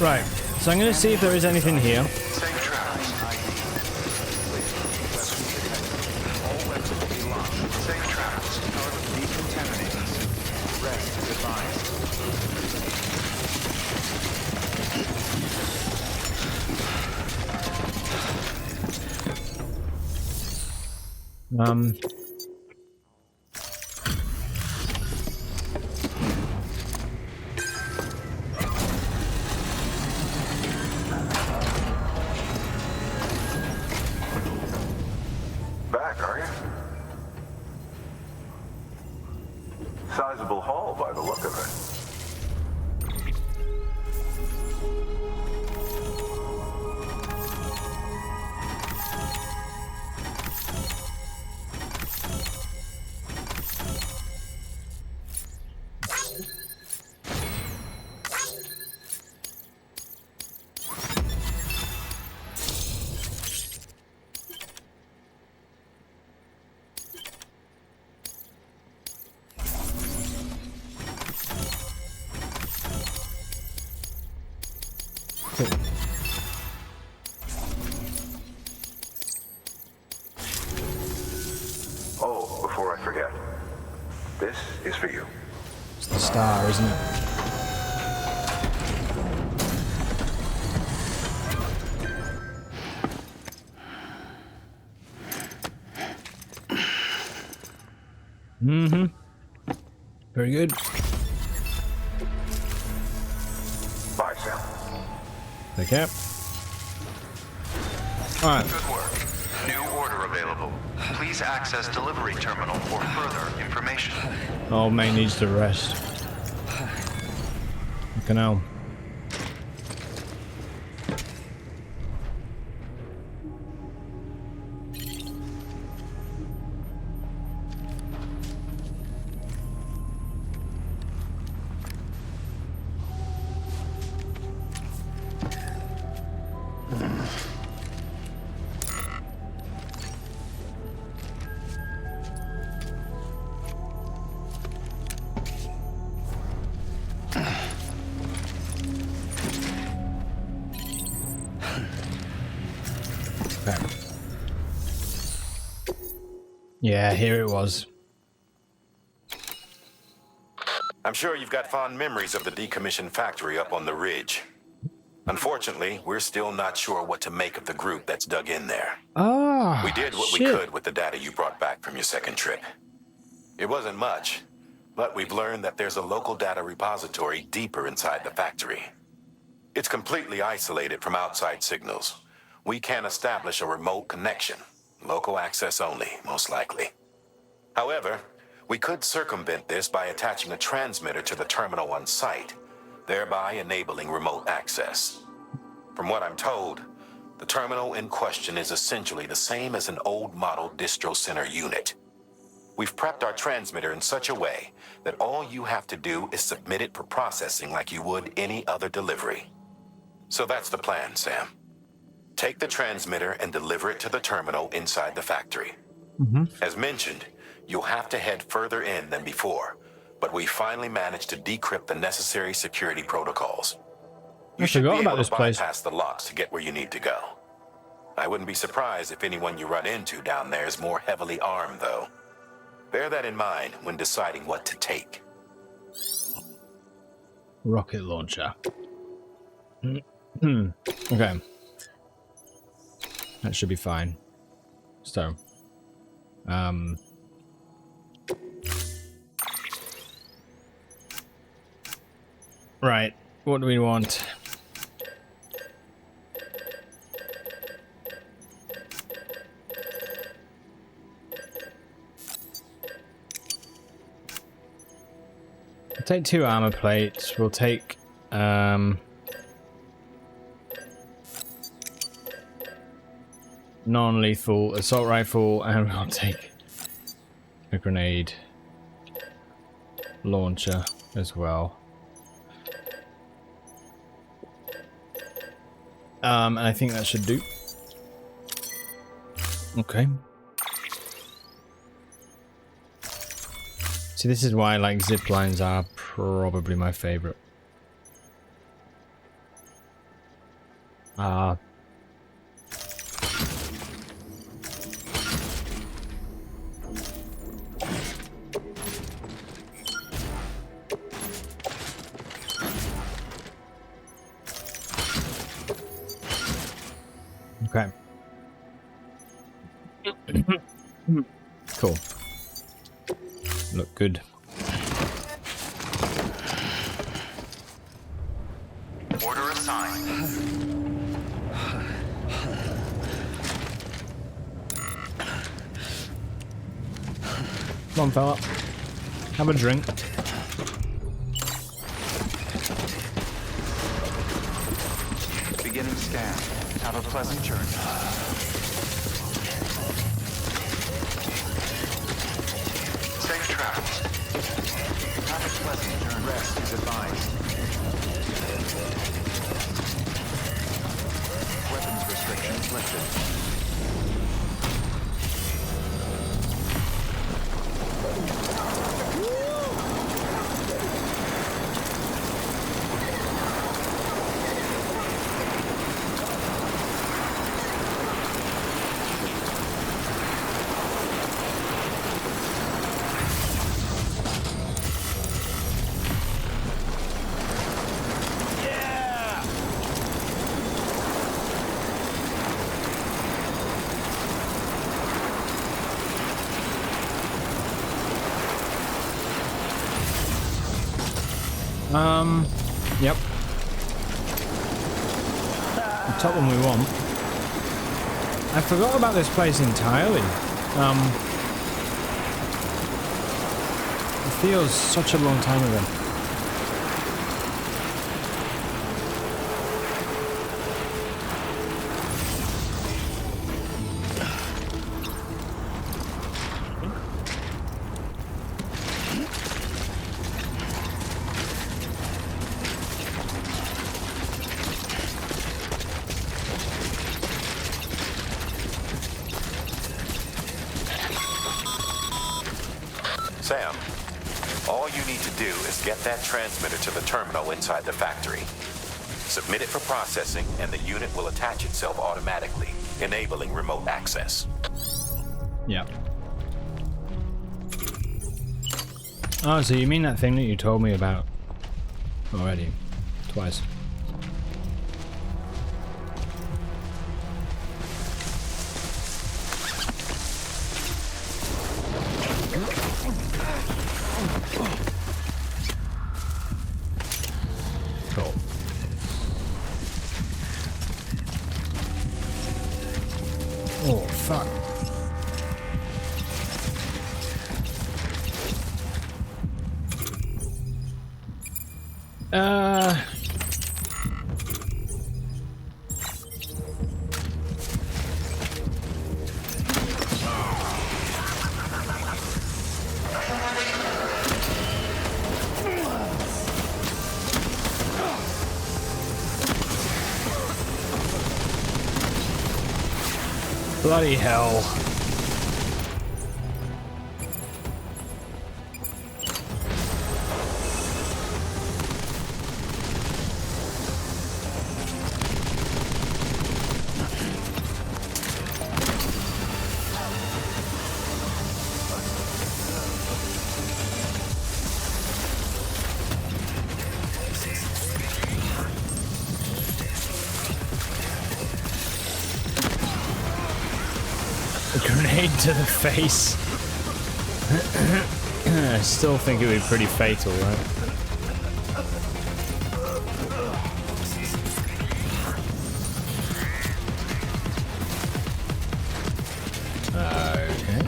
Right. So I'm going to see if there is anything here. Safe travels. All weapons will be locked. Safe travels. However, decontaminating. Rest advised. Back, are you? Sizable haul by the look of it. Oh, before I forget, this is for you. It's the star, isn't it? Mm-hmm. Very good. Bye, Sam. Take care. Alright. Good work. New order available. Please access delivery terminal for further information. Old mate needs to rest. Fucking hell. Yeah, here it was. I'm sure you've got fond memories of the decommissioned factory up on the ridge. Unfortunately, we're still not sure what to make of the group that's dug in there. Ah, we did what we could with the data you brought back from your second trip. It wasn't much, but we've learned that there's a local data repository deeper inside the factory. It's completely isolated from outside signals. We can't establish a remote connection. Local access only, most likely. However, we could circumvent this by attaching a transmitter to the terminal on site, thereby enabling remote access. From what I'm told, the terminal in question is essentially the same as an old model distro center unit. We've prepped our transmitter in such a way that all you have to do is submit it for processing like you would any other delivery. So that's the plan, Sam. Take the transmitter and deliver it to the terminal inside the factory. As mentioned, you'll have to head further in than before, but we finally managed to decrypt the necessary security protocols. You I should be forgot about able this to place. bypass the locks to get where you need to go. I wouldn't be surprised if anyone you run into down there is more heavily armed, though. Bear that in mind when deciding what to take. Rocket launcher. Okay. That should be fine. So, right. What do we want? We'll take 2 armor plates. We'll take, non-lethal assault rifle, and we'll take a grenade launcher as well. And I think that should do. Okay. See, this is why like zip lines are probably my favorite. Okay. Cool. Look good. Order assigned. Come on, fella. Have a drink. Beginning scan. Have a pleasant journey. Safe travels. Have a pleasant journey. Rest is advised. Weapons restrictions lifted. Yep. The top one we want. I forgot about this place entirely. It feels such a long time ago. Sam, all you need to do is get that transmitter to the terminal inside the factory. Submit it for processing, and the unit will attach itself automatically, enabling remote access. Yeah. Oh, so you mean that thing that you told me about already? Twice. Cool. Oh, fuck. Bloody hell. A grenade to the face. I still think it would be pretty fatal, right? Okay.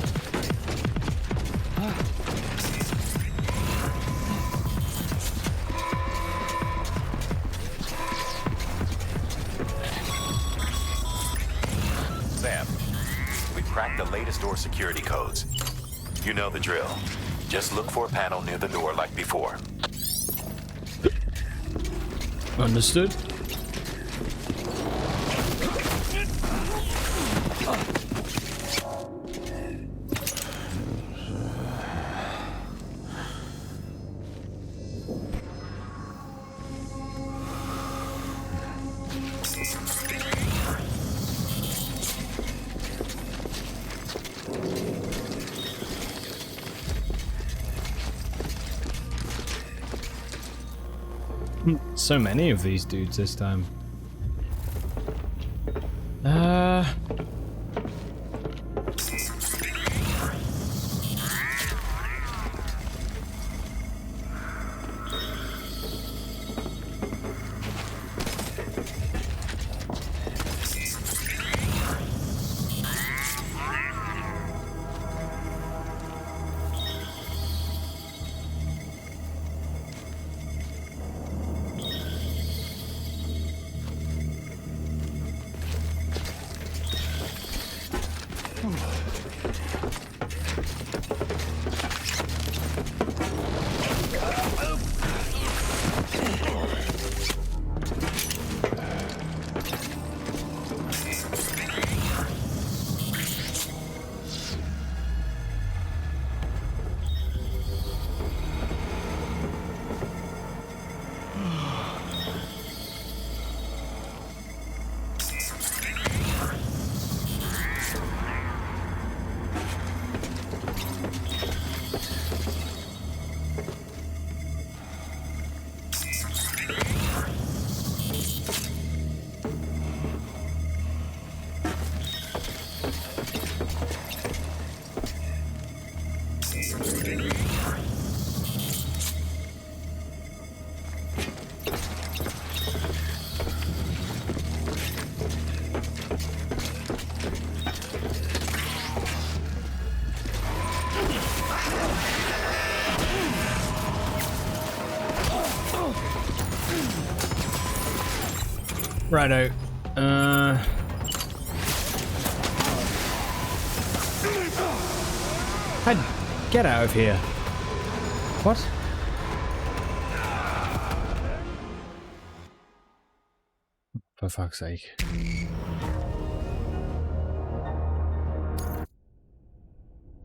Sam, we've cracked the latest door security codes. You know the drill. Just look for a panel near the door like before. Understood. So many of these dudes this time. Righto. I'd get out of here. What? For fuck's sake.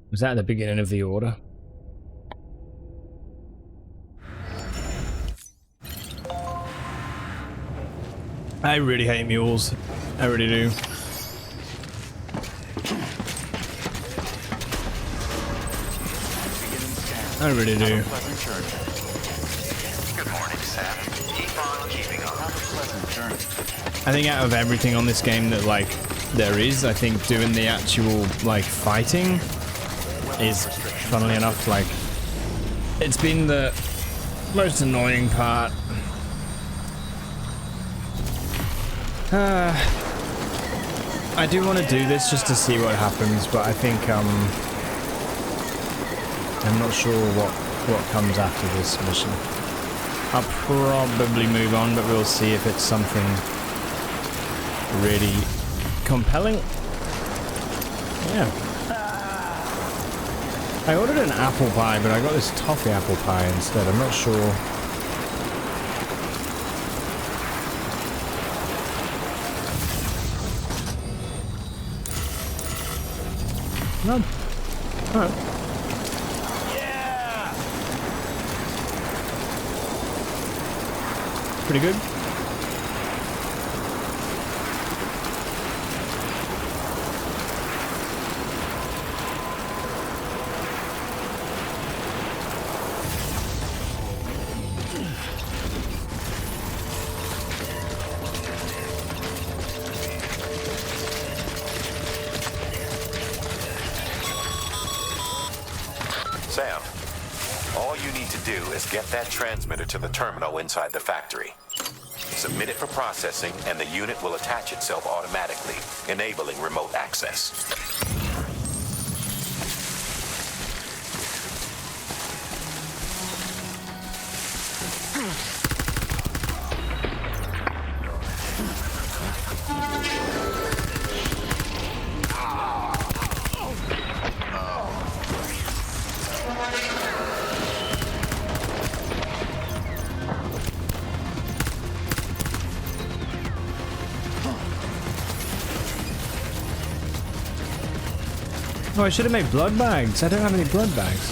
Was that at the beginning of the order? I really hate mules. I really do. I really do. Good morning, Sam. Keep on keeping on. Have a pleasant journey. I think out of everything on this game that like there is, I think doing the actual like fighting is, funnily enough, like it's been the most annoying part. I do want to do this just to see what happens, but I think I'm not sure what comes after this mission. I'll probably move on, but we'll see if it's something really compelling. Yeah. I ordered an apple pie, but I got this toffee apple pie instead. I'm not sure. No. Alright. Yeah. Pretty good. do is get that transmitter to the terminal inside the factory. Submit it for processing, and the unit will attach itself automatically, enabling remote access. Oh, I should have made blood bags. I don't have any blood bags.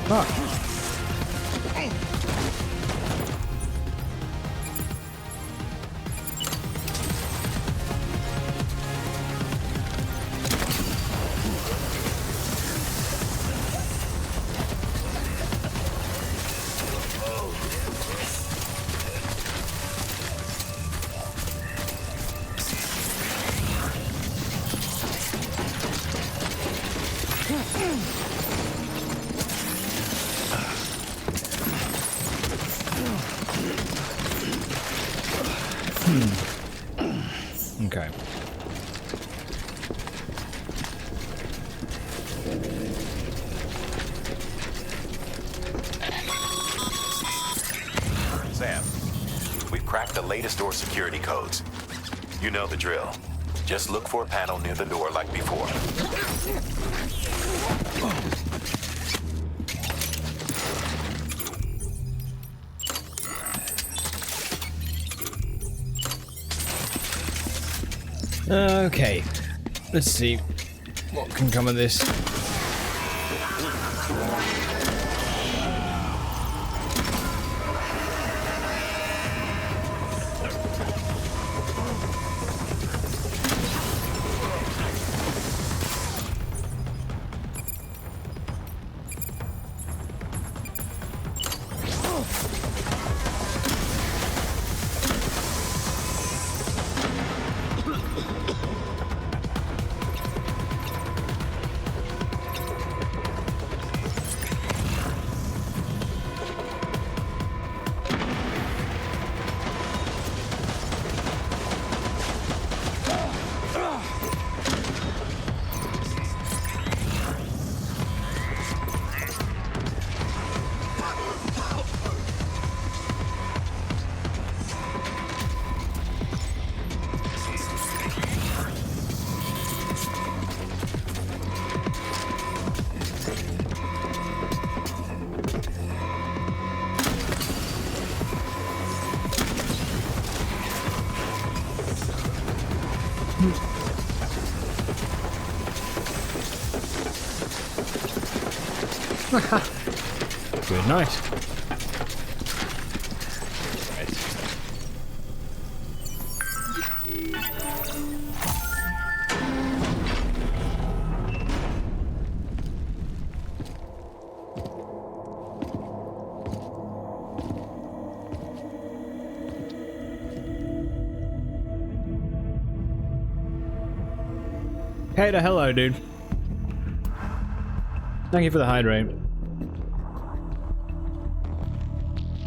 Fuck. Okay. Sam, we've cracked the latest door security codes. You know the drill. Just look for a panel near the door like before. Okay, let's see what can come of this. Good night. Hey, hello, dude. Thank you for the hydrate.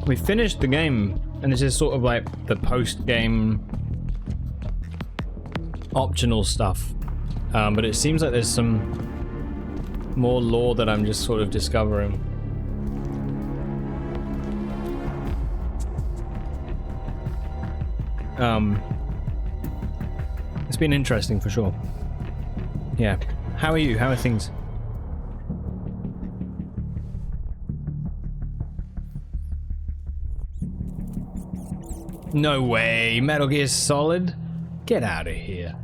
We finished the game, and this is sort of like the post-game optional stuff. But it seems like there's some more lore that I'm just sort of discovering. It's been interesting for sure. Yeah. How are you? How are things? No way, Metal Gear Solid? Get out of here.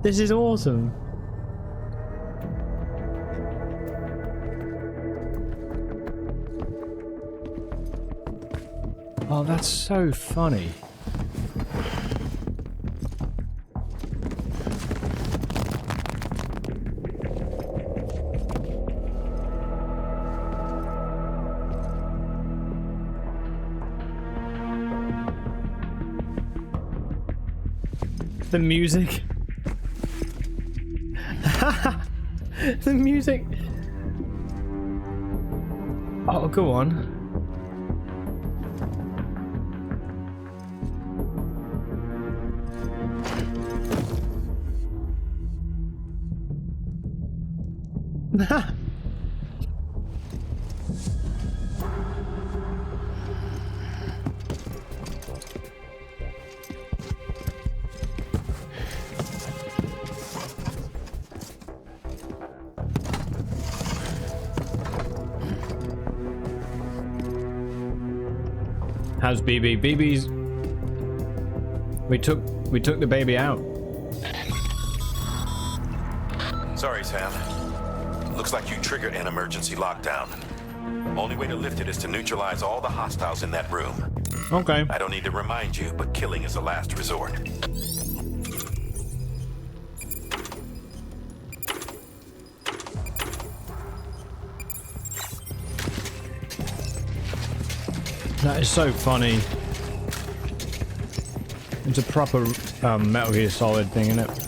This is awesome. Oh, that's so funny. The music. The music. Oh, go on. How's BB? BB's. We took the baby out. Sorry, Sam. Looks like you triggered an emergency lockdown. Only way to lift it is to neutralize all the hostiles in that room. Okay. I don't need to remind you, but killing is a last resort. That is so funny. It's a proper Metal Gear Solid thing, isn't it?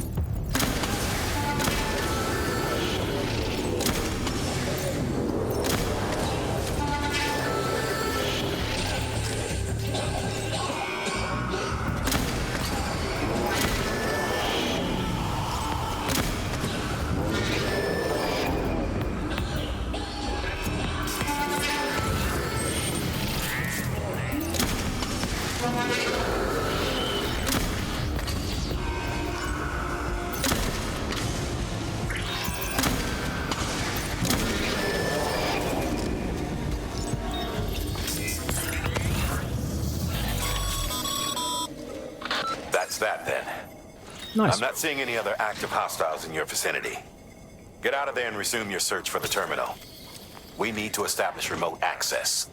That then. Nice. I'm not seeing any other active hostiles in your vicinity. Get out of there and resume your search for the terminal. We need to establish remote access.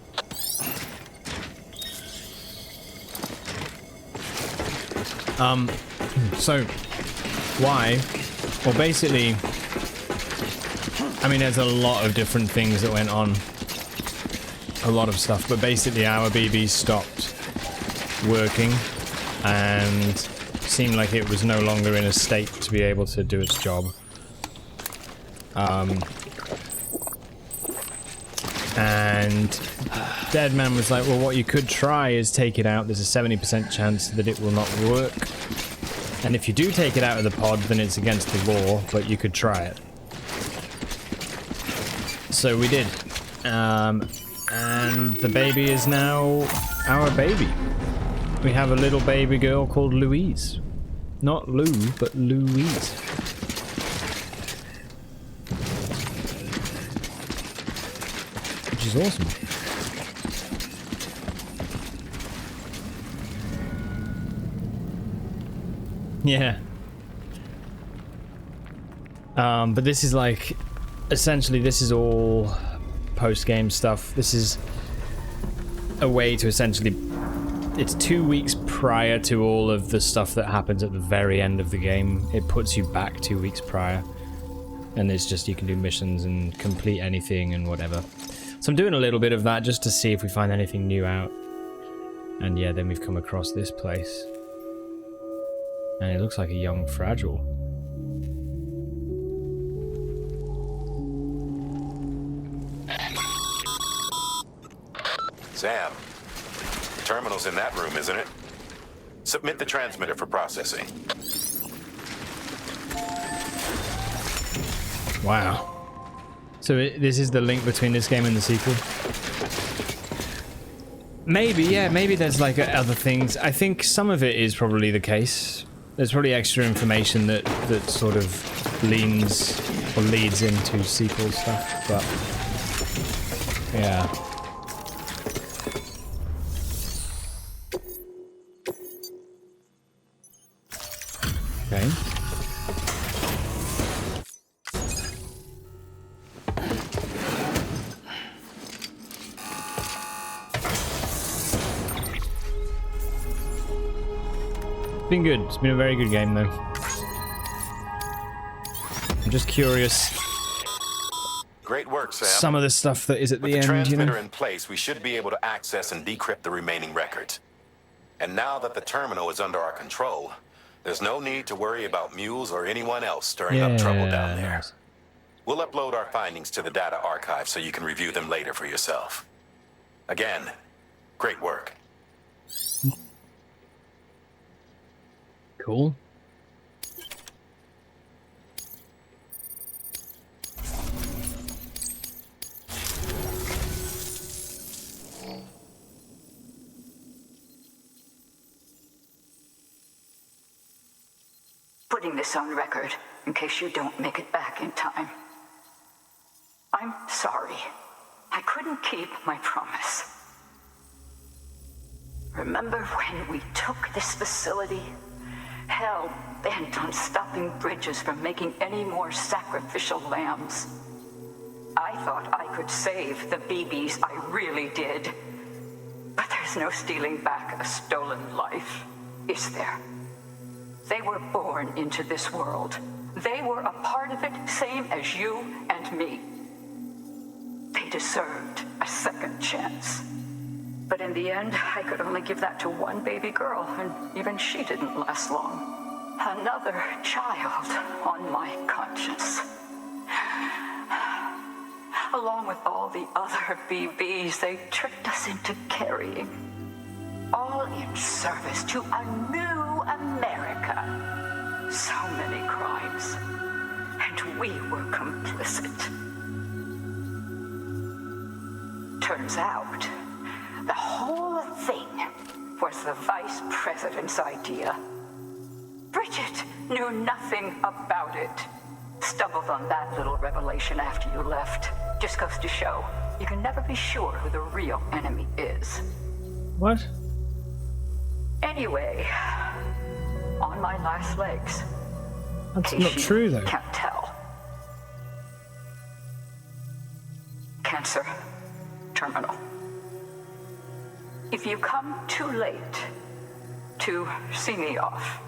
So why? Well, basically, I mean, there's a lot of different things that went on. A lot of stuff, but basically our BB stopped working and seemed like it was no longer in a state to be able to do its job. And Deadman was like, well, what you could try is take it out. There's a 70% chance that it will not work. And if you do take it out of the pod, then it's against the law, but you could try it. So we did. And the baby is now our baby. We have a little baby girl called Louise. Not Lou, but Louise. Which is awesome. Yeah. But this is like, essentially this is all post-game stuff. This is a way to essentially, it's 2 weeks prior to all of the stuff that happens at the very end of the game. It puts you back 2 weeks prior. And it's just, you can do missions and complete anything and whatever. So I'm doing a little bit of that just to see if we find anything new out. And yeah, then we've come across this place. And it looks like a young Fragile. Sam, the terminal's in that room, isn't it? Submit the transmitter for processing. Wow. So this is the link between this game and the sequel? Maybe, yeah, maybe there's like other things. I think some of it is probably the case. There's probably extra information that sort of leans or leads into sequel stuff, but yeah. Okay. It's been good. It's been a very good game, though. I'm just curious. Great work, Sam. Some of the stuff that is at With the end, transmitter you know? in place, we should be able to access and decrypt the remaining records. And now that the terminal is under our control, there's no need to worry about mules or anyone else stirring up trouble down there. We'll upload our findings to the data archive so you can review them later for yourself. Again, great work. Cool. Putting this on record in case you don't make it back in time. I'm sorry. I couldn't keep my promise. Remember when we took this facility? Hell bent on stopping Bridges from making any more sacrificial lambs. I thought I could save the BBs, I really did. But there's no stealing back a stolen life, is there? They were born into this world. They were a part of it, same as you and me. They deserved a second chance. But in the end, I could only give that to one baby girl, and even she didn't last long. Another child on my conscience. Along with all the other BBs they tricked us into carrying. All in service to a new America. So many crimes. And we were complicit. Turns out, the whole thing was the vice president's idea. Bridget knew nothing about it. Stumbled on that little revelation after you left. Just goes to show, you can never be sure who the real enemy is. What? Anyway, on my last legs. That's not true, though. Can't tell. Cancer. Terminal. If you come too late to see me off,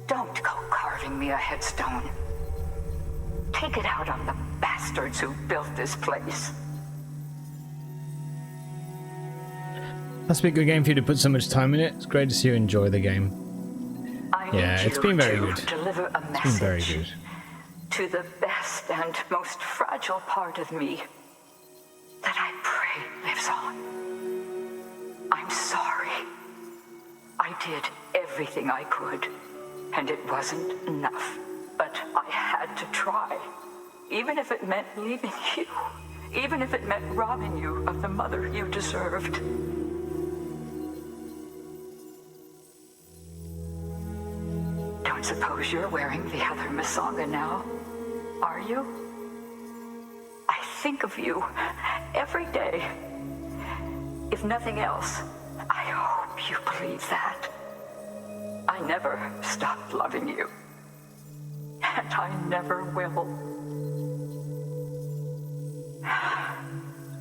don't go carving me a headstone. Take it out on the bastards who built this place. Must be a good game for you to put so much time in it. It's great to see you enjoy the game. Yeah, it's been very good. Deliver a It's been very good. to the best and most fragile part of me that I pray lives on. I'm sorry. I did everything I could, and it wasn't enough. But I had to try, even if it meant leaving you, even if it meant robbing you of the mother you deserved. Don't suppose you're wearing the other Masanga now, are you? I think of you every day. If nothing else, I hope you believe that. I never stopped loving you. And I never will.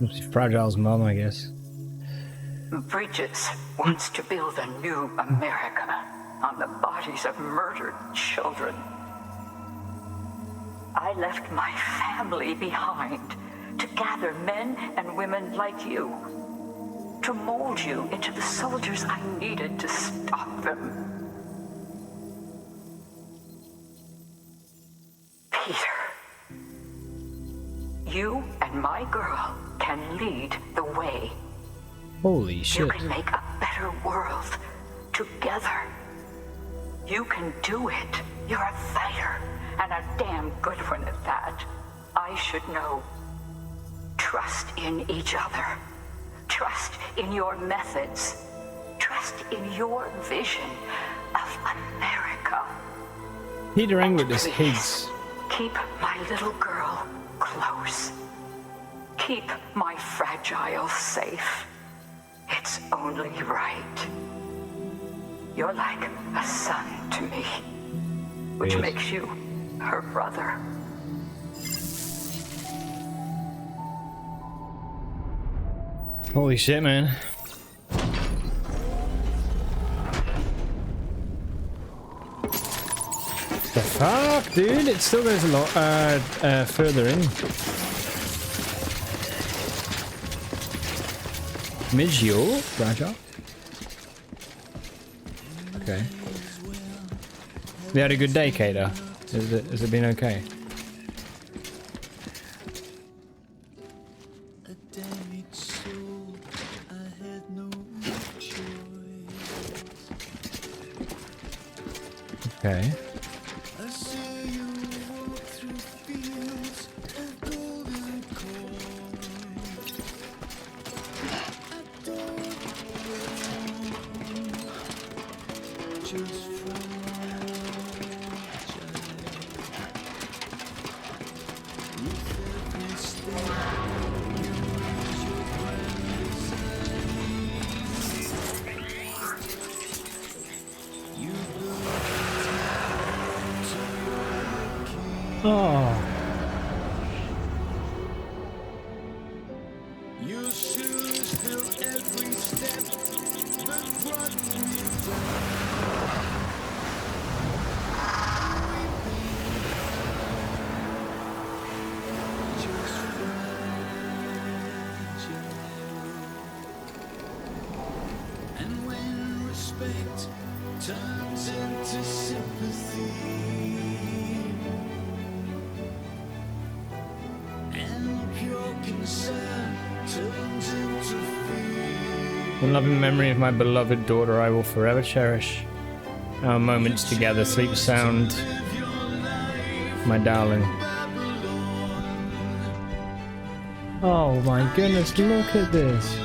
Must be Fragile's mom, I guess. Bridges wants to build a new America on the bodies of murdered children. I left my family behind to gather men and women like you, to mold you into the soldiers I needed to stop them. Peter, you and my girl can lead the way. Holy shit. You can make a better world together. You can do it. You're a fighter, and a damn good one at that. I should know. Trust in each other. Trust in your methods. Trust in your vision of America. Peter England is his. Keep my little girl close. Keep my fragile safe. It's only right. You're like a son to me, which makes you her brother. Holy shit, man. The fuck, dude? It still goes a lot further in. Midgio, Fragile. Okay. We had a good day, Kato. Has it been okay? Okay. Oh. Your shoes fill every step that brought me and when respect turns into sympathy and pure concern turns into fear. The loving memory of my beloved daughter I will forever cherish. Our moments together, sleep sound, my darling. Oh my goodness, look at this.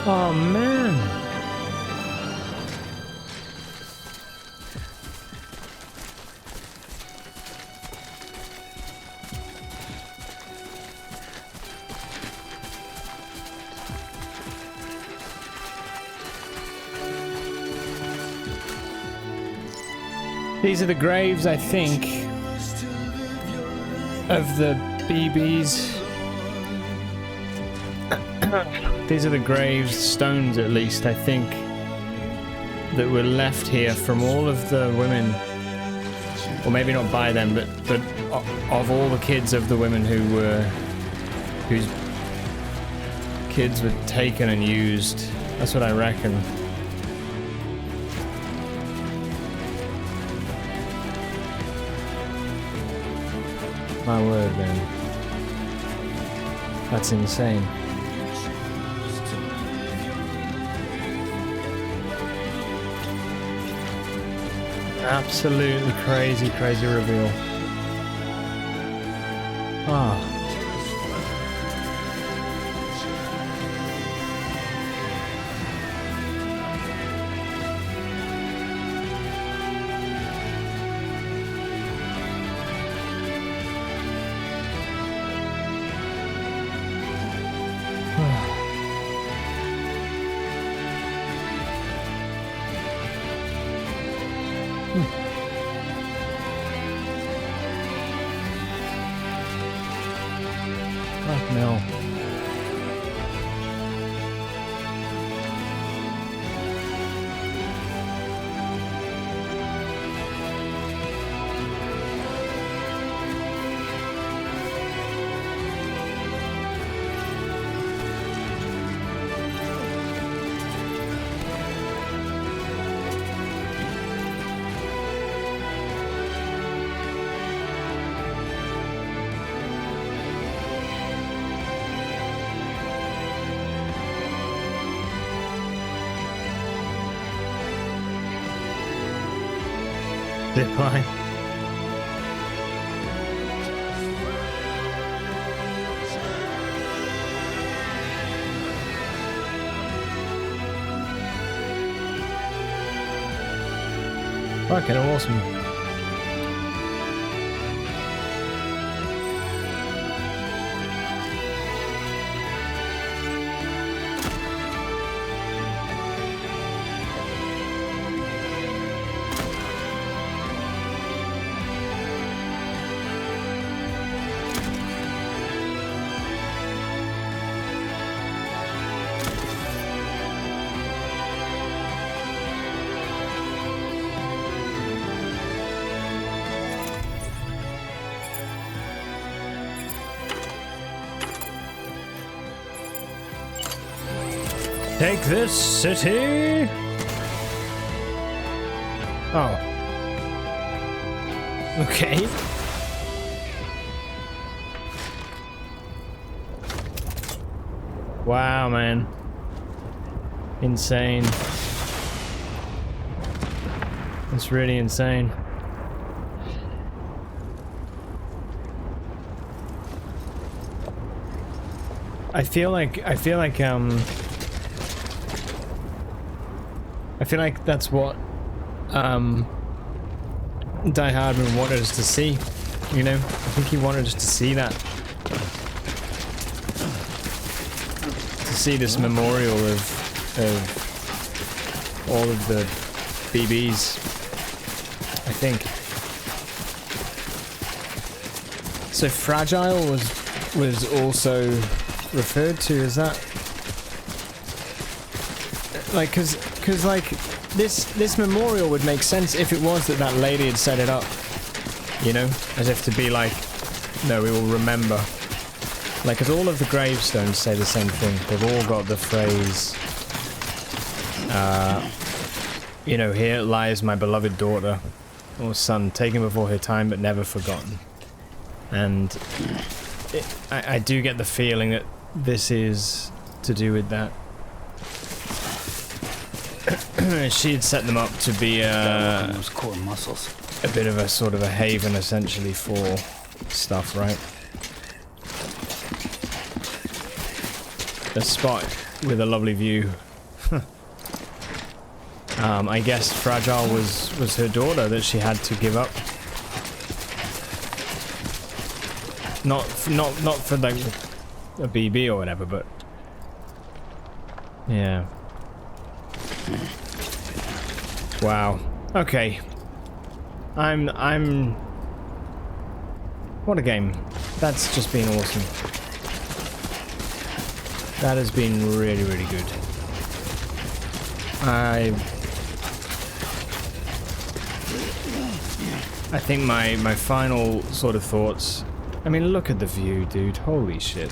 Oh man. These are the graves, I think, of the BBs. These are the gravestones, at least, I think, that were left here from all of the women. Or maybe not by them, but of all the kids of the women whose kids were taken and used. That's what I reckon. My word, man. That's insane. Absolutely crazy, crazy reveal. Ah. Fuck no. Zipline. Fucking awesome. Take this, city! Oh. Okay. Wow, man. Insane. It's really insane. I feel like that's what Die Hardman wanted us to see, you know? I think he wanted us to see that. To see this memorial of all of the BBs, I think. So Fragile was also referred to as that. Like, cause like, this memorial would make sense if it was that lady had set it up, you know, as if to be like, no, we will remember. Like, cause all of the gravestones say the same thing. They've all got the phrase, you know, here lies my beloved daughter or son, taken before her time but never forgotten. And I do get the feeling that this is to do with that. She had set them up to be those core muscles. A bit of a sort of a haven, essentially, for stuff, right? A spot with a lovely view. I guess Fragile was her daughter that she had to give up. Not for like a BB or whatever, but yeah. Wow. Okay. I'm what a game. That's just been awesome. That has been really, really good. I think my final sort of thoughts, I mean, look at the view, dude. Holy shit.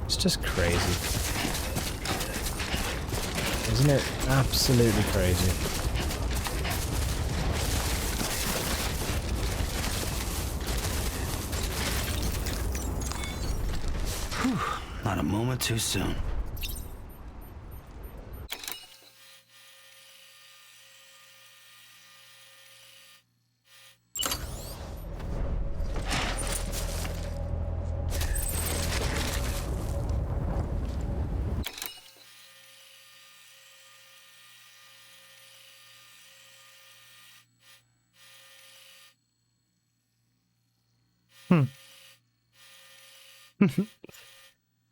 It's just crazy. Isn't it absolutely crazy? Whew, not a moment too soon.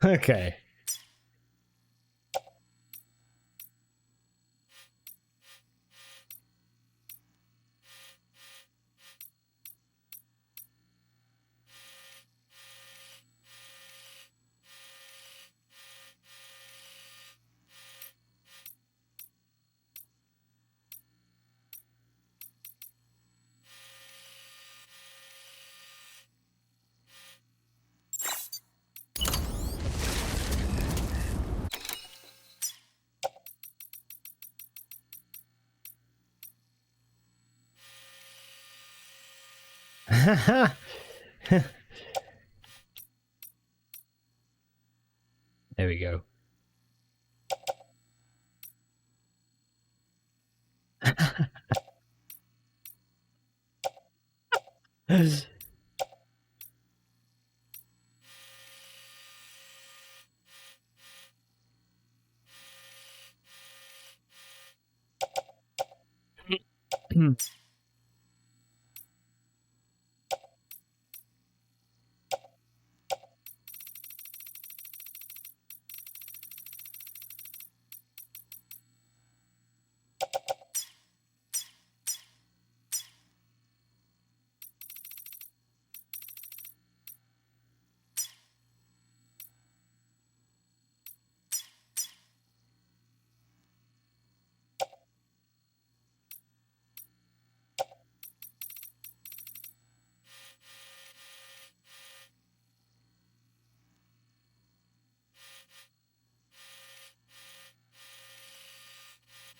Okay. There we go.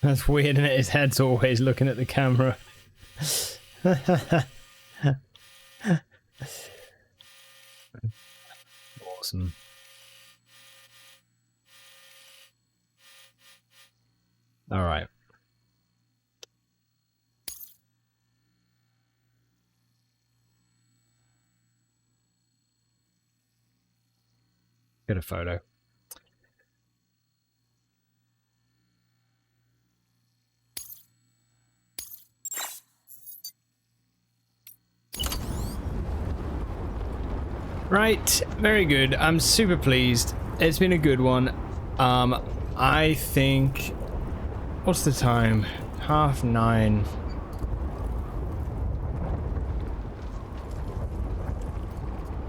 That's weird, isn't it? His head's always looking at the camera. Awesome. All right. Get a photo. Right, very good. I'm super pleased. It's been a good one. I think... What's the time? 9:30.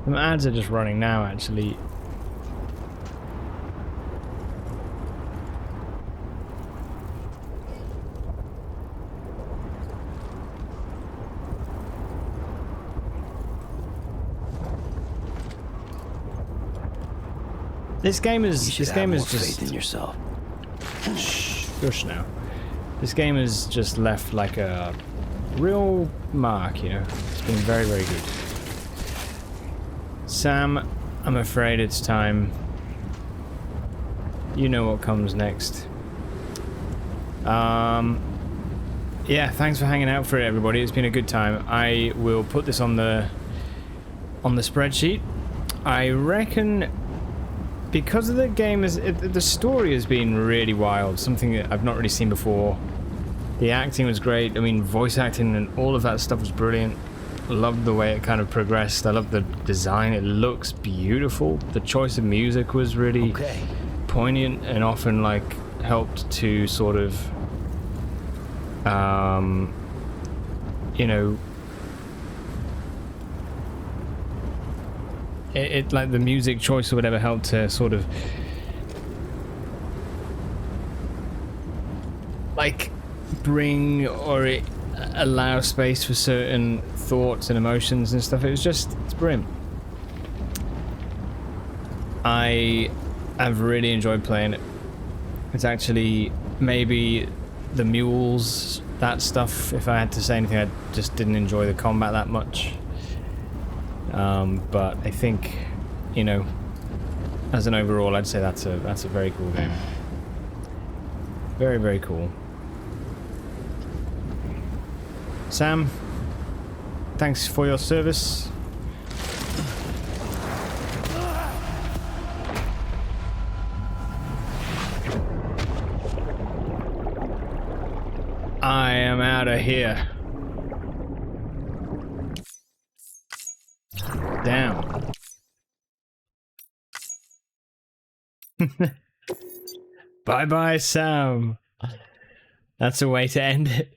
The ads are just running now, actually. This game is just faith in yourself. Shush now. This game has just left like a real mark, you know. It's been very, very good. Sam, I'm afraid it's time. You know what comes next. Yeah, thanks for hanging out for it, everybody. It's been a good time. I will put this on the spreadsheet. I reckon, because of the game, the story has been really wild, something that I've not really seen before. The acting was great. I mean, voice acting and all of that stuff was brilliant. Loved the way it kind of progressed. I love the design. It looks beautiful. The choice of music was really poignant and often like helped to sort of you know, it like the music choice or whatever helped to sort of like bring or allow space for certain thoughts and emotions and stuff. It's brilliant. I have really enjoyed playing it. It's actually maybe the mules, that stuff, if I had to say anything, I just didn't enjoy the combat that much. But I think, you know, as an overall, I'd say that's a very cool game. Very, very cool. Sam, thanks for your service. I am out of here. Down. Bye bye, Sam. That's a way to end it.